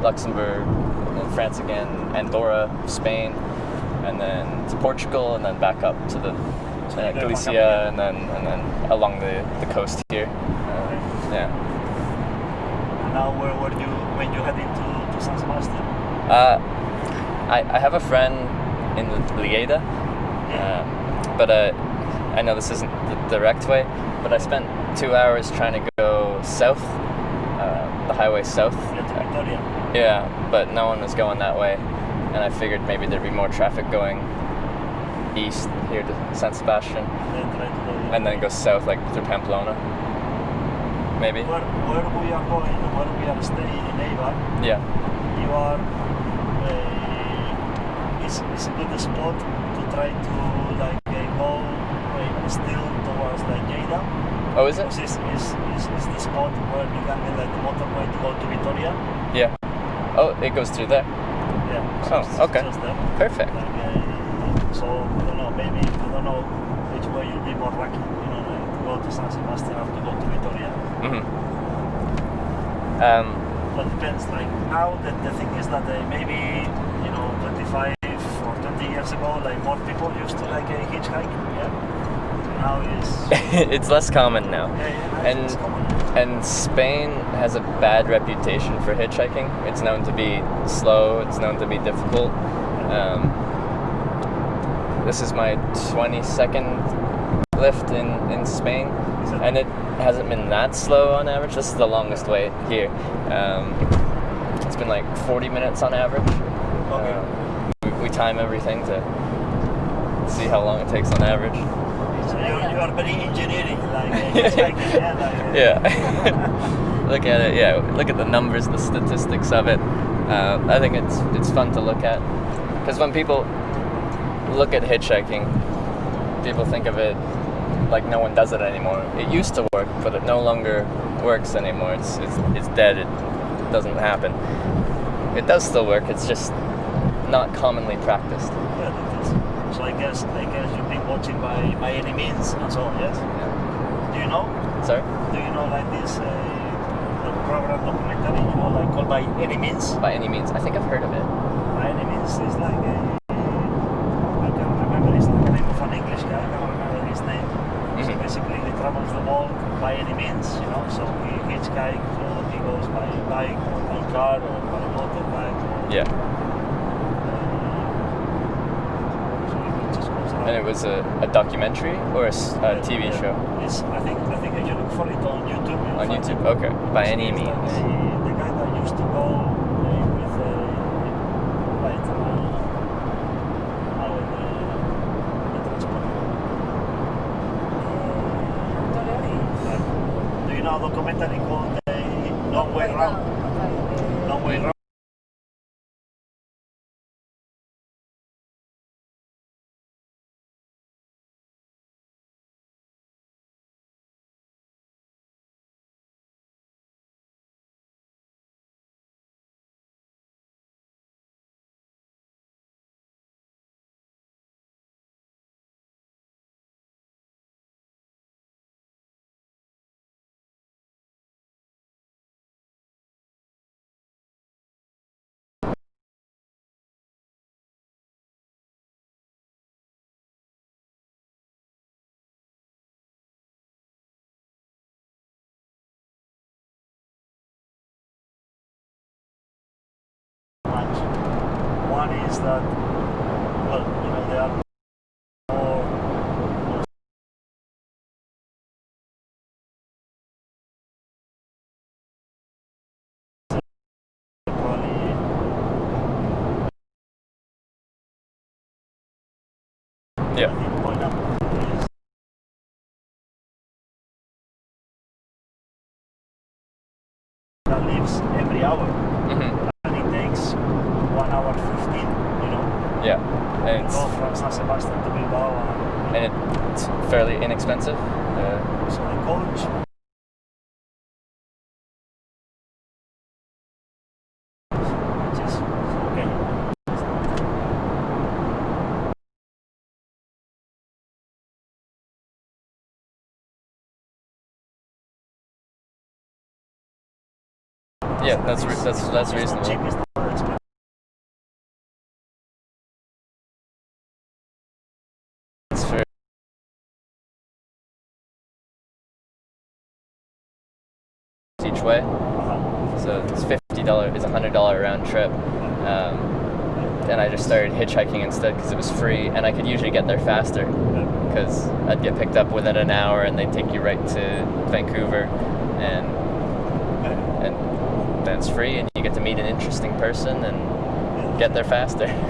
Luxembourg, and then France again, Andorra, Spain, and then to Portugal, and then back up to the So you go Galicia, back up and then along the coast here. Yeah. And now, when you head into San Sebastian? I have a friend in the Lieda, but I know this isn't the direct way, but I spent 2 hours trying to go south, the highway south. Yeah, to Victoria. Yeah, but no one was going that way, and I figured maybe there'd be more traffic going east here to San Sebastian, Then try to go. and then go south like through Pamplona, maybe. Where we are going, where we are staying in Eibar, Yeah. you are. It's a good spot to try to like go still towards like Lleida. Oh, is it? Because it's the spot where you can get like the motorway to go to Vitoria. Yeah. Oh, it goes through there. Yeah. Oh, it's okay. Just there. Perfect. Like, so I don't know. Maybe I don't know which way you'll be more lucky. You know, like to go to San Sebastian or to go to Vitoria. Mhm. But it depends. Like now, the thing is that maybe 25 or 20 years ago, like more people used to like hitchhike. Yeah. Now it's It's less common now. yeah, it's common. And Spain has a bad reputation for hitchhiking. It's known to be slow, it's known to be difficult. This is my 22nd lift in Spain, and it hasn't been that slow on average. This is the longest way here. It's been like 40 minutes on average. Okay. We time everything to see how long it takes on average. So you are very engineering, like hitchhiking. Yeah. Like, Yeah. Look at it. Yeah. Look at the numbers, the statistics of it. I think it's fun to look at, because when people look at hitchhiking, people think of it like no one does it anymore. It used to work, but it no longer works anymore. It's dead. It doesn't happen. It does still work. It's just not commonly practiced. Yeah, that is. So I guess you've been watching by any means and so on. Yes. Do you know? Sorry? Do you know like this program documentary? You know, like called By Any Means. By any means. I think I've heard of it. By Any Means is like I can't remember. It's the name of an English guy. I can't remember his name. So Mhm. basically, he travels the world by any means. You know, so hitchhike by car or by motorbike. Yeah. So it just goes around. And it was a documentary or a TV Yeah. show? It's, I think if you look for it on YouTube. you'll On find YouTube? it. Okay. By any It's means. The guy that used to go with like how the transport. Do you know a documentary called Long Way Round? Long Way Round. One is that, well, you know, they are more probably Yeah. the point up is that leaves every hour Hmm. and it takes 1 hour 15, you know, Yeah. And to go from San Sebastian to Bilbao and it's fairly inexpensive. so the coach which is okay. Yeah, that's It's reasonable. not cheap, it's not expensive. It's for each way. So it's $50. It's $100 round trip. And I just started hitchhiking instead because it was free, and I could usually get there faster because I'd get picked up within an hour, and they'd take you right to Vancouver, and then it's free, and you get to meet an interesting person and get there faster. And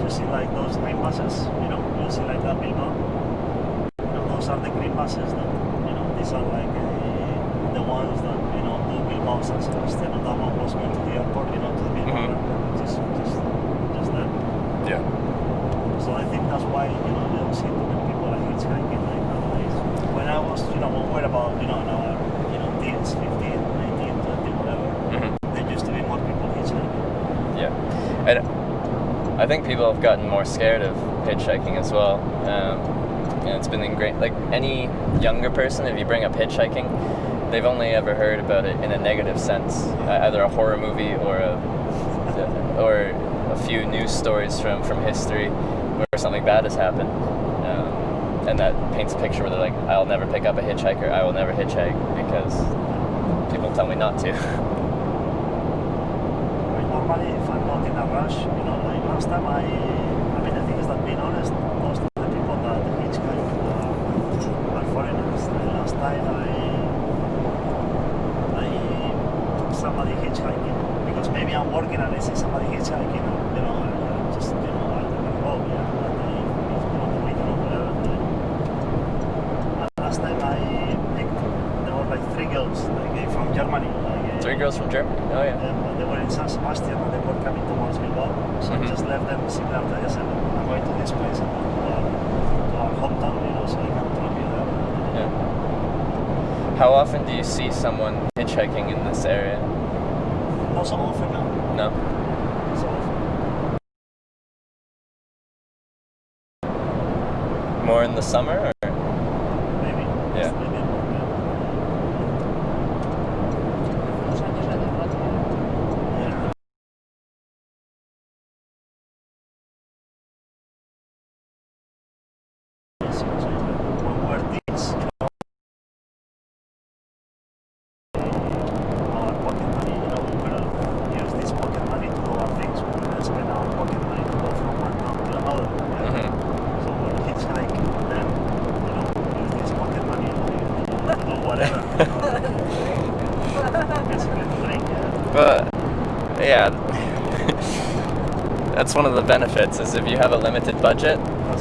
you see like those green buses, you know, you see like that Bilbao. You know, those are the green buses that, you know, these are like the ones that, you know, do Bilbao San Sebastian, and that one was going to the airport, you know, to the Bilbao Mhm. airport, just there. Yeah. So I think that's why, you know, you don't see too many people like hitchhiking like nowadays. When I was, you know, when we were about, you know, in our, you know, teens, 15, 19, 20, whatever, there used to be more people hitchhiking. Yeah. And I think people have gotten more scared of hitchhiking as well. And it's been ingrained. Like any younger person, if you bring up hitchhiking, they've only ever heard about it in a negative sense, either a horror movie or a few news stories from history where something bad has happened. And that paints a picture where they're like, I'll never pick up a hitchhiker, I will never hitchhike because people tell me not to. I mean, normally, if I'm not in a rush, you know, like last time I mean, the thing is that, being honest, most of the people that hitchhike are foreigners. Like last time I took somebody hitchhiking because maybe I'm working and I see somebody hitchhiking, you know, I just, you know, I go, yeah, but it's on the weekend or whatever. And last time I picked, there were like 3 girls, like from Germany. Like, 3 girls from Germany? Oh yeah. but they were in San Sebastian and they were coming towards Bilbao. So I just left them similar to I said, I'm going to this place and to our hometown, you know, so I can drop you there. Yeah. How often do you see someone hitchhiking in this area? Not so often now. No? Not so often. More in the summer or? Maybe. Yeah. Maybe more, Unos años la derrota. yeah. Yes, yes, yes. When we were teens, you know, But yeah, that's one of the benefits. Is if you have a limited budget,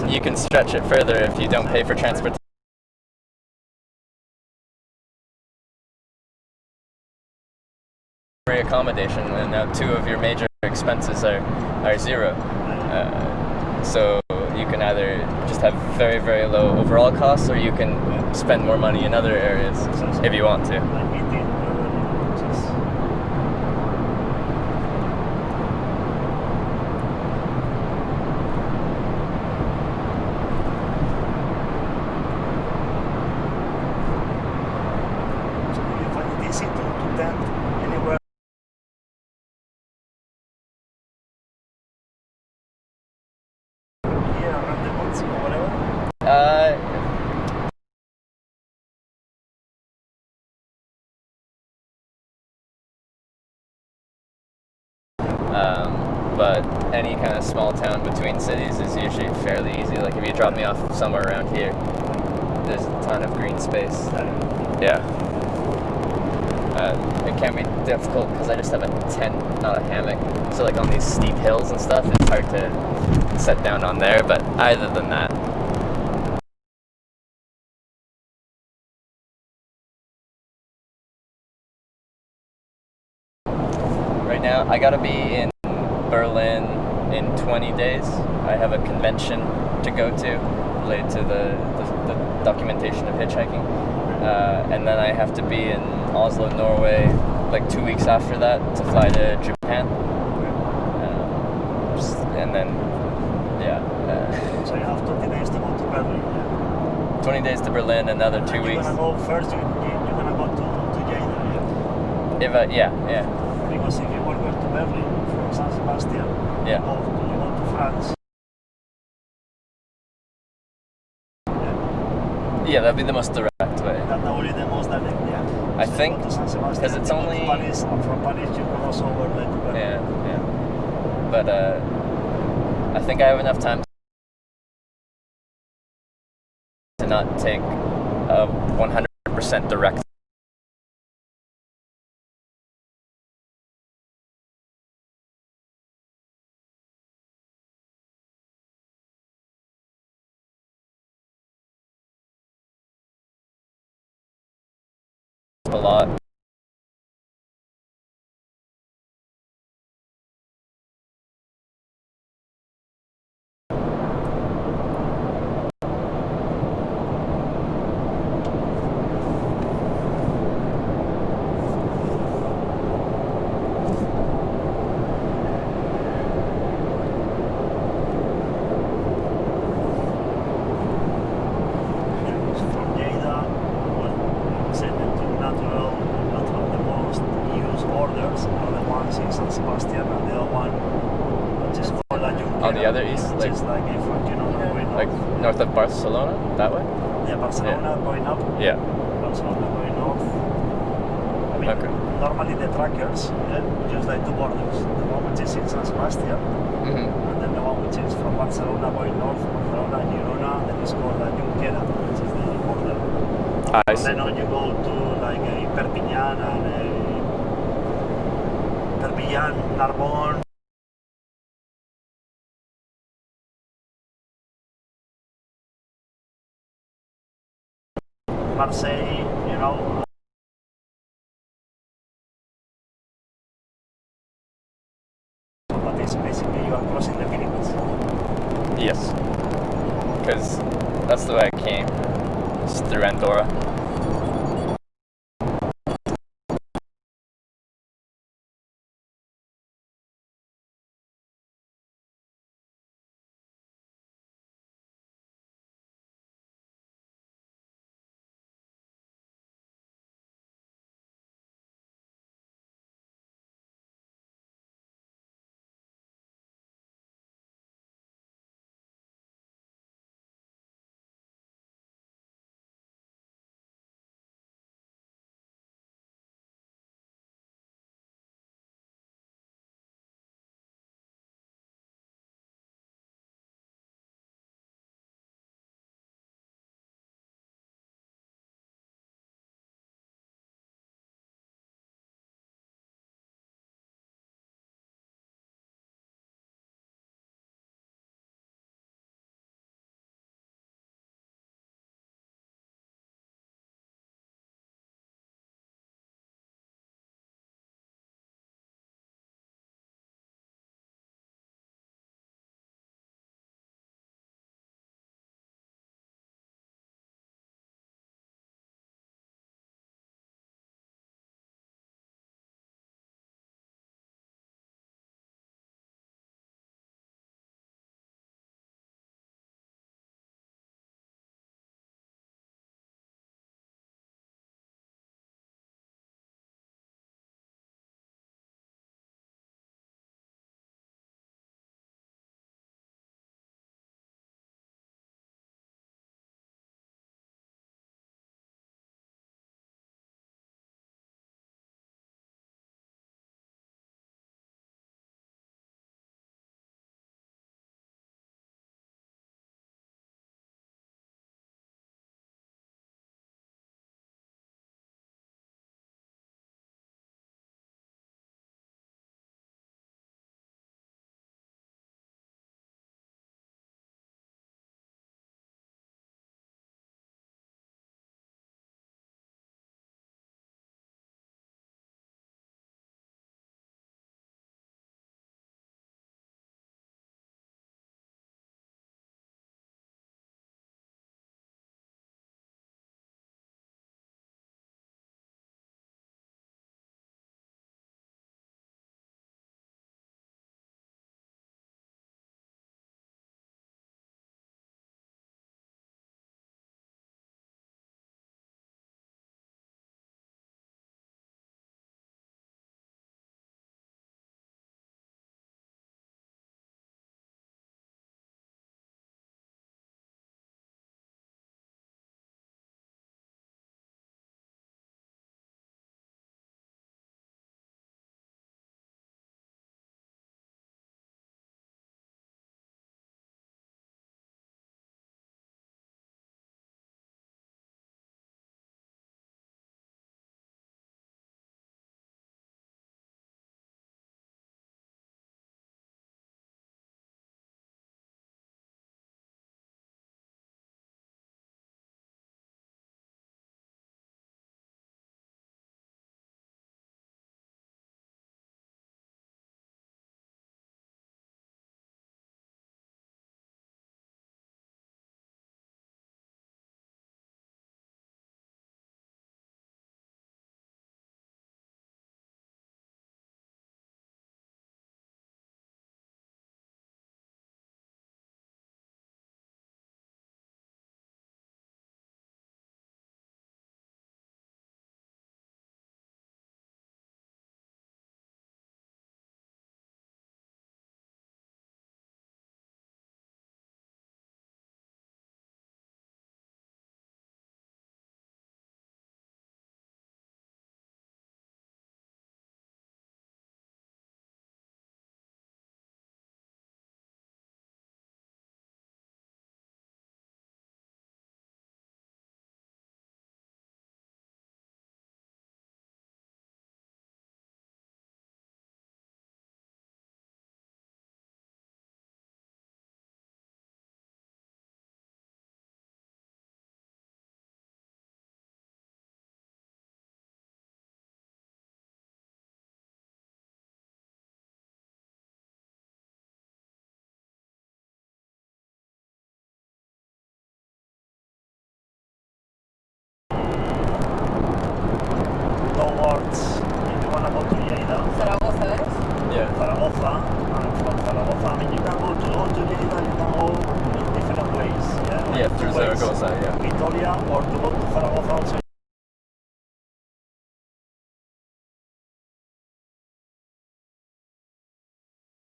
you can stretch it further if you don't pay for transportation. Accommodation, and now two of your major expenses are zero. So you can either just have very, very low overall costs, or you can spend more money in other areas if you want to. Like eating, just so you find it easy to tent anywhere here around the woods or whatever. But any kind of small town between cities is usually fairly easy. Like if you drop me off somewhere around here, there's a ton of green space. Yeah. It can be difficult because I just have a tent, not a hammock. So like on these steep hills and stuff, it's hard to set down on there. But other than that, right now I gotta be in Berlin in 20 days. I have a convention to go to related to the documentation of hitchhiking. And then I have to be in Oslo, Norway, like 2 weeks after that to fly to Japan. And then, yeah. So you have 20 days to go to Berlin. Yeah. 20 days to Berlin, another 2 You're weeks. gonna go first. You're gonna go to Jeddah. If yeah. Because if you were going to Berlin from San Sebastian, Yeah. you go to France. Yeah, that'd be the most direct way. That's only the most direct, yeah. I So you think, go to San Sebastian, 'cause it's you go to only- Paris, and from Paris you can also overlay to Berlin. Yeah. But I think I have enough time to not take a 100% direct. A lot. So from Jeddah, well, we said the two natural, not the most used borders are the ones in San Sebastian and the other one, which is called La Junquera. On the other east, which is like if you know going Like north. north of Barcelona, that way? Yeah, Barcelona going up. Yeah. Barcelona going north. I mean, Okay. normally the trackers use like two borders. The one which is in San Sebastian, Mm-hmm. and then the one which is from Barcelona going north, Barcelona, Girona, that is called La Junquera, which is the border. I And see. then on you go to like Perpignan and Perpignan, Narbonne. Marseille, you know. But it's basically you are crossing the Philippines. Yes. Because that's the way I came. Just through Andorra.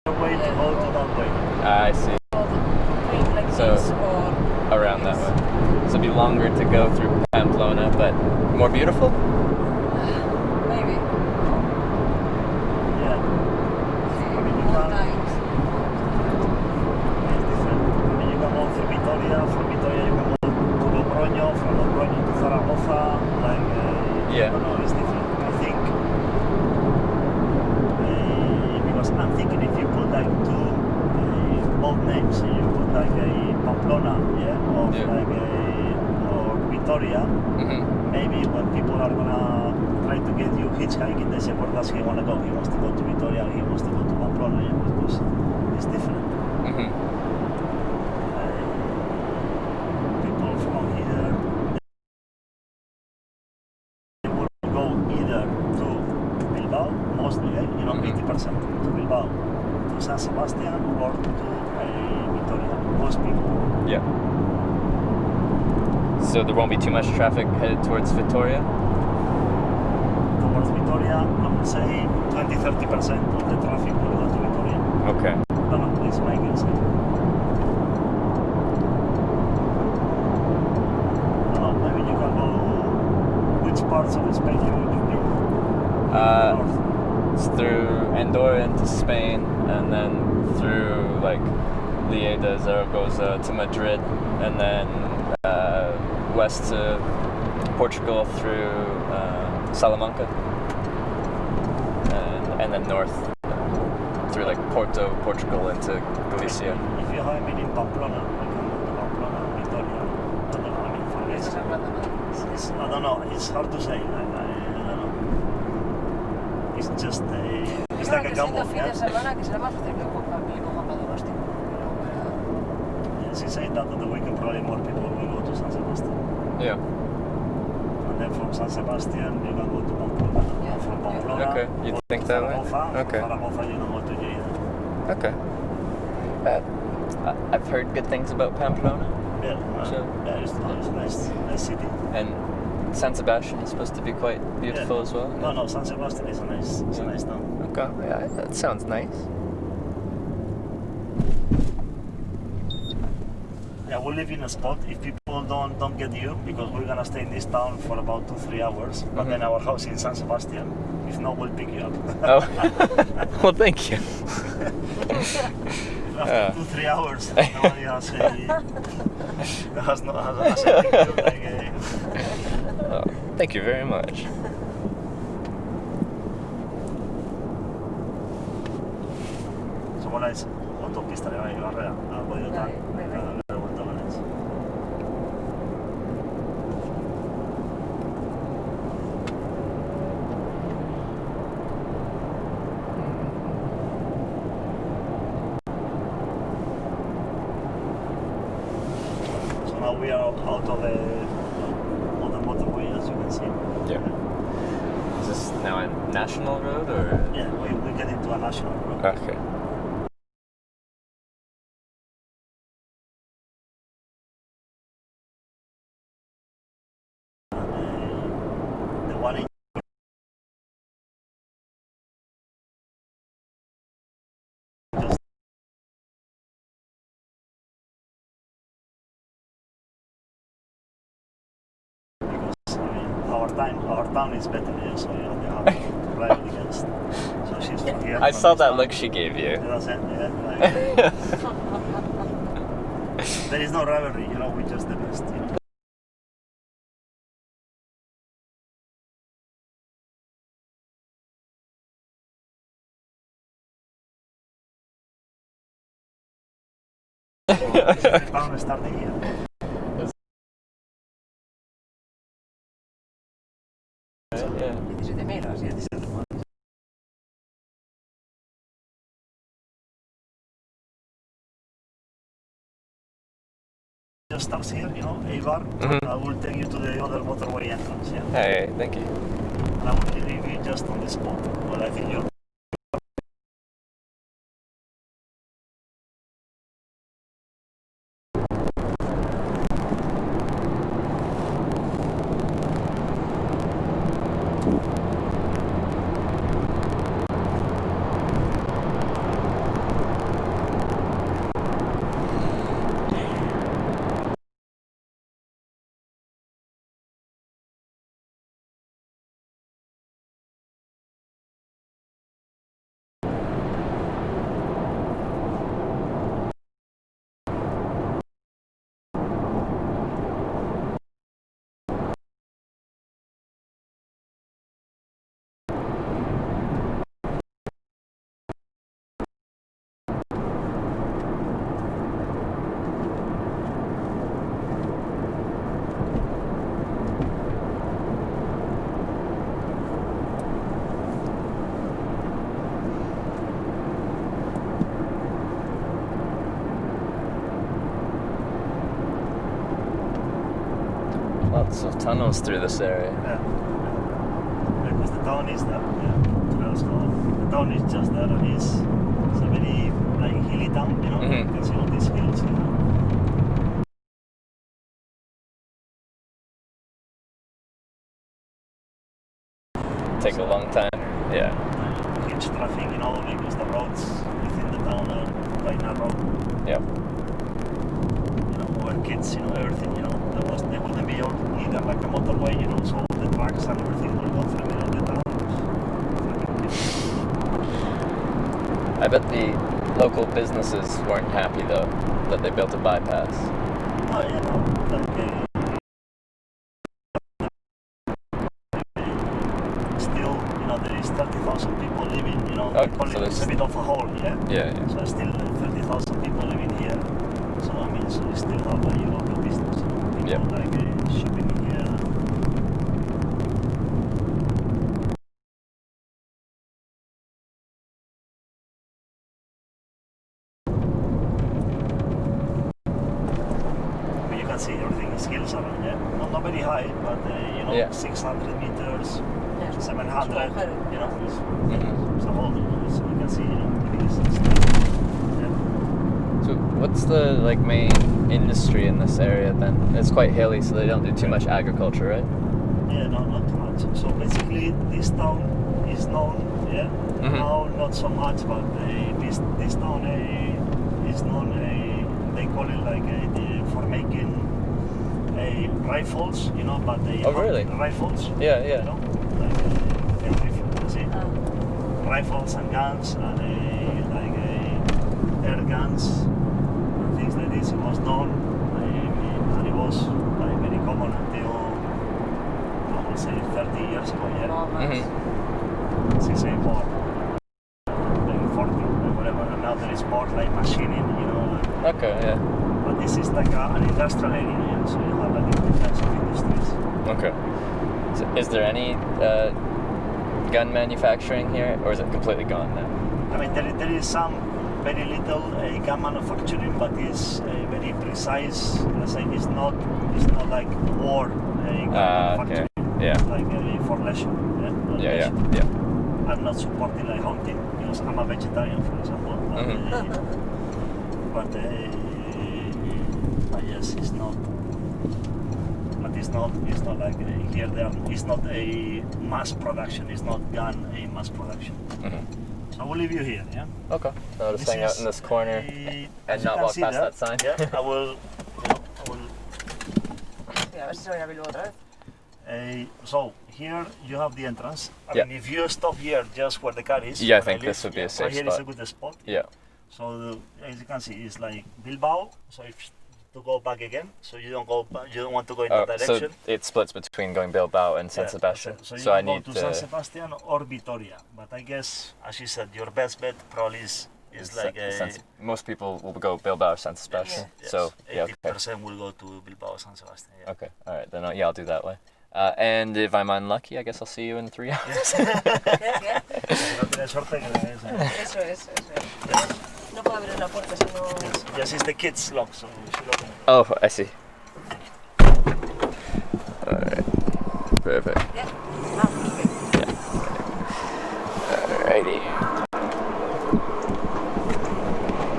way to go to that way. I see. Like So- this or Around that way. So it'd be longer to go through Pamplona, but more beautiful? maybe Yeah. I mean, you more can. times. It's different. I mean, you can go through Vitoria. From Vitoria, you can go to Logroño. From Logroño to Zaragoza. Like, Yeah. I don't know. It's different. I think because I'm thinking if you put like two both names, you put like a Pamplona, yeah, or Yeah. like a or Vitoria. Mm-hmm. Maybe when people are gonna try to get you hitchhiking, they say, where does he wanna go? He wants to go to Vitoria. He wants to go to Pamplona, yeah, because it's different. Mm-hmm. People from here, they will go either to Bilbao, mostly, you know, Mhm. 80% to Bilbao, to San Sebastian, or to Vitoria. Most people. Yeah. So there won't be too much traffic headed towards Vitoria? Towards Vitoria, I would say 20-30% of the traffic will go to Vitoria. Okay. No, no, please make it safe. No, maybe you can go. Which parts of Spain you've been? North. It's through Andorra into Spain, and then through like Lleida, Zaragoza to Madrid, and then west to Portugal through Salamanca, and then north through like Porto, Portugal into Galicia. If you haven't been in Pamplona, you can go to Pamplona, Vitoria. I don't know. I mean, for this, I don't know. It's hard to say. I don't know. It's just it's Creo like a que siendo gamble. fin de Yeah? semana que será más fácil que coja Donosti. Yes, he said that on the weekend probably more people will go to San Sebastian. Yeah. And then from San Sebastian you can go to Pamplona. Yeah. From Pamplona, Okay, you go to think that way? Zaragoza. Okay. From Zaragoza you can go to Lleida. Okay. I've heard good things about Pamplona, Yeah, So- yeah, it's nice city. and San Sebastian is supposed to be quite beautiful Yeah. as well. No, San Sebastian is a nice town. Okay, yeah, that sounds nice. Yeah, we live in a spot. If people don't get you, because we're gonna stay in this town for about 2-3 hours, but then our house in San Sebastian. If not, we'll pick you up. Oh, well, thank you. After 2-3 hours, nobody has a picture like a. Oh, thank you very much. Somos la autopista de Barrera, a Boyotá, a Revuelto Valencia. So now we are out of the motorway, as you can see. Yeah. Is this now a national road or? Yeah, we get into a national road. Okay. The one in just because I mean our town is better, yeah, so you know they have to ride against. So she's from here. I from saw this that town. look she gave you. That's it, yeah. Like, there is no rivalry, you know, we're just the best, you know. So, this is the town starting here. Yeah. 17.000 así. Yeah, this is the one. Just stops here, you know, Eibar. Mhm. I will take you to the other motorway entrance, yeah. Hey, thank you. And I will leave you just on the spot. Well, I think you're lots of tunnels through this area. Yeah. Because the town is there. Yeah. So the town is just there, and it's a very like hilly town. You know, Mhm. you can see all these hills. You know. Take a long time. Yeah. Huge traffic, you know, because the roads within the town are quite narrow. Yep. You know, where kids, you know, everything, you know, there wouldn't be either like a motorway, you know, so the trucks and everything will go through the middle of the town. I bet the local businesses weren't happy though that they built a bypass. Oh, you know, like still, you know, there is 30,000 people living, you know, Oh, we call so it there's- a bit of a hole, yeah? Yeah. So still 30,000 people living here. So I mean, so you still have a local business, you know, people Yep. like shopping in here. But you can see everything is hills around, yeah? Not very high, but you know, Yeah. 600 meters, Yeah. 700, you know, Mhm. it's a whole, so you can see, you know, everything is yeah. So what's the like main industry in this area then? It's quite hilly, so they don't do too much agriculture, right? Yeah, no, not too much. So basically, this town is known, yeah. Mhm. Now not so much, but this town is known. They call it like for making rifles, you know. But they Oh, really? rifles. Yeah, You yeah. know, like everything. You see, rifles and guns and like air guns and things like this. It was known, and it was like very common until I would say 30 years ago. Yeah. Mhm. Say more, maybe 40 or whatever, and now there is more like machining, you know. Okay, yeah. But this is like an industrial area, yeah, so you have like different types of industries. Okay. So is there any gun manufacturing here, or is it completely gone now? I mean, there is some very little gun manufacturing, but it's very precise. Let's say it's not like war gun Okay. manufacturing, Yeah. like for leisure. Yeah, not Yeah, yeah, leisure. yeah. I'm not supporting like hunting because I'm a vegetarian, for example. But, Mhm. but yes, it's not. But it's not like here. It's not a mass production. It's not gun a mass production. Mhm. So we'll leave you here. Yeah. Okay. So I'll just hang out in this corner as and you not can walk see past there, that sign. Yeah, I will. I will. A ver si se va a ir a Bilbao otra vez. So here you have the entrance. I Yeah. mean, if you stop here just where the car is. Yeah, I where think live, this would be a right safe here is spot. a good spot. Yeah. So as you can see, it's like Bilbao. So if to go back again, so you don't go. You don't want to go in Oh, that so direction. it splits between going Bilbao and San Yeah, Sebastian. So you So I can go need to to. San Sebastian or Vitoria. But I guess, as you said, your best bet probably is like most people will go Bilbao or San Sebastian. yes, So yeah, okay. 80% will go to Bilbao, San Sebastian. Yeah. Okay. All right. Then I'll do that way. And if I'm unlucky, I guess I'll see you in 3 hours. ¿Qué? No tienes suerte que Eso es. No puedo abrir la puerta si no... Yes, it's the kids' lock, so we should open it. Oh, I see. All right. Perfect. Yeah. Ah, perfect. Alrighty.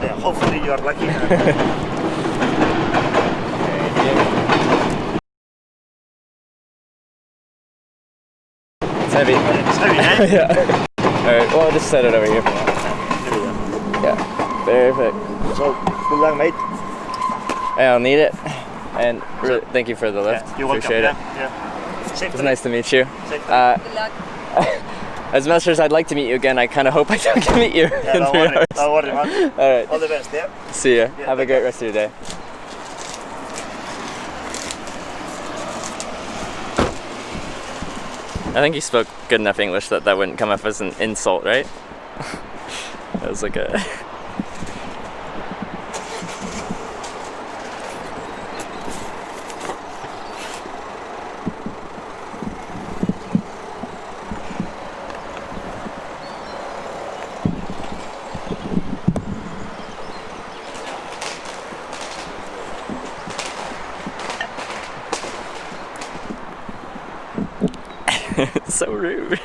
Yeah, hopefully you are lucky. It's heavy. It's heavy, eh? Yeah. All right. Well, I'll just set it over here. There we go. Yeah. Perfect. So, good luck, mate. I'll need it. And really, thank you for the lift. Yeah, you're welcome. Appreciate it. Yeah. Safe It's nice to meet you. Safe Good luck. As much as I'd like to meet you again, I kind of hope I don't get to meet you Yeah, in don't 3 worry. hours. Don't worry, man. All right. All the best, yeah? See ya. Yeah, Have a take great care. rest of your day. I think he spoke good enough English that that wouldn't come off as an insult, right? That was like a... So rude.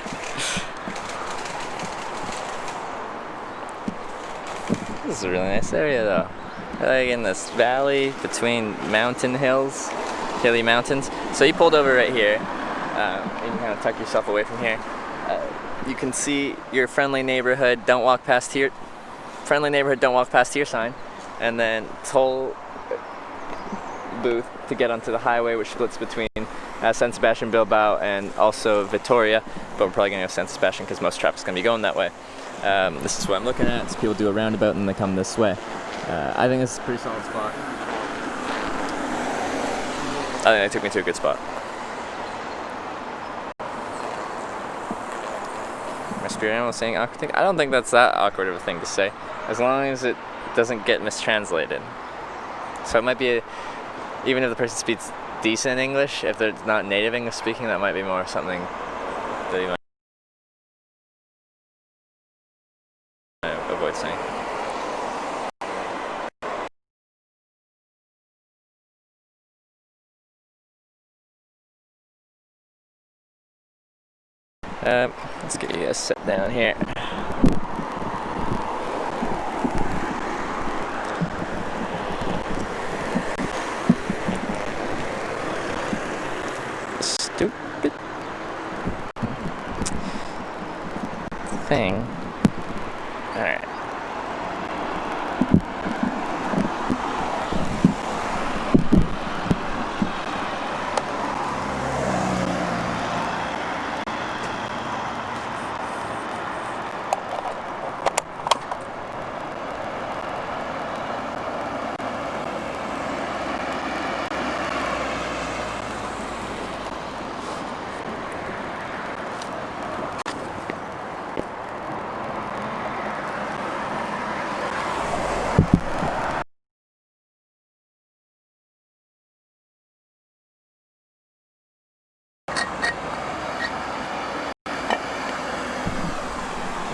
This is a really nice area though. Like in this valley between hilly mountains. So you pulled over right here. You can kind of tuck yourself away from here. You can see your friendly neighborhood, don't walk past here. Friendly neighborhood, don't walk past here sign. And then toll booth to get onto the highway, which splits between San Sebastian, Bilbao, and also Vitoria. But we're probably going to go San Sebastian because most traffic's going to be going that way. This is what I'm looking at. So people do a roundabout and they come this way. I think this is a pretty solid spot. I think they took me to a good spot. My spirit animal is saying awkward thing. I don't think that's that awkward of a thing to say, as long as it doesn't get mistranslated. So it might be, even if the person speaks decent English, if they're not native English speaking, that might be more something that you might avoid saying. Let's get you guys sit down here. Stupid thing. Alright.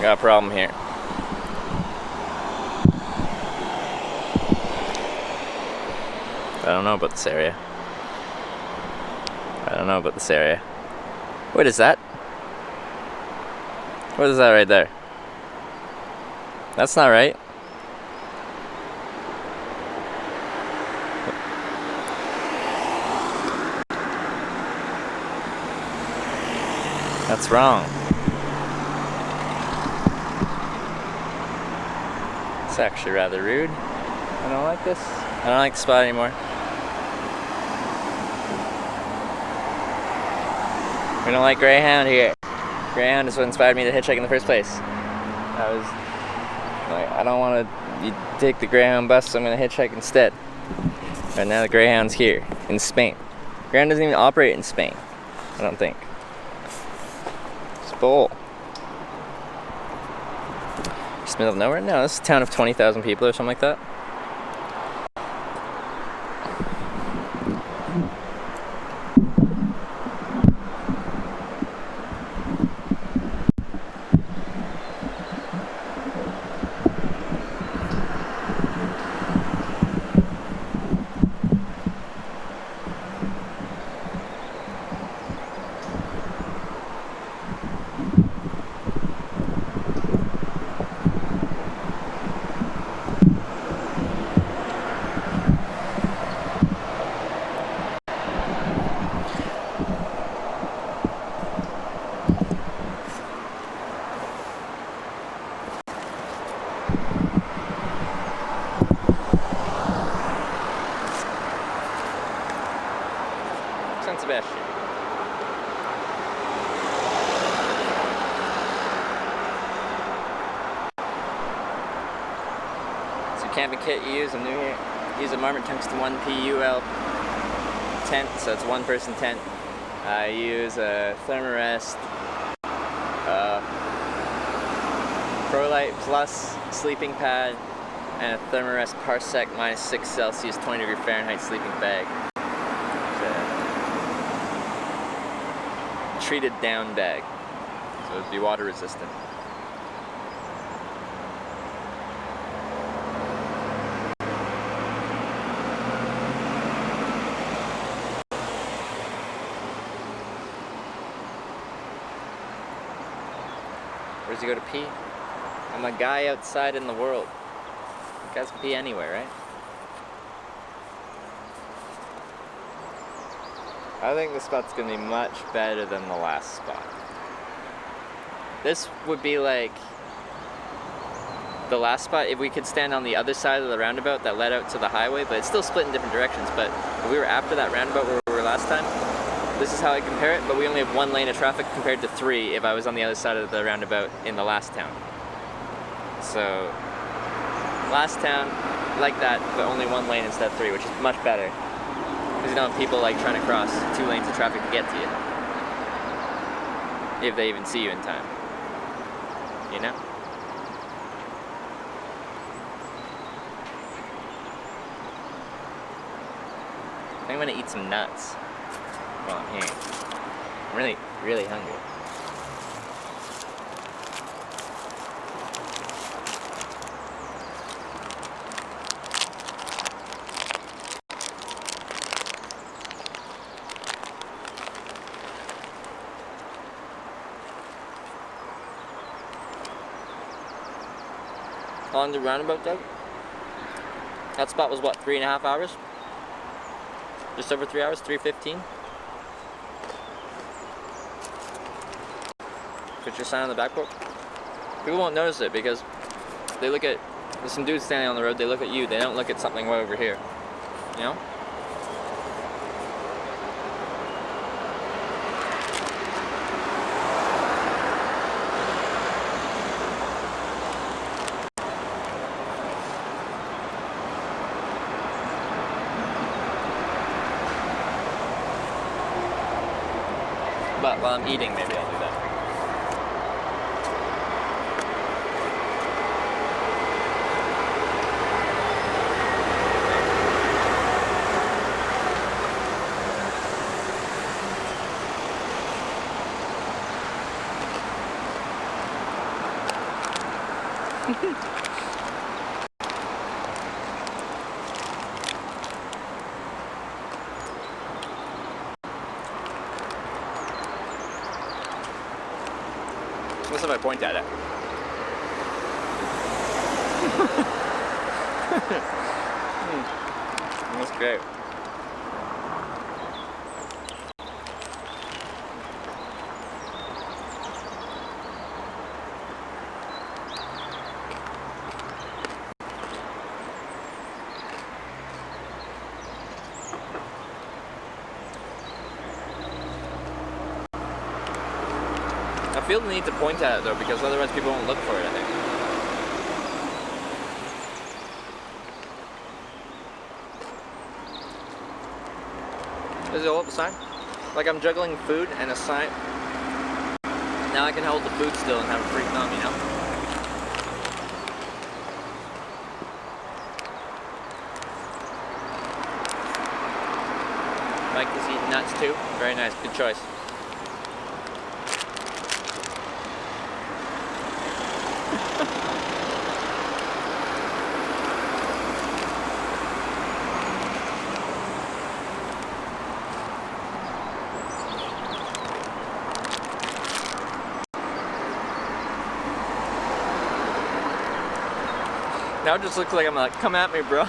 Got a problem here. I don't know about this area. What is that? What is that right there? That's not right. That's wrong. It's actually rather rude. I don't like this. I don't like the spot anymore. We don't like Greyhound here. Greyhound is what inspired me to hitchhike in the first place. I was like, I don't want to take the Greyhound bus, so I'm going to hitchhike instead. And now the Greyhound's here in Spain. Greyhound doesn't even operate in Spain, I don't think. It's bull. Just middle of nowhere? No, this is a town of 20,000 people or something like that. San Sebastian. So camping kit you use, I'm new here. Use a Marmot Tungsten 1 PUL tent, so it's one person tent. I use a Thermarest ProLite Plus sleeping pad and a Thermarest Parsec -6 Celsius 20° Fahrenheit sleeping bag. Treated down bag, so it'd be water resistant. Where's he go to pee? I'm a guy outside in the world. Guys can pee anywhere, right? I think this spot's gonna be much better than the last spot. This would be like the last spot if we could stand on the other side of the roundabout that led out to the highway, but it's still split in different directions. But if we were after that roundabout where we were last time, this is how I compare it, but we only have 1 lane of traffic compared to 3 if I was on the other side of the roundabout in the last town. So, last town, like that, but only 1 lane instead of 3, which is much better. Because you don't have people like trying to cross 2 lanes of traffic to get to you. If they even see you in time. You know? I think I'm gonna eat some nuts while I'm here. I'm really, really hungry. How long did the roundabout take? That spot was what, 3.5 hours? Just over 3 hours, 3:15. Put your sign on the back porch. People won't notice it because they look at, there's some dudes standing on the road, they look at you, they don't look at something way over here. You know? But while I'm eating, maybe I'll do that. What's if I point at it? That's great. I feel the need to point at it though, because otherwise people won't look for it, I think. Does it hold up the sign? Like I'm juggling food and a sign. Now I can hold the food still and have a free thumb, you know? Mike is eating nuts too. Very nice, good choice. Now it just looks like I'm like, come at me, bro.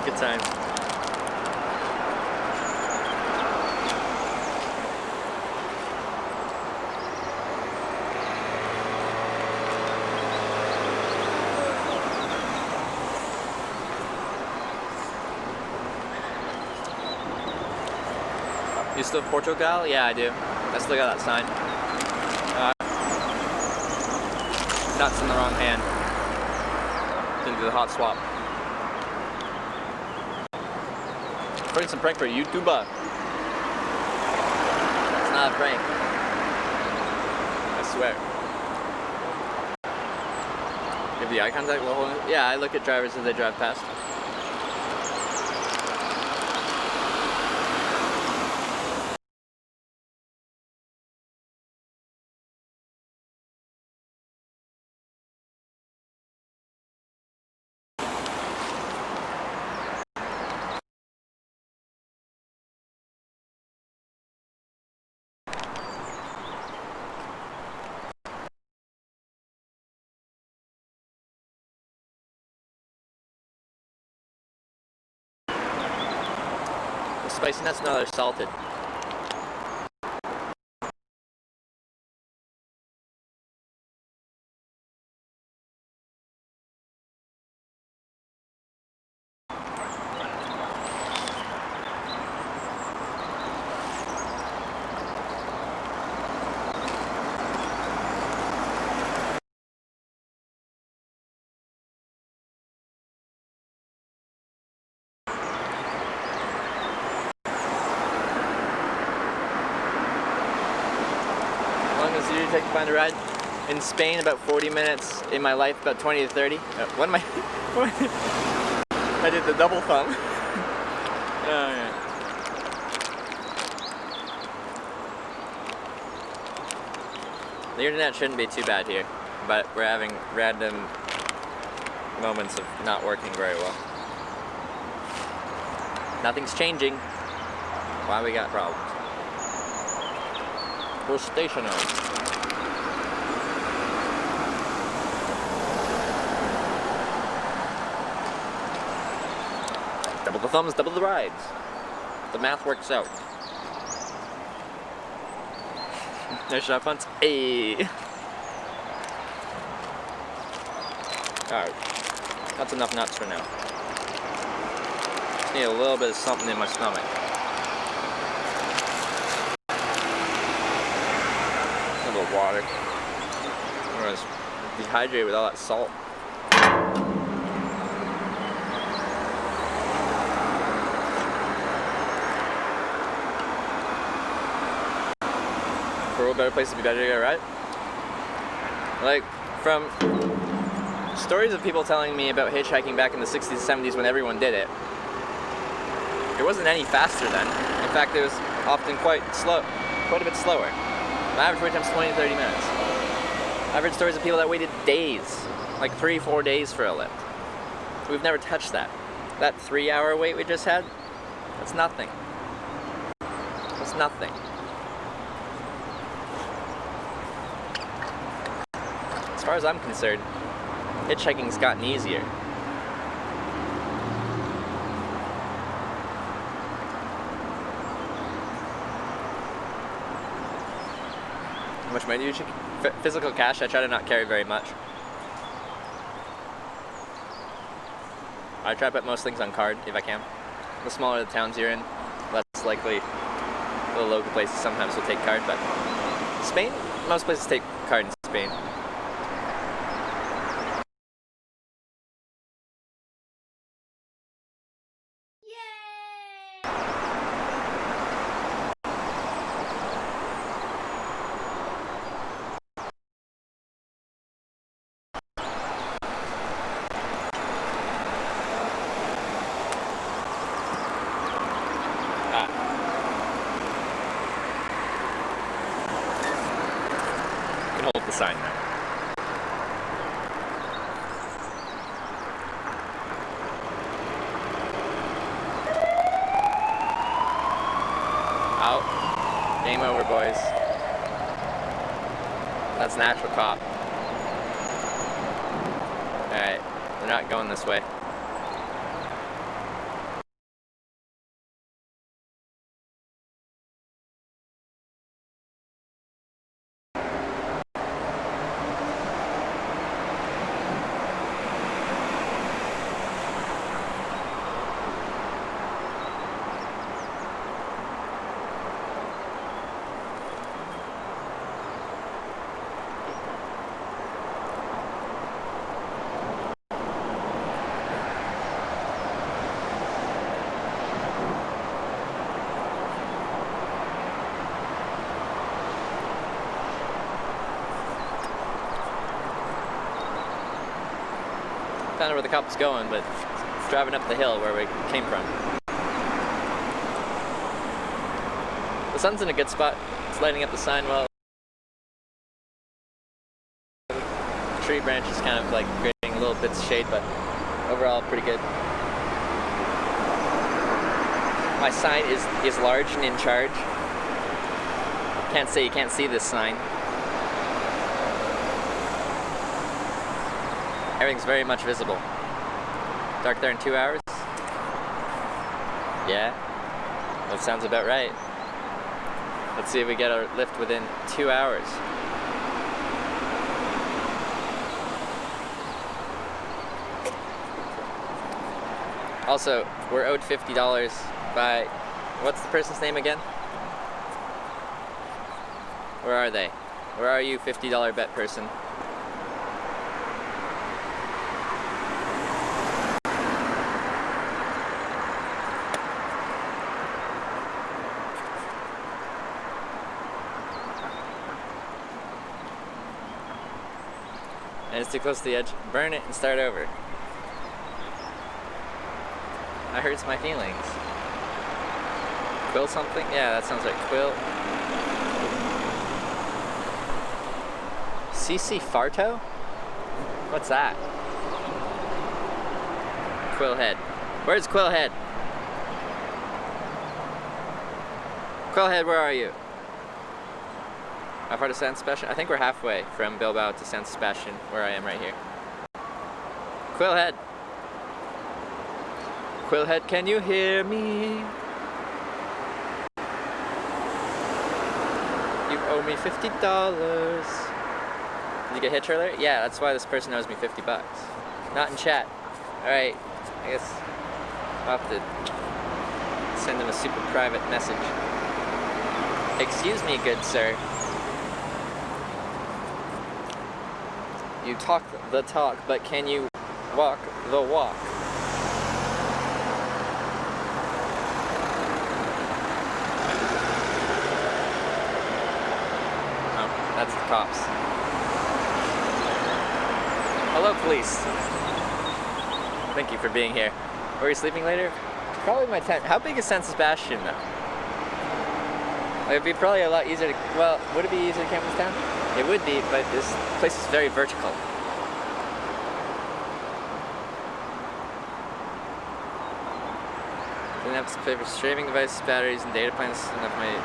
Good time. You still have Portugal? Yeah, I do. I still got that sign. Nuts in the wrong hand. Didn't do the hot swap. Prank some prank for a YouTuber. It's not a prank. swear. Give the eye contact the whole. Yeah, I look at drivers as they drive past. Spicy nuts, no, they're salted. Take to find a ride in Spain, about 40 minutes. In my life, about 20 to 30. What am I? I did the double thumb. Oh yeah. The internet shouldn't be too bad here, but we're having random moments of not working very well. Nothing's changing. Why we got problems? We're stationary. Double the thumbs, double the rides. The math works out. Nice shot, punts. Hey. Alright. That's enough nuts for now. Just need a little bit of something in my stomach. A little water. I was dehydrated with all that salt. A better place to be better to get right. Like, from stories of people telling me about hitchhiking back in the 60s and 70s when everyone did it, it wasn't any faster then. In fact, it was often quite a bit slower. The average wait time is 20 to 30 minutes. I've heard stories of people that waited days, like 3-4 days for a lift. We've never touched that. That 3-hour wait we just had, that's nothing. That's nothing. As far as I'm concerned, hitchhiking's gotten easier. How much money do you physical cash? I try to not carry very much. I try to put most things on card if I can. The smaller the towns you're in, less likely the local places sometimes will take card, but Spain, most places take card in Spain. Hold the sign now. Out. Game over, boys. That's an actual cop. Alright, we're not going this way. found out where the cop was going, but it's driving up the hill where we came from. The sun's in a good spot. It's lighting up the sign well. The tree branch is kind of like creating little bits of shade, but overall pretty good. My sign is large and in charge. Can't say you can't see this sign. Everything's very much visible. Dark there in 2 hours? Yeah, that sounds about right. Let's see if we get our lift within 2 hours. Also, we're owed $50 by, what's the person's name again? Where are they? Where are you, $50 bet person? And it's too close to the edge. Burn it and start over. That hurts my feelings. Quill something? Yeah, that sounds right. Quill. CC Farto? What's that? Quillhead. Where's Quillhead? Quillhead, where are you? How far to San Sebastian? I think we're halfway from Bilbao to San Sebastian, where I am right here. Quillhead. Quillhead, can you hear me? You owe me $50. Did you get Hitch earlier? Yeah, that's why this person owes me $50. Not in chat. Alright, I guess I'll have to send him a super private message. Excuse me, good sir. You talk the talk, but can you walk the walk? Oh, that's the cops. Hello, police. Thank you for being here. Were you sleeping later? Probably my tent. How big is San Sebastian, though? It'd be probably a lot easier to... Well, would it be easier to camp this town? It would be, but this place is very vertical. Didn't have to pay for streaming devices, batteries, and data plans. Enough money.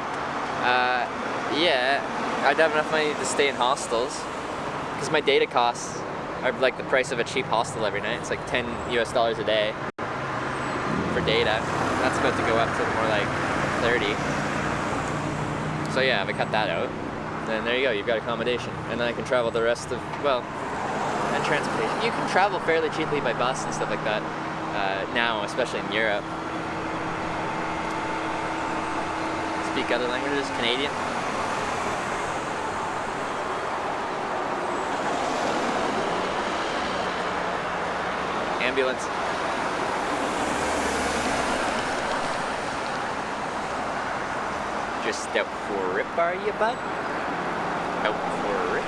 Yeah, I'd have enough money to stay in hostels, because my data costs are like the price of a cheap hostel every night. It's like $10 US a day for data. That's about to go up to more like 30. So yeah, if I cut that out, then there you go, you've got accommodation. And then I can travel the rest of, well, and transportation. You can travel fairly cheaply by bus and stuff like that now, especially in Europe. Speak other languages, Canadian. Ambulance. Just out for a rip, are you, bud? Out for a rip.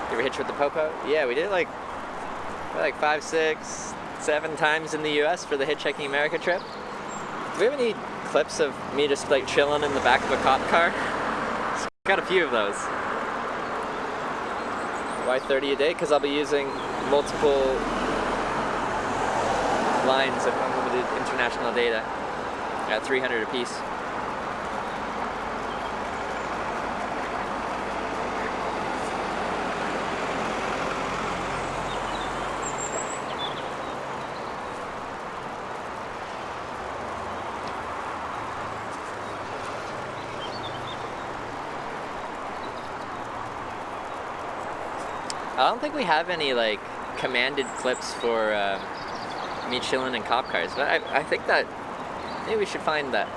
You ever hitch with the Popo? Yeah, we did it like 5, 6, 7 times in the US for the Hitchhiking America trip. Do we have any clips of me just like chilling in the back of a cop car? Got a few of those. Why 30 a day? Because I'll be using multiple lines of unlimited international data at 300 apiece. I don't think we have any like commanded clips for me chilling in cop cars, but I think that maybe we should find that.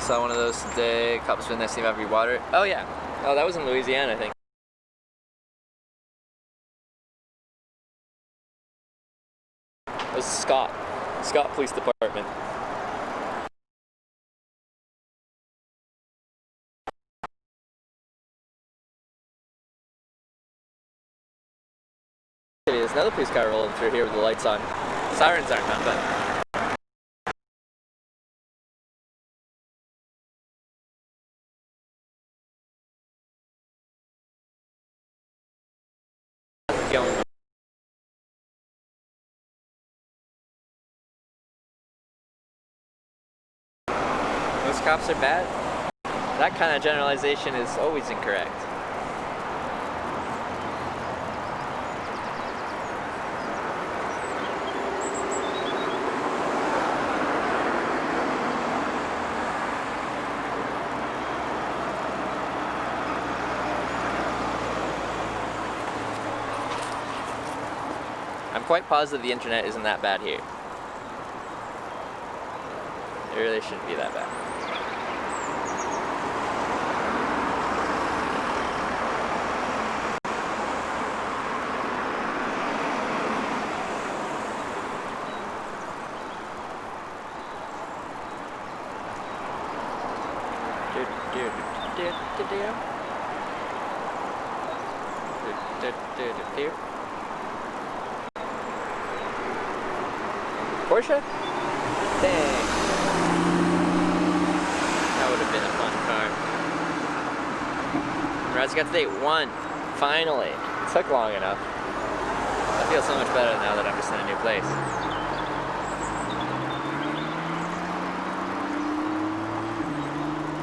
saw one of those today. Cops when they seem to be water. Oh yeah. Oh, that was in Louisiana, I think. It was Scott Police Department. There's another police car rolling through here with the lights on. Sirens aren't on, but going. Those cops are bad? That kind of generalization is always incorrect. I'm quite positive the internet isn't that bad here. It really shouldn't be that bad. Porsche? Dang. That would have been a fun car. Rides got to date 1. Finally. It took long enough. I feel so much better now that I'm just in a new place.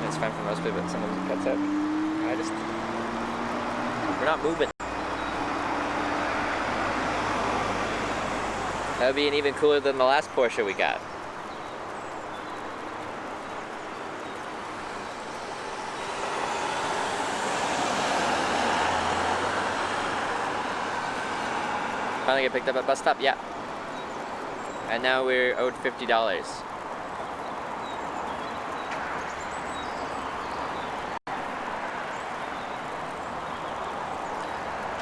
It's fine for most people, but some of them cuts out. We're not moving. That would be even cooler than the last Porsche we got. Finally get picked up at bus stop, yeah. And now we're owed $50.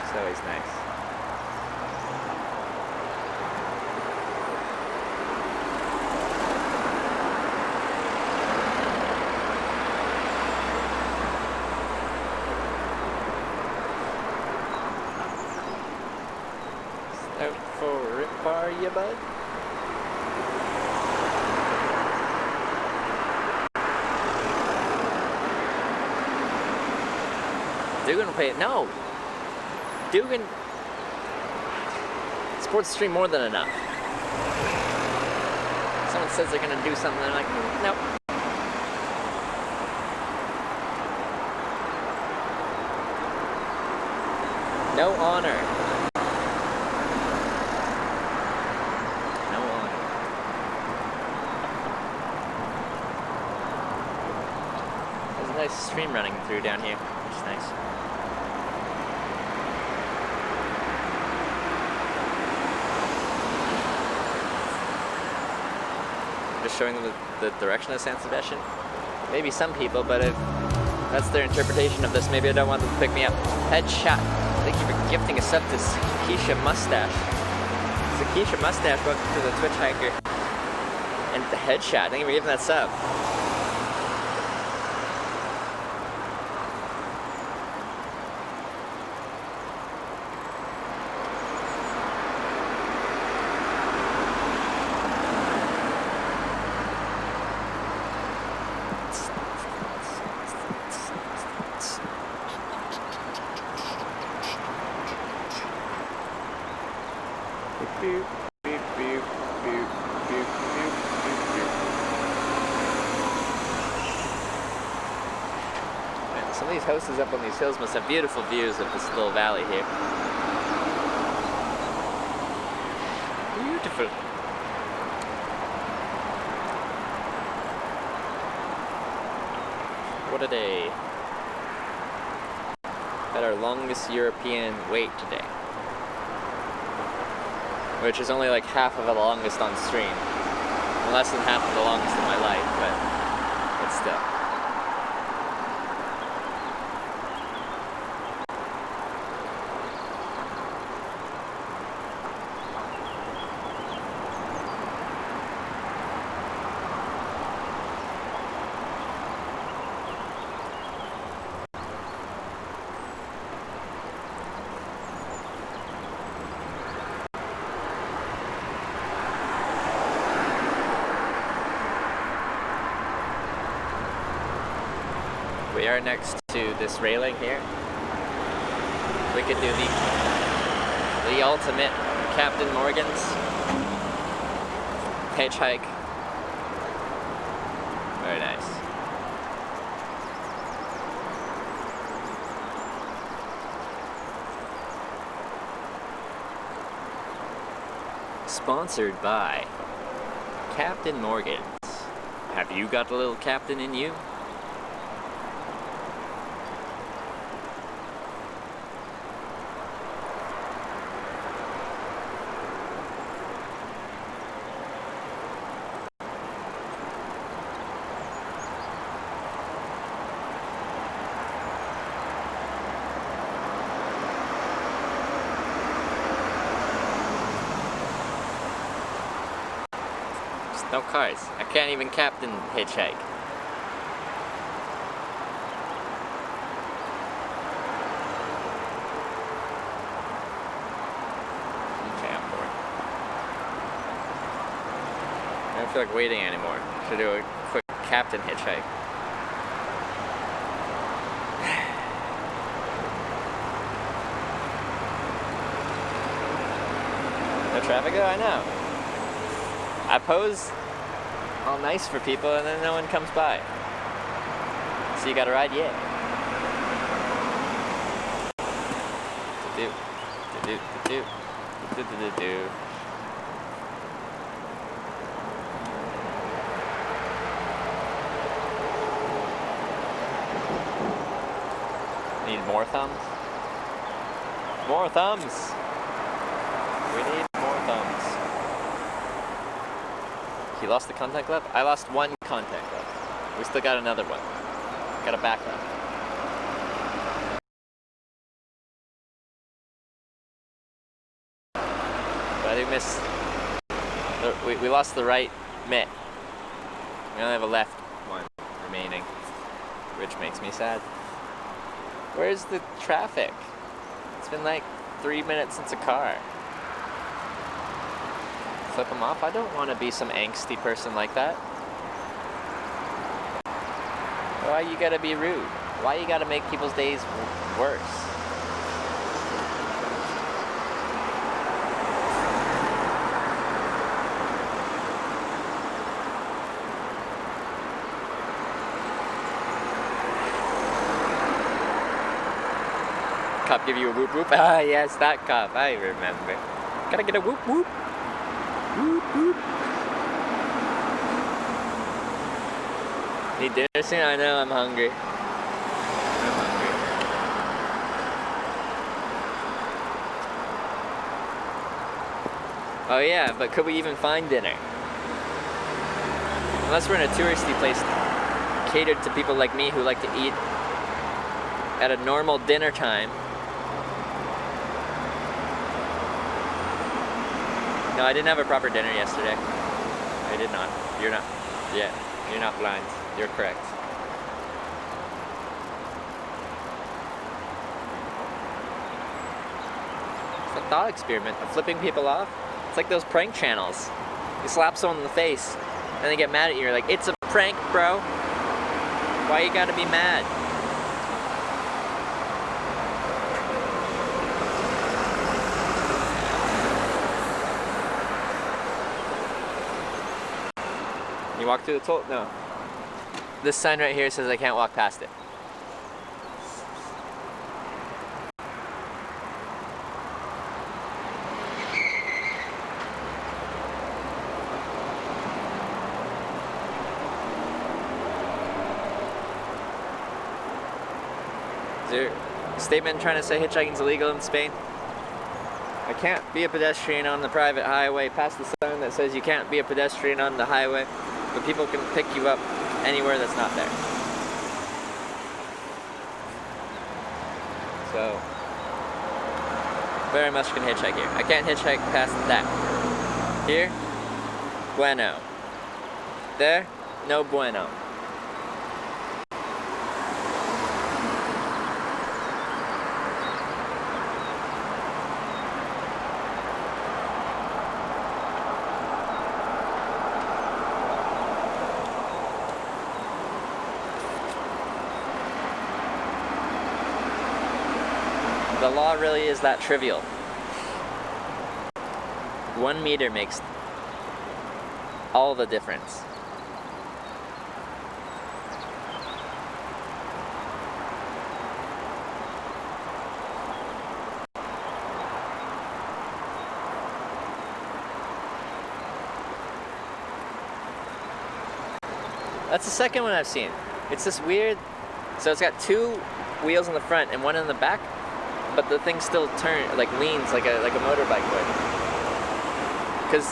It's always nice. Out for it, are you, bud? Dugan will pay it. No! Dugan supports the stream more than enough. Someone says they're gonna do something, they're like, nope. No honor. Nice stream running through down here, which is nice. Just showing them the direction of San Sebastian. Maybe some people, but if that's their interpretation of this, maybe I don't want them to pick me up. Headshot. Thank you for gifting a sub to Sakisha Mustache. Sakisha Mustache, welcome to the Twitch Hiker. And the headshot. Thank you for giving that sub. Some of these houses up on these hills must have beautiful views of this little valley here. Beautiful. What a day. Had our longest European wait today. Which is only like half of the longest on stream. And less than half of the longest in my life, but still. we are next to this railing here. We could do the ultimate Captain Morgan's hitchhike. Very nice. Sponsored by Captain Morgan's. Have you got a little captain in you? No cars. I can't even captain hitchhike. Okay, I'm bored. I don't feel like waiting anymore. Should do a quick captain hitchhike. No traffic though? I know. I pose all nice for people and then no one comes by. So you gotta ride, yeah. Do. Need more thumbs? More thumbs! We need more thumbs. He lost the contact left? I lost one contact left. We still got another one. Got a backup. But I did miss. We lost the right mitt. We only have a left one remaining, which makes me sad. Where's the traffic? It's been like 3 minutes since a car. Flip them off? I don't want to be some angsty person like that. Why you gotta be rude? Why you gotta make people's days worse? Cop give you a whoop whoop? Ah, yes, that cop. I remember. Gotta get a whoop whoop. Whoop, whoop. Need dinner soon? I know, I'm hungry. Oh yeah, but could we even find dinner? Unless we're in a touristy place catered to people like me who like to eat at a normal dinner time. No, I didn't have a proper dinner yesterday. I did not. You're not. Yeah, you're not blind. You're correct. It's a thought experiment of flipping people off. It's like those prank channels. You slap someone in the face, and they get mad at you. You're like, it's a prank, bro. Why you gotta be mad? You walk through the toll? No. This sign right here says I can't walk past it. Is there a statement trying to say hitchhiking's illegal in Spain? I can't be a pedestrian on the private highway past the sign that says you can't be a pedestrian on the highway. But people can pick you up anywhere that's not there. So, very much can hitchhike here. I can't hitchhike past that. Here, bueno. There, no bueno. The law really is that trivial. 1 meter makes all the difference. That's the second one I've seen. It's this weird, so it's got 2 wheels in the front and 1 in the back, but the thing still leans like a motorbike would. Because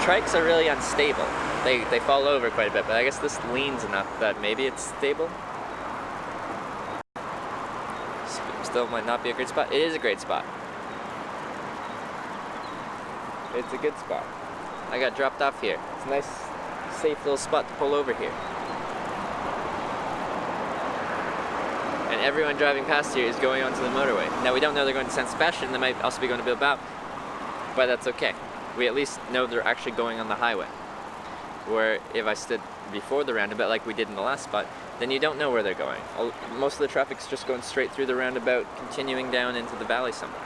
trikes are really unstable. They fall over quite a bit, but I guess this leans enough that maybe it's stable. Still might not be a great spot. It is a great spot. It's a good spot. I got dropped off here. It's a nice, safe little spot to pull over here. And everyone driving past here is going onto the motorway. Now we don't know they're going to San Sebastian, they might also be going to Bilbao, but that's okay. We at least know they're actually going on the highway. Where if I stood before the roundabout like we did in the last spot, then you don't know where they're going. Most of the traffic's just going straight through the roundabout, continuing down into the valley somewhere.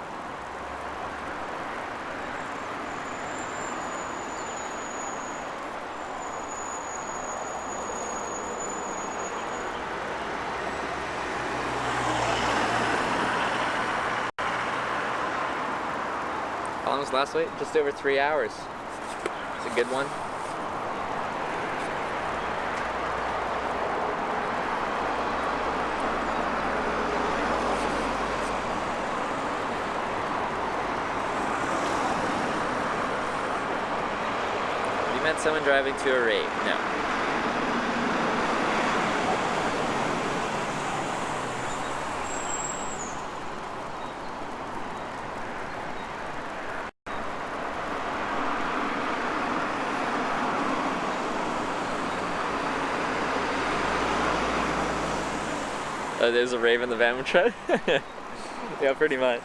How long was last wait? Just over 3 hours. It's a good one. You met someone driving to a rave? No. Oh, there's a rave in the van we're trying. Yeah, pretty much.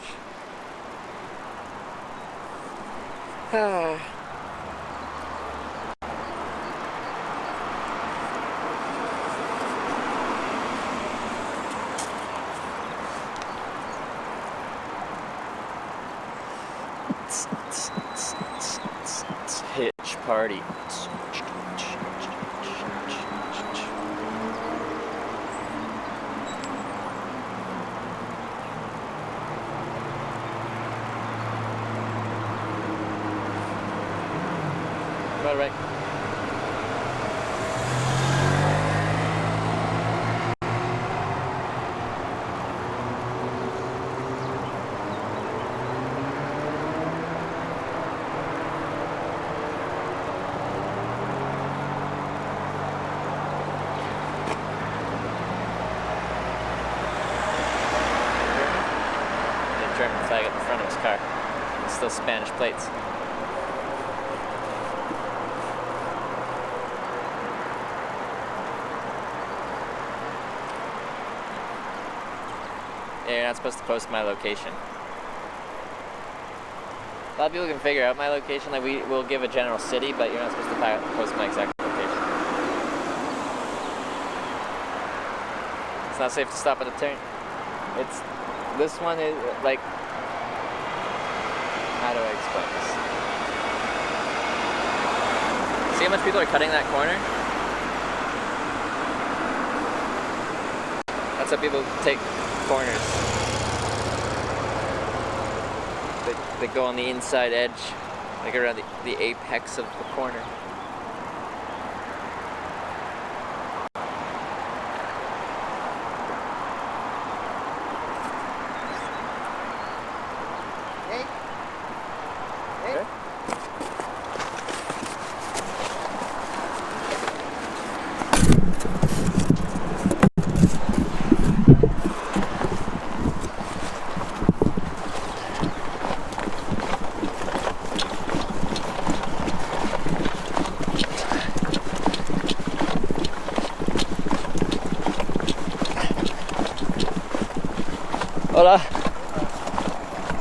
Hitch party. Right. The German flag at the front of his car. It's still Spanish plates. Yeah, you're not supposed to post my location. A lot of people can figure out my location, like we'll give a general city, but you're not supposed to post my exact location. It's not safe to stop at a turn. This one is like, how do I explain this? See how much people are cutting that corner? That's how people take corners. They go on the inside edge, like around the apex of the corner. Hola.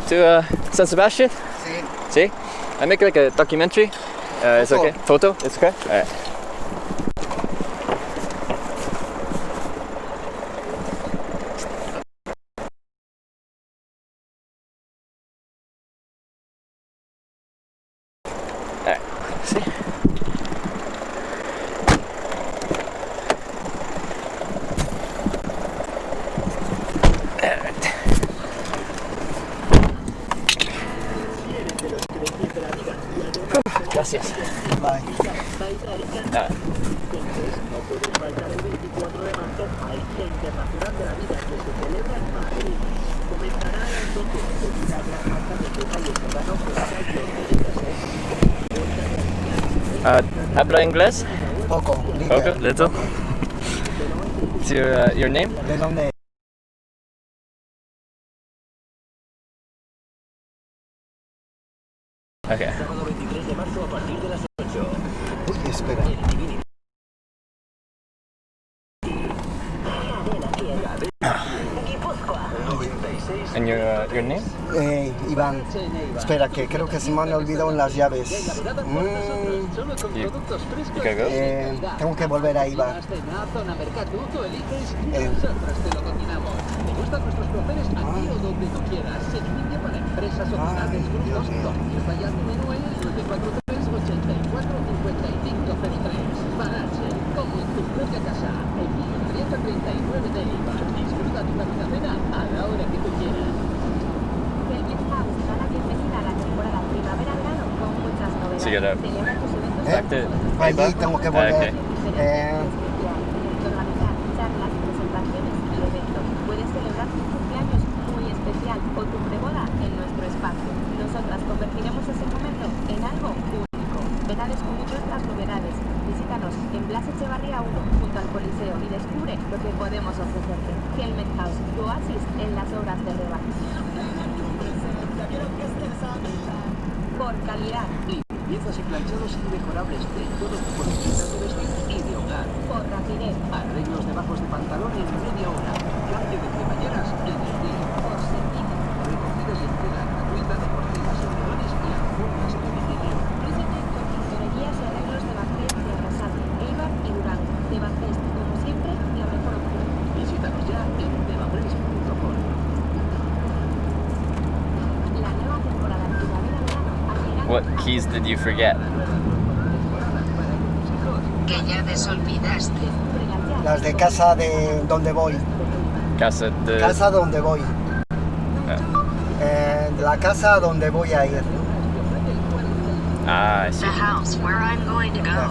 To San Sebastian? Sí. See? I make like a documentary. It's okay. Photo? It's okay? Alright. Gracias. Bye. Ah, ¿habla inglés? Poco. Okay, little. What's your name? ¿De dónde? Okay. Uy, espera. And your name? Iván. Espera, que creo que se me han olvidado las llaves. You can go? Tengo que volver a Iván. So you gotta back to Allí Bilbao? tengo que volver. Okay. Organizar charlas, presentaciones y eventos. Puedes celebrar tu cumpleaños muy especial o tu preboda en nuestro espacio. Nosotras convertiremos ese momento en algo único. Ven a descubrir nuestras novedades. Visítanos en Blas Echevarría 1 junto al Coliseo y descubre lo que podemos ofrecerte. Helmet House, tu oasis en las obras de rebaja. Por calidad. Piezas y planchados inmejorables de todo tipo de prendas de vestir y de hogar. Por rapidez. Arreglos de bajos de pantalón en media hora. Cambio de cremalleras en el día. Por servicio. Recogida y entrega gratuita de cortinas, edredones y alfombras a domicilio. Presentan con tintorerías y arreglos de Banquet de Arrasate, Eibar y Durango. De Banquet, como siempre, la mejor opción. Visítanos ya en devapress.com. La nueva temporada primavera-verano ha llegado. What keys did you forget? Que ya desolvidaste. Descúbrelas ya. Las de casa de donde voy. Casa de... Casa donde voy. La casa donde voy a ir. Ah, I see. The house where I'm going to go.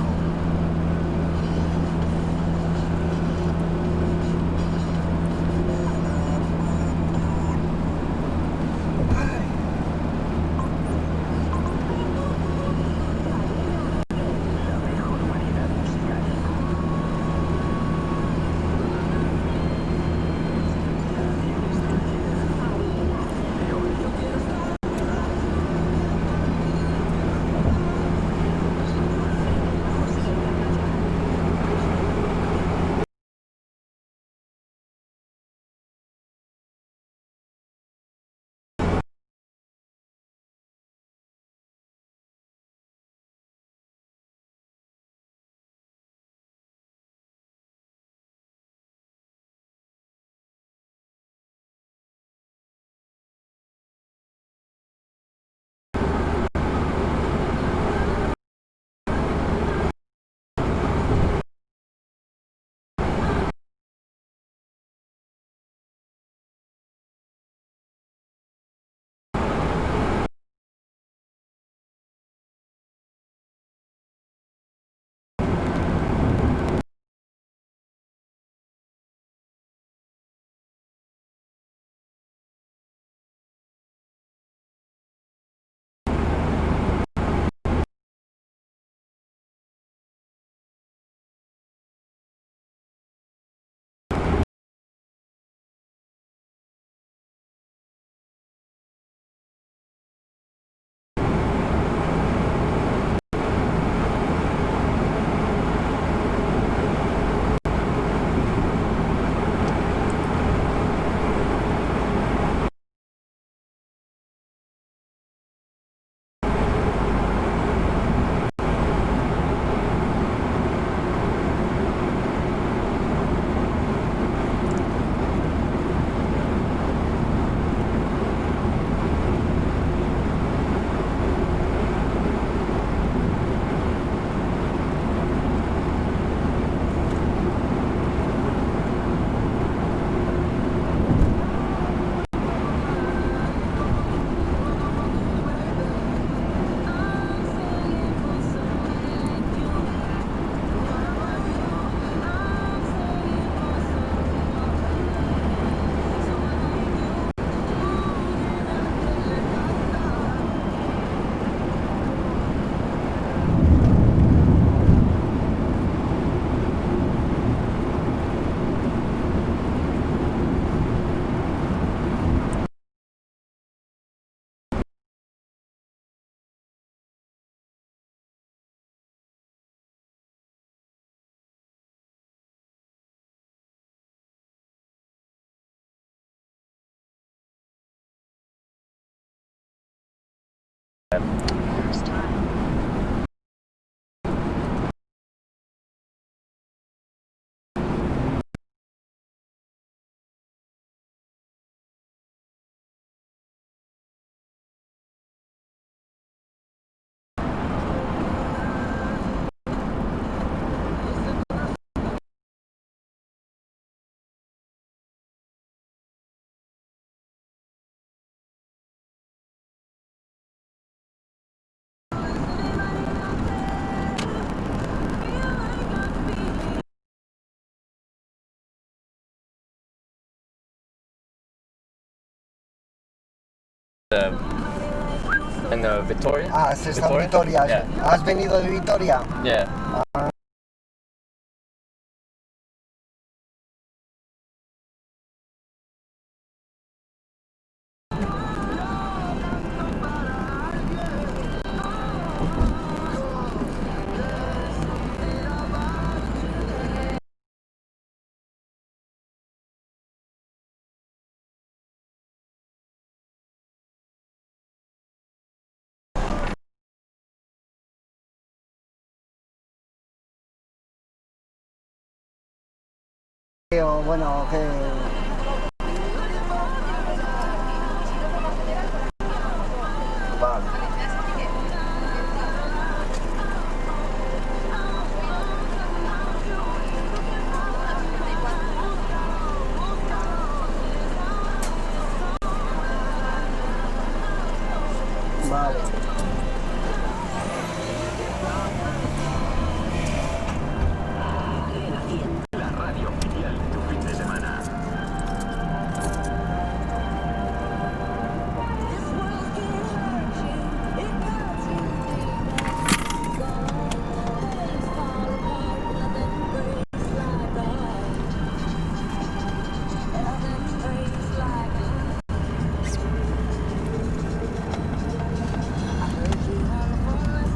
in the Victoria. Ah, has estado en Vitoria. Yeah. ¿Has venido de Vitoria? Yeah. O bueno, que... Vale. Vale. La radio oficial de tu fin de semana.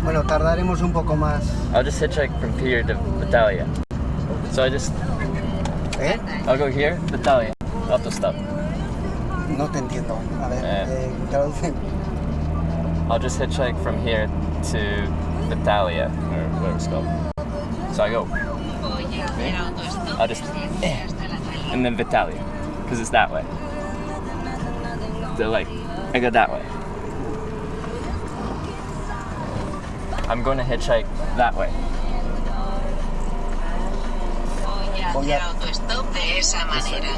Bueno, tardaremos un poco más. I'll just hitchhike from here to Vitalia. So ¿Eh? I'll go here, Vitalia. Autostop. No te entiendo. A ver, traduce. I'll just hitchhike from here to Vitalia, or whatever it's called. So I go. I'll just and then Vitalia, because it's that way. They're like, I go that way. I'm going to hitchhike that way. Voy a... Autostop de esa manera.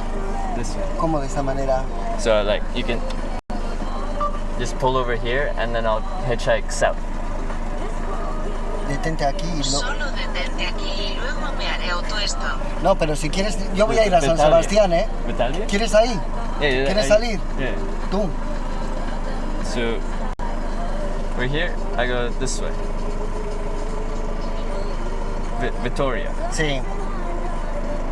This way. ¿Cómo de esa manera? So like you can just pull over here and then I'll hitchhike south. Detente aquí y no... Solo detente aquí y luego me haré autostop. No, pero si quieres... Yo voy a ir a San Vitalia. Sebastián, ¿eh? Vitalia? ¿Quieres ahí? Yeah, ¿Quieres salir? Yeah. Tú. So we're here, I go this way. Victoria. Sí.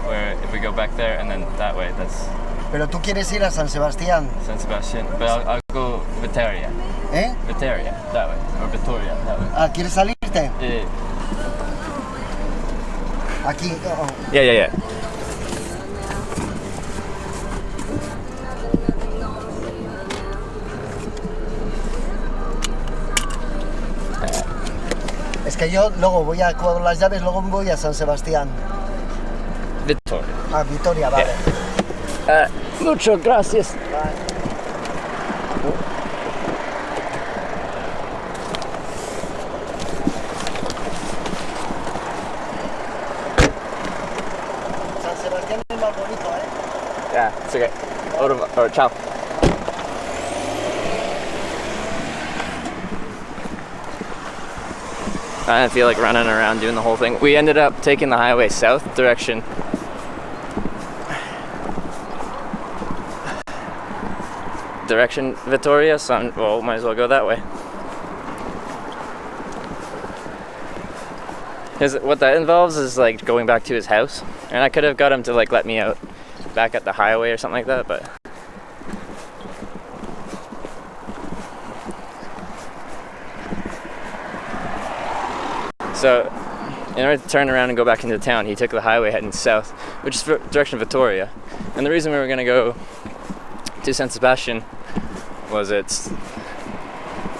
Where if we go back there and then that way, that's Pero tú quieres ir a San Sebastián, San Sebastian. But I'll go Vitoria. ¿eh? Vitoria, that way. Or Victoria, that way. Ah, ¿quieres salirte? Yeah. Aquí. Oh. Yeah. Es que yo luego voy a con las llaves, luego voy a San Sebastián. Victoria. Ah, Vitoria, vale. Muchas gracias. San Sebastián es más bonito, ¿eh? Yeah, it's okay. Or ciao. I didn't feel like running around doing the whole thing. We ended up taking the highway south direction. Direction Vitoria, so well, might as well go that way. What that involves is like going back to his house, and I could have got him to like let me out back at the highway or something like that, but so in order to turn around and go back into town, he took the highway heading south, which is direction Vitoria. And the reason we were going to go to San Sebastian was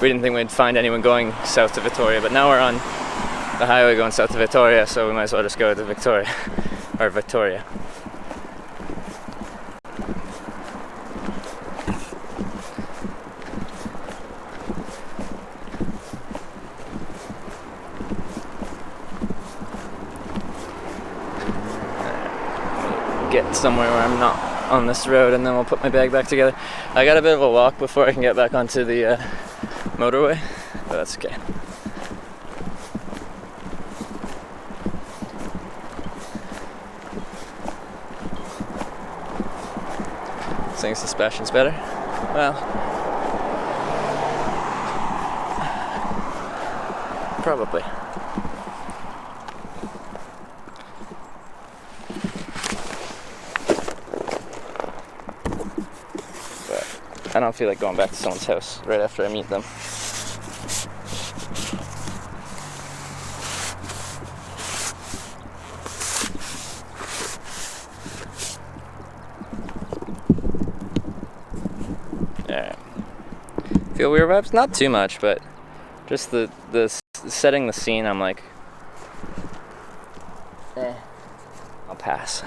we didn't think we'd find anyone going south to Vitoria, but now we're on the highway going south to Vitoria, so we might as well just go to Victoria, or Victoria. Get somewhere where I'm not on this road, and then we'll put my bag back together. I got a bit of a walk before I can get back onto the motorway, but that's okay. Saying Sebastian's better? Well, Probably. But I don't feel like going back to someone's house right after I meet them. Feel weird vibes? Not too much, but just the setting the scene, I'm like, I'll pass.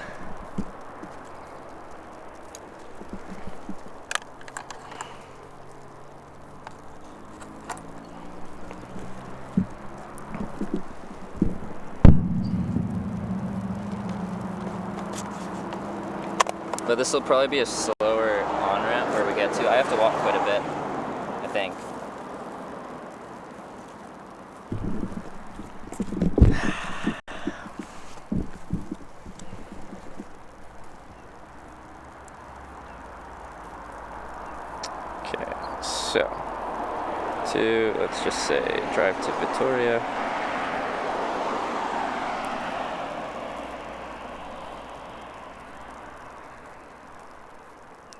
But this will probably be a slower on-ramp where we get to. I have to walk quite a bit, I think. Okay, so let's just say drive to Vitoria.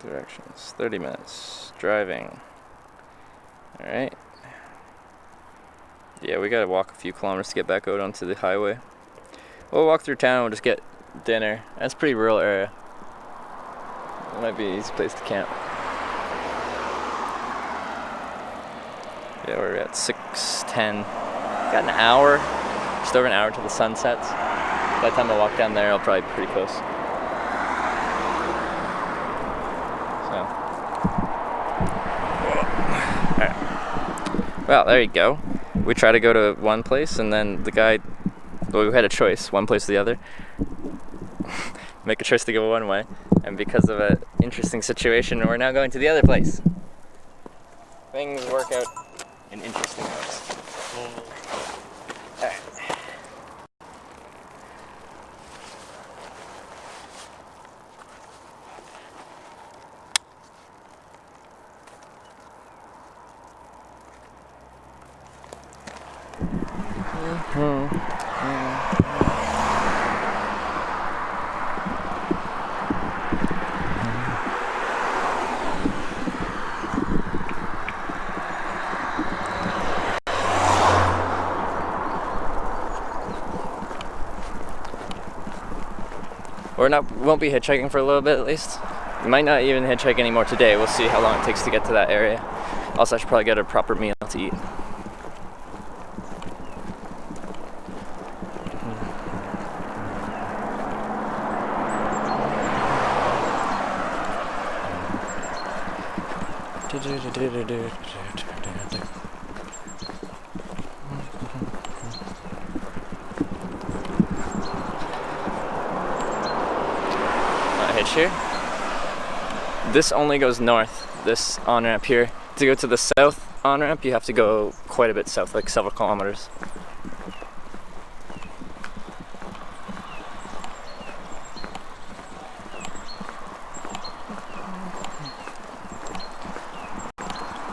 Directions, 30 minutes driving. All right. Yeah, we gotta walk a few kilometers to get back out onto the highway. We'll walk through town and we'll just get dinner. That's a pretty rural area. It might be an easy place to camp. Yeah, we're at 6:10. Got an hour, just over an hour till the sun sets. By the time I walk down there, I'll probably be pretty close. Well, there you go. We try to go to one place, and then the guy, well, we had a choice, one place or the other. Make a choice to go one way, and because of an interesting situation, we're now going to the other place. Things work out in interesting ways. Alright. Won't be hitchhiking for a little bit at least. We might not even hitchhike anymore today. We'll see how long it takes to get to that area. Also, I should probably get a proper meal to eat. Hitch here. This only goes north, this on-ramp here. To go to the south on-ramp, you have to go quite a bit south, like several kilometers.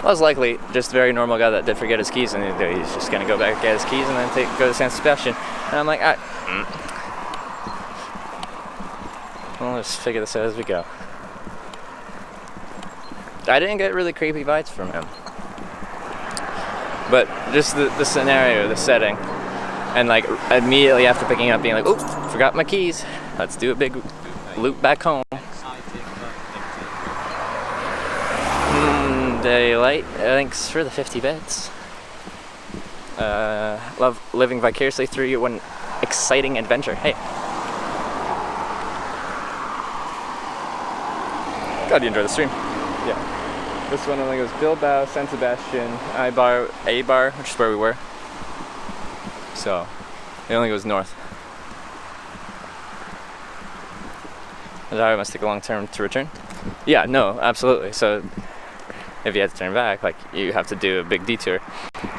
Most likely just a very normal guy that did forget his keys, and he's just gonna go back, get his keys, and then go to San Sebastian. And I'm like, we'll just figure this out as we go. I didn't get really creepy vibes from him, but just the scenario, the setting, and like immediately after picking up, being like, "Oop, forgot my keys. Let's do a big loop back home." Daylight, thanks for the 50 bits. Love living vicariously through you, one exciting adventure. Hey. Glad you enjoyed the stream. Yeah. This one only goes Bilbao, San Sebastian, A-Bar, which is where we were. So, it only goes north. The highway must take a long time to return. Yeah, no, absolutely. So, if you had to turn back, like, you have to do a big detour.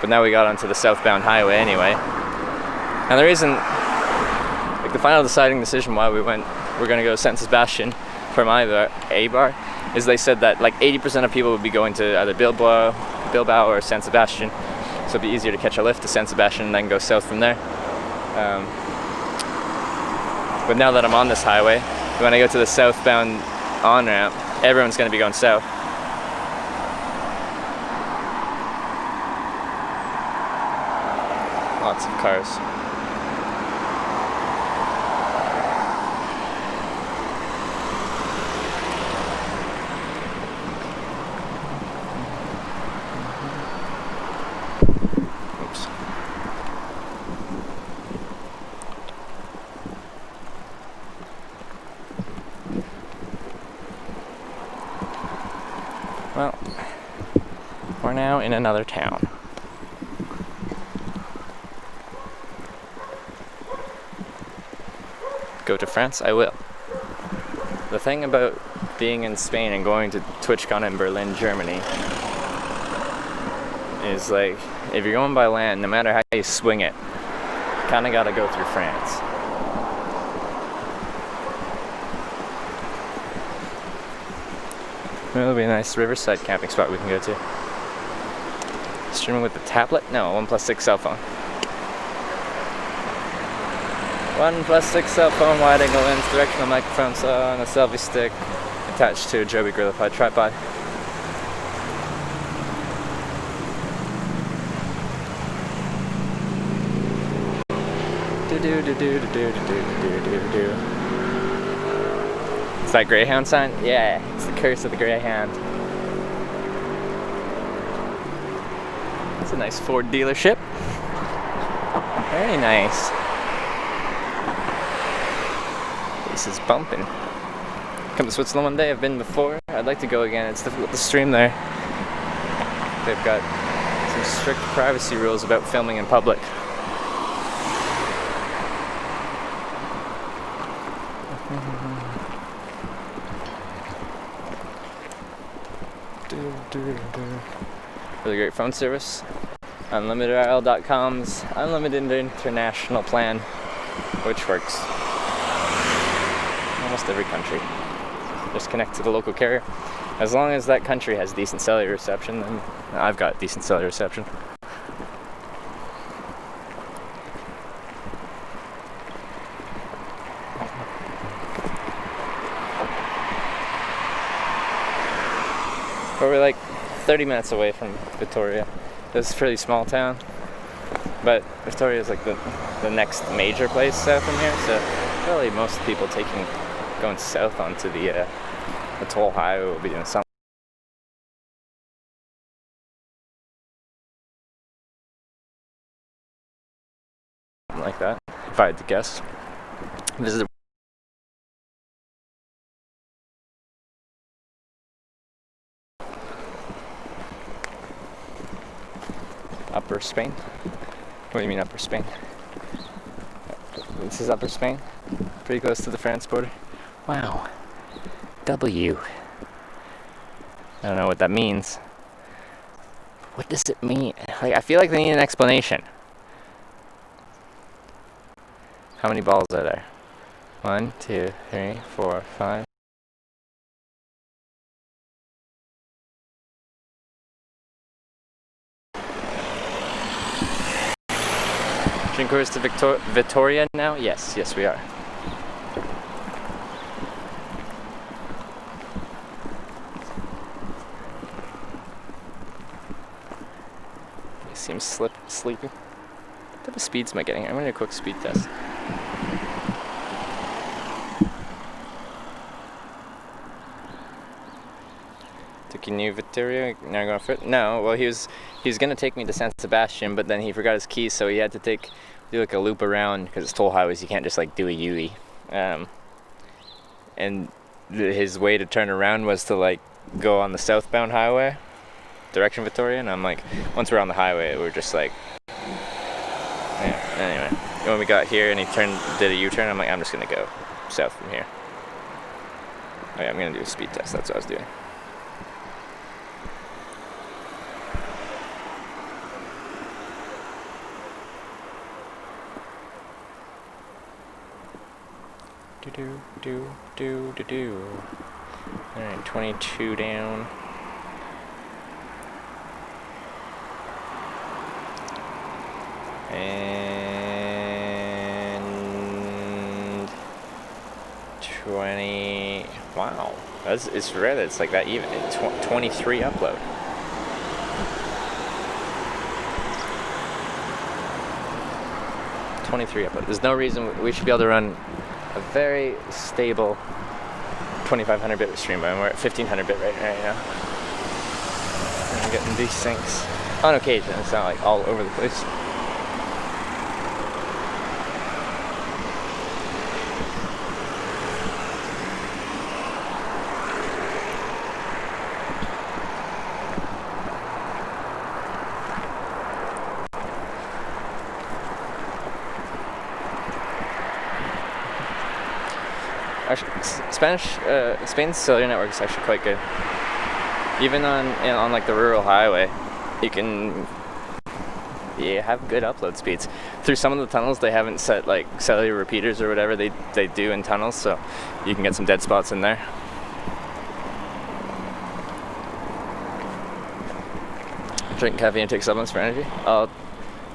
But now we got onto the southbound highway anyway. And the reason, like, the final deciding decision why we're gonna go to San Sebastian from either A-Bar, is they said that like 80% of people would be going to either Bilbao or San Sebastian. so it'd be easier to catch a lift to San Sebastian and then go south from there. But now that I'm on this highway, when I go to the southbound on-ramp, everyone's going to be going south. Lots of cars. Oops. Well, we're now in another town. Go to France? I will. The thing about being in Spain and going to TwitchCon in Berlin, Germany, is like, if you're going by land, no matter how you swing it, you kinda gotta go through France. There'll be a nice riverside camping spot we can go to. Streaming with the tablet? No, 1+6 cell phone. 1+6 cell phone, wide angle lens, directional microphone, and a selfie stick attached to a Joby Gorillapod tripod. It's that Greyhound sign? Yeah, it's the curse of the Greyhound. It's a nice Ford dealership. Very nice. This is bumping. Come to Switzerland one day. I've been before. I'd like to go again. It's difficult to stream there. They've got some strict privacy rules about filming in public. Really great phone service. UnlimitedIL.com's unlimited international plan, which works almost every country. Just connect to the local carrier. As long as that country has decent cellular reception, then I've got decent cellular reception. But we're like 30 minutes away from Vitoria. It's a pretty small town, but Vitoria is like the next major place south from here, so really most people going south onto the toll highway will be doing something like that, if I had to guess. Visit Upper Spain? What do you mean Upper Spain? This is Upper Spain? Pretty close to the France border. Wow. W. I don't know what that means. What does it mean? Like, I feel like they need an explanation. How many balls are there? 1, 2, 3, 4, 5. Cruise to Vitoria now? Yes, we are. He seems sleepy. What type of speeds am I getting? I'm gonna do a quick speed test. Took you New Vitoria, now going for it? No, well he was gonna take me to San Sebastian, but then he forgot his keys, so he had to do like a loop around, because it's toll highways, you can't just like do a U-E. And his way to turn around was to like go on the southbound highway, direction Vitoria, and I'm like, once we're on the highway, we're just like, yeah, anyway. When we got here and he did a U-turn, I'm like, I'm just gonna go south from here. Okay, I'm gonna do a speed test, that's what I was doing. Do. Alright, 22 down. And 20. Wow, it's rare that it's like that even. 23 upload. There's no reason we should be able to run a very stable 2500 bit stream, but we're at 1500 bit right now. I'm getting these syncs on occasion. It's not like all over the place. Actually, Spain's cellular network is actually quite good. Even on like the rural highway, you have good upload speeds. Through some of the tunnels, they haven't set like cellular repeaters or whatever they do in tunnels, so you can get some dead spots in there. Drink caffeine and take supplements for energy. I'll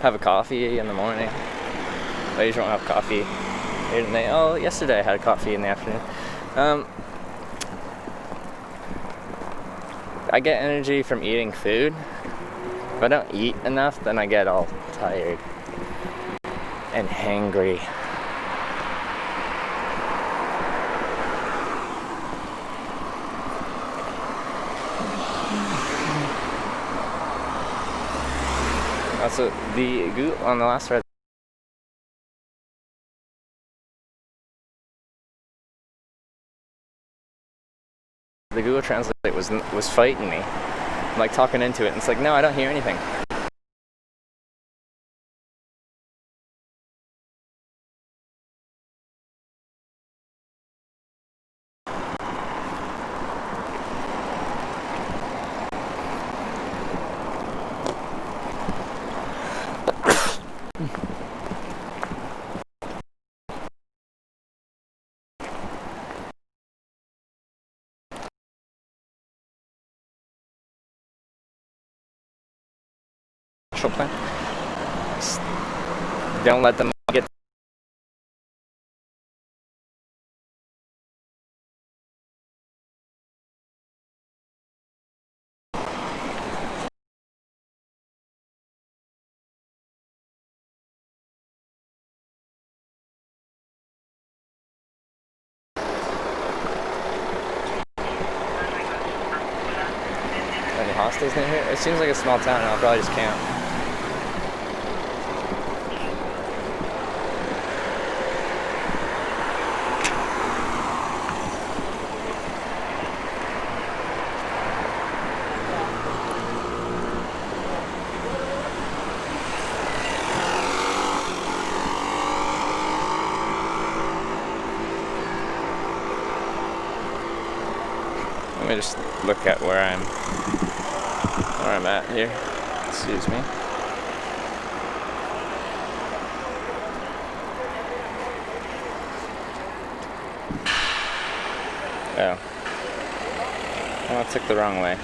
have a coffee in the morning. I usually won't have coffee. Yesterday I had coffee in the afternoon. I get energy from eating food. If I don't eat enough, then I get all tired and hangry. Also, on the last ride, the Google Translate was fighting me. I'm like talking into it, and it's like, no, I don't hear anything. Plan. Just don't let them get. Any hostels near here? It seems like a small town, and I'll probably just camp. Let me just look at where I'm at here. Excuse me. Oh. Well, I took the wrong way.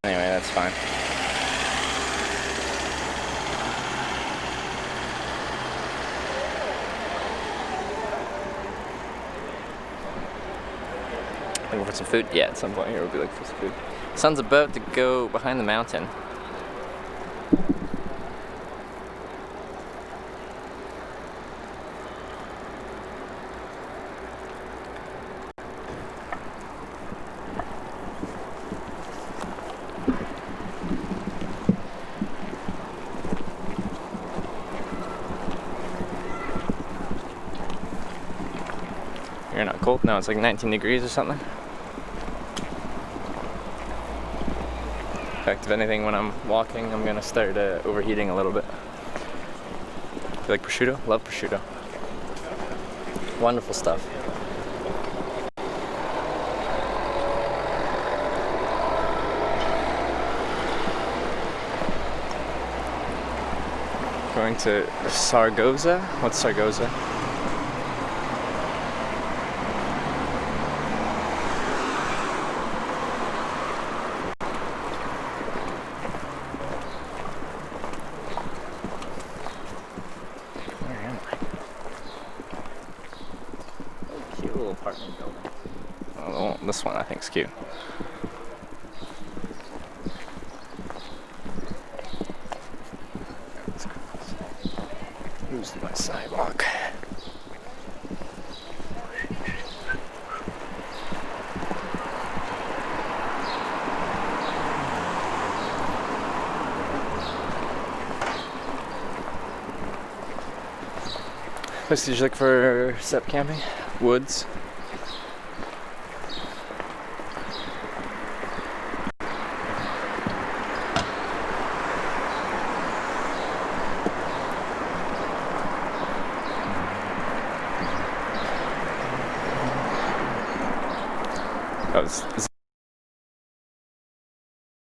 Anyway, that's fine. Looking for some food? Yeah, at some point here we'll be looking for some food. Sun's about to go behind the mountain. You're not cold? No, it's like 19 degrees or something. In fact, if anything, when I'm walking, I'm gonna start overheating a little bit. You like prosciutto? Love prosciutto. Wonderful stuff. Going to Sargosa? What's Sargosa? little apartment building. Oh, this one I think is cute. Who's my sidewalk? Place you look for step camping? Woods. Oh,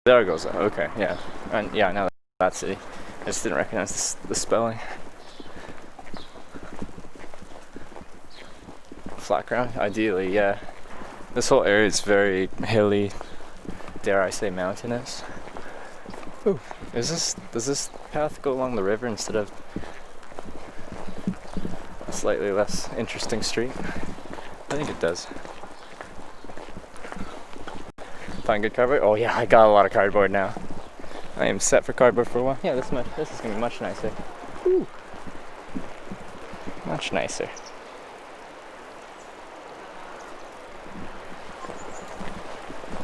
there it goes. Okay, yeah, and yeah, I know that city. I just didn't recognize the spelling. Flat ground, ideally, yeah. This whole area is very hilly, dare I say mountainous. Ooh, does this path go along the river instead of a slightly less interesting street? I think it does. Find good cardboard? Oh yeah, I got a lot of cardboard now. I am set for cardboard for a while. Yeah, this is gonna be much nicer. Ooh. Much nicer.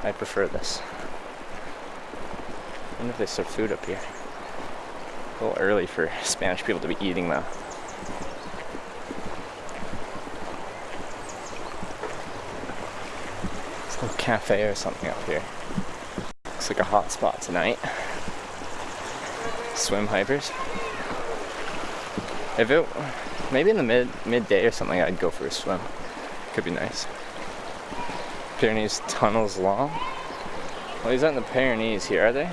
I prefer this. I wonder if they serve food up here. A little early for Spanish people to be eating though. There's a little cafe or something up here. Looks like a hot spot tonight. Swim hypers. If it maybe in the midday or something, I'd go for a swim. Could be nice. Pyrenees tunnels long. Well, these aren't the Pyrenees here, are they?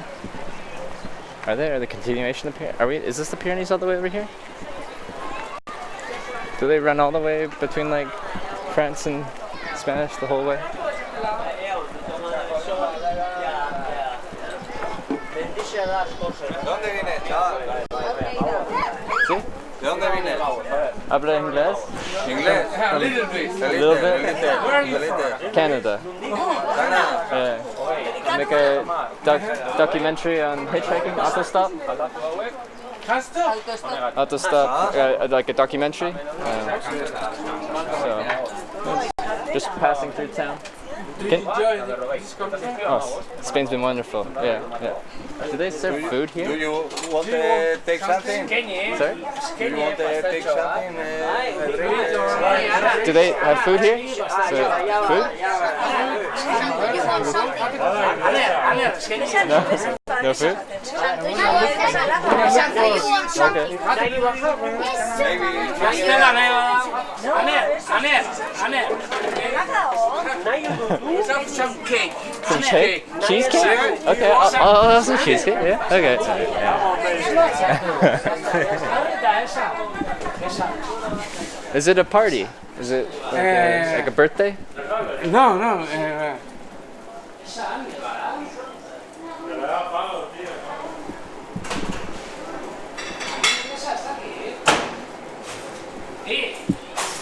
Are they? Are the continuation of the Pyrenees? Are we? Is this the Pyrenees all the way over here? Do they run all the way between like France and Spanish the whole way? ¿Sí? ¿De dónde vienes? ¿Habla inglés? ¿Inglés? A little bit. Canada. Make a documentary on hitchhiking, autostop. Autostop, like a documentary. So, just passing through town. Oh, Spain's been wonderful. Yeah, yeah. Do they serve food here? Do you want to take something? Sorry? Do you want to take something? Do they have food here? Food? No? No food? Okay. Some cake. Some cake? Cheesecake? Okay, I'll have some cheesecake, yeah. Okay. Yeah. Is it a party? Is it like a birthday? No.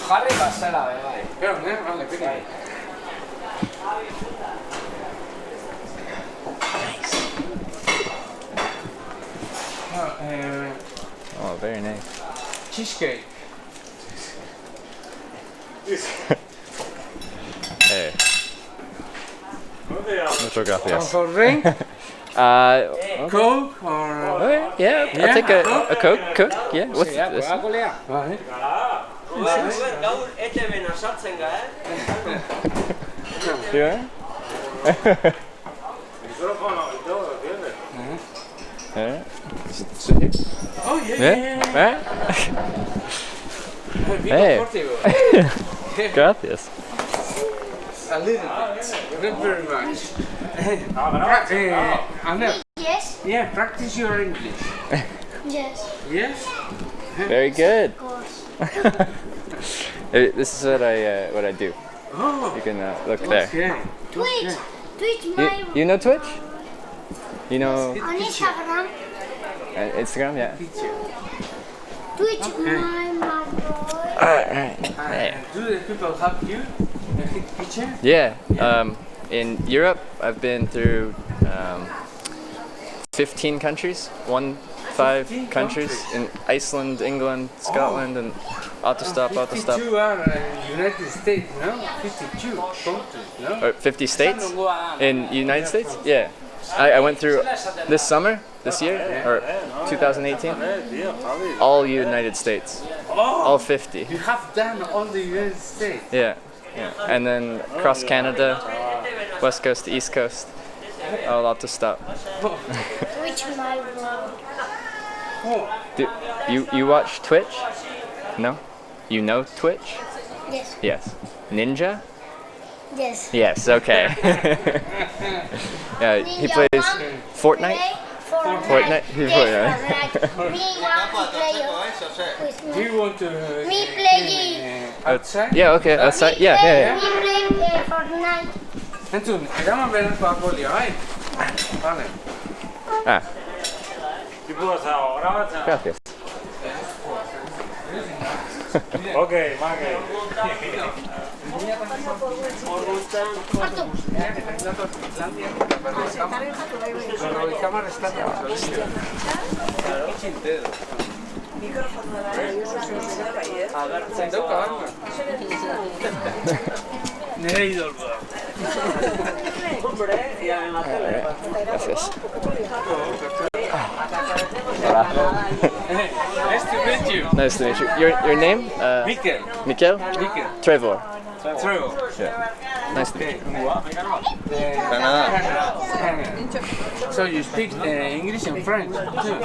Jarri pasela, bai. Oh, very nice. Cheesecake. Hey. Muchas gracias. For drink? Okay. Coke or? Okay, yeah, I'll take a Coke. Coke, yeah. What's this? Vale. Yeah? Yeah. Oh yeah. Yeah? Hey. Gracias. A little bit. Not very much. Anna. Yes. Yeah, practice your English. Yes. Yes? Very good. Of course. This is what I do. Oh. You can look there. Okay. Twitch. Twitch my. You know Twitch? You know On Instagram. Instagram? Yeah. Twitch my boy. Alright. Hey. Do the people help you? Yeah. In Europe, I've been through 15 countries. 5 countries in Iceland, England, Scotland, and autostop. 52 are United States, no? 52 countries, no? Or 50 states in United States? Yeah. I went through this summer, this year, or 2018, all United States. All 50. You have done all the United States. Yeah. And then across Canada, West Coast to East Coast, all autostop. Which my Do you watch Twitch? No? You know Twitch? Yes. Yes. Ninja? Yes. Yes, okay. Yeah, he plays Fortnite? Fortnite? Yes, me Do you want to Me play outside? Yeah, okay, outside. Yeah. Me play Fortnite. Entonces, vamos a ver el papelio, ¿vale? Vale. Ah, gracias. Ok, Mike. Gracias. Nice to meet you. Nice to meet you. Your name? Mikel. Mikel? Mikel. Trevor. Trevor. Yeah. Nice to meet you. So you speak English and French too?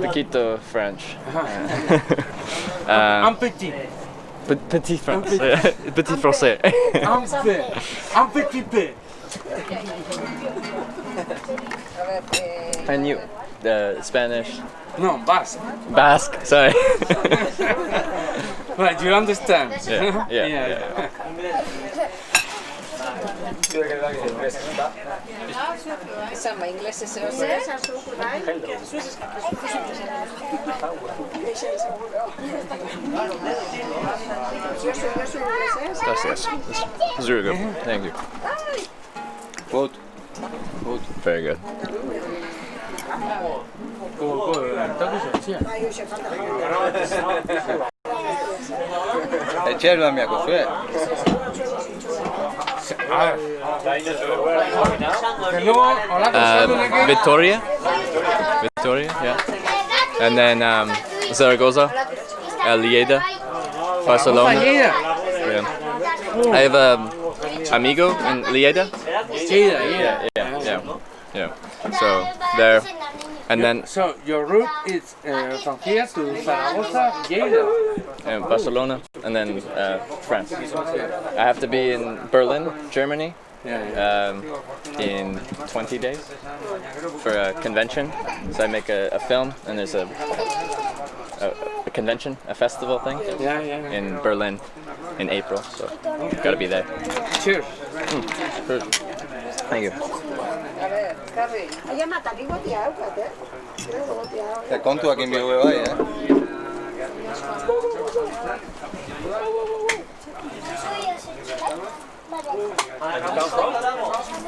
Poquito French. Un petit. Petit français. Petit français. Un petit peu. And you? Spanish? No, Basque. Basque, sorry. Right, you understand? Yeah. Samba inglés ese Gracias. This is really good. Thank you. Good. Very good. Victoria, yeah. And then Zaragoza, Lleida, Barcelona. Yeah. I have amigo in Lleida. Yeah. So there, and then So your route is from here to Zaragoza, Lleida, and Barcelona, and then France. I have to be in Berlin, Germany, in 20 days for a convention. So I make a film, and there's a convention, a festival thing in Berlin in April. So gotta be there. Cheers. Thank you. Te conto aquí en Bilbao,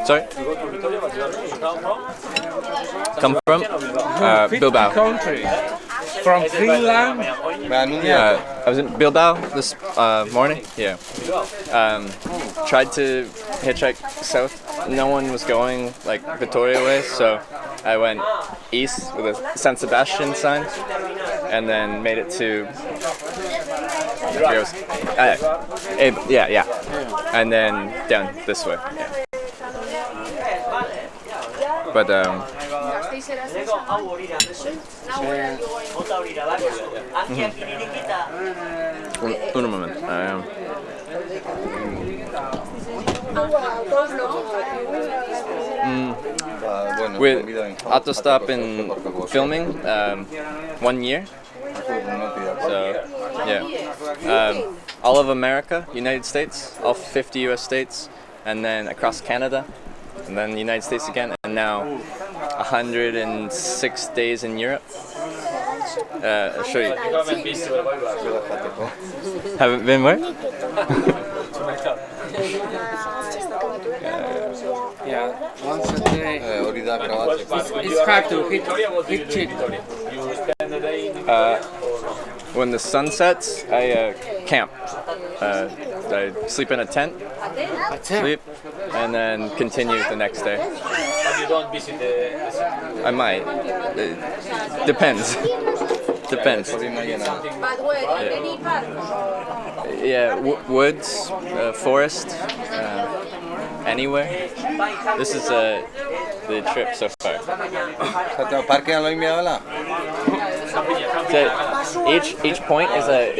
Sorry? Come from? Bilbao. Country. From Finland. I was in Bilbao this morning. Yeah. Tried to hitchhike south. No one was going like Victoria way, so I went east with a San Sebastian sign, and then made it to. Yeah. And then down this way. Yeah. But un momento. With autostop and filming, 1 year. So yeah, all of America, United States, all 50 U.S. states, and then across Canada, and then the United States again, and now 106 days in Europe. I'll show you. Haven't been where? Yeah, once a day. Hori da grabatzeko. It's hard to hit chick. When the sun sets, I camp. I sleep in a tent, sleep, and then continue the next day. But you don't visit the city? I might. Depends. Depends. But where? Any park? Yeah, woods, forest, anywhere. This is the trip so far. Parkean loin biagala? So each point is a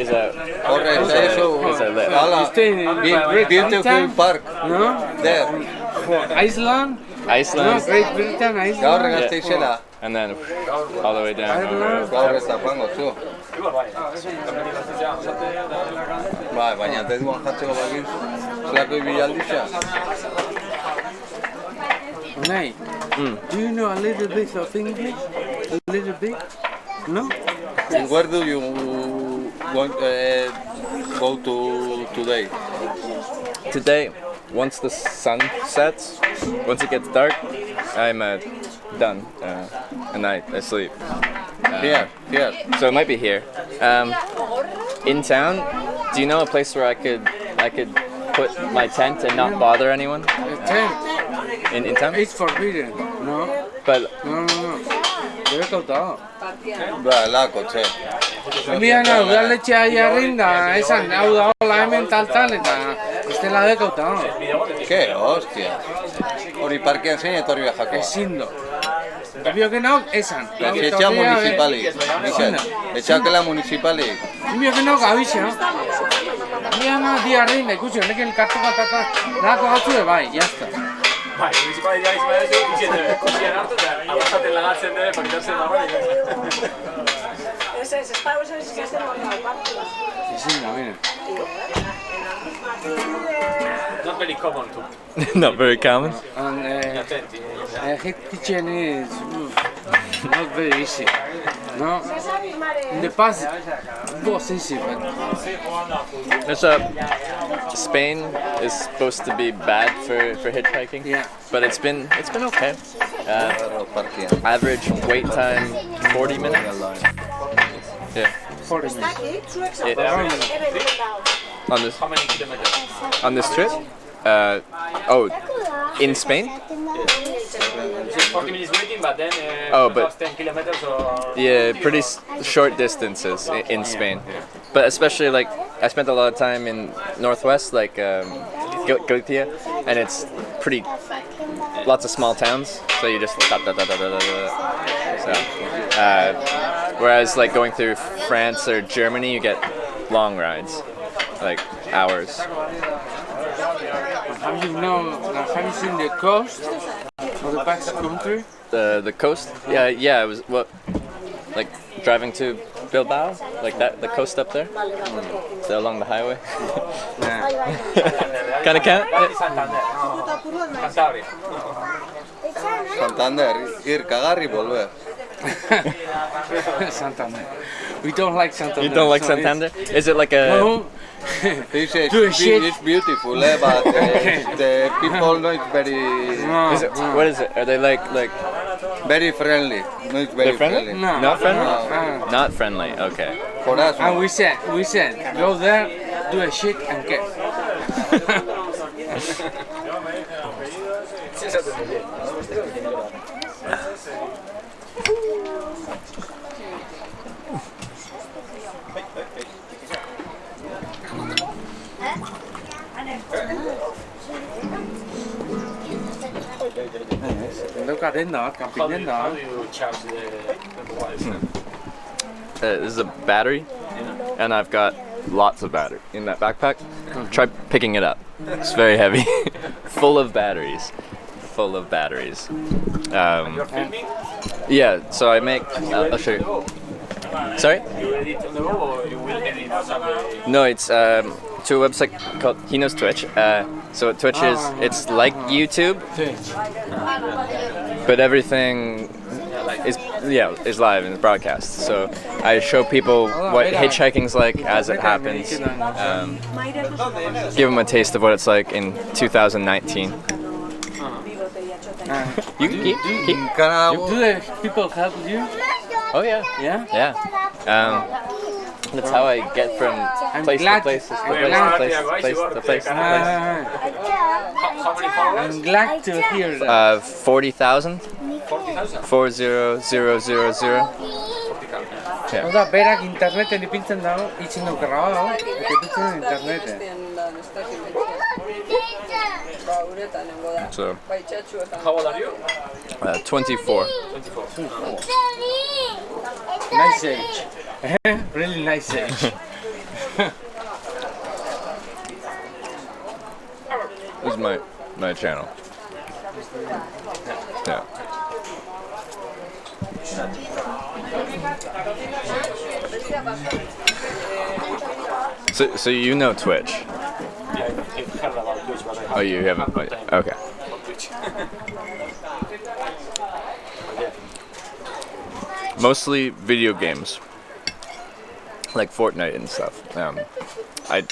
Horre, eso. is a lift. Hala, beautiful park. No? There. Iceland? Iceland. No, Great Britain, Gaur Iceland. Gasteizela. And then all the way down. Gaur ez da joango, zu. Bai, baina ez duan jatzeko bakin zelako ibilaldixa. Nay, do you know a little bit of English? A little bit? No? Where do you want, go to today? Today, once the sun sets, once it gets dark, I'm done, and I sleep. Here. So it might be here. In town, do you know a place where I could put my tent and not bother anyone? A tent? In town? It's forbidden. No? But No. Debe cautado. Ba, lako, txe. Enbian hau udaletxea jarrin da, esan, hau da hola hemen tal, eta estela debe cautado. Ke, hostia. Hori parkean zein etorri behako. Ezin do. Enbio que no, esan. Etxea municipali. Etxakela municipali. Enbio que no, gabixo. Enbian hau diarrin da, ikusi, honek elkartu batata, nahako batzu bai, jazta. Bai, municipalidad ikusten hartu, eta abastaten lagatzen dure, pakitatzen dago. Ez esparo esan izan parku. Ezin da, mire. Not very common too. not very common. And kitchen is not very easy. No? In the past, it was easy, but There's Spain is supposed to be bad for hitchhiking. Yeah. But it's been okay. Average wait time 40 minutes. Yeah. 40 minutes. How many kilometers? On this trip? In Spain? 40 minutes waiting, but then but 10 kilometers or... Yeah, pretty short distances in Spain. But especially like I spent a lot of time in northwest, like Galicia, and it's pretty lots of small towns. So you just So whereas like going through France or Germany, you get long rides, like hours. Have you seen the coast of the Basque country? The coast? Yeah. It was like driving to Bilbao, like that, the coast up there, so along the highway. Kind of count? Santander, ir, cagar y volver. Santander. We don't like Santander. You don't like Santander? Is it like a... No. It's beautiful, but the people not very... Is it, what is it? Are they like... Very friendly. Not very They're friendly? No. Not friendly? No. Not friendly, okay. For us, And we said, go there, do a shit and get. How do you charge This is a battery, and I've got lots of battery in that backpack. Try picking it up. It's very heavy. Full of batteries. You're filming? Yeah, so I make... I'll show you. Sorry? You edit on the go or you will edit someday? No, it's to a website called... He knows Twitch. So Twitch is... It's like YouTube, but everything is Yeah, is live and broadcast. So I show people what hitchhiking's like as it happens. Give them a taste of what it's like in 2019. You keep. Do the people help you? Oh yeah. Yeah? Yeah. That's how I get from place to place to place. I'm glad to hear that. 40,000. 40,000. Yeah. Oda, berak interneten ipintzen dago, itzen du grabado, ipintzen interneten. So, How old are you? 24. Nice age. Really nice age. This is my channel. Yeah. So you know Twitch? Oh, you haven't? Okay. Mostly video games, like Fortnite and stuff. I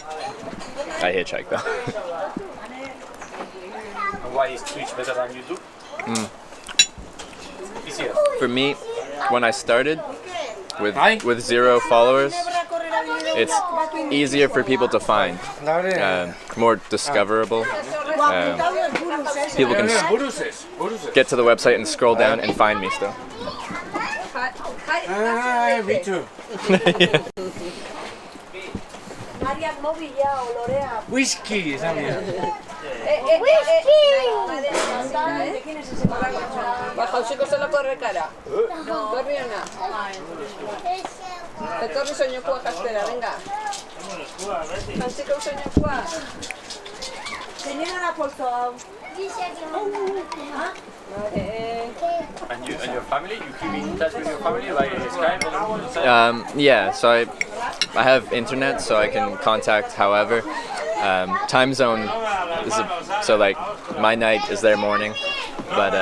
hitchhike though. Why is Twitch better than YouTube? Easier. For me, when I started with 0 followers, it's easier for people to find, more discoverable. People can get to the website and scroll down and find me still. Me too. Whisky, Jauziko zelako errekara. Torri ona. Etorri soinokua kastera, venga. Jantziko soinokua. Señora Polso hau. And your family? You keep in touch with your family by Skype? Yeah, so I have internet, so I can contact however. Time zone is so like my night is their morning, but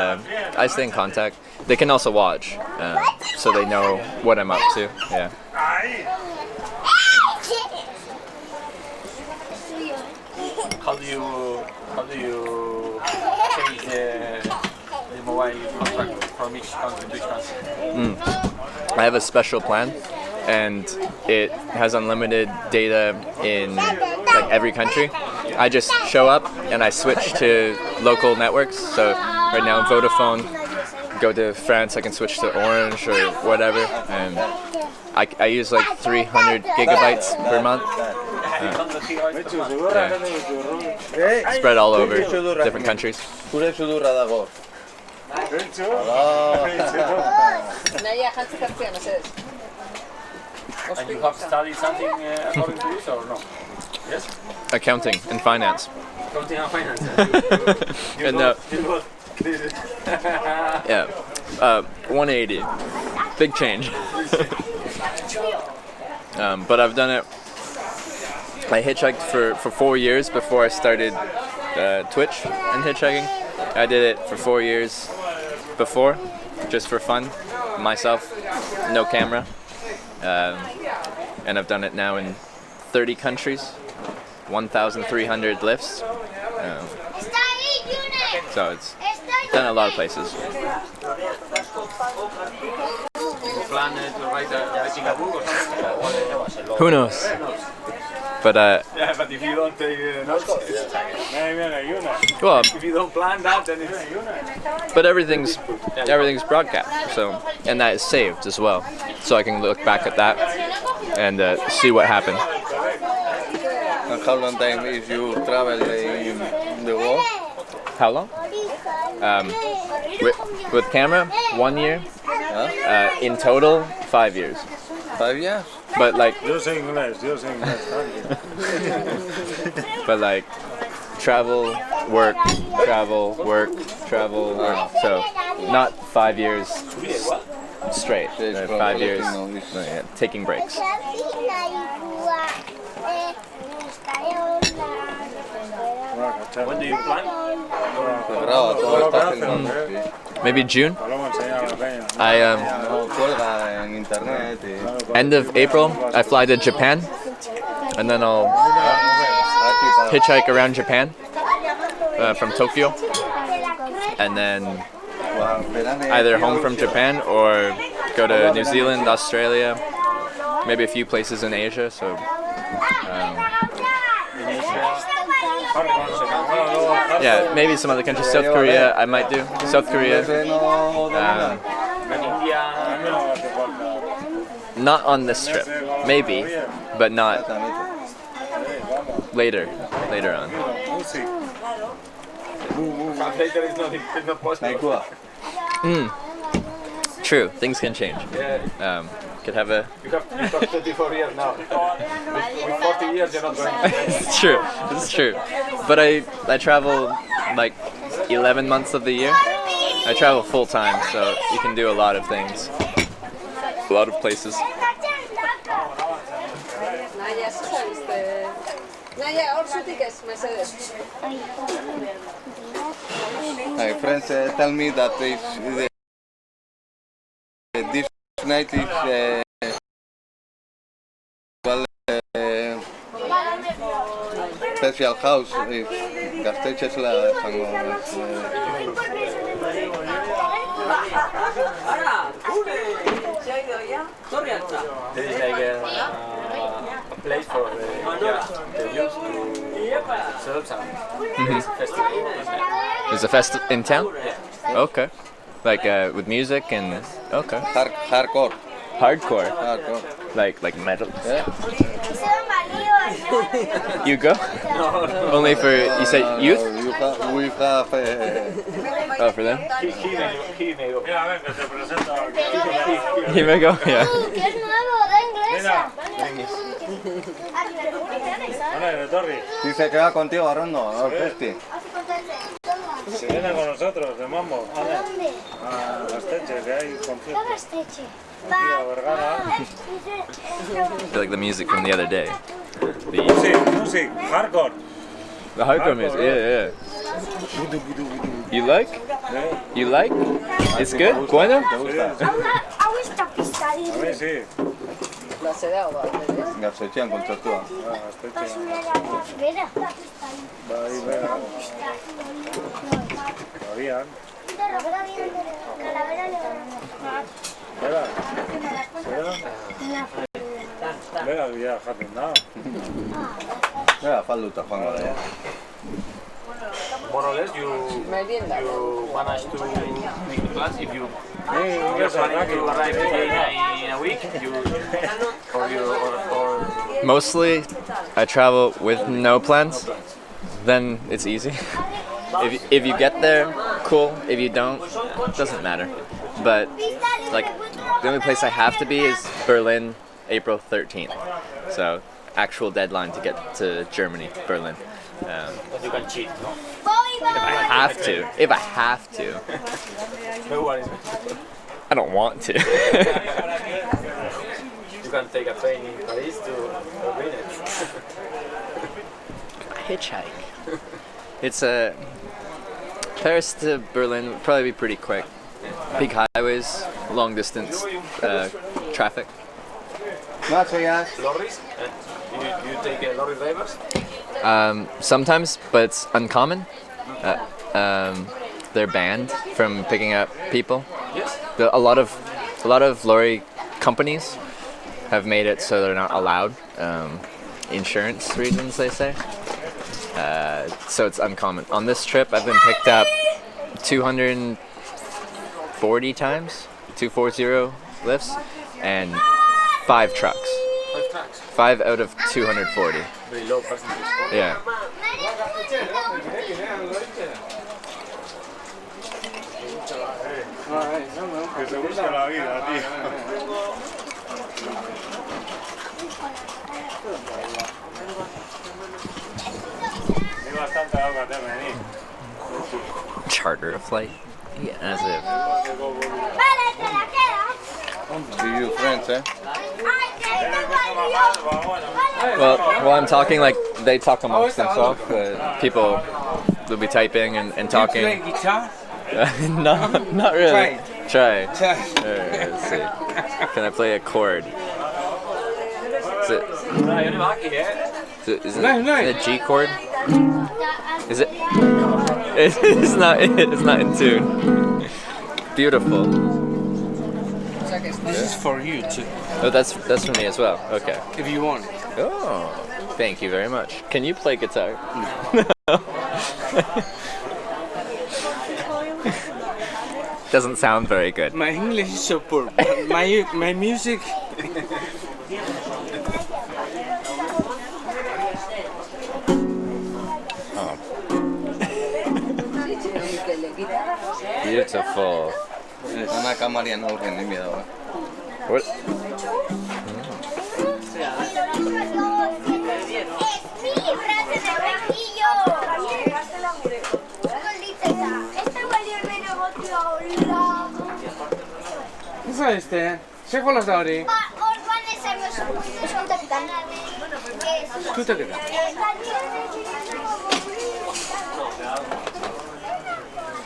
I stay in contact. They can also watch, so they know what I'm up to. Yeah. How do you change the mobile contract from each country to each country? I have a special plan, and it has unlimited data in like every country. I just show up and I switch to local networks. So right now Vodafone. Go to France, I can switch to Orange or whatever, and I use like 300 gigabytes per month. Yeah. Spread all over different countries. And you have studied something according to this or no? Yes? Accounting and finance. Accounting and finance. Yeah, 180, big change. But I've done it. I hitchhiked for 4 years before I started Twitch and hitchhiking. I did it for 4 years before, just for fun, myself, no camera. And I've done it now in 30 countries, 1,300 lifts. So it's done a lot of places. Who knows? But yeah, but if you don't take notes, well, if you don't plan that, then it's. But everything's broadcast, so and that is saved as well, so I can look back at that and see what happened. And how long time if you travel in the world? How long? With camera, 1 year. In total, 5 years. 5 years? But like. Yo sé inglés. But like, travel, work. So, not 5 years straight. 5 years taking breaks. When do you plan? Maybe June. Cuelga en internet y... End of April, I fly to Japan, and then I'll hitchhike around Japan from Tokyo, and then either home from Japan or go to New Zealand, Australia, maybe a few places in Asia. So yeah, maybe some other countries. South Korea, I might do. South Korea. Not on this trip, maybe, but not later on. True, things can change. Could have a... You have 24 years now. With 40 years you're not going to... It's true. But I travel like 11 months of the year. I travel full time, so you can do a lot of things. A lot of places. My friends tell me that this night is special house. Gaztetxe la esango. There is like a place for the youth to serve some festival. There's a fest in town? Okay. Like with music and... Okay. Hardcore. Hardcore? Like metal? Yeah. You go? Only for... You said youth? We have... Oh, for them? He may go. He may go? Yeah. Que es nuevo, de inglesa. Dice que va contigo, Arrondo, a Festi. Se viene con nosotros, de Mambo. ¿Dónde? A Gaztetxe, que hay concierto. ¿Qué Gaztetxe? Aquí a Vergara. I feel like the music from the other day. Music, hardcore. The hardcore music, yeah. You like? You like? It's good? Bueno? Hau ez da piztari. A mí sí. Klase de agua, ¿ves? Gaztetxean kontzertua. Bera. Bai, bera. Agian. Bera. Bera, bila jaten da. Bera, falduta joango da. More or less, you manage to make the plans if you're planning to arrive again in a week. Or Mostly, I travel with no plans. Then it's easy. If you get there, cool. If you don't, doesn't matter. But like the only place I have to be is Berlin, April 13th. So actual deadline to get to Germany, Berlin. you can cheat, no? If I have to. No worries. I don't want to. You can take a train in Paris to Berlin. Hitchhike. It's a Paris to Berlin would probably be pretty quick. Big highways, long distance traffic. Lorries? Do you take lorry drivers? Sometimes, but it's uncommon. They're banned from picking up people. Yes. A lot of lorry companies have made it so they're not allowed. Insurance reasons, they say. So it's uncommon. On this trip, I've been picked up 240 times, 240 lifts, and 5 trucks. 5 trucks? 5 out of 240. Very low percentage. Yeah. Que se busca la vida, tío. Hay bastante agua de venir. Charter a flight? Yeah, as if. Vale, te la quedas. See you friends, eh? Well, I'm talking like they talk amongst themselves. People will be typing and talking. Do you play guitar? No, not really. Try it. Try. Alright, let's see. Can I play a chord? Is it? Is it a G chord? Is it? It's not. It's not in tune. Beautiful. This is for you too. Oh, that's for me as well. Okay. If you want. Oh, thank you very much. Can you play guitar? No. Doesn't sound very good. My English is so poor. But my music. Oh. Beautiful. Ana kamaria naurren nimi dago. What? Co jest ty? Czego las da hori? Eskutak eta.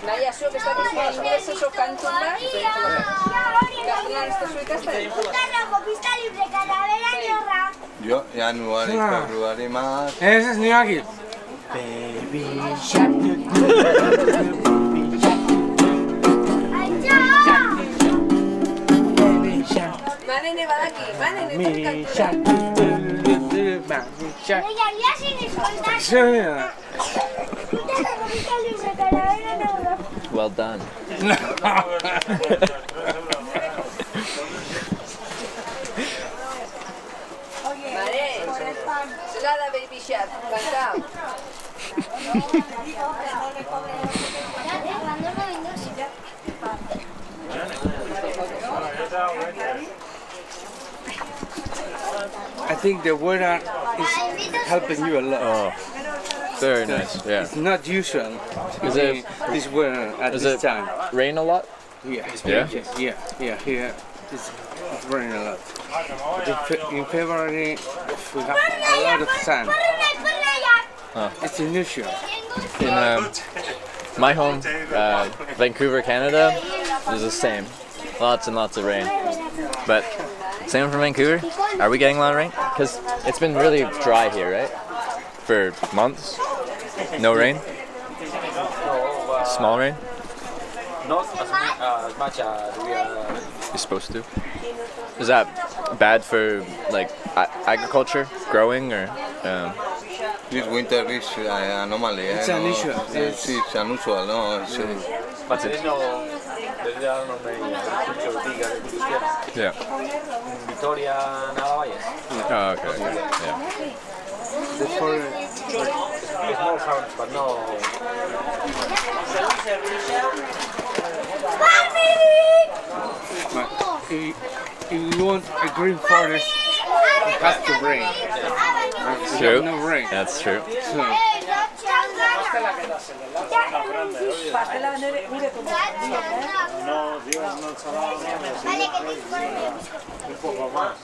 Naia, zuek ez dakizu ingeles oso kantu bat? Yo, Januari, Februari, March. Ese es niño aquí. Baby shark. Manene badaki, manene Well done. Zelada baby shark, cantao. I think the weather is helping you a lot. Oh, very nice. Yeah. It's not usual. Is it this weather at this time? Rain a lot? Yeah. Yeah. Yeah. Here it's raining a lot. In February we have a lot of sun. It's unusual. In my home, Vancouver, Canada, is the same. Lots and lots of rain. But same for Vancouver. Are we getting a lot of rain? Because it's been really dry here, right? For months. No rain. Small rain. Not as much as we are. You're supposed to. Is that bad for like agriculture, growing, or? This winter is anomaly. It's unusual. It's unusual, no? But there's no Yeah. Victoria, nada vayas. Oh, okay. Yeah. Small farms, but no. If you want a green forest, it has to rain. True. No rain. That's true. So, No, Dios no salaba un poco más.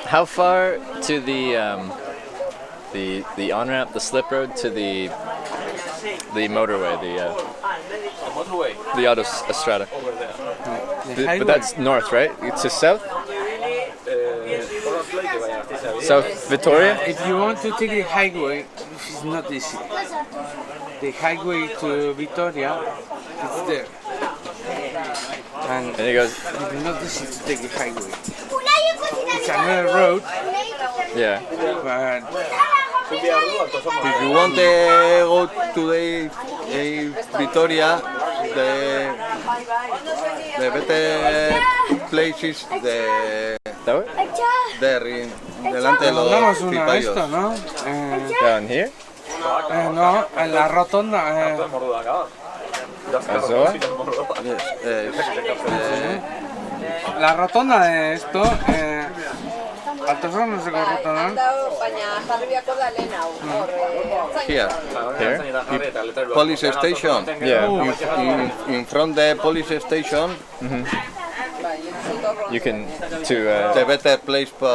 How far to the on-ramp, the slip road, to the motorway, the autostrada? But that's north, right? To south? South Victoria? if you want to take the highway, it's not easy. The highway to Victoria is there. And it goes. It's not easy to take the highway. It's another road. Yeah. But if you want to go to the Victoria, the better place is there in delante de los Vamos una de cipayos. esto, ¿no? Down here? No, en la rotonda. La rotonda de esto Altosarnezeko ruta da. Baina jarri biako da lehen hau. Here. Police station. Yeah. In front the police station. You can The better place for.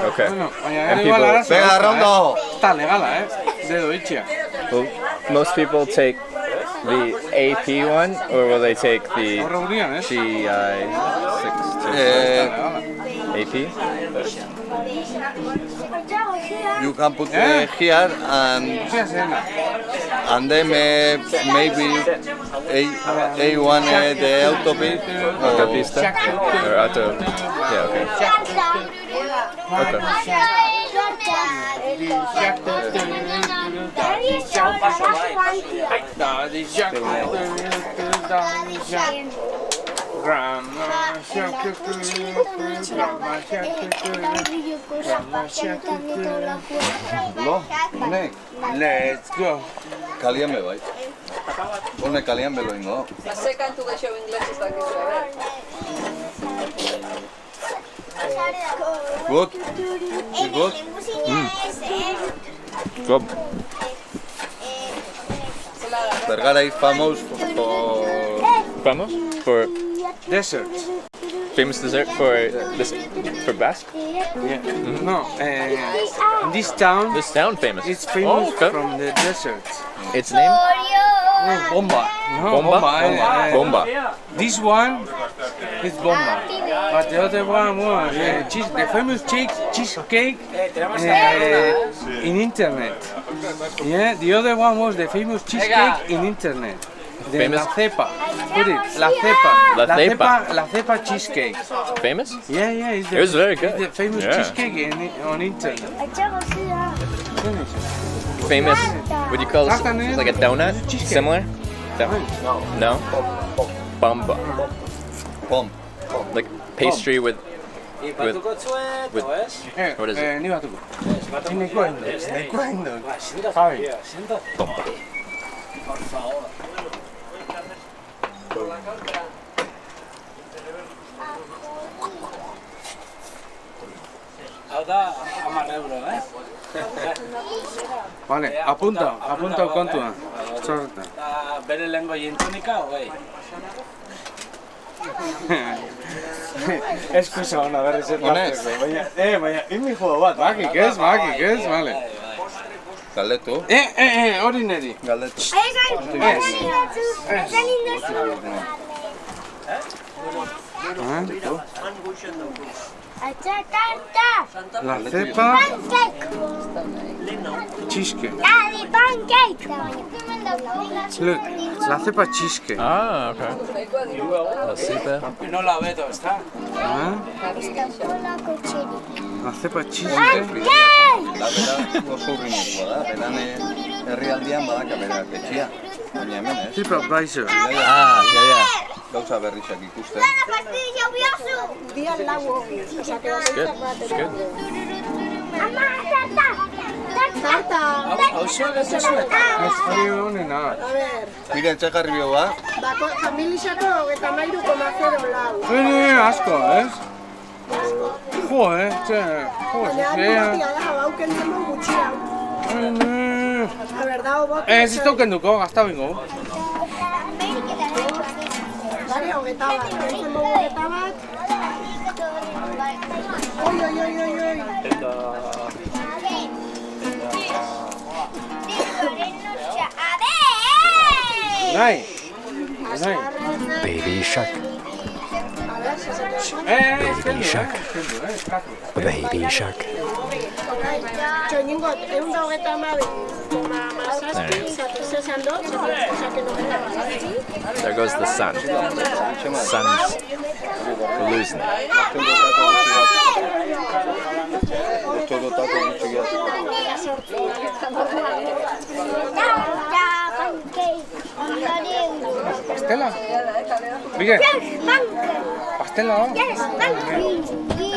Okay. Baina And people, Venga, rondo. Está legala, dedo itxia. well, most people take the AP one, or will they take the GI 6 AP? You can put here and then maybe A1 the Autopista? Or auto. Yeah, okay. Okay. Let's go. Kalian be bai. Honek kalian be loingo. Ze kantu gaixo ingles ez dakizu, Good. Good. Good. Vergara is famous for desert. Famous dessert for this for Basque. Yeah. No, this town famous. It's famous okay. from the desert. Its name? Bomba. No, Bomba. Bomba. This one is Bomba, but the other one was the famous cheesecake in internet. Yeah, the other one was the famous cheesecake in internet. Famous? La cepa. Put it. La cepa. La cepa cheesecake. Famous? Yeah. It was very good. It's the famous cheesecake on internet. Famous? Would you call it like a donut? Similar? No. Bomba. Bomb. Like pastry with what is it? Hau da, 10 euro, Vale, apunta kontua. Zorta. Bere lehengo jintonika, hogei. Eskusa hona berriz erlatzeko, baina imi juego bat, makik ez, vale. Galdetu. Hori neri. Galdetu. La cepa cheesecake. Daddy, pancake. Look, la cepa cheesecake. Ah, okay. La cepa. Nola beto, ezta? La cepa cheesecake. Da bera oso urrinekoa da, beran herrialdean badaka bera etxia. Baina hemen ez. TripAdvisor. Yeah. Gauza berrizak ikusten. It's good. Hau zuek ez zuek? Ez frio honena. Miren, txekarri bio ba. Familixako 23,04 lau. Asko, ez? Jo, ez token duko, gazta bingo. Bale, 21, kentzen dugu 21. Oi. Nahi. Baby Shark. Baby Shark. Baby Shark. Txoiningot, 120 There goes the sun. Sun's losing it. Pastela? Miguel? Pastela da?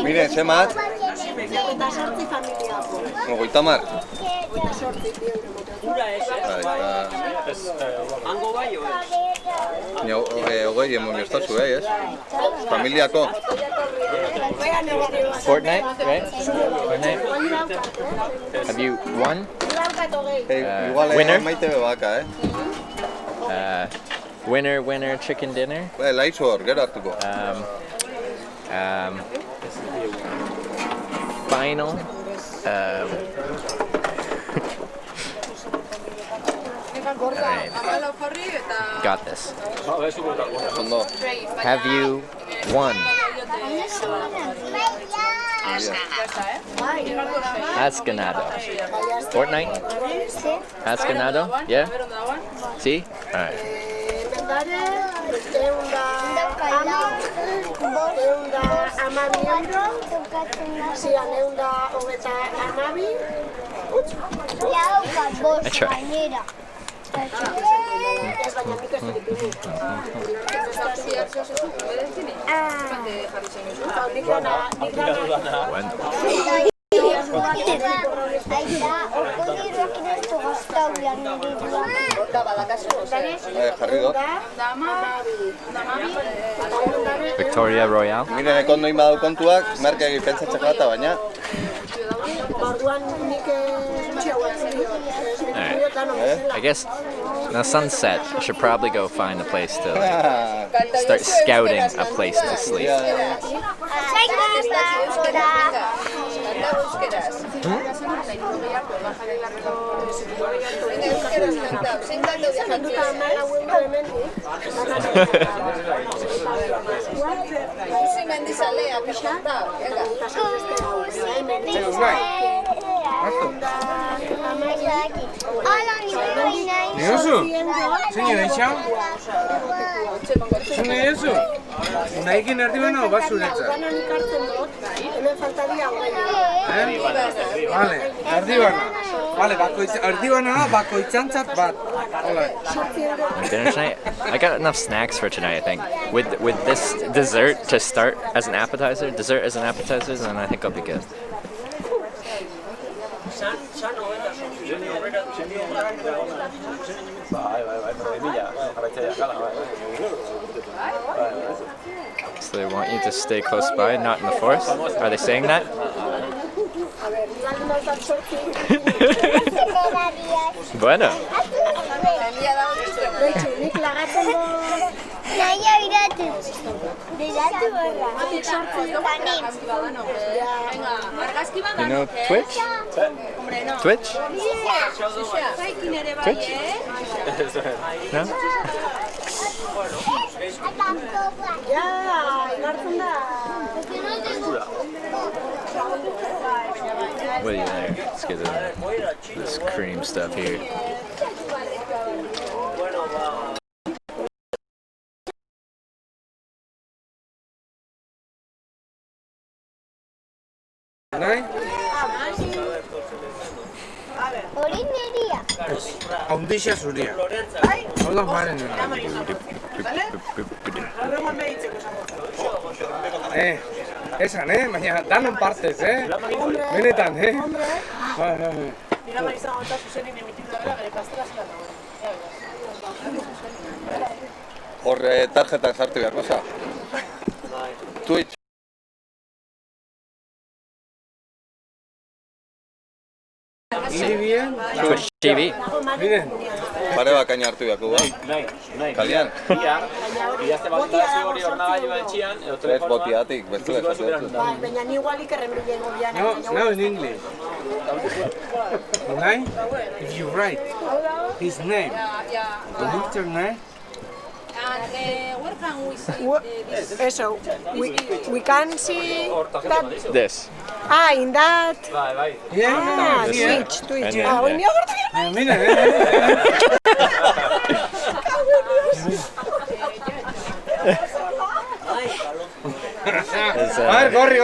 Miren, zemat? 28 familiako. 30. 28 euro. Hango bai, Hogei emon joztazu, ez? Familiako. Fortnite, right? Fortnite. Have you won? Igual winner? maite bebaka, Winner, chicken dinner. Laizu hor, gero hartuko. Final. Alright. Got this. Have you won? Has ganado. Fortnite? Has ganado? Yeah? See? Alright. I try. Victoria Royale. Miren, ekondo inbadau kontuak, merkeagi pentsatzek gata, baina... Alright. I guess now sunset, I should probably go find a place to start scouting a place to sleep. Yosu, señora Isha, señora Yosu, naikin erdibana o bat zuretzat? Vale, erdibana. Vale, erdibana bakoitzantzat bat. Dinner tonight? I got enough snacks for tonight, I think. With this dessert to start as an appetizer, then I think I'll be good. So they want you to stay close by, not in the forest? Are they saying that? Bueno. You know Twitch? Twitch? Twitch? No? What are you there? Let's get this cream stuff here. Haundixia zuria. Hau da maren. Esan, baina danon partez, benetan, Hor tarjetak sartu behar, goza. Twitch. Twitch TV. Miren. Pare bakaina hartu behar, bai? Kalian? Ez botiatik, bestu ez. No, in English. Nine, if you write his name, the internet. Where can we see so we can see that This. in that Yeah, Twitch. Corri,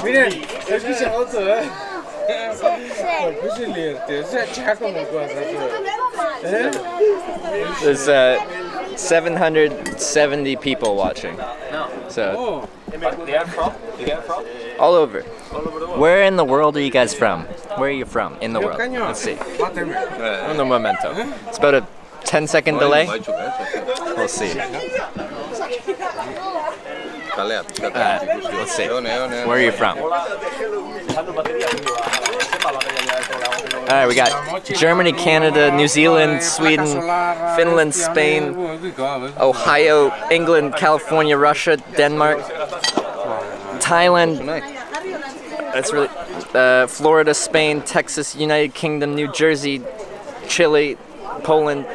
miren, eskisa gautu, There's 770 people watching. So They are from? all over. Where in the world are you guys from? Where are you from in the world? Let's see. Un momento. It's about a 10-second delay? We'll see. Let's see. Where are you from? Alright, we got Germany, Canada, New Zealand, Sweden, Finland, Spain, Ohio, England, California, Russia, Denmark, Thailand, that's really, Florida, Spain, Texas, United Kingdom, New Jersey, Chile, Poland,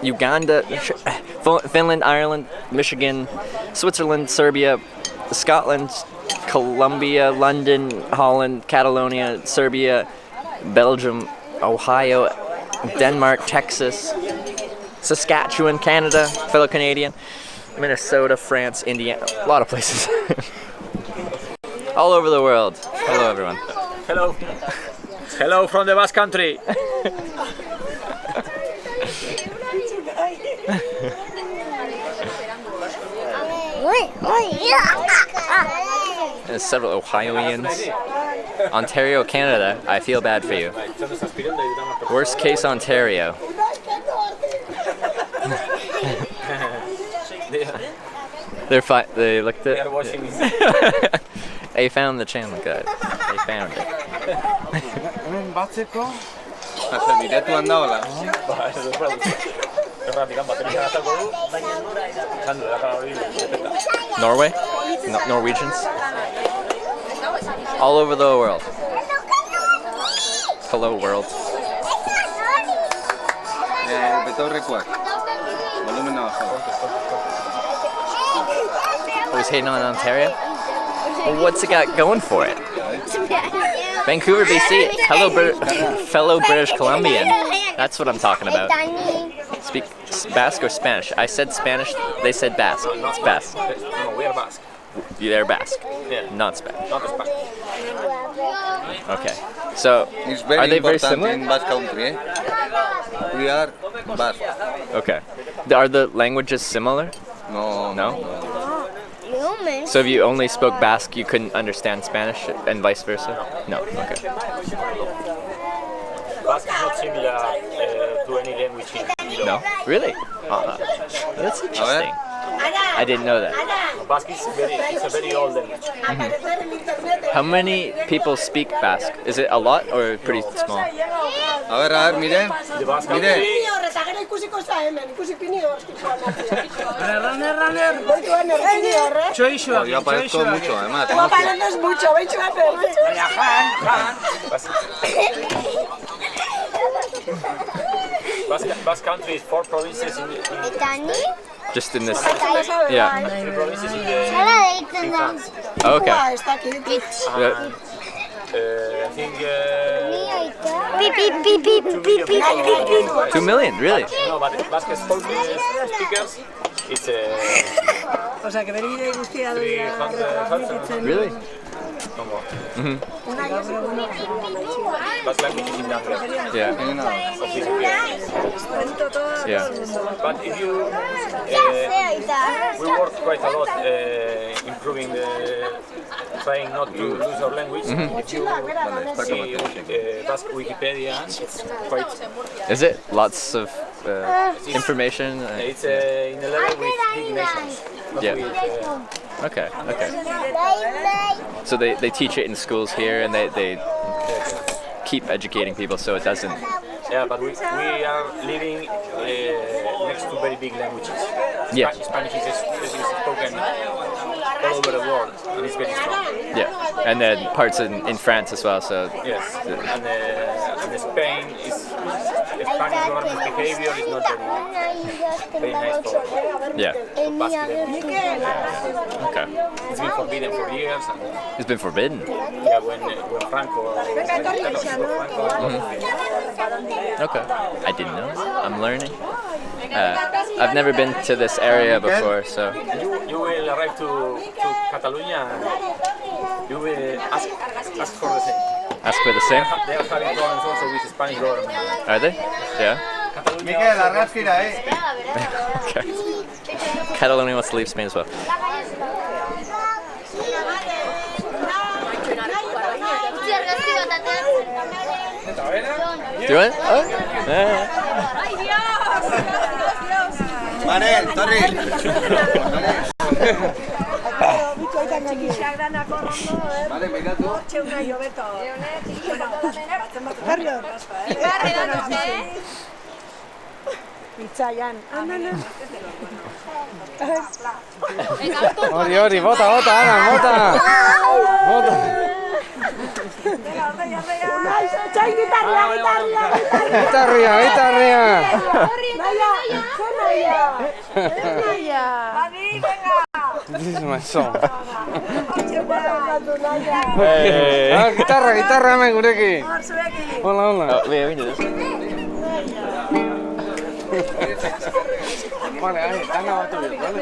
Uganda, Finland, Ireland, Michigan, Switzerland, Serbia, Scotland, Colombia, London, Holland, Catalonia, Serbia, Belgium, Ohio, Denmark, Texas, Saskatchewan, Canada, fellow Canadian, Minnesota, France, Indiana, a lot of places. All over the world. Hello, everyone. Hello. Hello from the Basque Country. There's several Ohioans. Ontario, Canada. I feel bad for you. Worst case, Ontario. They're fine. They looked at. They found the channel, guys. They found it. Norway? No, Norwegians? All over the world. Hello, world. Always hating on Ontario? Well, what's it got going for it? Vancouver, BC. Hello, fellow British Columbian. That's what I'm talking about. Speak Basque or Spanish? I said Spanish. They said Basque. It's Basque. No, we are Basque. They're Basque. Yeah. Not Spanish. Not Spanish. Okay. So, are they very similar? In Basque Country, we are Basque. Okay. Are the languages similar? No. No? So if you only spoke Basque, you couldn't understand Spanish and vice versa? No. Okay. Basque is not similar to any language in Europe. No? Really? That's interesting. I didn't know that. Basque is a very old language. Mm-hmm. How many people speak Basque? Is it a lot or pretty small? Mire. Yo parezco mucho, además. mucho, Basque Country is 4 provinces in Just in this? Yeah. 3 provinces in France. Okay. I think 2 million, really? No, but Basque speakers, it's O sea, que venir guztia 300,000. Really? No more. Mm-hmm. Basque language is in Denmark. Yeah. Yeah. But if you, we work quite a lot improving trying not to lose our language. Mm-hmm. If you see Basque Wikipedia, it's quite... Is it? Lots of information? It's in a level with big nations. Yeah. Okay, okay. So they teach it in schools here and they keep educating people so it doesn't... Yeah, but we are living next to very big languages. Yeah. Spanish is spoken all over the world and it's very strong. Yeah, and then parts in France as well, so... Yes, and Spain is... Spanish government behavior is not very nice for yeah. Okay. It's been forbidden for years. And, it's been forbidden? Yeah, when Franco... Okay. I didn't know. I'm learning. I've never been to this area before, so... You will arrive to Catalonia and you will ask for the same. Ask for the same? They are having problems also with the Spanish government. Are they? Yeah. Miguel, arrasquira, Okay. Catalonia wants to leave Spain as well. Do you want it? Oh. Manel, Torri. Vale, mira tú. Pizzaian. Ori, Ori, bota, bota, Ana, bota. Bota. Guitarra. This is my song. Guitarra, hemen gurekin. Hola. Oh, yeah, we can do this. Vale, Ana batu bien, vale?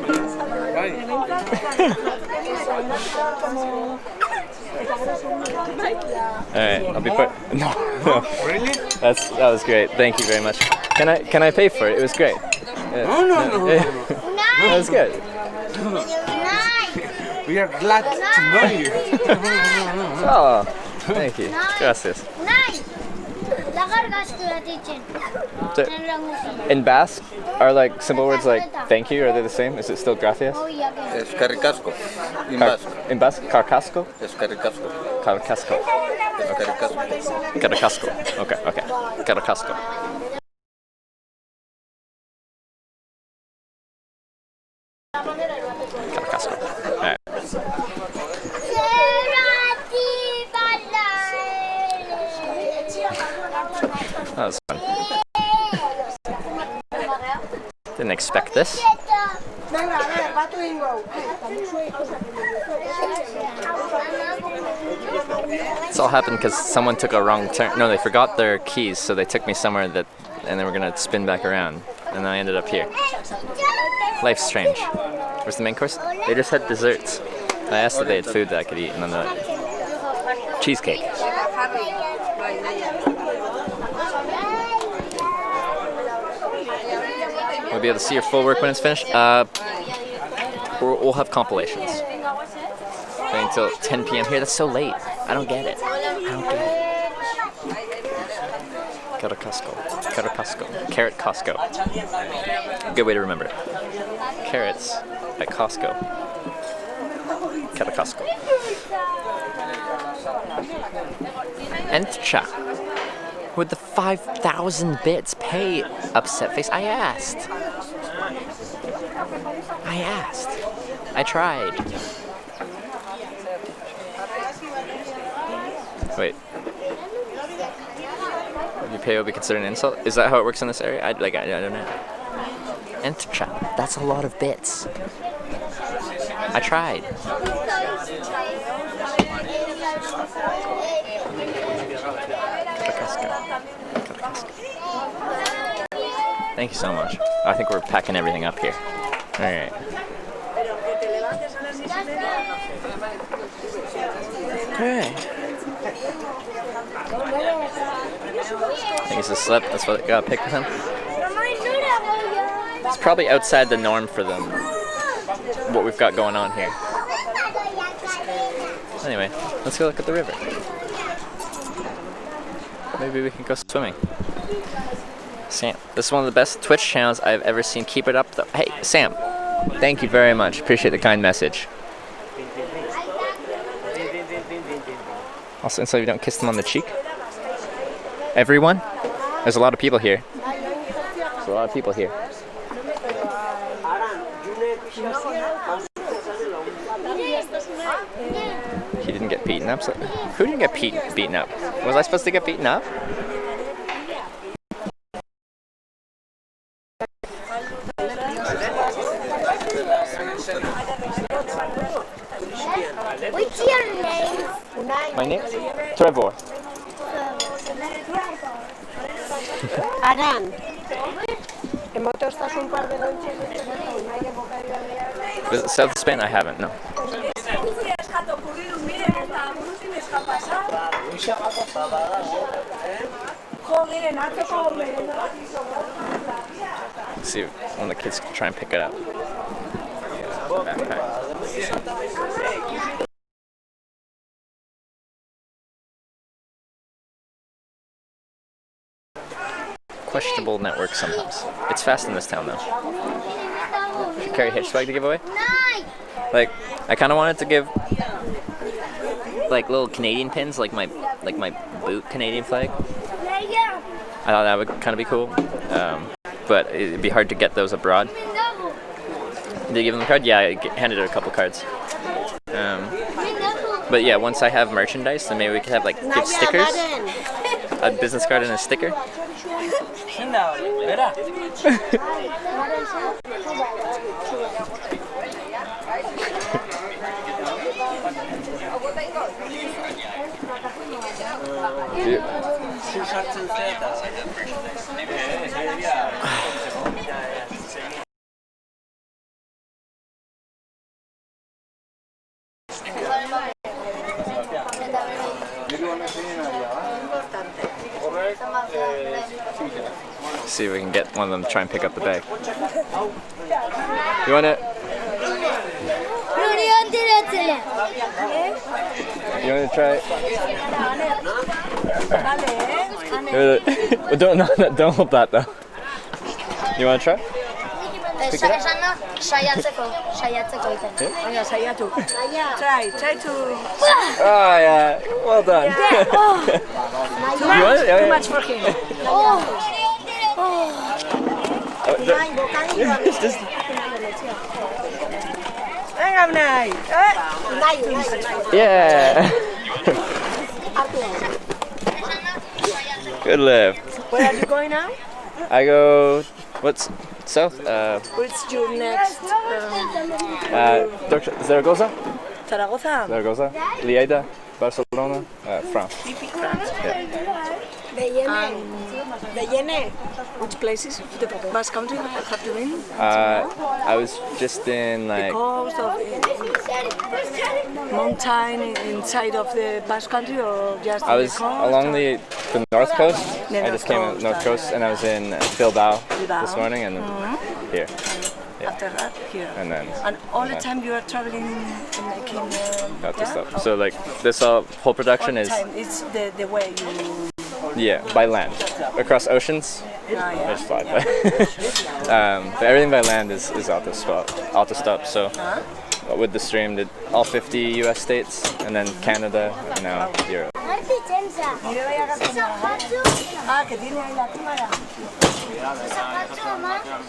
Alright, I'll be put. No. Really? That was great. Thank you very much. Can I pay for it? It was great. No. That was good. We are glad to know you. Oh, thank you. Gracias. So, in Basque, are like simple words like thank you, are they the same? Is it still gracias? Eskerrik asko. In Basque. In Basque, carcasco? Eskerrik asko. Carcasco. Eskerrik asko. Carcasco. Okay. Carcasco. Carcasco. Alright. That was fun. Didn't expect this. This all happened because someone took a wrong turn. No, they forgot their keys, so they took me somewhere and they were gonna spin back around, and then I ended up here. Life's strange. Where's the main course? They just had desserts. I asked if they had food that I could eat, and then the cheesecake. We'll be able to see your full work when it's finished. We'll have compilations. Going until 10 p.m. here. That's so late. I don't get it. Carrot Costco. Good way to remember it. Carrots at Costco. Carrot Costco. Entcha. With the 5,000 bits, pay, upset face. I asked. I tried. Wait. Your pay will be considered an insult? Is that how it works in this area? I don't know. Entcha. That's a lot of bits. I tried. Thank you so much. I think we're packing everything up here. Alright. I think it's a slip. That's what I got picked with him. It's probably outside the norm for them, what we've got going on here. Anyway, let's go look at the river. Maybe we can go swimming. Sam, this is one of the best Twitch channels I've ever seen. Keep it up, though. Hey, Sam, thank you very much. Appreciate the kind message. Also, inside you don't kiss them on the cheek. Everyone? There's a lot of people here. He didn't get beaten up. So who didn't get beaten up? Was I supposed to get beaten up? What's your name? My name? Trevor. Aran. Was it South Spain? I haven't, no. Let's see when the kids try and pick it up. Backpack. Questionable network sometimes. It's fast in this town though. carry hitch flag to give away. Like, I kind of wanted to give like little Canadian pins, like my boot Canadian flag. I thought that would kind of be cool, but it'd be hard to get those abroad. Did you give them a card? Yeah, I handed her a couple cards. But yeah, once I have merchandise, then maybe we could have like give stickers, a business card and a sticker. See if we can get one of them to try and pick up the bag. You want to? You want to try? Don't hold that though. You want to try? Pick it up? Try to. Oh yeah, well done. Too much? Too much for him. Yeah. Good lift. Where are you going now? I go. What's south? What's your next? Zaragoza. Zaragoza. Zaragoza. Lleida. Barcelona. France. Yeah. Which places? The Basque Country have you been? I was just in like. The coast of mountain inside of the Basque Country, or just? I was the coast, along the north coast. I just came coast, on the north coast, and I was in Bilbao this morning, and then here. Yeah. After that, here. And then. And all the time you are traveling and making. Got this stuff. So like this whole production is. It's the way you. Yeah, by land, across oceans. Yeah. I just fly by. But everything by land is auto-stop. So with the stream, did all 50 U.S. states, and then Canada, and now Europe. Que tiene ahí la cámara.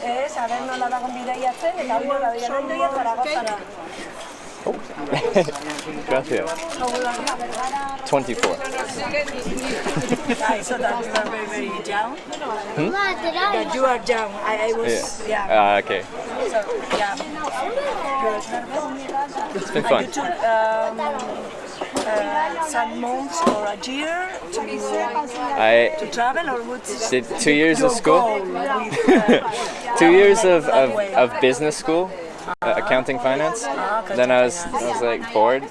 Es, a ver, no la da con bidaiatzen, eta hori nola bidaiatzen Zaragozara. Gracias. 24. So that's very, very young. That you are young. I was, yeah. Okay. So, yeah. It's been fun. You took some months or a year to travel, or what's did 2 years of school. With, 2 years of business school. Accounting finance. Then I was like bored,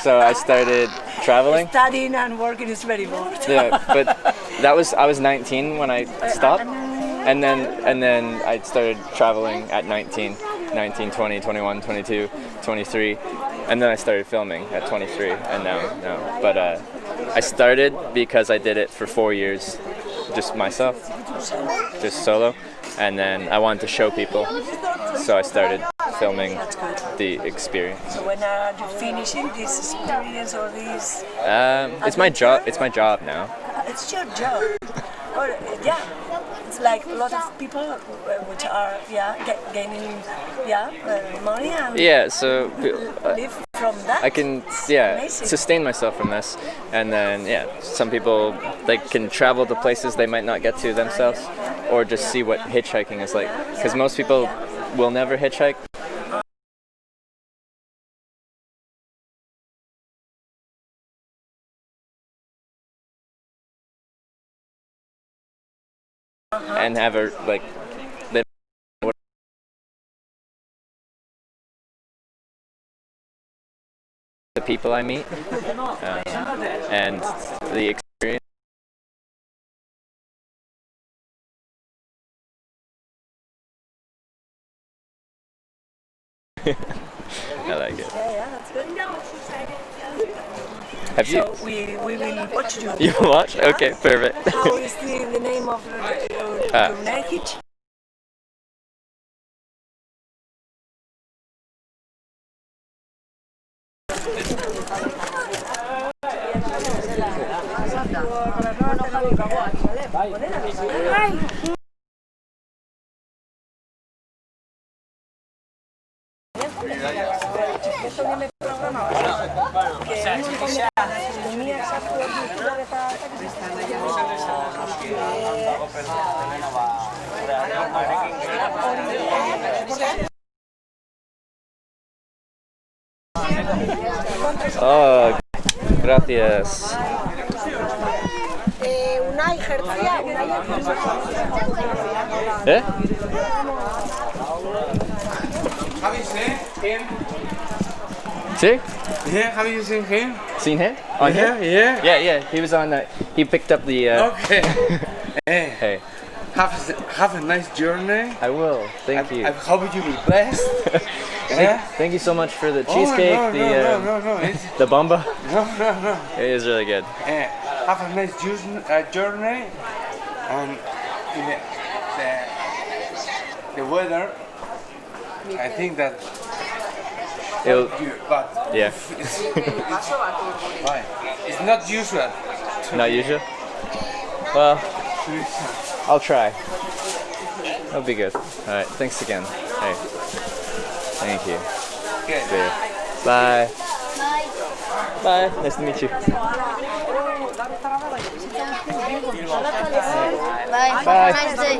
so I started traveling. Studying and working is very bored. Yeah, but I was 19 when I stopped, and then I started traveling at 19, 20, 21, 22, 23, and then I started filming at 23, and now. But I started because I did it for 4 years, just myself, just solo, and then I wanted to show people, so I started filming the experience. So when are you finishing this experience or this? It's my job. It's my job now. It's your job. Or yeah, it's like a lot of people which are gaining money and so live from that. I can sustain myself from this, and then some people can travel to places they might not get to themselves, or just see what hitchhiking is like, because most people will never hitchhike. And have the people I meet and the experience. I like it. Yeah, that's good. Have you? So we will watch you. You watch? Okay, perfect. How is the name of your Hitch? Oh, gracias. Una ejercía, ¿Eh? Have you seen him? See? Yeah, have you seen him? Seen him? On Yeah, here? yeah. Yeah, yeah. He was on that. He picked up the. Okay. Hey. Hey. Have a nice journey. I will. Thank you. I hope you will be blessed. Thank you so much for the cheesecake, no, the bomba. No. It is really good. Have a nice journey, and the weather. I think that. Yeah. It's not usual. Not usual? Well, I'll try. That'll be good. Alright, thanks again. Hey. Thank you. Okay. See you. Bye. Bye. Nice to meet you. Bye. Bye. Nice day.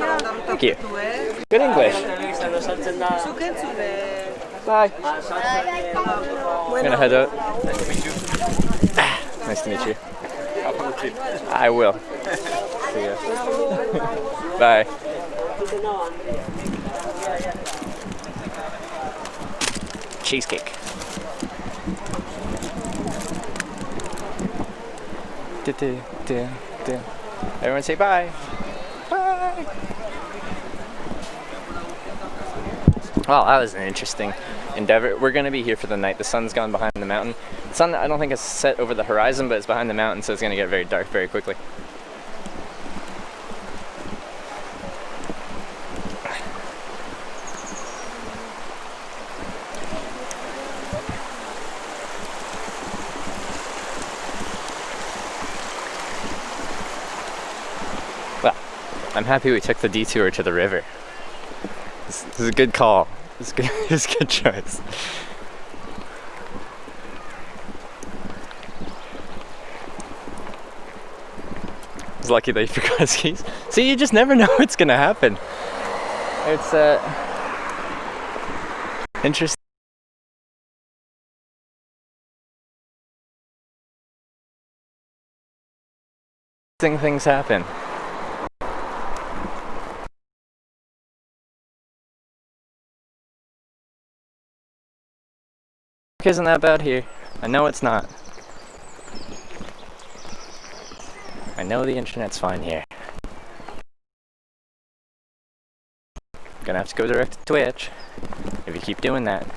Thank you. Good English. Bye. I'm gonna head out. Nice to meet you. I will. See ya. Bye. Cheesecake. Everyone say bye. Bye. Well, that was an interesting endeavor. We're going to be here for the night. The sun's gone behind the mountain. The sun, I don't think is set over the horizon, but it's behind the mountain, so it's going to get very dark very quickly. Well, I'm happy we took the detour to the river. This is a good call. It's good. It's a good choice. It's lucky that you forgot his keys. See, you just never know what's gonna happen. It's interesting. Things happen. Isn't that bad here? I know it's not. I know the internet's fine here. Gonna have to go direct to Twitch if you keep doing that.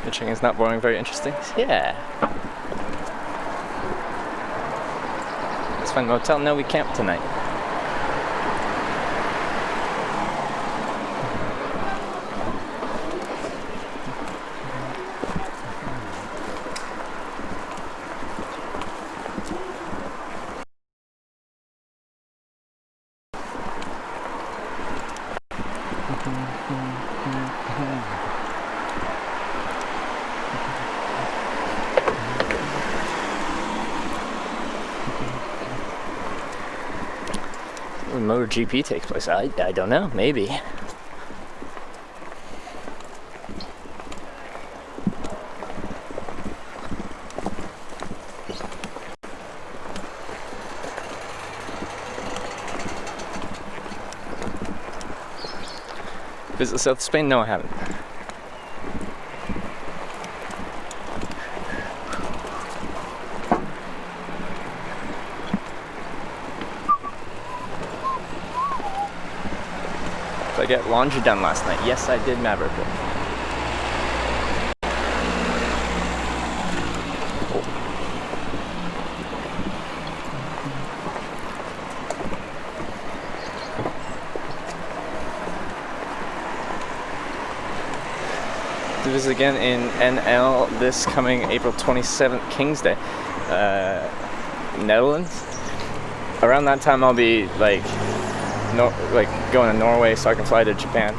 Hitchhiking is not boring, very interesting. Yeah. Let's find a motel. No, we camped tonight. When MotoGP takes place, I don't know, maybe. Visit South Spain? No, I haven't. Did I get laundry done last night? Yes, I did, Maverick. Do this again in NL this coming April 27th, King's Day, Netherlands. Around that time, I'll be like going to Norway so I can fly to Japan.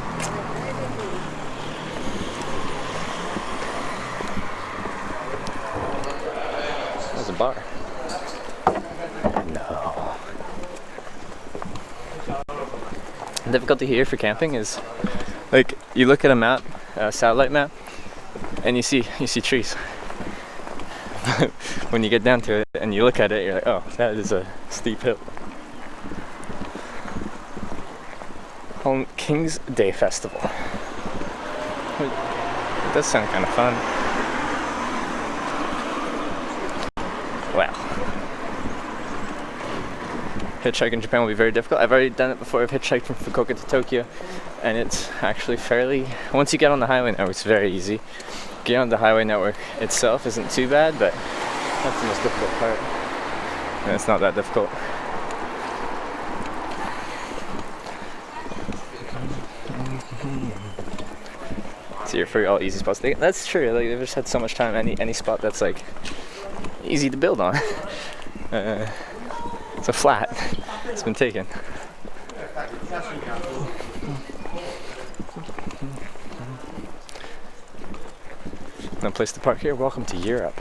There's a bar. No. The difficulty here for camping is, like, you look at a map, a satellite map, and you see trees. When you get down to it and you look at it, you're like, oh, that is a steep hill. King's Day Festival. It does sound kind of fun. Wow. Hitchhiking in Japan will be very difficult. I've already done it before. I've hitchhiked from Fukuoka to Tokyo, and it's actually fairly, once you get on the highway network, it's very easy. Getting on the highway network itself isn't too bad, but that's the most difficult part. And it's not that difficult. So you're for all easy spots. That's true. Like, they've just had so much time. Any spot that's like easy to build on. It's a flat. It's been taken. No place to park here. Welcome to Europe.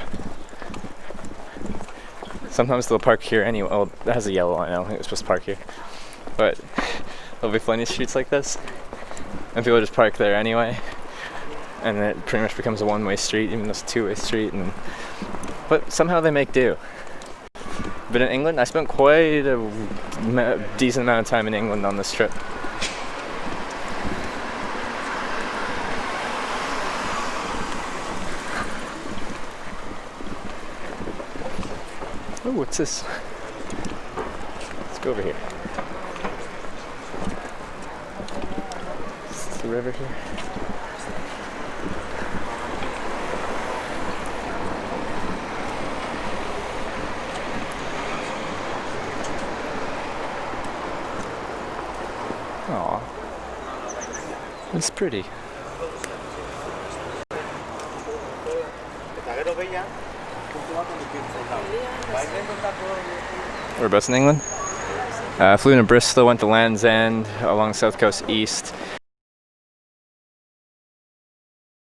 Sometimes they'll park here anyway. Oh, that has a yellow line. I don't think it's supposed to park here. But there'll be plenty of streets like this, and people just park there anyway. And then it pretty much becomes a one-way street, even though it's a two-way street. But somehow they make do. But in England, I spent quite a decent amount of time in England on this trip. Oh, what's this? Let's go over here. Is this the river here? Aw, it's pretty. Whereabouts in England? Flew into Bristol, went to Land's End, along South Coast East,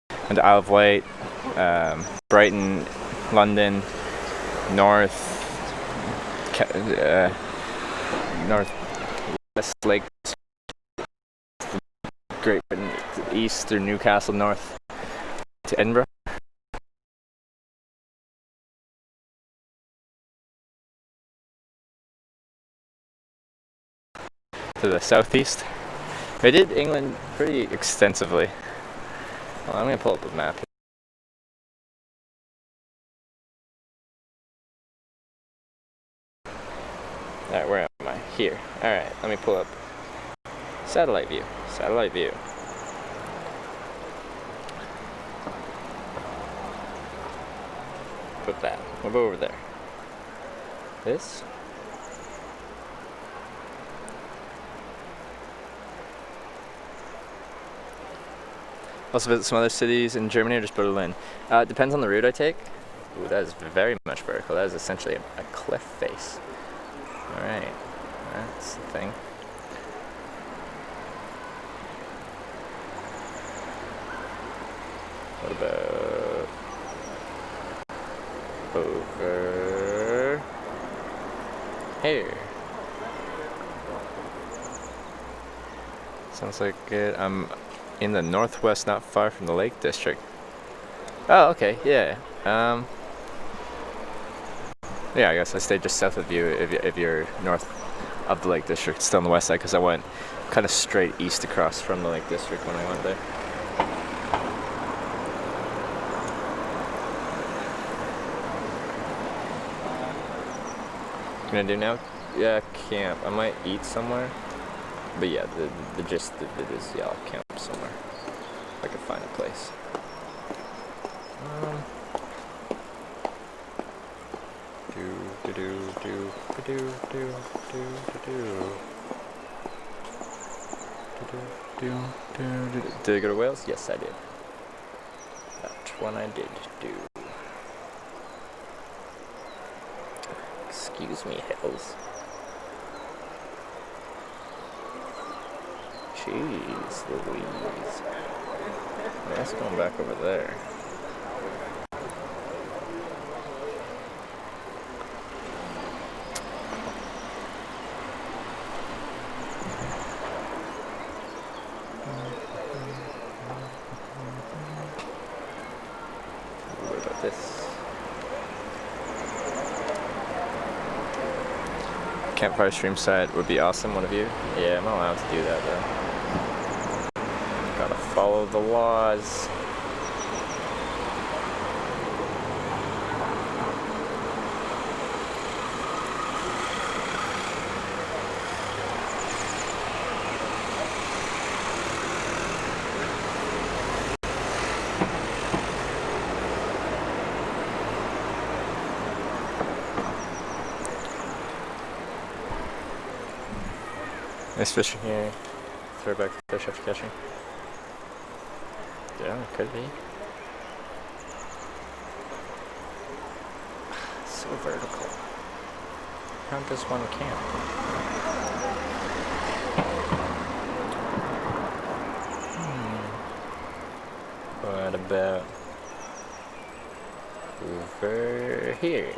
went to Isle of Wight, Brighton, London, North West Lake, Great Britain, east through Newcastle, north to Edinburgh. To the southeast. I did England pretty extensively. Well, I'm going to pull up a map. Alright, where am I? Here. Alright, let me pull up satellite view. Satellite view. Put that. What about over there? This? Also visit some other cities in Germany or just Berlin. It depends on the route I take. Ooh, that is very much vertical. That is essentially a cliff face. Alright, that's the thing. What about over here? Sounds like it. I'm in the northwest, not far from the Lake District. Oh, okay, yeah. Yeah, I guess I stayed just south of you if you're north of the Lake District, still on the west side, because I went kind of straight east across from the Lake District when I went there. What am I gonna do now? Yeah, camp. I might eat somewhere. But yeah, the gist of it is, yeah, I'll camp somewhere. If I can find a place. Did I go to Wales? Yes, I did. That one I did do. Excuse me, Hills. Jeez Louise. That's going back over there. What about this? Campfire stream side would be awesome, one of you? Yeah, I'm not allowed to do that though. Gotta follow the laws. Nice fishing here. Throwback fish after catching. Yeah, it could be. So vertical. How does one camp? What about over here?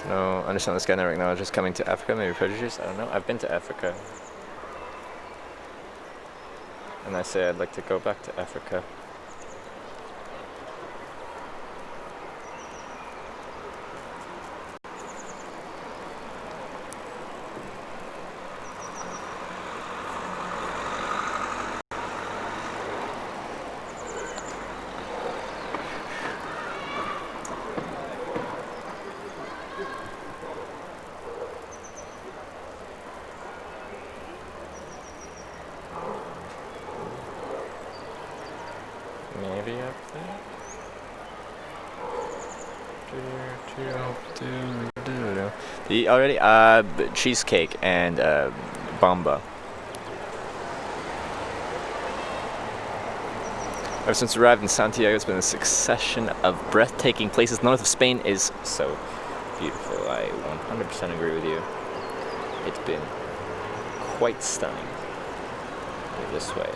No, understand this guy never acknowledges coming to Africa, maybe prejudice, I don't know. I've been to Africa. And I say I'd like to go back to Africa. Maybe up there? Did you eat already? Cheesecake and bomba. Ever since we arrived in Santiago, it's been a succession of breathtaking places. North of Spain is so beautiful. I 100% agree with you. It's been quite stunning. This way.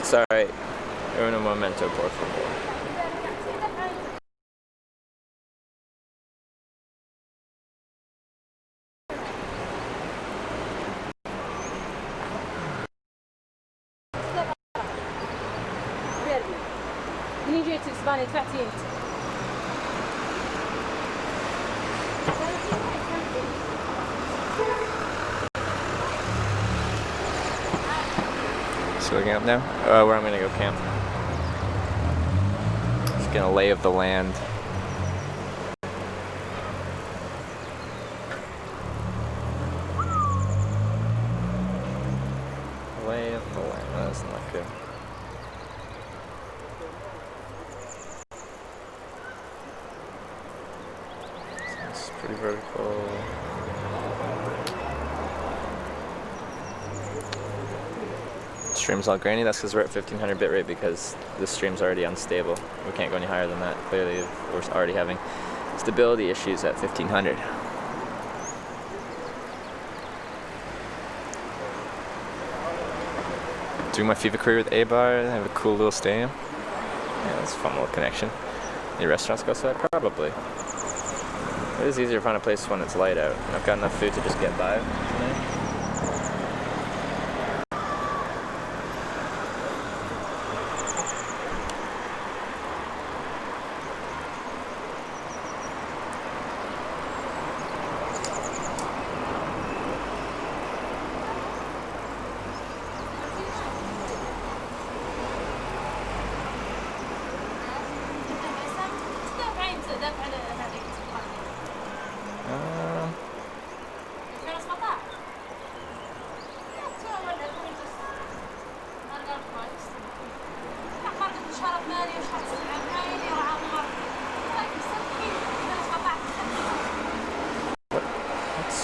Sorry, un momento, por favor. So looking up now? Where I'm gonna go camp. Just getting a lay of the land. Lay of the land. That's not good. It's pretty vertical. Stream's all grainy. That's because we're at 1500 bitrate because the stream's already unstable. We can't go any higher than that. Clearly, we're already having stability issues at 1500. Doing my FIFA career with A-Bar. They have a cool little stadium. Yeah, that's a fun little connection. Any restaurants close to that? Probably. It is easier to find a place when it's light out. I've got enough food to just get by tonight.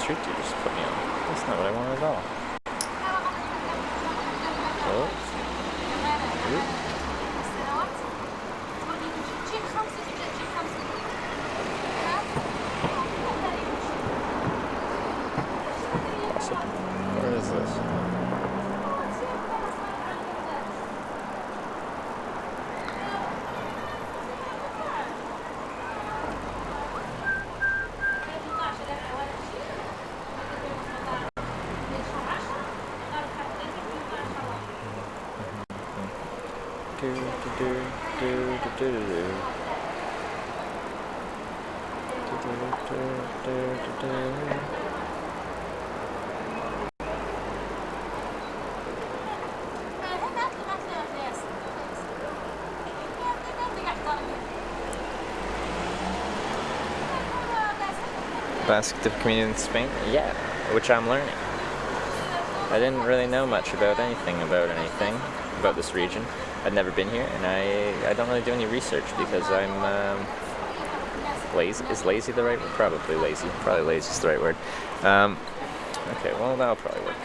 street you just put me on? That's not what I want at all. Oh. Awesome. Where is this? Basket of community in Spain? Yeah, which I'm learning. I didn't really know much about anything about this region. I'd never been here, and I don't really do any research because I'm lazy. Is lazy the right word? Probably lazy. Probably lazy is the right word. Okay, well that'll probably work.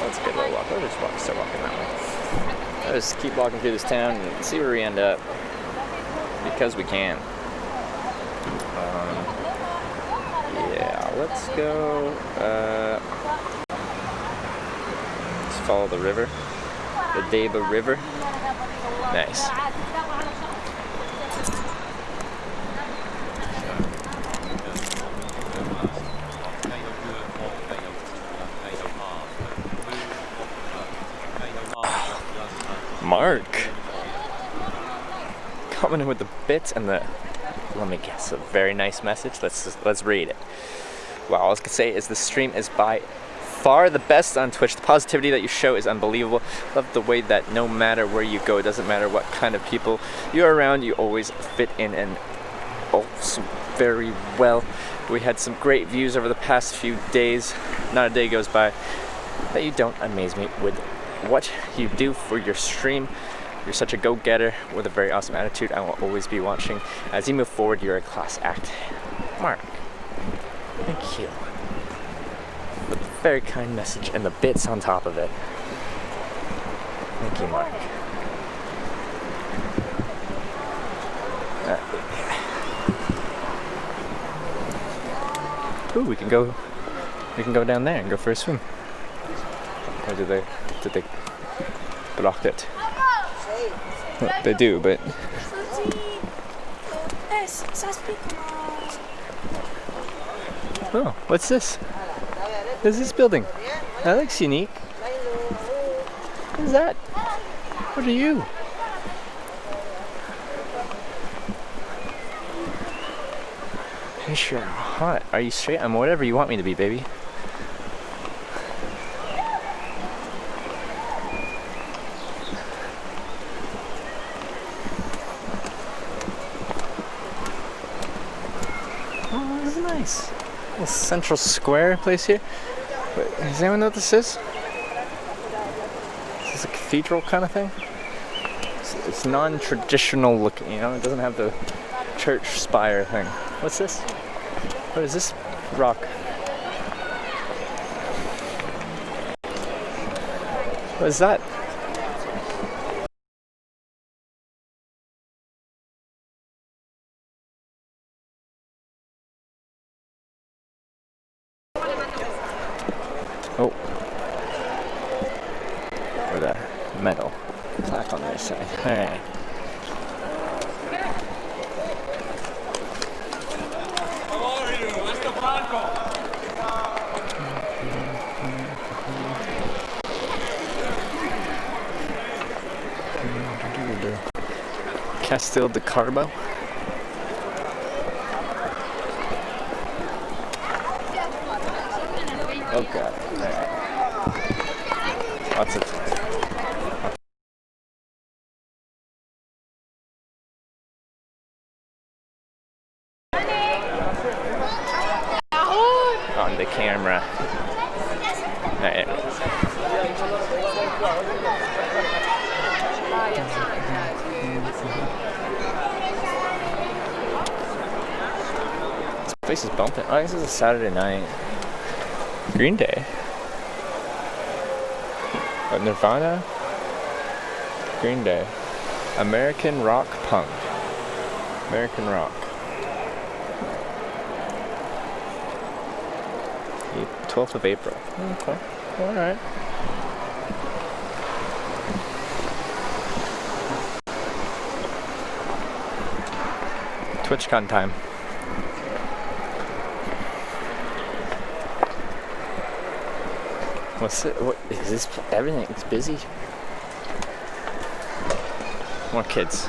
That's a good little walk. I'll just start walking that way. I'll just keep walking through this town and see where we end up. Because we can. Yeah, let's go. Let's follow the river. The Deba River. Nice. Mark coming in with the bits and the, let me guess, a very nice message. Let's read it. Wow, all I can say is the stream is by far the best on Twitch. The positivity that you show is unbelievable. Love the way that no matter where you go, it doesn't matter what kind of people you're around, you always fit in and also very well. We had some great views over the past few days. Not a day goes by that you don't amaze me with what you do for your stream. You're such a go-getter with a very awesome attitude. I will always be watching. As you move forward, you're a class act. Mark, thank you. The very kind message and the bits on top of it. Thank you, Mark. Ooh, we can go down there and go for a swim. Or did they block it? Well, they do, but oh, what's this? What's this building? That looks unique. What is that? What are you? Hey, sure, hot. Are you straight? I'm whatever you want me to be, baby. Oh, that's nice. Little central square place here. Wait, does anyone know what this is? Is this a cathedral kind of thing? It's non-traditional looking, you know? It doesn't have the church spire thing. What's this? What is this rock? What is that? Oh. With a metal plaque on the other side. Alright. Castel de Carbo. Oh god. Lots of on the camera. Alright. place is bumping. Oh, this is a Saturday night. Green Day. Nirvana. Green Day. American rock punk. American rock. 12th of April. Okay. Alright. TwitchCon time. What's it? What is this? Everything. It's busy. More kids.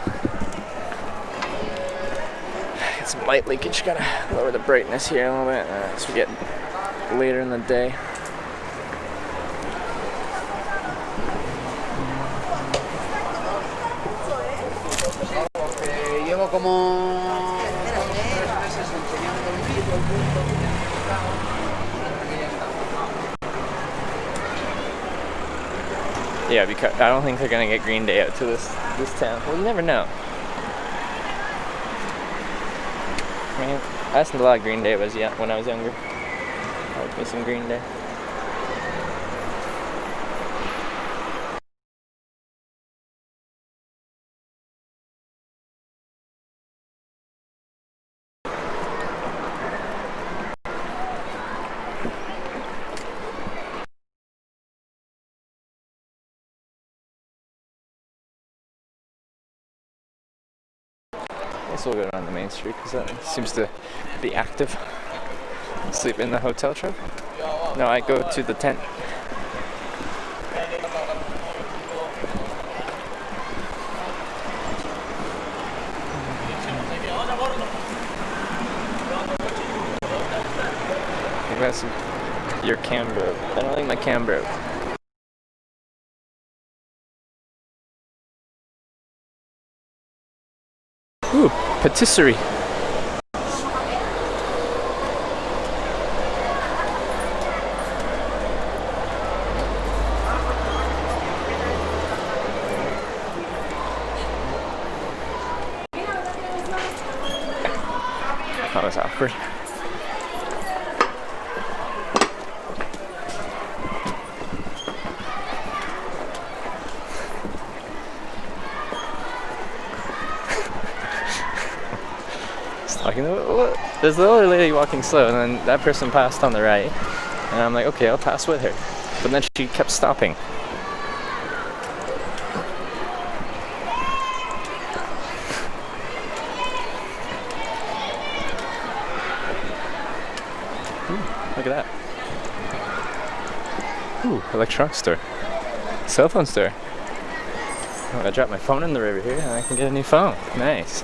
Get some light leakage. Gotta lower the brightness here a little bit as we get later in the day. Llevo como Yeah, because I don't think they're gonna get Green Day out to this town. Well, you never know. I mean, I listened to a lot of Green Day when I was younger. I like me some Green Day. I guess we'll go down the main street because that seems to be active. Sleep in the hotel truck? No, I go to the tent. I think that's your cam broke. I don't think my cam broke. Ooh, patisserie. That was awkward. There's the other lady walking slow, and then that person passed on the right, and I'm like, okay, I'll pass with her. But then she kept stopping. Ooh, look at that. Ooh, electronics store. Cell phone store. Oh, I dropped my phone in the river here, and I can get a new phone. Nice.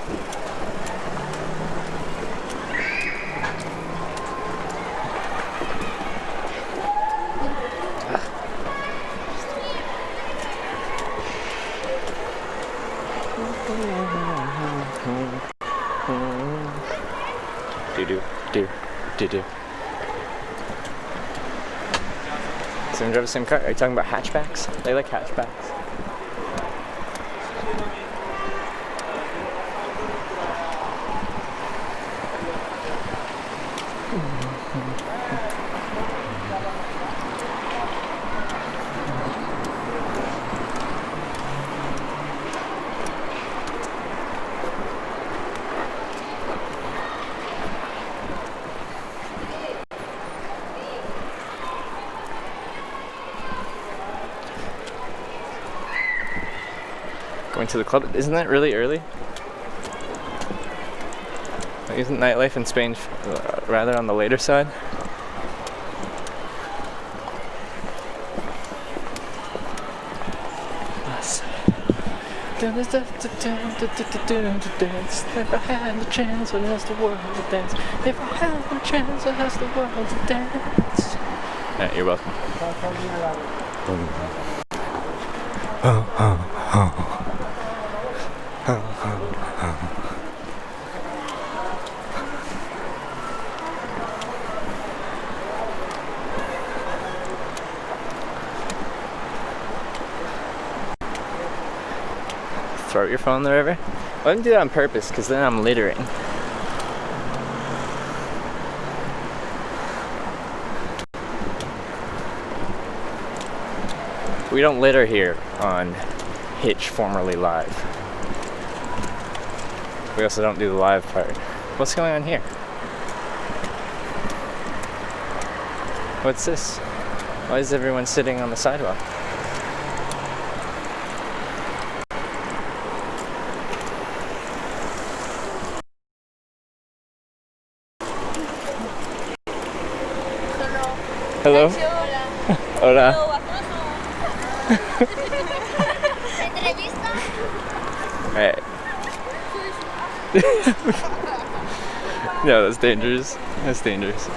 Do. So, drive the same car? Are you talking about hatchbacks? They like hatchbacks. Going to the club, isn't that really early? Like, isn't nightlife in Spain rather on the later side? If I had the chance, I'd ask the world to dance. If I had the chance, I'd ask the world to dance. Yeah, you're welcome. Throw your phone in the river? I didn't do that on purpose because then I'm littering. We don't litter here on Hitch, formerly live. We also don't do the live part. What's going on here? What's this? Why is everyone sitting on the sidewalk? Hello. Hola. Alright. No, that's dangerous. That's dangerous.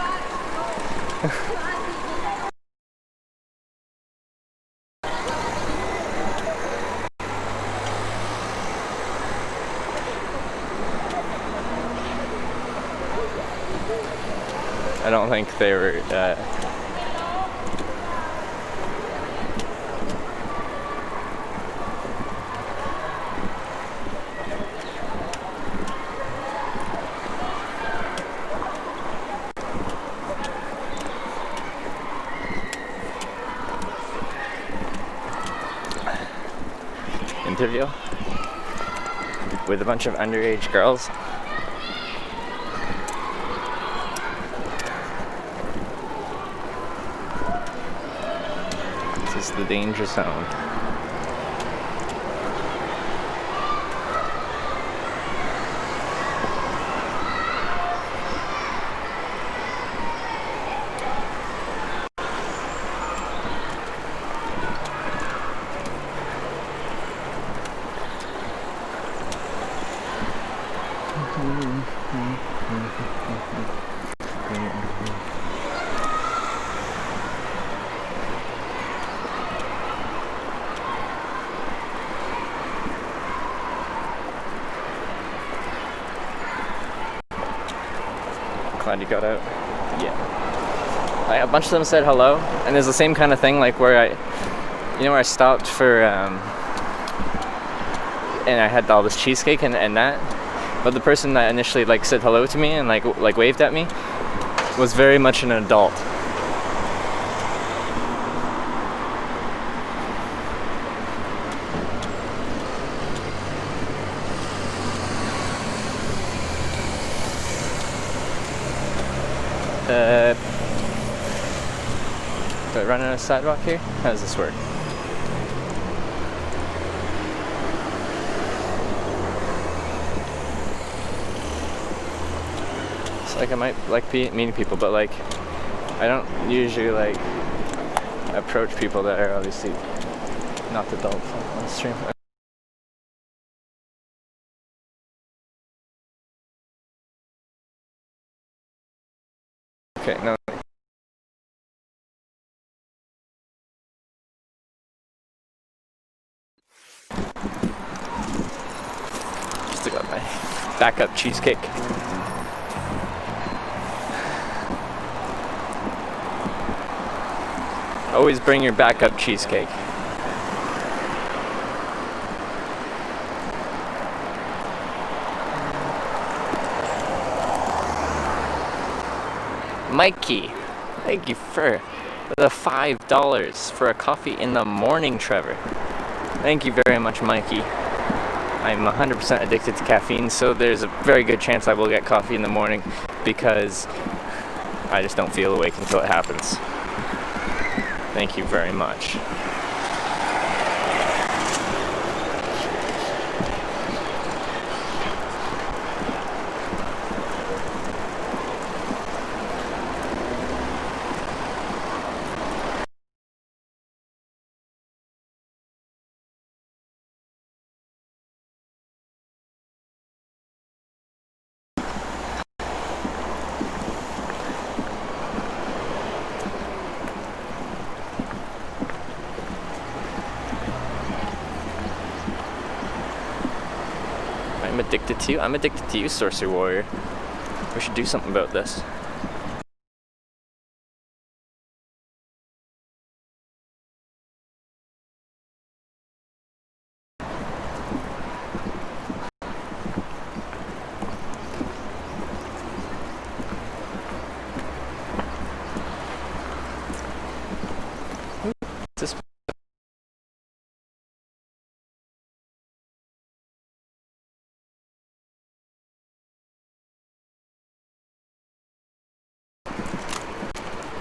I don't think they were interview with a bunch of underage girls. This is the danger zone. Glad you got out. Yeah. Like, a bunch of them said hello, and there's the same kind of thing, like where where I stopped for, and I had all this cheesecake and that, but the person that initially like said hello to me and like waved at me was very much an adult. Do I run on a sidewalk here? How does this work? It's like I might like meeting people, but like I don't usually like approach people that are obviously not adults on the stream. Okay, no. Just got my backup cheesecake. Always bring your backup cheesecake. Mikey, thank you for the $5 for a coffee in the morning, Trevor. Thank you very much, Mikey. I'm 100% addicted to caffeine, so there's a very good chance I will get coffee in the morning because I just don't feel awake until it happens. Thank you very much. I'm addicted to you, Sorcery Warrior. We should do something about this. Is this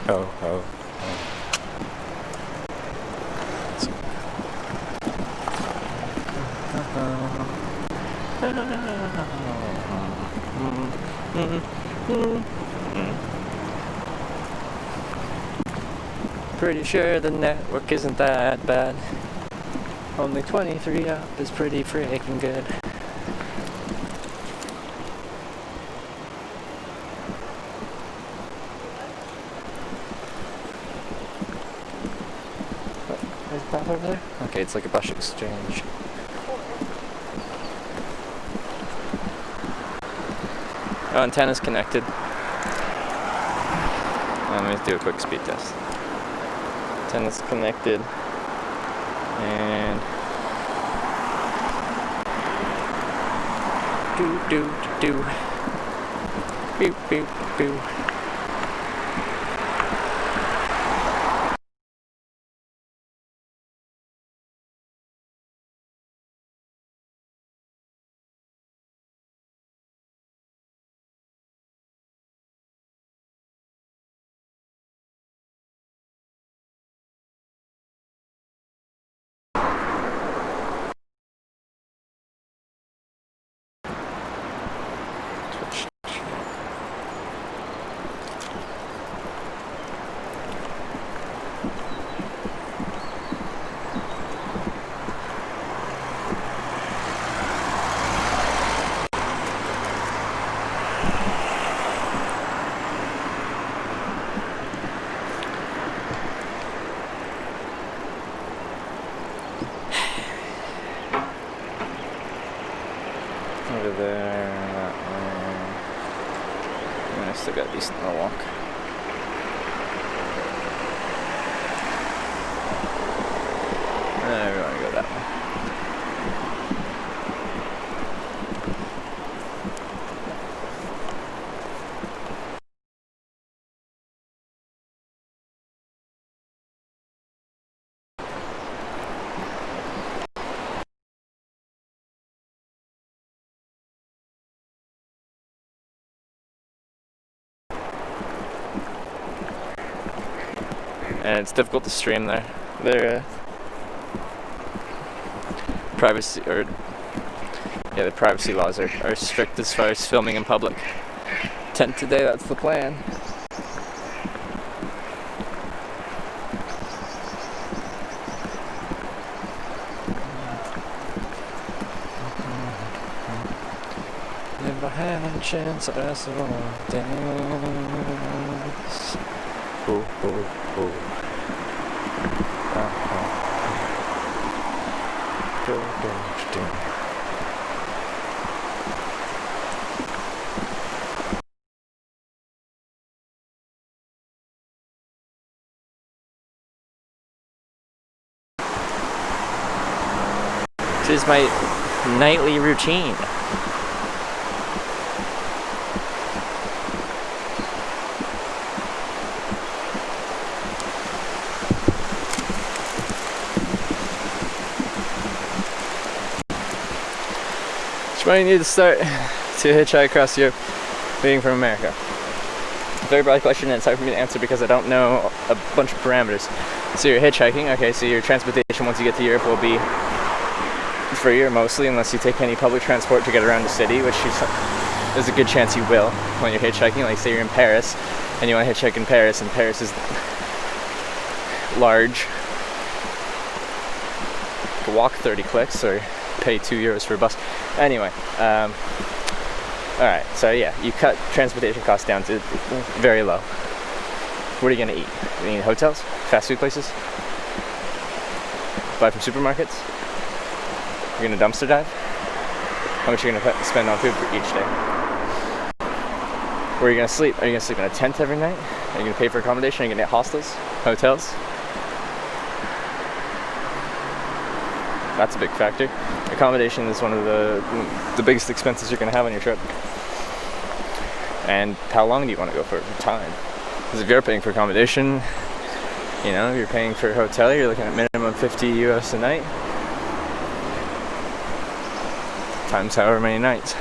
Oh, oh. Pretty sure the network isn't that bad. Only 23 up is pretty freaking good. There's a path over there? Okay, it's like a bus exchange. Oh, antenna's connected. Let me do a quick speed test. Antenna's connected. And do. Boop, boop, boop. Over there, that way. And I still got a decent little walk. We want to go that way. And it's difficult to stream there. Their privacy, or yeah, the privacy laws are strict as far as filming in public. Tent today, that's the plan. If I had a chance, I'd ask for a dance. Oh, oh, oh. This is my nightly routine. Why you need to start to hitchhike across Europe being from America? Very broad question, and it's hard for me to answer because I don't know a bunch of parameters. So you're hitchhiking, okay, so your transportation once you get to Europe will be free or mostly, unless you take any public transport to get around the city, which there's a good chance you will when you're hitchhiking. Like say you're in Paris and you want to hitchhike in Paris, and Paris is large. You can walk 30 clicks or pay €2 for a bus. Anyway, alright, so yeah, you cut transportation costs down to very low. What are you gonna eat? You need hotels? Fast food places? Buy from supermarkets? You're gonna dumpster dive? How much are you gonna spend on food for each day? Where are you gonna sleep? Are you gonna sleep in a tent every night? Are you gonna pay for accommodation? Are you gonna get hostels? Hotels? That's a big factor. Accommodation is one of the biggest expenses you're going to have on your trip. And how long do you want to go for time? Because if you're paying for accommodation, you know, if you're paying for a hotel, you're looking at minimum $50 a night. Times however many nights.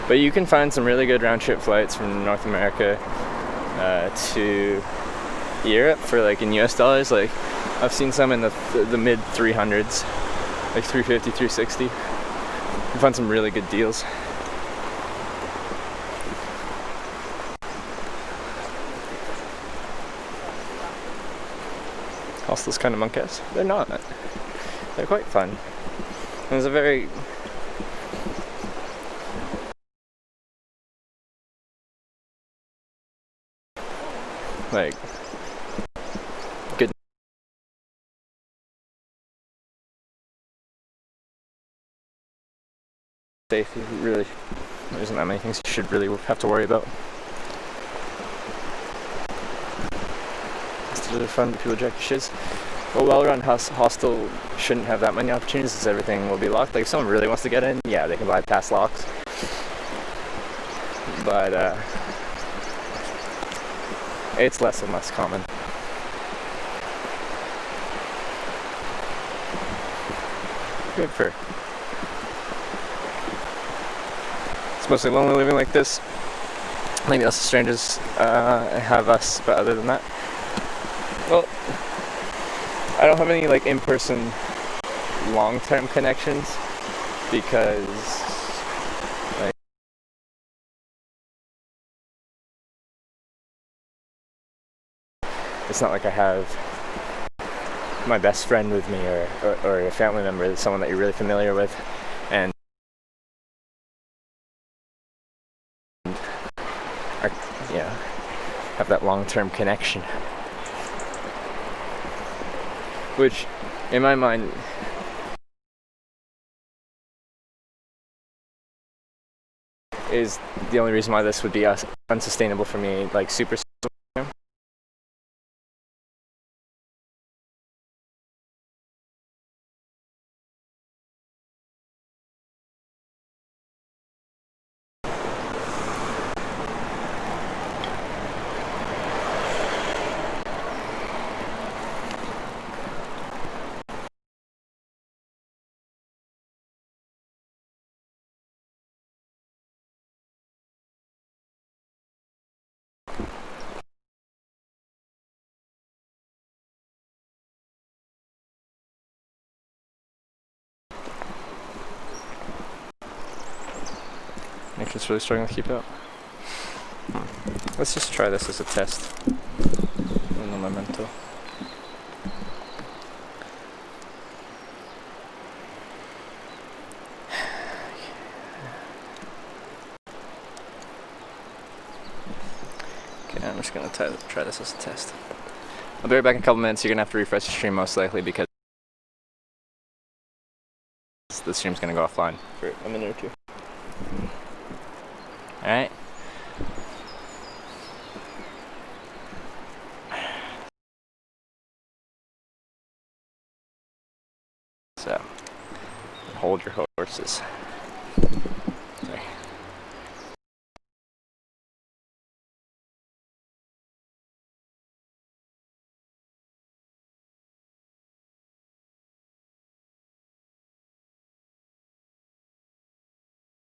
But you can find some really good round-trip flights from North America to Europe for like in US dollars. Like I've seen some in the mid 300s, like 350, 360. You can find some really good deals. Hostels kind of monkeys. They're not. They're quite fun. There's a very like good safety. Really, there isn't that many things you should really have to worry about. It's really fun. People jack your shits. A well-run hostel shouldn't have that many opportunities, since everything will be locked. Like if someone really wants to get in, yeah, they can bypass locks. But it's less and less common. Good for. It's mostly lonely living like this. Maybe us strangers have us, but other than that, well, I don't have any like in-person long-term connections because like it's not like I have my best friend with me or a family member, someone that you're really familiar with, and have that long-term connection. Which, in my mind, is the only reason why this would be unsustainable for me, like super. Nick is really struggling to keep up. Let's just try this as a test. Un momento. Okay, I'm just gonna try this as a test. I'll be right back in a couple minutes. You're gonna have to refresh the stream most likely because the stream's gonna go offline for a minute or two. Alright. So, hold your horses.